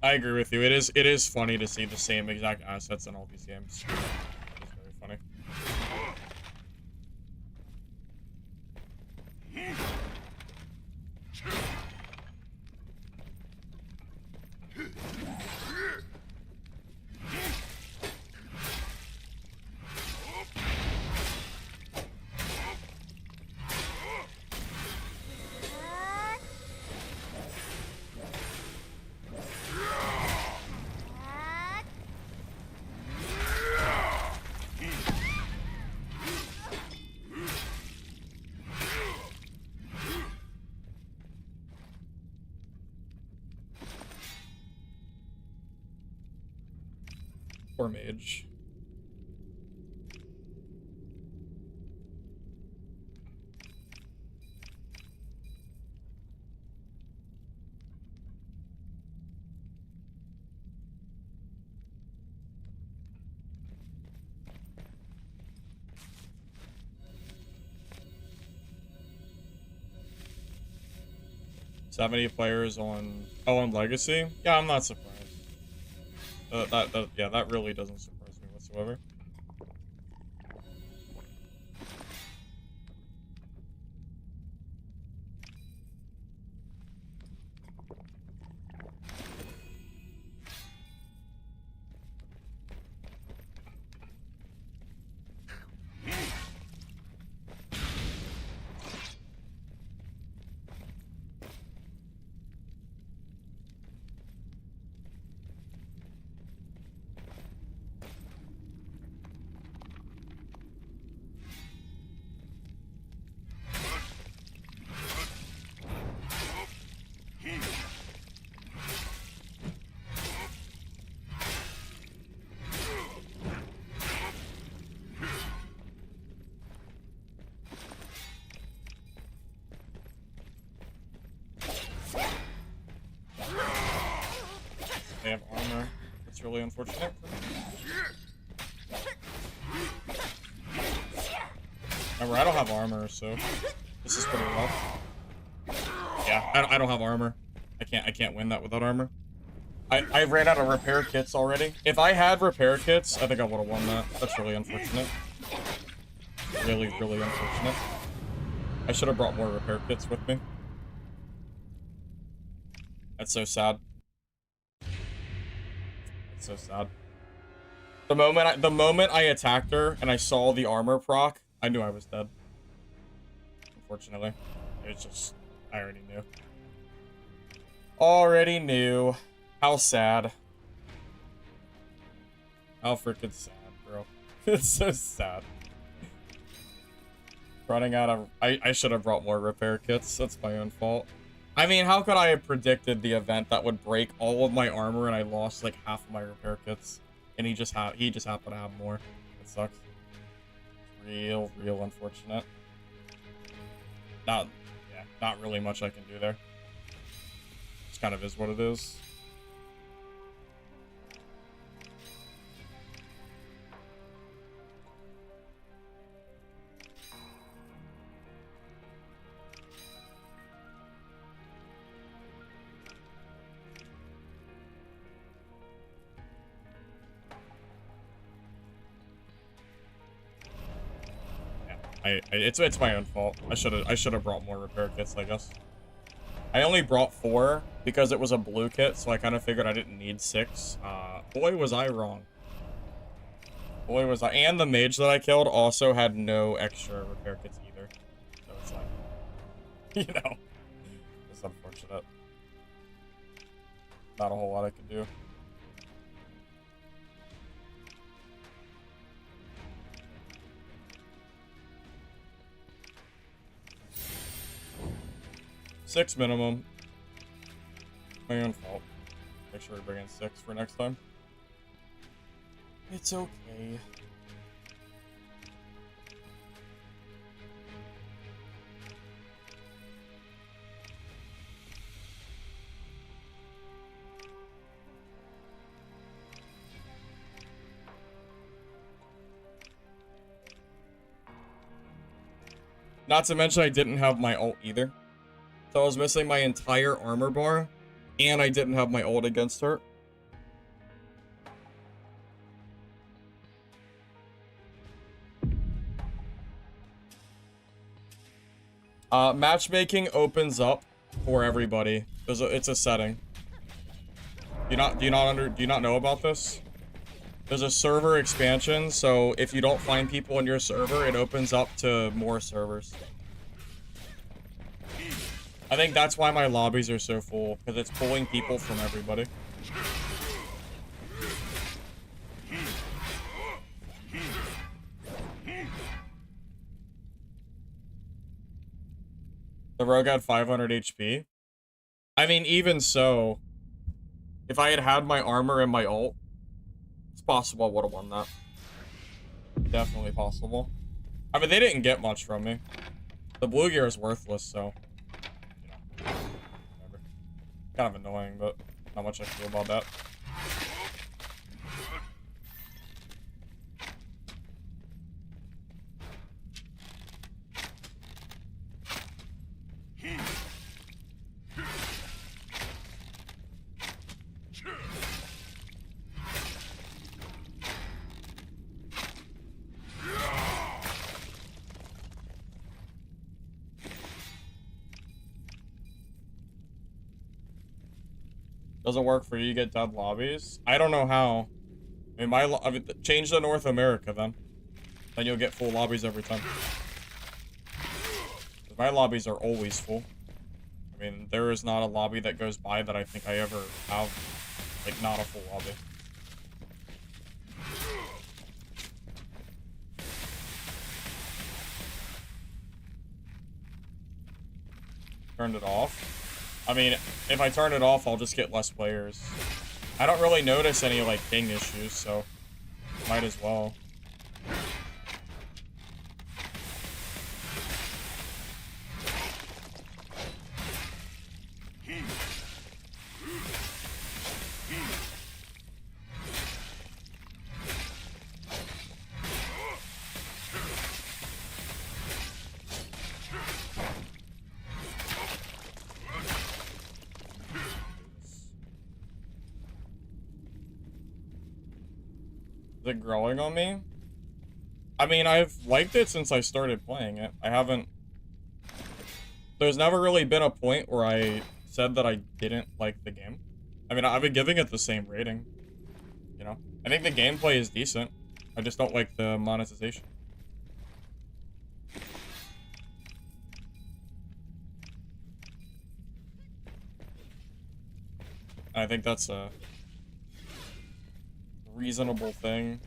I agree with you. It is funny to see the same exact assets in all these games. It's very funny. Poor mage. "70 players on Legacy? Yeah, I'm not surprised. Yeah, that really doesn't surprise me whatsoever. They have armor. That's really unfortunate for me. Remember, I don't have armor, so this is pretty rough. Yeah, I don't have armor. I can't win that without armor. I ran out of repair kits already. If I had repair kits, I think I would have won that. That's really unfortunate. Really, really unfortunate. I should have brought more repair kits with me. That's so sad. That's so sad. The moment I attacked her and I saw the armor proc, I knew I was dead. Unfortunately. It was just, I already knew. Already knew. How sad. How freaking sad, bro. It's so sad. Running out of... I should have brought more repair kits. That's my own fault. I mean, how could I have predicted the event that would break all of my armor and I lost like half of my repair kits? And he just happened to have more. It sucks. Real unfortunate. Not... Yeah. not really much I can do there. It kind of is what it is. It's my own fault. I should have brought more repair kits, I guess. I only brought 4 because it was a blue kit, so I kind of figured I didn't need 6. Boy, was I wrong. Boy, was I. And the mage that I killed also had no extra repair kits either. So it's like, you know, it's unfortunate. Not a whole lot I could do. Six minimum. My own fault. Make sure we bring in 6 for next time. It's okay. Not to mention I didn't have my ult either. So I was missing my entire armor bar, and I didn't have my ult against her. Matchmaking opens up for everybody. It's a setting. Do you not know about this? There's a server expansion, so if you don't find people in your server, it opens up to more servers. I think that's why my lobbies are so full, because it's pulling people from everybody. The rogue had 500 HP. I mean, even so, if I had had my armor and my ult, it's possible I would have won that. Definitely possible. I mean, they didn't get much from me. The blue gear is worthless, so... you know, whatever. Kind of annoying, but not much I can do about that. Doesn't work for you, you get dead lobbies. I don't know how. I mean, change to North America then. Then you'll get full lobbies every time. My lobbies are always full. I mean, there is not a lobby that goes by that I think I ever have, like, not a full lobby. Turned it off. I mean, if I turn it off, I'll just get less players. I don't really notice any, like, ping issues, so might as well. Is it growing on me? I mean, I've liked it since I started playing it. I haven't... There's never really been a point where I said that I didn't like the game. I mean, I've been giving it the same rating. You know? I think the gameplay is decent. I just don't like the monetization. I think that's a reasonable thing.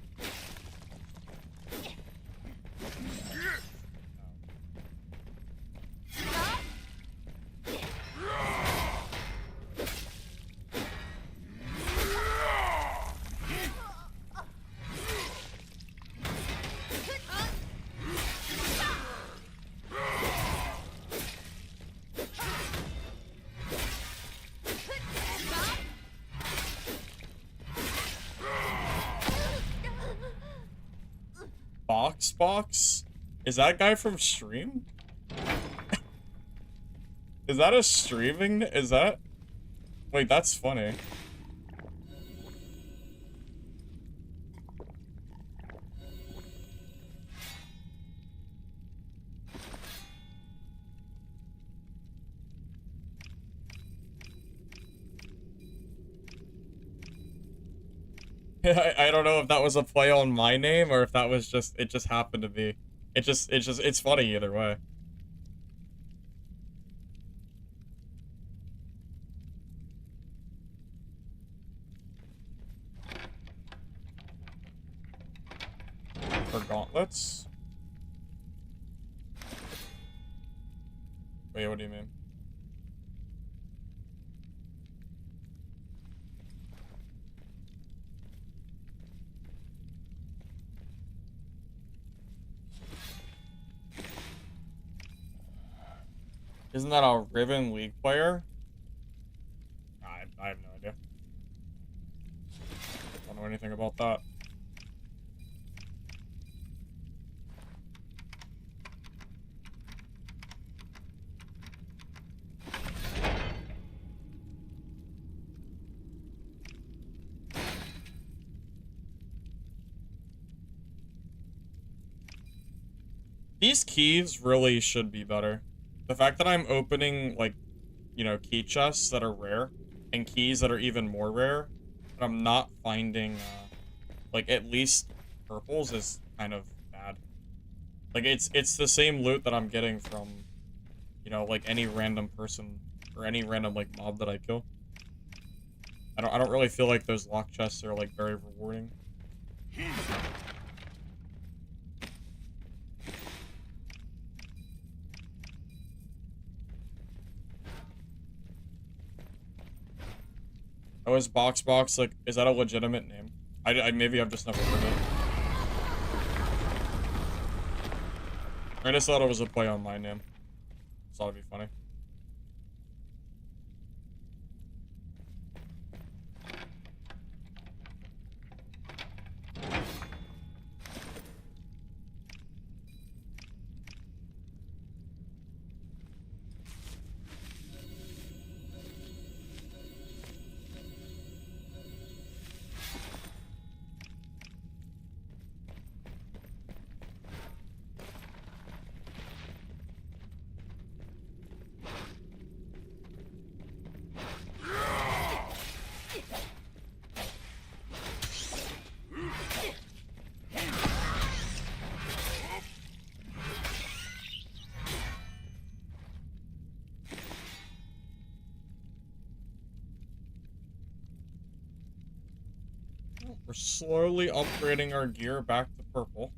Box? Is that guy from stream? Is that a streaming? Is that? Wait, that's funny. I don't know if that was a play on my name or if that was just, it just happened to be. It's funny either way. For gauntlets? Wait, what do you mean? Isn't that a Riven League player? I have no idea. Don't know anything about that. These keys really should be better. The fact that I'm opening, like, you know, key chests that are rare, and keys that are even more rare, but I'm not finding, like, at least purples is kind of bad. Like, it's the same loot that I'm getting from, you know, like, any random person, or any random, like, mob that I kill. I don't really feel like those lock chests are, like, very rewarding. Oh, is Box, like, is that a legitimate name? Maybe I've just never heard it. I just thought it was a play on my name. Thought it'd be funny. We're slowly upgrading our gear back to purple.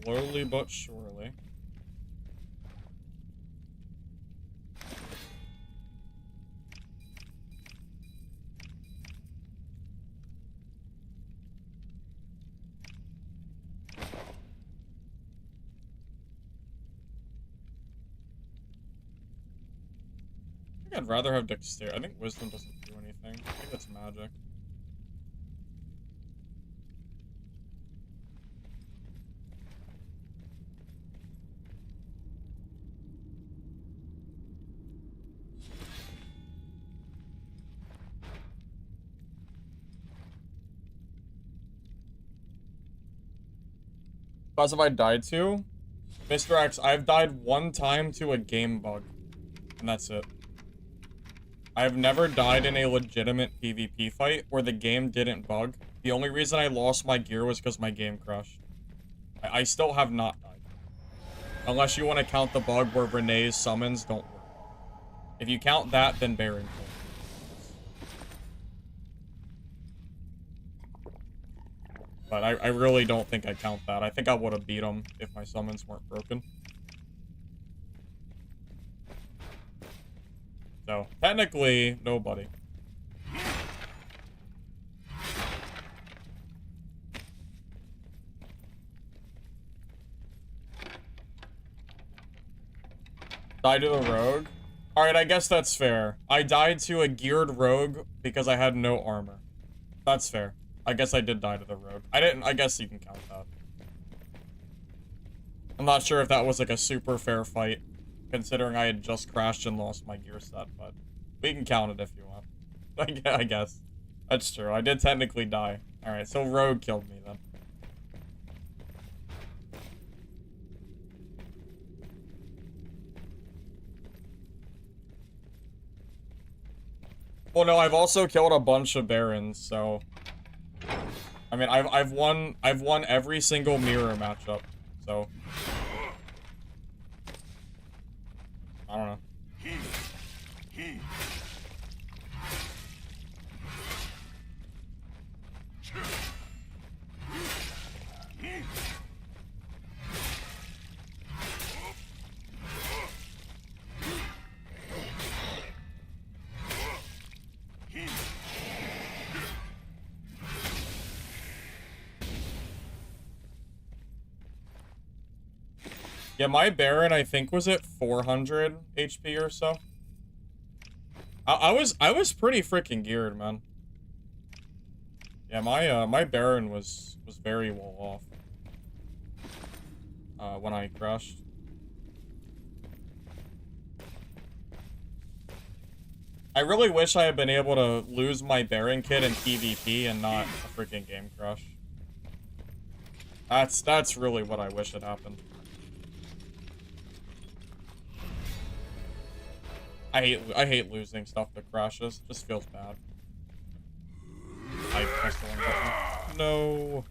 Slowly but surely. I think I'd rather have dexterity. I think wisdom doesn't do anything. I think that's magic. Because if I died to? Mr. X, I've died one time to a game bug. And that's it. I've never died in a legitimate PvP fight where the game didn't bug. The only reason I lost my gear was because my game crashed. I still have not died. Unless you want to count the bug where Renee's summons don't work. If you count that, then Barrington. But I really don't think I count that. I think I would have beat him if my summons weren't broken. So, technically, nobody. Died to the rogue? Alright, I guess that's fair. I died to a geared rogue because I had no armor. That's fair. I guess I did die to the rogue. I guess you can count that. I'm not sure if that was like a super fair fight, considering I had just crashed and lost my gear set, but we can count it if you want. I guess. That's true. I did technically die. Alright, so Rogue killed me then. Well, no, I've also killed a bunch of Barons, so I mean, I've won every single mirror matchup, so I don't know. Yeah, my Baron, I think, was at 400 HP or so. I was pretty freaking geared, man. Yeah, my Baron was very well off when I crashed. I really wish I had been able to lose my Baron kit in PvP and not a freaking game crash. That's really what I wish had happened. I hate losing stuff that crashes. Just feels bad. I pressed the wrong button. No.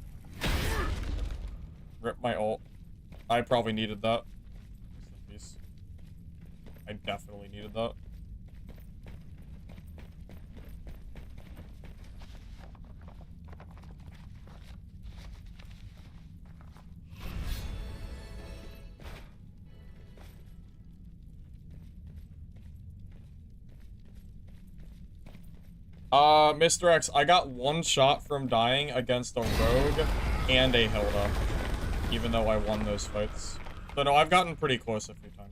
Rip my ult. I probably needed that. I definitely needed that. Mr. X, I got one shot from dying against a Rogue and a Hilda, even though I won those fights. So no, I've gotten pretty close a few times.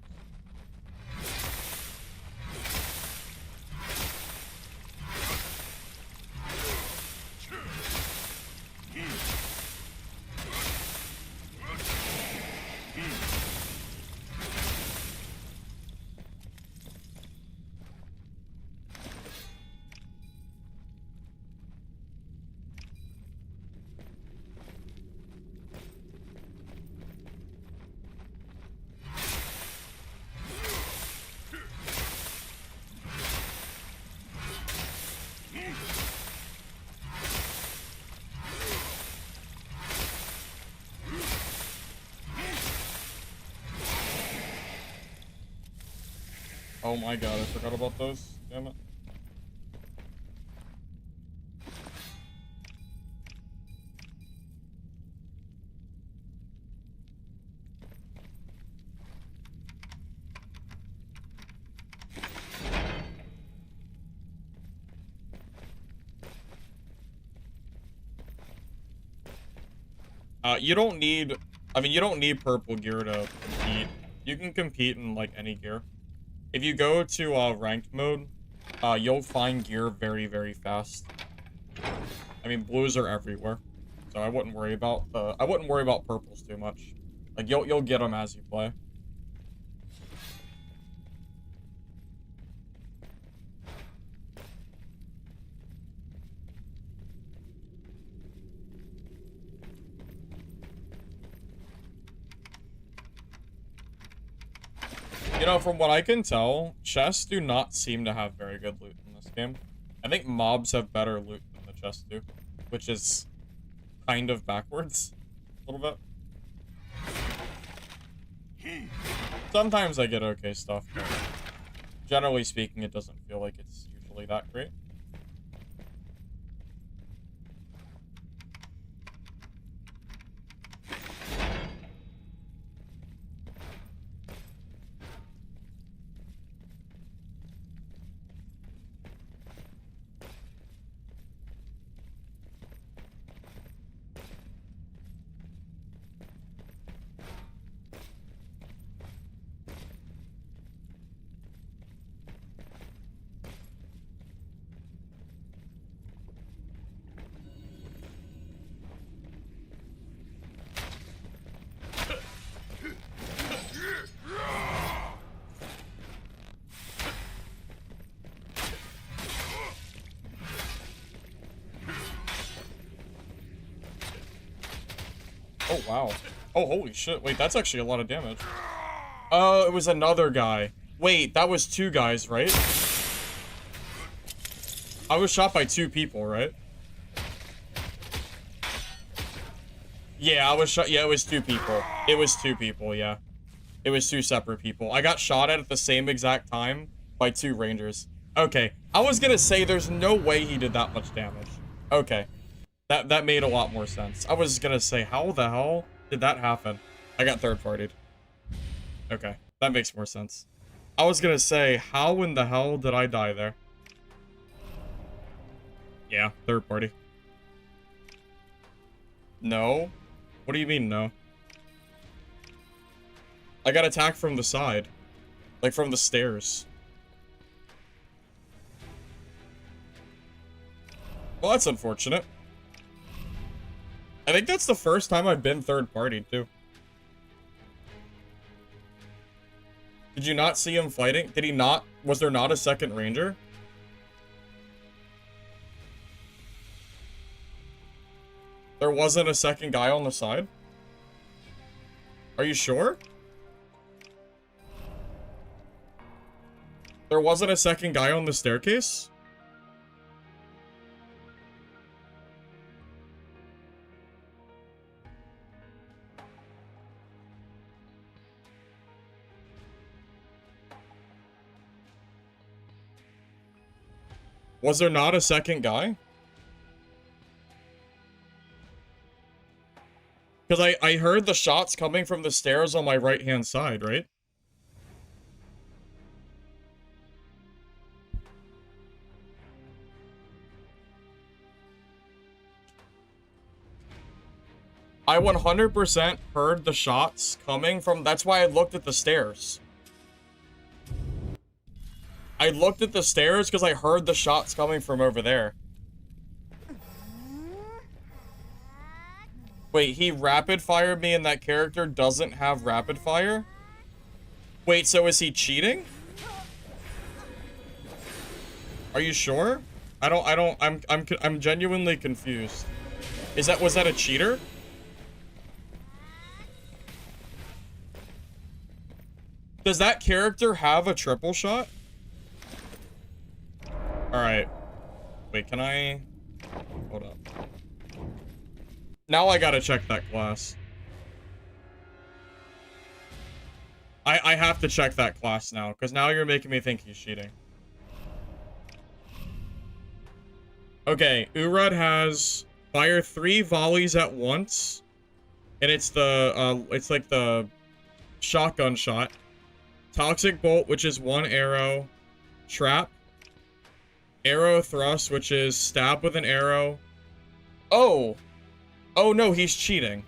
Oh my god, I forgot about those. Damn it. You don't need, I mean, you don't need purple gear to compete. You can compete in, like, any gear. If you go to, ranked mode, you'll find gear very, very fast. I mean, blues are everywhere, so I wouldn't worry about, purples too much. Like, you'll get them as you play. You know, from what I can tell, chests do not seem to have very good loot in this game. I think mobs have better loot than the chests do, which is kind of backwards a little bit. Sometimes I get okay stuff, but generally speaking, it doesn't feel like it's usually that great. Oh, wow. Oh, holy shit. Wait, that's actually a lot of damage. Oh, it was another guy. Wait, that was two guys, right? I was shot by two people, right? Yeah, I was shot. Yeah, it was two people. It was two people, yeah. It was two separate people. I got shot at the same exact time by two rangers. Okay, I was gonna say there's no way he did that much damage. Okay, that made a lot more sense. I was gonna say, how the hell did that happen? I got third-partied. Okay, that makes more sense. I was gonna say, how in the hell did I die there? Yeah, third party. No? What do you mean, no? I got attacked from the side. Like, from the stairs. Well, that's unfortunate. I think that's the first time I've been third party, too. Did you not see him fighting? Did he not? Was there not a second ranger? There wasn't a second guy on the side? Are you sure? There wasn't a second guy on the staircase? Was there not a second guy? Because I heard the shots coming from the stairs on my right-hand side, right? I 100% heard the shots coming from... That's why I looked at the stairs. I looked at the stairs because I heard the shots coming from over there. Wait, he rapid fired me and that character doesn't have rapid fire? Wait, so is he cheating? Are you sure? I'm genuinely confused. Was that a cheater? Does that character have a triple shot? Alright. Wait, can I... Hold up. Now I gotta check that class. I have to check that class now, because now you're making me think he's cheating. Okay, Urad has fire 3 volleys at once. And it's the, it's like the shotgun shot. Toxic bolt, which is 1 arrow. Trap. Arrow thrust, which is stab with an arrow. Oh! Oh no, he's cheating.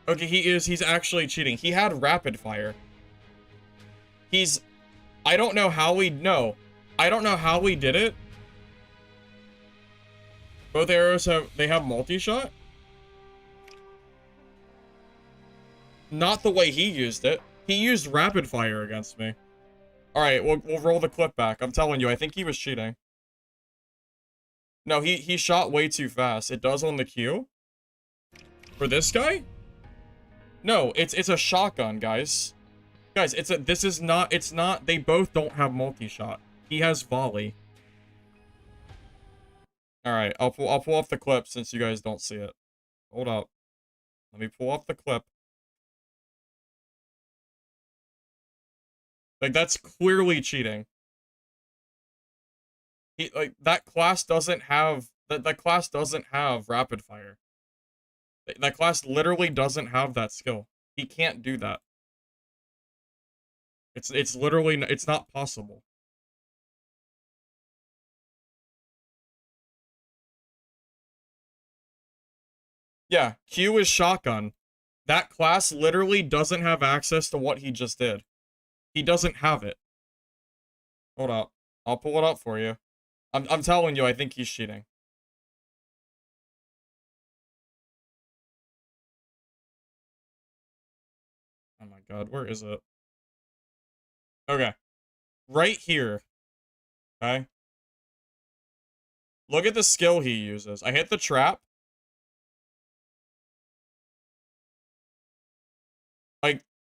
Okay, he's actually cheating. He had rapid fire. I don't know how we, no. I don't know how we did it. Both arrows have multi-shot? Not the way he used it. He used rapid fire against me. Alright, we'll roll the clip back. I'm telling you, I think he was cheating. No, he shot way too fast. It does on the Q. For this guy? No, it's a shotgun, guys. Guys, it's not, they both don't have multi-shot. He has volley. Alright, I'll pull up the clip since you guys don't see it. Hold up. Let me pull up the clip. Like, that's clearly cheating. That class doesn't have, that class doesn't have rapid fire. That class literally doesn't have that skill. He can't do that. It's literally, it's not possible. Yeah, Q is shotgun. That class literally doesn't have access to what he just did. He doesn't have it. Hold up. I'll pull it up for you. I'm telling you, I think he's cheating. Oh my god, where is it? Okay. Right here. Okay. Look at the skill he uses. I hit the trap.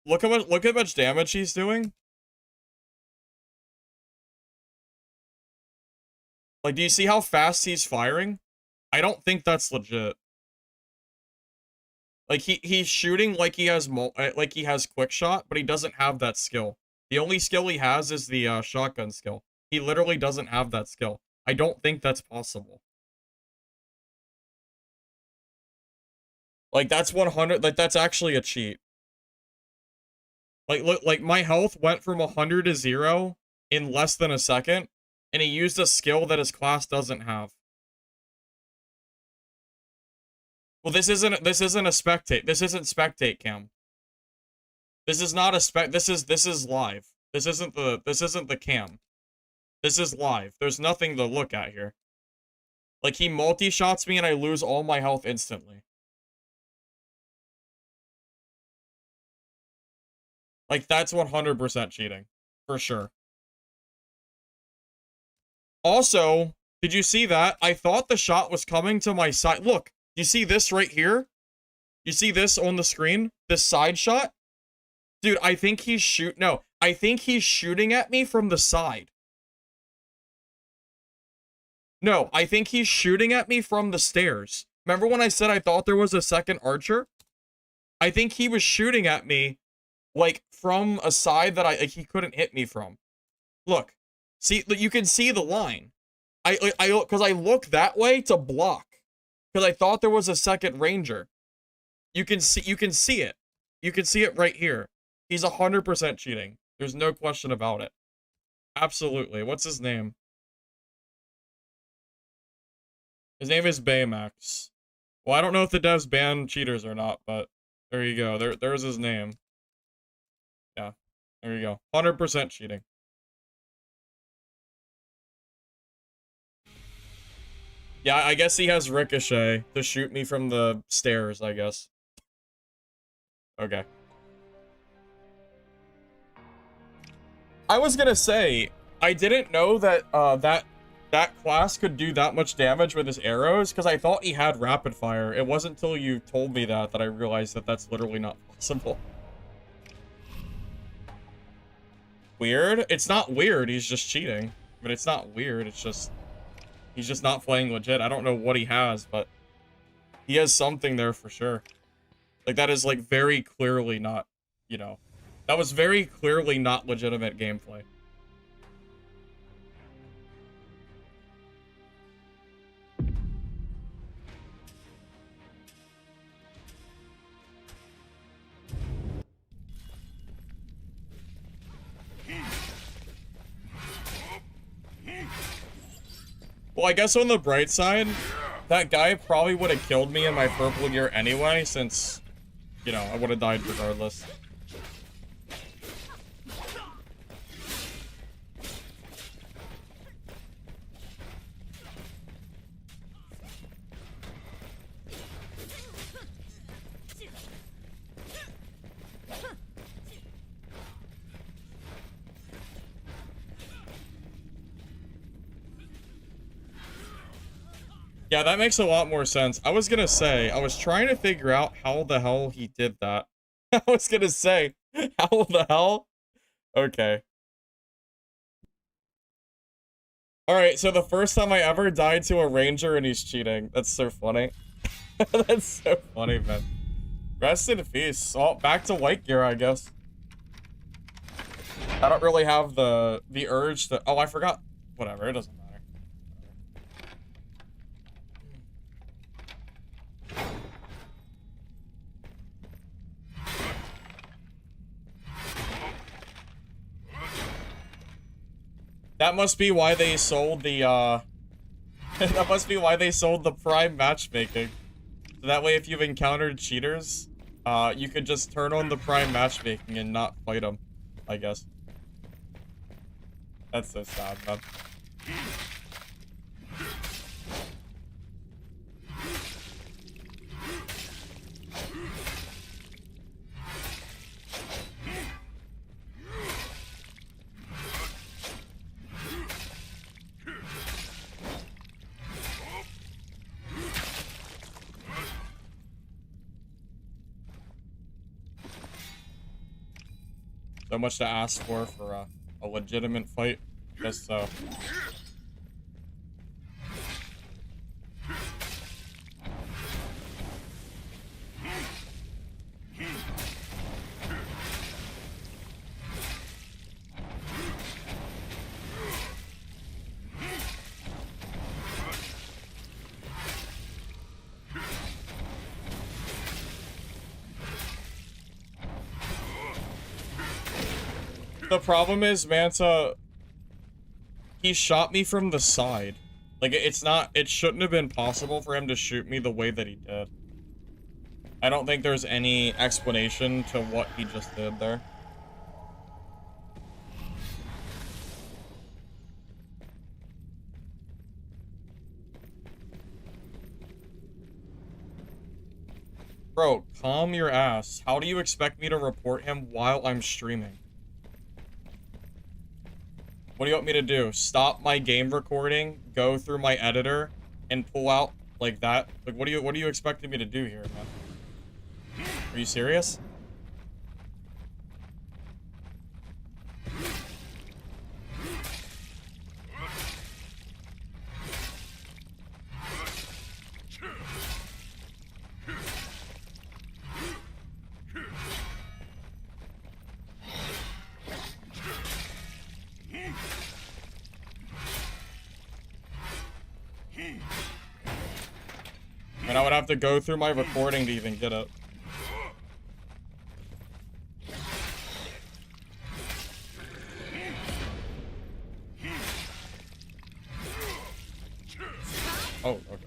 look how much damage he's doing. Like, do you see how fast he's firing? I don't think that's legit. Like, he's shooting like he has quick shot, but he doesn't have that skill. The only skill he has is the shotgun skill. He literally doesn't have that skill. I don't think that's possible. Like, that's 100, like, that's actually a cheat. Like, look, like, my health went from 100 to 0 in less than a second, and he used a skill that his class doesn't have. Well, this isn't a spectate. This isn't spectate cam. This is not a this is live. This isn't the cam. This is live. There's nothing to look at here. Like, he multi-shots me and I lose all my health instantly. Like, that's 100% cheating. For sure. Also, did you see that? I thought the shot was coming to my side. Look, you see this right here? You see this on the screen? This side shot? Dude, I think he's I think he's shooting at me from the side. No, I think he's shooting at me from the stairs. Remember when I said I thought there was a second archer? I think he was shooting at me, like, from a side that he couldn't hit me from. Look. See, you can see the line. Because I look that way to block. Because I thought there was a second ranger. You can see it. You can see it right here. He's 100% cheating. There's no question about it. Absolutely. What's his name? His name is Baymax. Well, I don't know if the devs ban cheaters or not, but there you go. There's his name. Yeah. There you go. 100% cheating. Yeah, I guess he has Ricochet to shoot me from the stairs, I guess. Okay. I was gonna say, I didn't know that that class could do that much damage with his arrows, because I thought he had rapid fire. It wasn't until you told me that I realized that that's literally not possible. Weird? It's not weird, he's just cheating. But it's not weird, it's just... He's just not playing legit. I don't know what he has, but... He has something there for sure. Like, that is, like, very clearly not, you know... That was very clearly not legitimate gameplay. Well, I guess on the bright side, that guy probably would have killed me in my purple gear anyway, since, you know, I would have died regardless. Yeah, that makes a lot more sense. I was gonna say, I was trying to figure out how the hell he did that. I was gonna say, how the hell? Okay. Alright, so the first time I ever died to a ranger and he's cheating. That's so funny. That's so funny, man. Rest in peace. Oh, back to white gear, I guess. I don't really have the urge to... Oh, I forgot. Whatever, it doesn't matter. That must be why they sold the, that must be why they sold the Prime Matchmaking. So that way, if you've encountered cheaters, you could just turn on the Prime Matchmaking and not fight them, I guess. That's so sad, man. So much to ask for a legitimate fight. Guess so. The problem is, Manta, he shot me from the side. Like, it shouldn't have been possible for him to shoot me the way that he did. I don't think there's any explanation to what he just did there. Bro, calm your ass. How do you expect me to report him while I'm streaming? What do you want me to do? Stop my game recording, go through my editor, and pull out like that? Like, what are you expecting me to do here, man? Are you serious? And I would have to go through my recording to even get it. Oh, okay.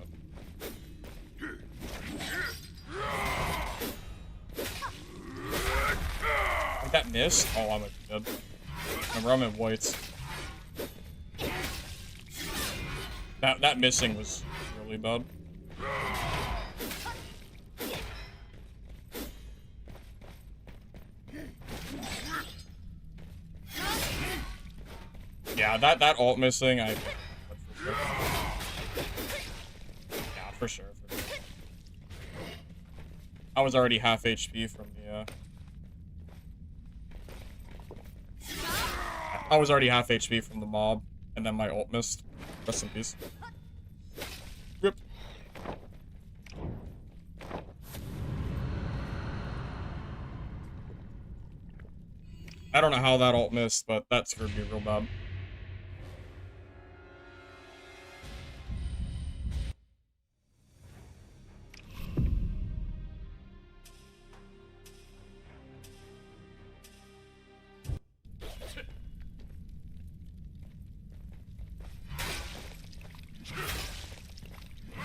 Like that missed? Oh, I'm dead. Remember, I'm in whites. That missing was really bad. Yeah, that ult missing, yeah, for sure. I was already half HP from the, I was already half HP from the mob, and then my ult missed. Rest in peace. Rip. I don't know how that ult missed, but that screwed me real bad.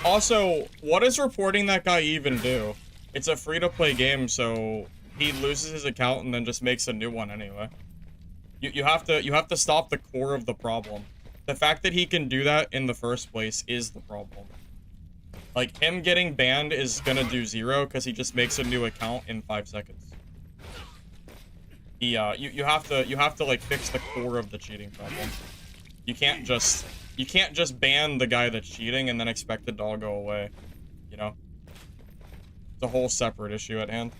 Also, what does reporting that guy even do? It's a free-to-play game, so he loses his account and then just makes a new one anyway. You have to stop the core of the problem. The fact that he can do that in the first place is the problem. Like, him getting banned is gonna do 0 because he just makes a new account in 5 seconds. You have to like fix the core of the cheating problem. You can't just ban the guy that's cheating and then expect it to all go away, you know? It's a whole separate issue at hand.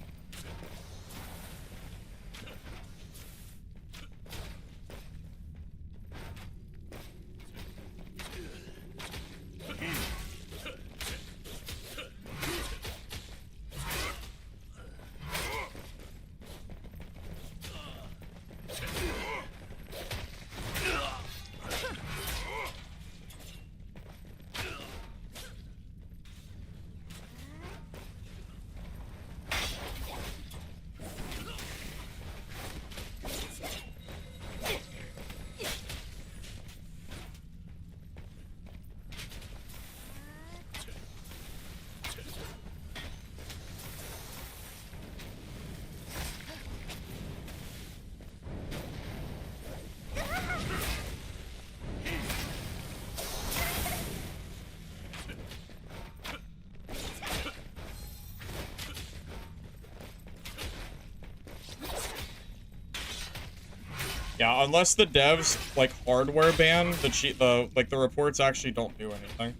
Yeah, unless the devs like hardware ban the reports actually don't do anything.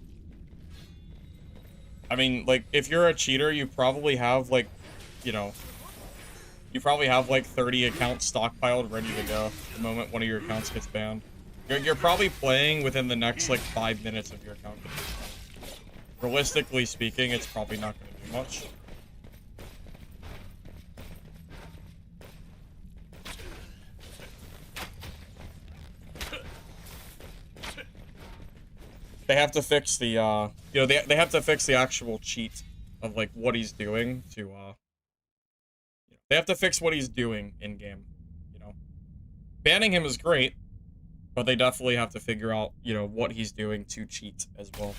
I mean, like if you're a cheater, you probably have like, you know, You probably have like 30 accounts stockpiled ready to go the moment one of your accounts gets banned. You're probably playing within the next like 5 minutes of your account getting banned. Realistically speaking, it's probably not going to do much. They have to fix the, you know, they have to fix the actual cheat of, like, what he's doing to, you know, they have to fix what he's doing in-game, you know. Banning him is great, but they definitely have to figure out, you know, what he's doing to cheat as well.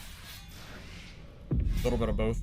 A little bit of both.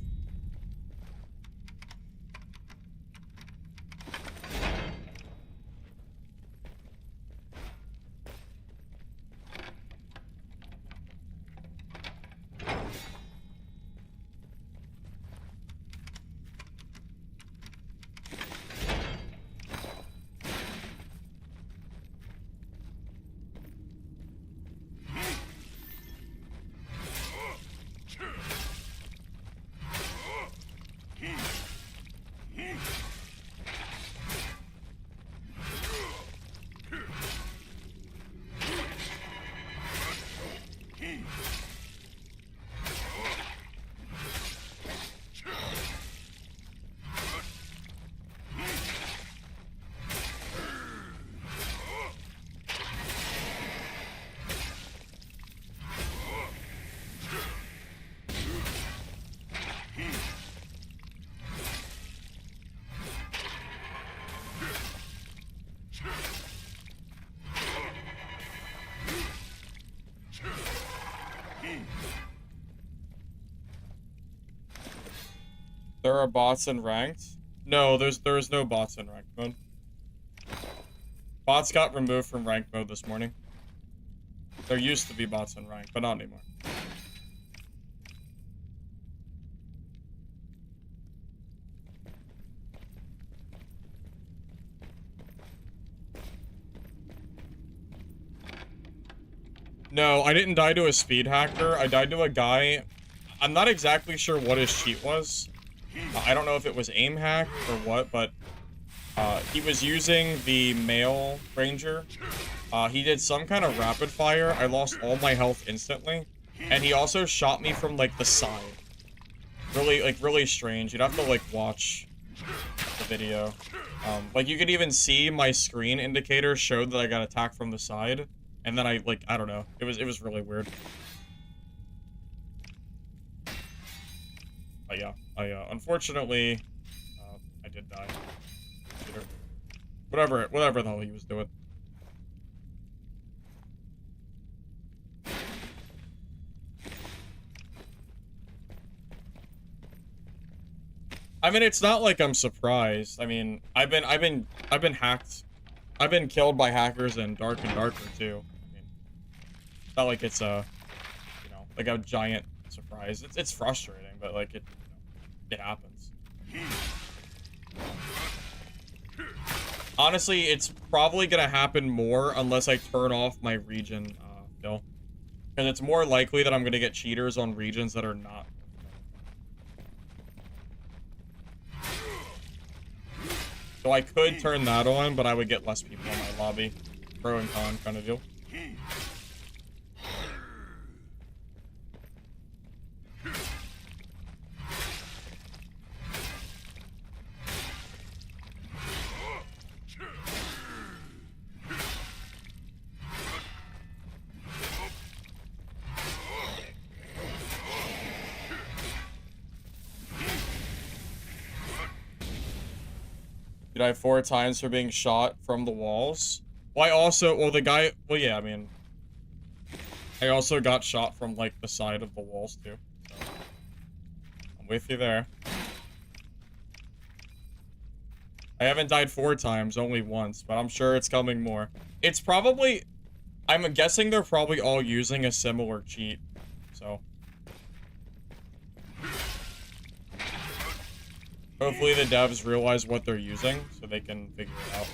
There are bots in ranked? No, there's no bots in ranked mode. Bots got removed from ranked mode this morning. There used to be bots in ranked, but not anymore. No, I didn't die to a speed hacker. I died to a guy. I'm not exactly sure what his cheat was. I don't know if it was aim hack or what, but he was using the male ranger. He did some kind of rapid fire. I lost all my health instantly. And he also shot me from, like, the side. Really strange. You'd have to, like, watch the video. Like, you could even see my screen indicator showed that I got attacked from the side. And then I don't know. It was really weird. But yeah, unfortunately, I did die. Whatever the hell he was doing. I mean, it's not like I'm surprised. I mean, I've been hacked. I've been killed by hackers in Dark and Darker too. I mean, it's not like it's a, you know, like a giant surprise. It's frustrating, but like it, you know, it happens. Honestly, it's probably gonna happen more unless I turn off my region kill, because it's more likely that I'm gonna get cheaters on regions that are not. So I could turn that on, but I would get less people in my lobby. Pro and con kind of deal. Did I 4 times for being shot from the walls? Well, the guy, well, yeah, I mean, I also got shot from, like, the side of the walls, too. So, I'm with you there. I haven't died 4 times, only once, but I'm sure it's coming more. It's probably, I'm guessing they're probably all using a similar cheat, so. Hopefully the devs realize what they're using so they can figure it out.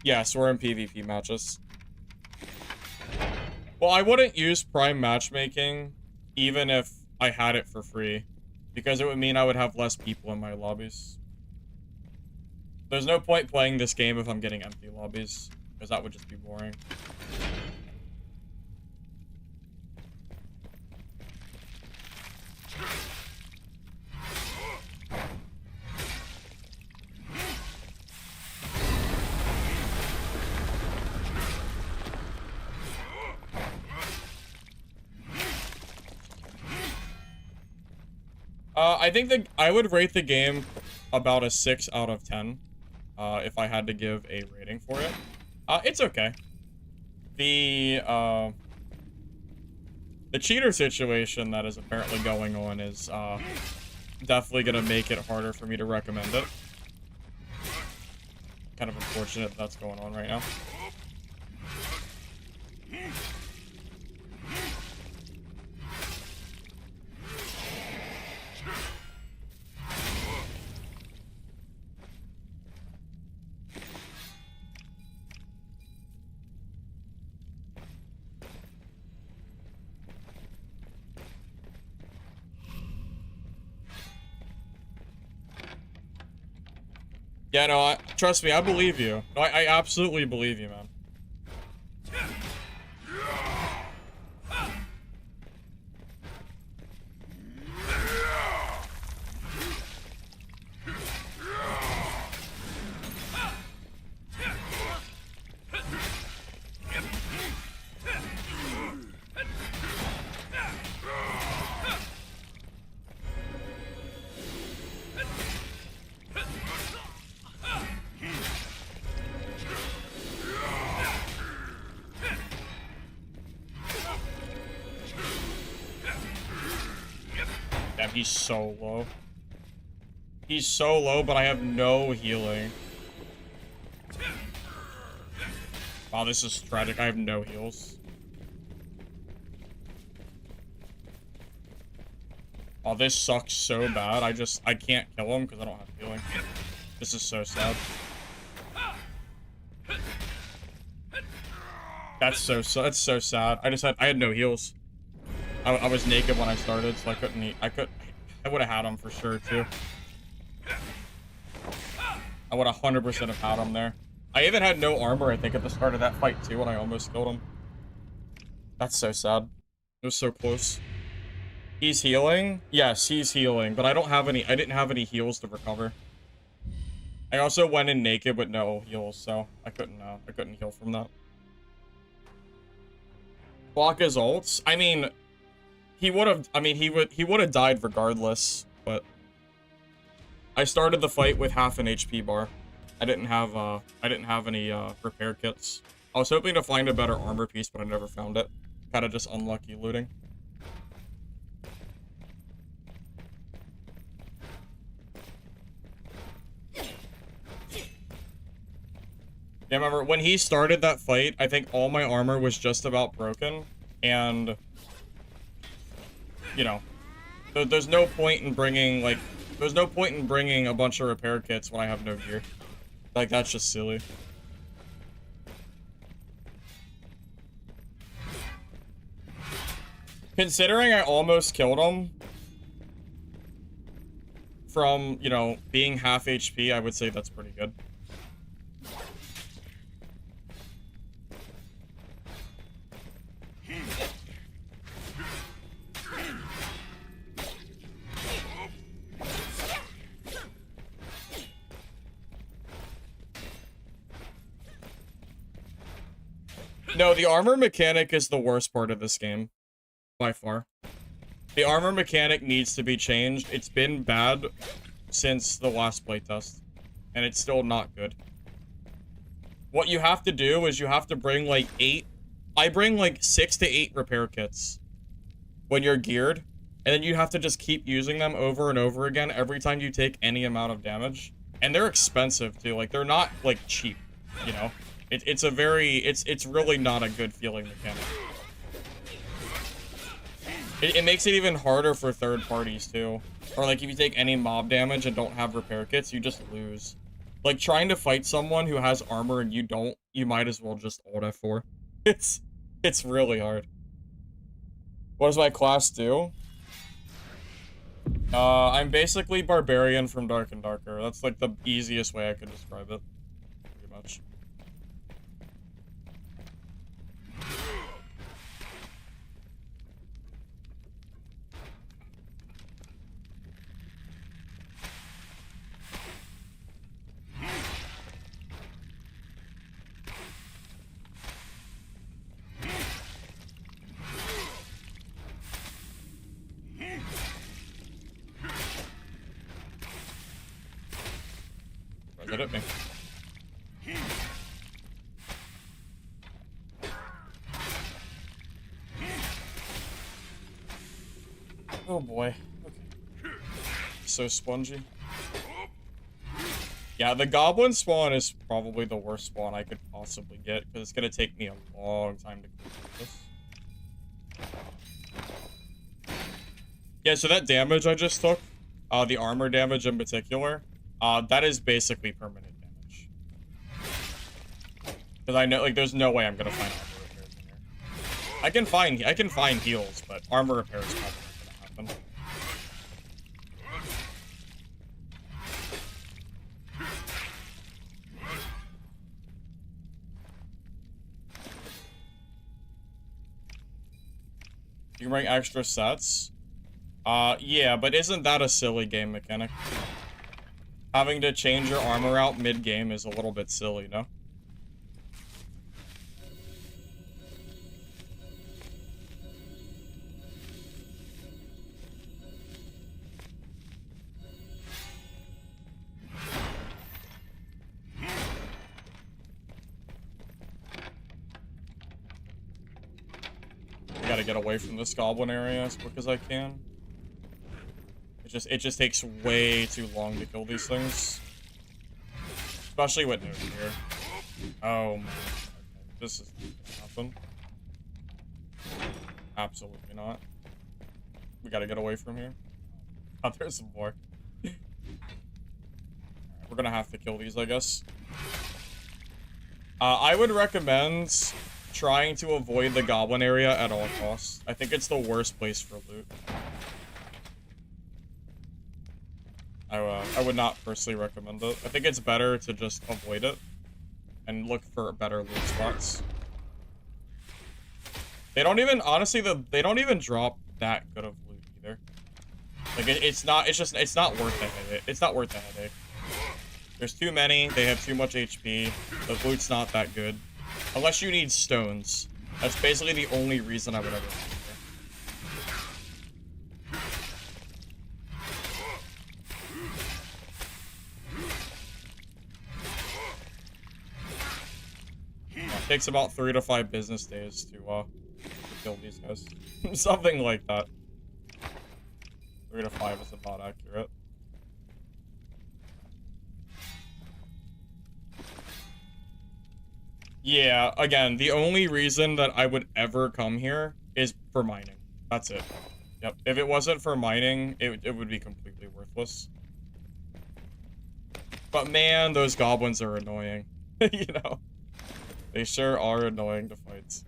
Yes, we're in PvP matches. Well, I wouldn't use Prime Matchmaking even if I had it for free, because it would mean I would have less people in my lobbies. There's no point playing this game if I'm getting empty lobbies, because that would just be boring. I think that I would rate the game about a 6 out of 10, if I had to give a rating for it. It's okay. The cheater situation that is apparently going on is, definitely gonna make it harder for me to recommend it. Kind of unfortunate that's going on right now. Yeah, no, trust me, I believe you. No, I absolutely believe you, man. Damn, he's so low. He's so low, but I have no healing. Wow, this is tragic. I have no heals. Oh, this sucks so bad. I can't kill him because I don't have healing. This is so sad. That's so sad. I had no heals. I was naked when I started, so I couldn't eat. I would have had him for sure, too. I would 100% have had him there. I even had no armor, I think, at the start of that fight, too, when I almost killed him. That's so sad. It was so close. He's healing? Yes, he's healing, but I didn't have any heals to recover. I also went in naked with no heals, so I couldn't heal from that. Block his ults? I mean, he would have died regardless, but I started the fight with half an HP bar. I didn't have any repair kits. I was hoping to find a better armor piece, but I never found it. Kind of just unlucky looting. Yeah, remember, when he started that fight, I think all my armor was just about broken, and, you know, there's no point in bringing, like, a bunch of repair kits when I have no gear. Like, that's just silly. Considering I almost killed him from, you know, being half HP, I would say that's pretty good. No, the armor mechanic is the worst part of this game. By far. The armor mechanic needs to be changed. It's been bad since the last playtest. And it's still not good. What you have to do is you have to bring like 8... I bring like 6 to 8 repair kits when you're geared. And then you have to just keep using them over and over again every time you take any amount of damage. And they're expensive too. Like, they're not like cheap, you know? It's really not a good feeling mechanic. It makes it even harder for third parties too. Or like if you take any mob damage and don't have repair kits, you just lose. Like, trying to fight someone who has armor and you don't, you might as well just ult F4. It's really hard. What does my class do? I'm basically Barbarian from Dark and Darker. That's, like, the easiest way I could describe it. Pretty much. That hit me. Oh boy. Okay. So spongy. Yeah, the goblin spawn is probably the worst spawn I could possibly get, because it's gonna take me a long time to complete this. Yeah, so that damage I just took, the armor damage in particular, that is basically permanent damage. Because I know, like, there's no way I'm gonna find armor repairs in here. I can find heals, but armor repairs probably not gonna happen. You can bring extra sets? Yeah, but isn't that a silly game mechanic? Having to change your armor out mid-game is a little bit silly, no? I gotta get away from this goblin area as quick as I can. It just takes way too long to kill these things. Especially with Nuke here. Oh man. Okay. This is not gonna happen. Absolutely not. We gotta get away from here. Oh, there's some more. Right, we're gonna have to kill these, I guess. I would recommend trying to avoid the goblin area at all costs. I think it's the worst place for loot. I would not personally recommend it. I think it's better to just avoid it and look for better loot spots. They don't even, honestly, they don't even drop that good of loot either. Like, it's not worth the headache. It's not worth the headache. There's too many, they have too much HP, the loot's not that good. Unless you need stones. That's basically the only reason I would ever come here. It takes about 3 to 5 business days to kill these guys. Something like that. 3 to 5 is about accurate. Yeah, again, the only reason that I would ever come here is for mining. That's it. Yep, if it wasn't for mining, it would be completely worthless. But man, those goblins are annoying. You know? They sure are annoying to fight.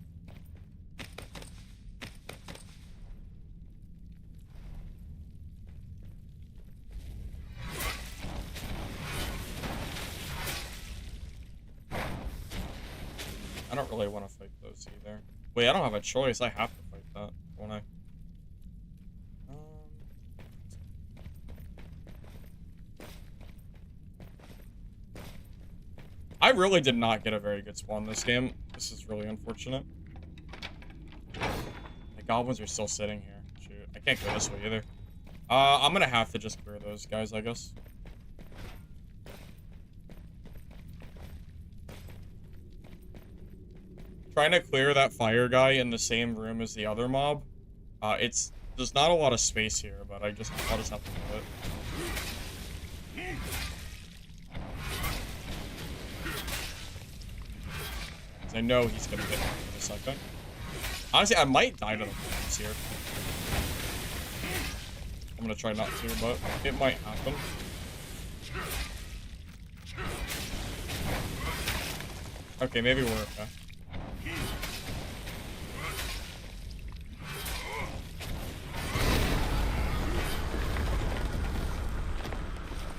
I don't really want to fight those either. Wait, I don't have a choice. I have to fight that, don't I? I really did not get a very good spawn this game. This is really unfortunate. The goblins are still sitting here. Shoot, I can't go this way either. I'm gonna have to just clear those guys, I guess. Trying to clear that fire guy in the same room as the other mob. There's not a lot of space here, but I'll just have to do it. I know he's gonna get me in a second. Honestly, I might die to the bombs here. I'm gonna try not to, but it might happen. Okay, maybe we're okay.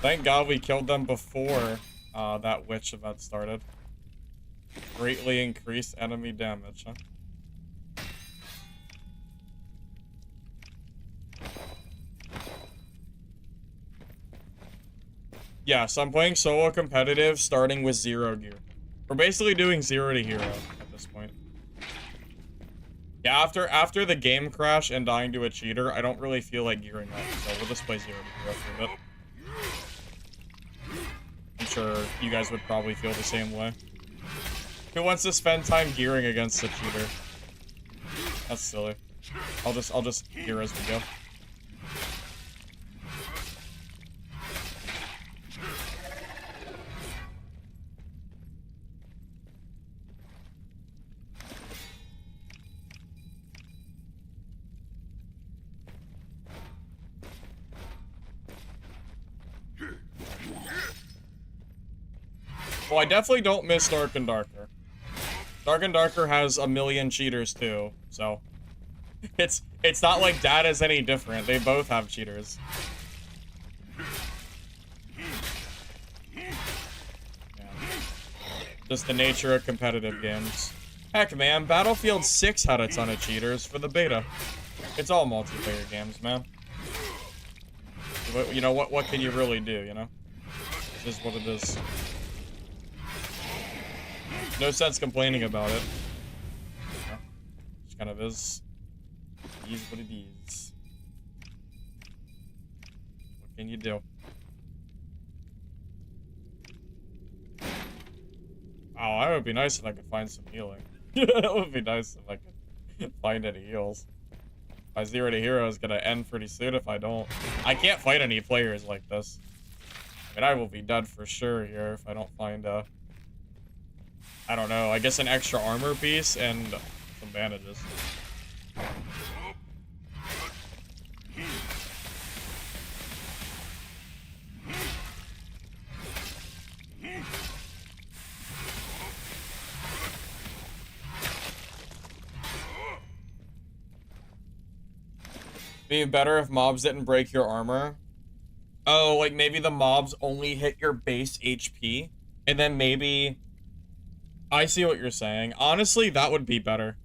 Thank God we killed them before that witch event started. Greatly increased enemy damage, huh? Yeah, so I'm playing solo competitive starting with 0 gear. We're basically doing 0 to hero at this point. Yeah, after the game crash and dying to a cheater, I don't really feel like gearing up, so we'll just play 0 to hero for a bit. I'm sure you guys would probably feel the same way. Who wants to spend time gearing against a cheater? That's silly. I'll just gear as we go. Well, I definitely don't miss Dark and Darker. Dark and Darker has a million cheaters too, so it's not like data's any different. They both have cheaters. Yeah. Just the nature of competitive games. Heck, man, Battlefield 6 had a ton of cheaters for the beta. It's all multiplayer games, man. You know what can you really do, you know? It's just what it is. No sense complaining about it. You know? Just kind of is. It is what it is. What can you do? Oh, that would be nice if I could find some healing. That would be nice if I could find any heals. My 0 to hero is gonna end pretty soon if I don't. I can't fight any players like this. I mean, I will be dead for sure here if I don't find I don't know, I guess an extra armor piece and some bandages. Be better if mobs didn't break your armor. Oh, like maybe the mobs only hit your base HP, and then maybe... I see what you're saying. Honestly, that would be better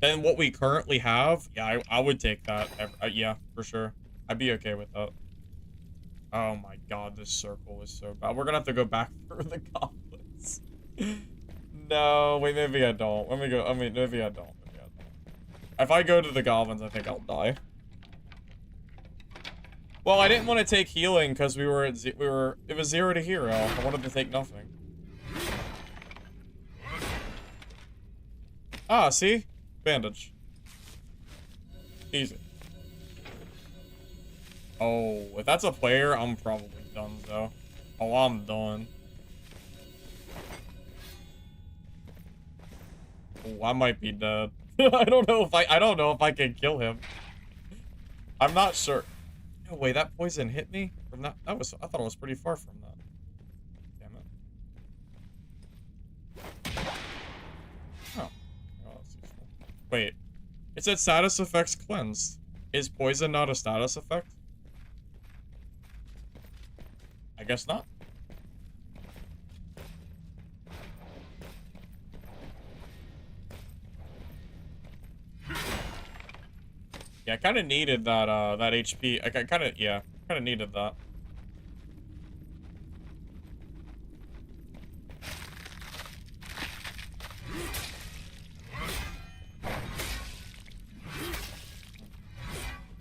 than what we currently have. Yeah, I would take that. Yeah, for sure. I'd be okay with that. Oh my god, this circle is so bad. We're gonna have to go back through the goblins. No, wait, maybe I don't. Let me go. I mean, maybe I don't. Maybe I don't. If I go to the goblins, I think I'll die. Well, I didn't want to take healing because it was 0 to hero. I wanted to take nothing. Ah, see? Bandage. Easy. Oh, if that's a player, I'm probably done, though. Oh, I'm done. Oh, I might be dead. I don't know if I can kill him. I'm not sure. No way, that poison hit me from that. I thought it was pretty far from that. Damn it. Oh, that's useful. Wait, it said status effects cleansed. Is poison not a status effect? I guess not. Yeah, I kind of needed that, that HP. I kind of needed that.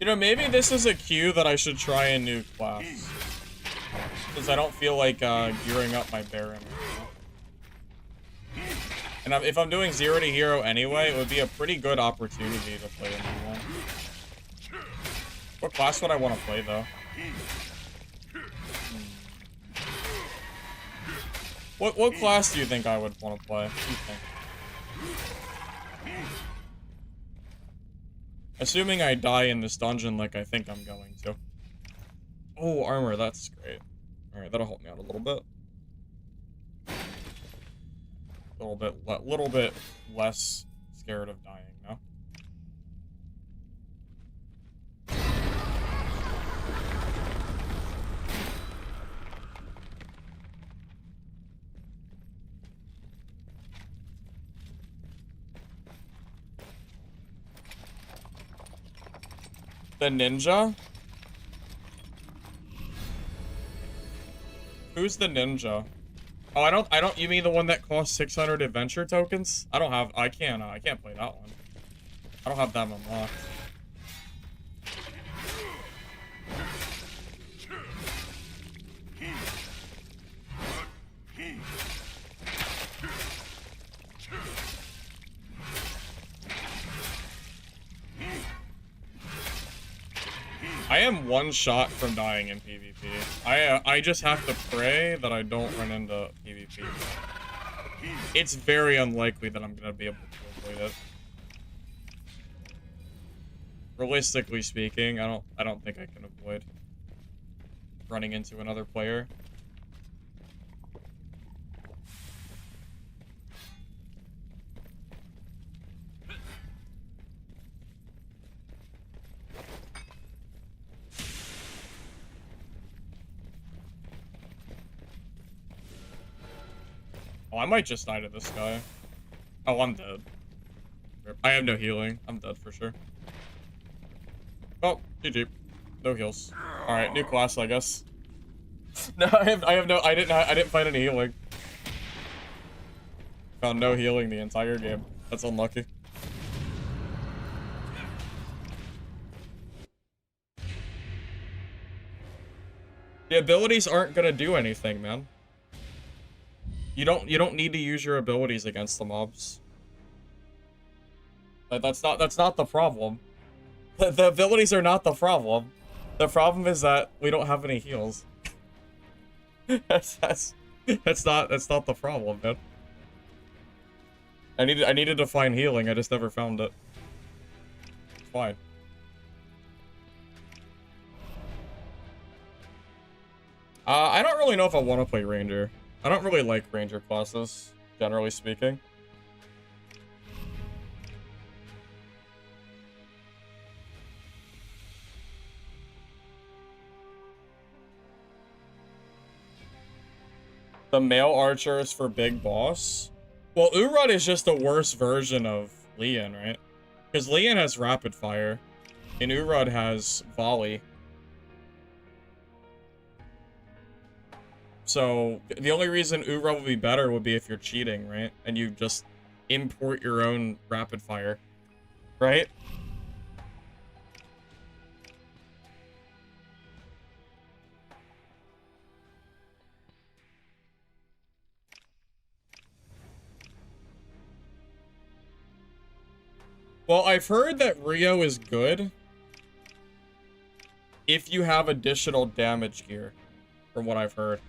You know, maybe this is a cue that I should try a new class. Because I don't feel like, gearing up my Baron. And if I'm doing 0 to hero anyway, it would be a pretty good opportunity to play a new one. What class would I want to play, though? What class do you think I would want to play? What do you think? Assuming I die in this dungeon like I think I'm going to. Oh, armor, that's great. Alright, that'll help me out a little bit. little bit less scared of dying now. The ninja? Who's the ninja? Oh, I don't, you mean the one that costs 600 adventure tokens? I can't play that one. I don't have them unlocked. I am one shot from dying in PvP. I just have to pray that I don't run into PvP. It's very unlikely that I'm gonna be able to avoid it. Realistically speaking, I don't think I can avoid running into another player. Oh, I might just die to this guy. Oh, I'm dead. I have no healing. I'm dead for sure. Oh, GG. No heals. Alright, new class, I guess. No, I didn't find any healing. Found no healing the entire game. That's unlucky. The abilities aren't gonna do anything, man. You don't need to use your abilities against the mobs. That's not the problem. The abilities are not the problem. The problem is that we don't have any heals. that's not the problem, man. I needed to find healing, I just never found it. It's fine. I don't really know if I want to play Ranger. I don't really like Ranger classes, generally speaking. The male archer is for Big Boss. Well, Urod is just a worse version of Leon, right? Because Leon has rapid fire, and Urod has volley. So, the only reason Urod would be better would be if you're cheating, right? And you just import your own rapid fire, right? Well, I've heard that Rio is good if you have additional damage gear, from what I've heard.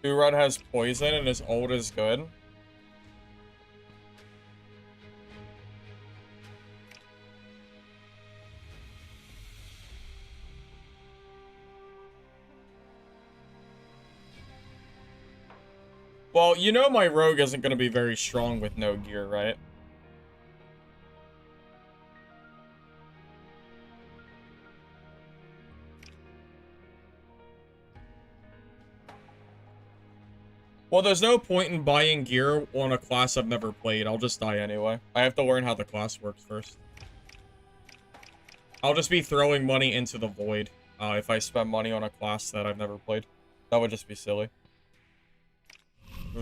Urod has poison and his ult is good. Well, you know my rogue isn't going to be very strong with no gear, right? Well, there's no point in buying gear on a class I've never played. I'll just die anyway. I have to learn how the class works first. I'll just be throwing money into the void if I spend money on a class that I've never played. That would just be silly.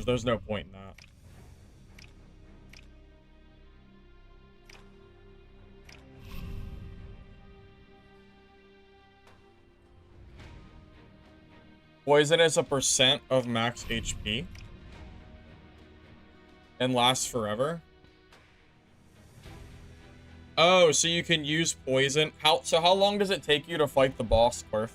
There's no point in that. Poison is a % of max HP. And lasts forever. Oh, so you can use poison. So how long does it take you to fight the boss, Quirk?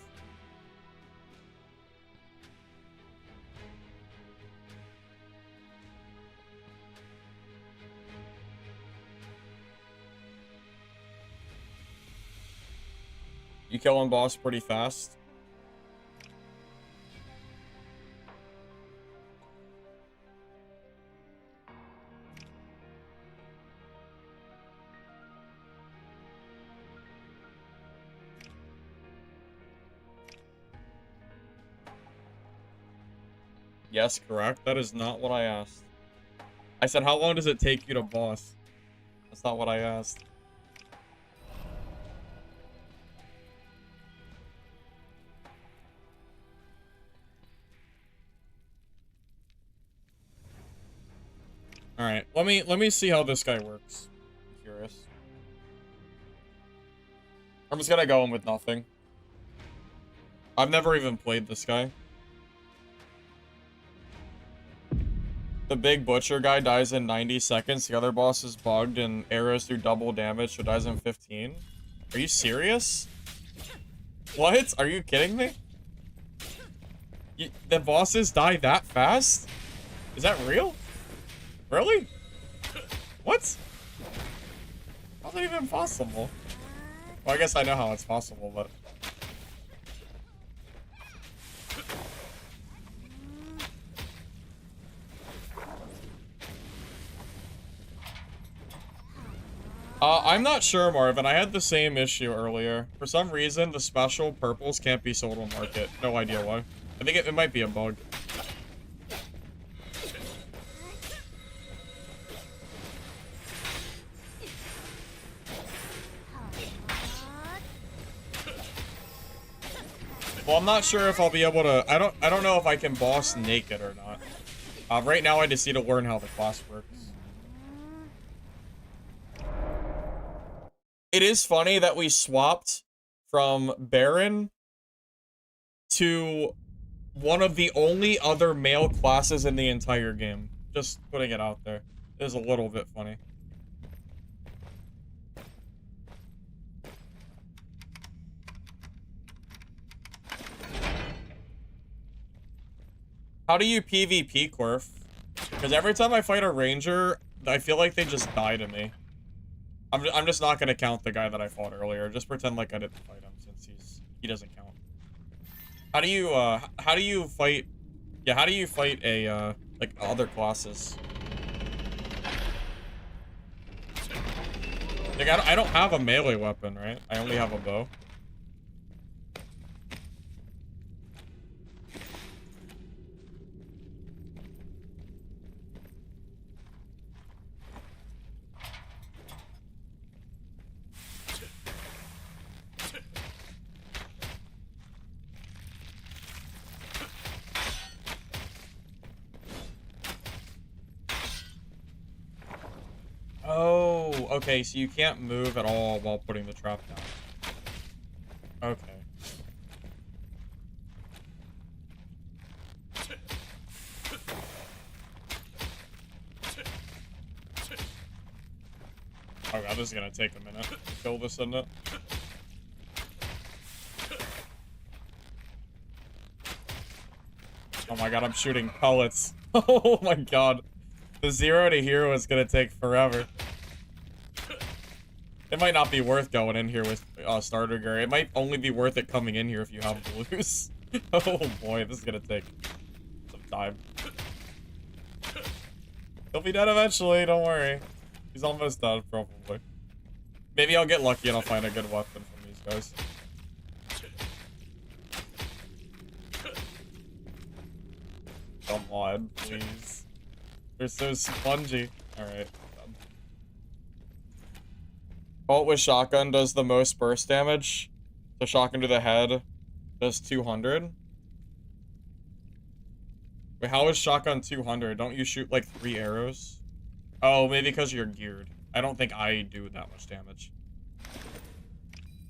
You kill one boss pretty fast. Yes, correct. That is not what I asked. I said, how long does it take you to boss? That's not what I asked. All right, let me see how this guy works. I'm curious. I'm just gonna go in with nothing. I've never even played this guy. The big butcher guy dies in 90 seconds. The other boss is bugged and arrows do double damage, so dies in 15. Are you serious? What? Are you kidding me? The bosses die that fast? Is that real? Really? What? How's that even possible? Well, I guess I know how it's possible, but... I'm not sure, Marvin. I had the same issue earlier. For some reason, the special purples can't be sold on market. No idea why. I think it might be a bug. Well, I'm not sure if I'll be able to... I don't know if I can boss naked or not. Right now, I just need to learn how the class works. It is funny that we swapped from Baron to one of the only other male classes in the entire game. Just putting it out there. It is a little bit funny. How do you PvP, Quirf? Because every time I fight a ranger, I feel like they just die to me. I'm just not gonna count the guy that I fought earlier. Just pretend like I didn't fight him since he doesn't count. How do you fight? Yeah, how do you fight a like other classes? Like I don't have a melee weapon, right? I only have a bow. Oh, okay, so you can't move at all while putting the trap down. Okay. Oh god, this is gonna take a minute to kill this, isn't it? Oh my god, I'm shooting pellets. Oh my god. The 0 to hero is gonna take forever. It might not be worth going in here with starter gear. It might only be worth it coming in here if you have blues. Oh boy, this is gonna take some time. He'll be dead eventually, don't worry. He's almost done, probably. Maybe I'll get lucky and I'll find a good weapon from these guys. Come on, please. They're so spongy. Alright. Bolt with shotgun does the most burst damage. The shotgun to the head does 200. Wait, how is shotgun 200? Don't you shoot like 3 arrows? Oh, maybe because you're geared. I don't think I do that much damage.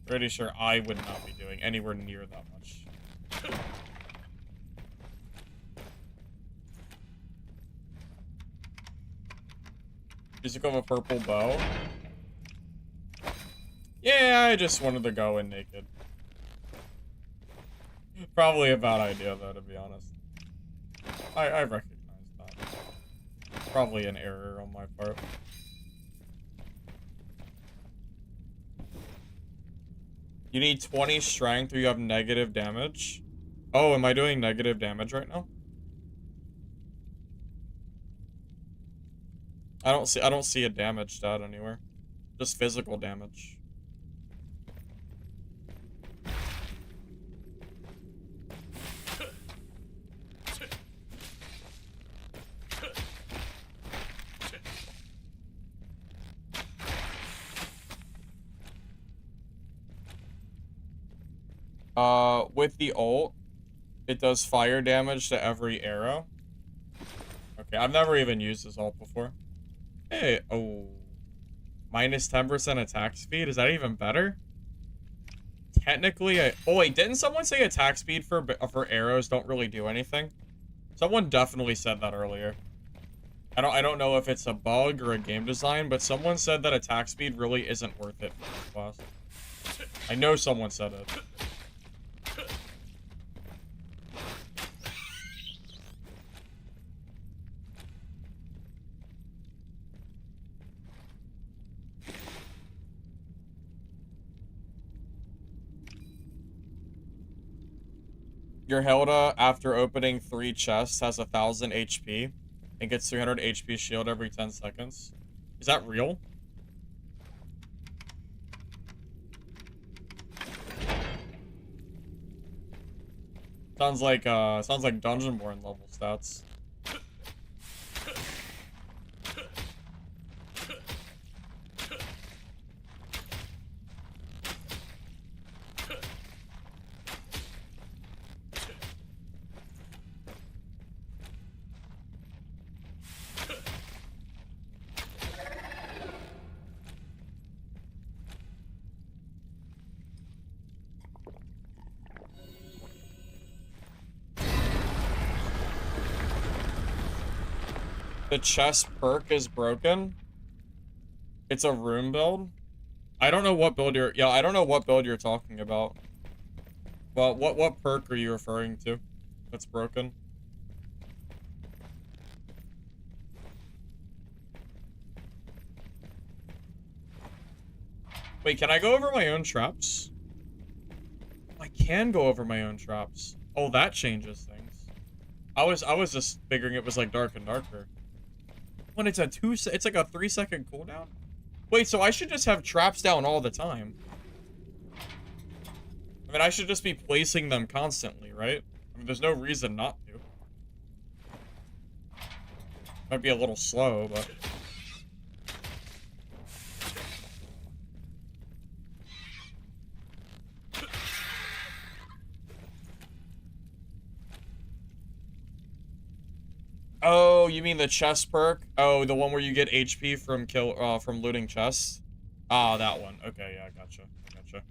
Pretty sure I would not be doing anywhere near that much. Does you have a purple bow? Yeah, I just wanted to go in naked. Probably a bad idea, though, to be honest. I recognize that. Probably an error on my part. You need 20 strength or you have negative damage. Oh, am I doing negative damage right now? I don't see a damage stat anywhere. Just physical damage. With the ult, it does fire damage to every arrow. Okay, I've never even used this ult before. Hey, oh. Minus 10% attack speed? Is that even better? Technically, oh wait, didn't someone say attack speed for arrows don't really do anything? Someone definitely said that earlier. I don't know if it's a bug or a game design, but someone said that attack speed really isn't worth it for this class. I know someone said it. Your Hilda, after opening 3 chests, has 1,000 HP and gets 300 HP shield every 10 seconds. Is that real? Sounds like Dungeonborn level stats. The chest perk is broken. It's a room build. I don't know what build I don't know what build you're talking about. Well, what perk are you referring to that's broken? Wait, can I go over my own traps? I can go over my own traps. Oh, that changes things. I was just figuring it was like dark and darker. When it's it's like a 3-second cooldown? Wait, so I should just have traps down all the time. I mean, I should just be placing them constantly, right? I mean, there's no reason not to. Might be a little slow, but... Oh, you mean the chest perk? Oh, the one where you get HP from looting chests? Ah, that one. Okay, yeah, gotcha. Gotcha.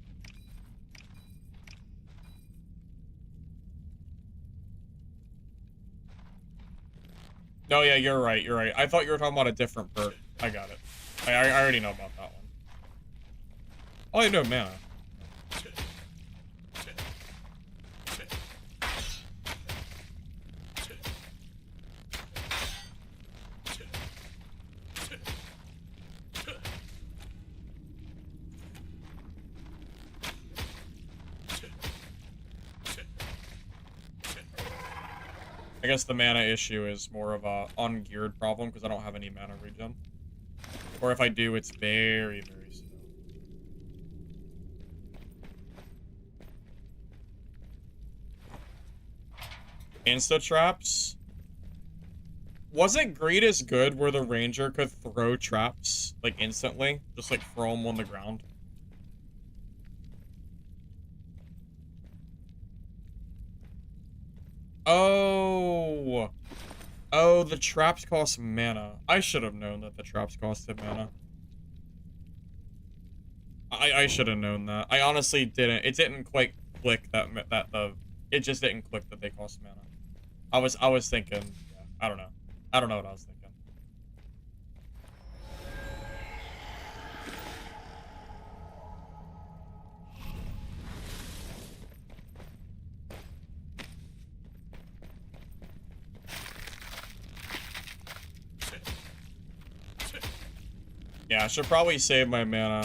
No, yeah, you're right. You're right. I thought you were talking about a different perk. I got it. I already know about that one. Oh, I know mana. I guess the mana issue is more of a ungeared problem because I don't have any mana regen. Or if I do, it's very, very slow. Insta traps? Wasn't Greed as good where the ranger could throw traps like instantly? Just like throw them on the ground? Oh. Oh, the traps cost mana. I should have known that the traps costed mana. I should have known that. I honestly didn't. It didn't quite click it just didn't click that they cost mana. I was thinking, yeah, I don't know. I don't know what I was thinking. Yeah, I should probably save my mana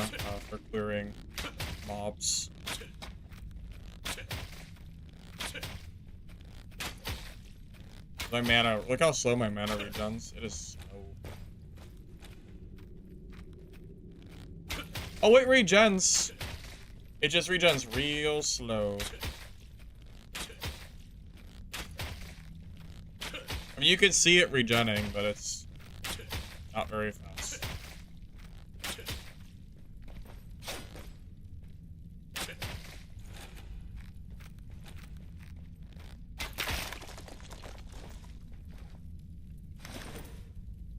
for clearing mobs. My mana, look how slow my mana regens. It is slow. Oh, it regens. It just regens real slow. I mean, you can see it regenning, but it's not very fast.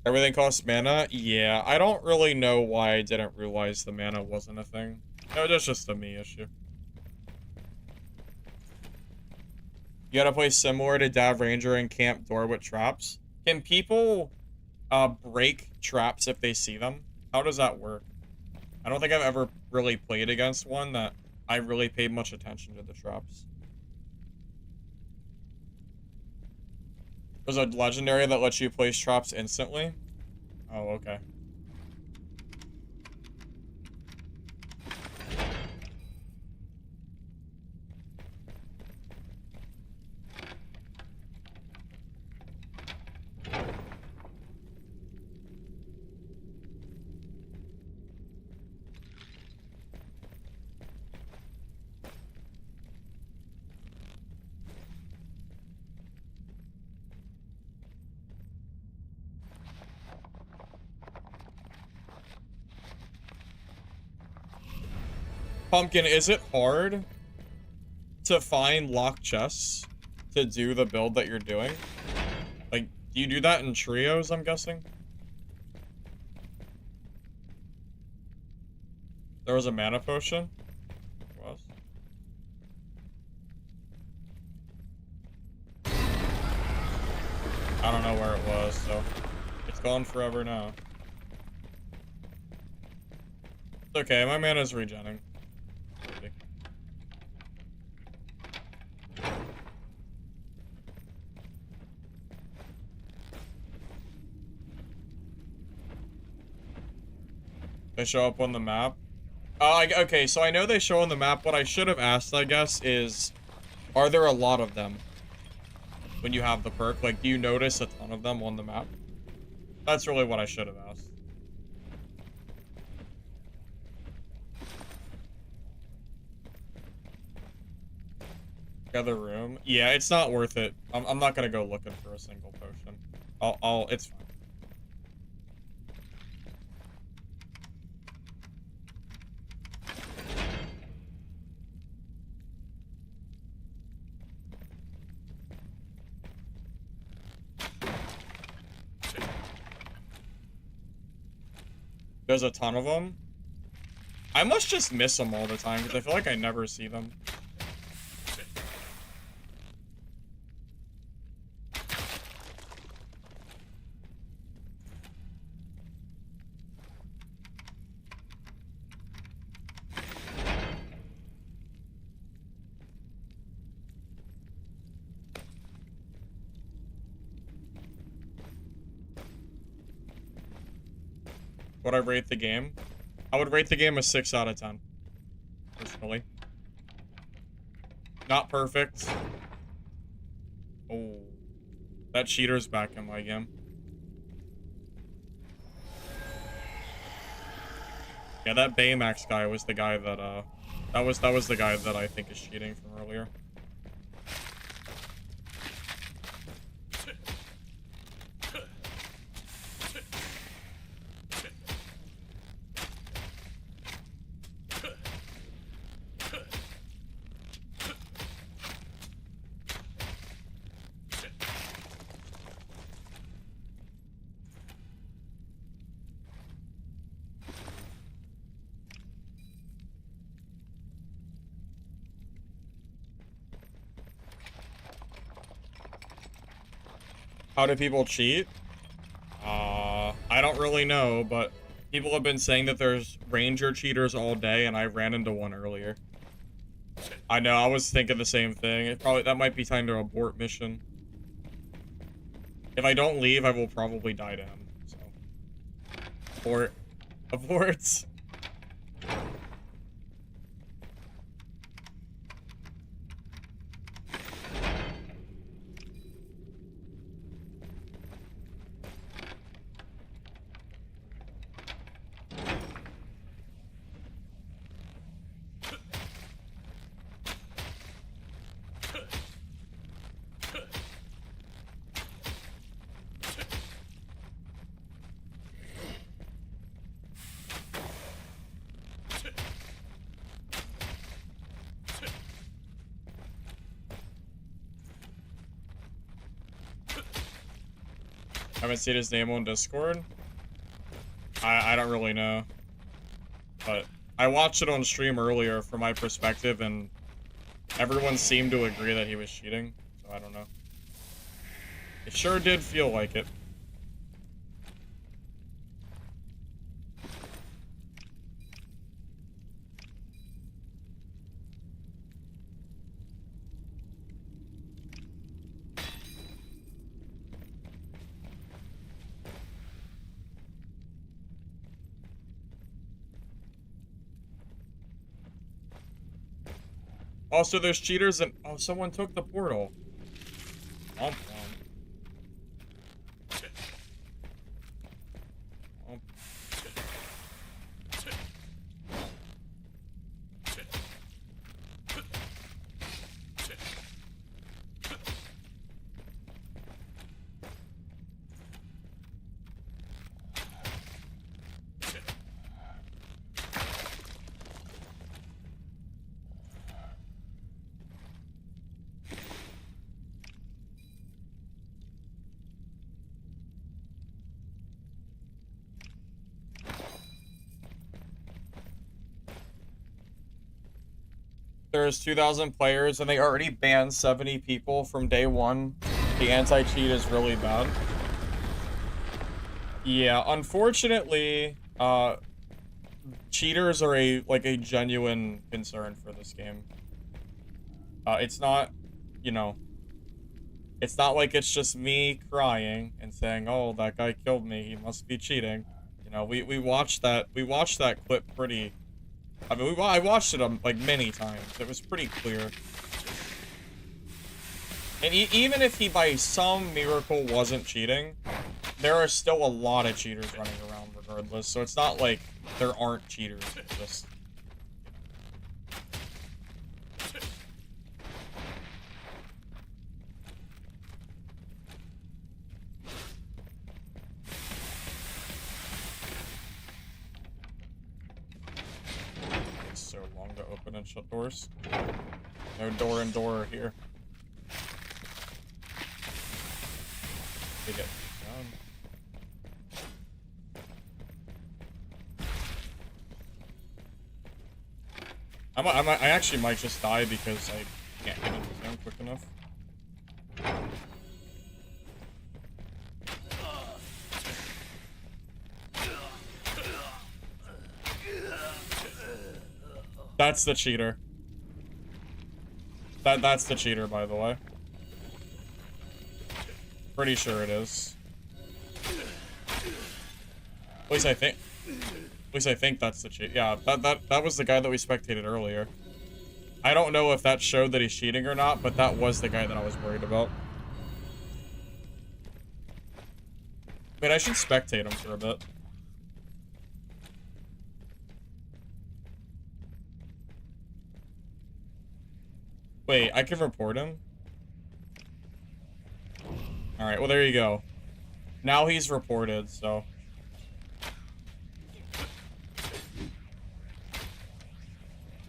Everything costs mana? Yeah, I don't really know why I didn't realize the mana wasn't a thing. No, that's just a me issue. You gotta play similar to Dav Ranger and Camp Door with traps. Can people break traps if they see them? How does that work? I don't think I've ever really played against one that I really paid much attention to the traps. There's a legendary that lets you place traps instantly? Oh, okay. Pumpkin, is it hard to find locked chests to do the build that you're doing? Like, do you do that in trios, I'm guessing? There was a mana potion? There was. I don't know where it was, so it's gone forever now. It's okay, my mana's regenning. They show up on the map. Okay, so I know they show on the map. What I should have asked, I guess, is, are there a lot of them when you have the perk? Like, do you notice a ton of them on the map? That's really what I should have asked. Other room. Yeah, it's not worth it. I'm not gonna go looking for a single potion. It's fine. There's a ton of them. I must just miss them all the time because I feel like I never see them. Would I rate the game? I would rate the game a 6 out of 10. Personally. Not perfect. Oh. That cheater's back in my game. Yeah, that Baymax guy was the guy that, that was the guy that I think is cheating from earlier. How do people cheat? I don't really know, but people have been saying that there's ranger cheaters all day, and I ran into one earlier. I know, I was thinking the same thing. That might be time to abort mission. If I don't leave, I will probably die to him, so. Abort. Abort. Haven't seen his name on Discord. I don't really know. But I watched it on stream earlier from my perspective, and everyone seemed to agree that he was cheating. So I don't know. It sure did feel like it. Also, there's cheaters and... Oh, someone took the portal. Womp womp. Womp. There's 2,000 players and they already banned 70 people from day one. The anti-cheat is really bad. Yeah, unfortunately, cheaters are a genuine concern for this game. It's not, you know, it's not like it's just me crying and saying, "Oh, that guy killed me. He must be cheating." You know, we watched that clip pretty. I mean, I watched it like many times. It was pretty clear. And even if he by some miracle wasn't cheating, there are still a lot of cheaters running around regardless. So it's not like there aren't cheaters. It's just, it's so long to open and shut doors. No door and door here. They get down. I actually might just die because I can't get into the zone quick enough. That's the cheater. That's the cheater, by the way. Pretty sure it is. At least I think. At least I think that's the cheat. Yeah, that was the guy that we spectated earlier. I don't know if that showed that he's cheating or not, but that was the guy that I was worried about. Wait, I should spectate him for a bit. Wait, I can report him? Alright, well there you go. Now he's reported, so...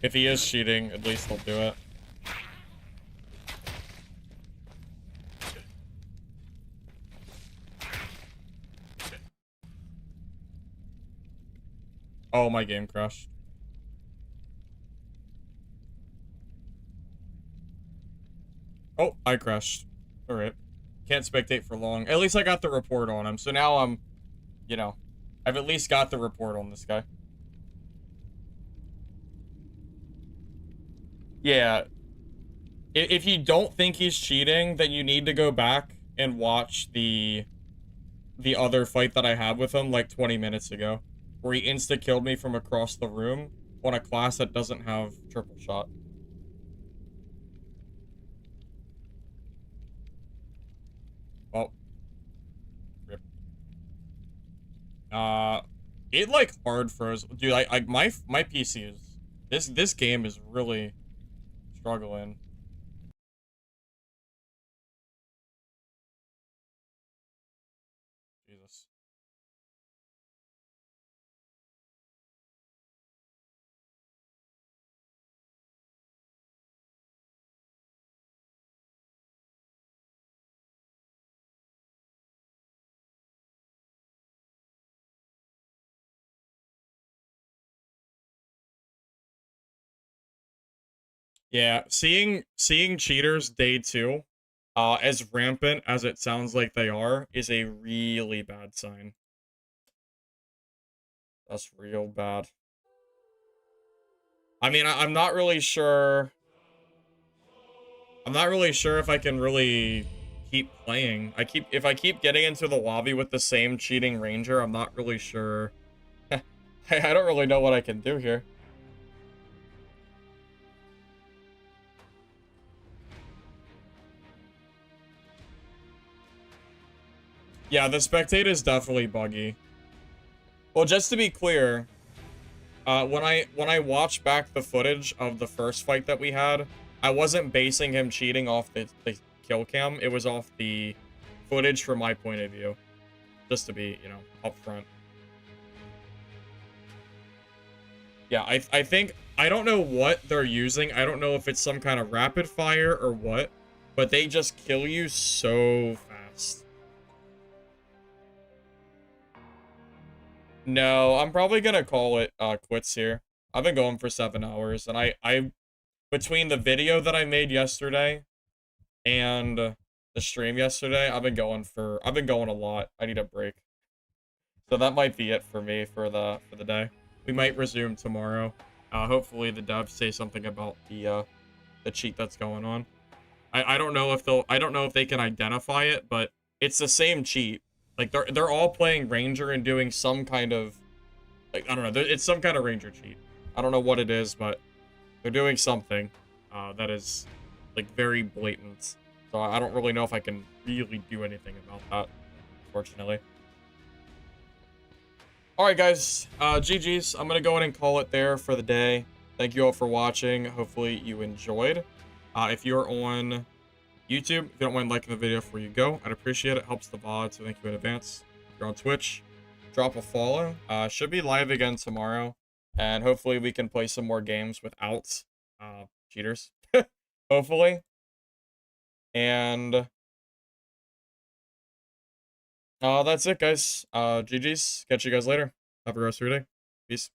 If he is cheating, at least he'll do it. Oh, my game crashed. Oh, I crashed. Alright. Can't spectate for long. At least I got the report on him, so now I'm, you know, I've at least got the report on this guy. Yeah. If you don't think he's cheating, then you need to go back and watch the other fight that I had with him like 20 minutes ago, where he insta-killed me from across the room on a class that doesn't have triple shot. Oh. Rip. It like hard froze. Dude, my PC is this game is really struggling. Jesus. Yeah, seeing cheaters day 2, as rampant as it sounds like they are, is a really bad sign. That's real bad. I mean, I'm not really sure. I'm not really sure if I can really keep playing. If I keep getting into the lobby with the same cheating ranger, I'm not really sure. I don't really know what I can do here. Yeah, the spectate is definitely buggy. Well, just to be clear, when I watched back the footage of the first fight that we had, I wasn't basing him cheating off the kill cam. It was off the footage from my point of view. Just to be, you know, upfront. Yeah, I think, I don't know what they're using. I don't know if it's some kind of rapid fire or what, but they just kill you so fast. No, I'm probably gonna call it quits here. I've been going for 7 hours, and I between the video that I made yesterday and the stream yesterday, I've been going a lot. I need a break. So that might be it for me for the day. We might resume tomorrow. Hopefully the devs say something about the cheat that's going on. I don't know if they can identify it, but it's the same cheat. Like they're all playing Ranger and doing some kind of, like, I don't know, it's some kind of Ranger cheat. I don't know what it is, but they're doing something that is like very blatant. So I don't really know if I can really do anything about that, unfortunately. Alright guys, GG's. I'm gonna go ahead and call it there for the day. Thank you all for watching. Hopefully you enjoyed. If you're on YouTube, if you don't mind liking the video before you go, I'd appreciate it. Helps the VOD, so thank you in advance. If you're on Twitch, drop a follow. Should be live again tomorrow, and hopefully we can play some more games without cheaters. Hopefully. And that's it, guys. GG's. Catch you guys later. Have a good rest of your day. Peace.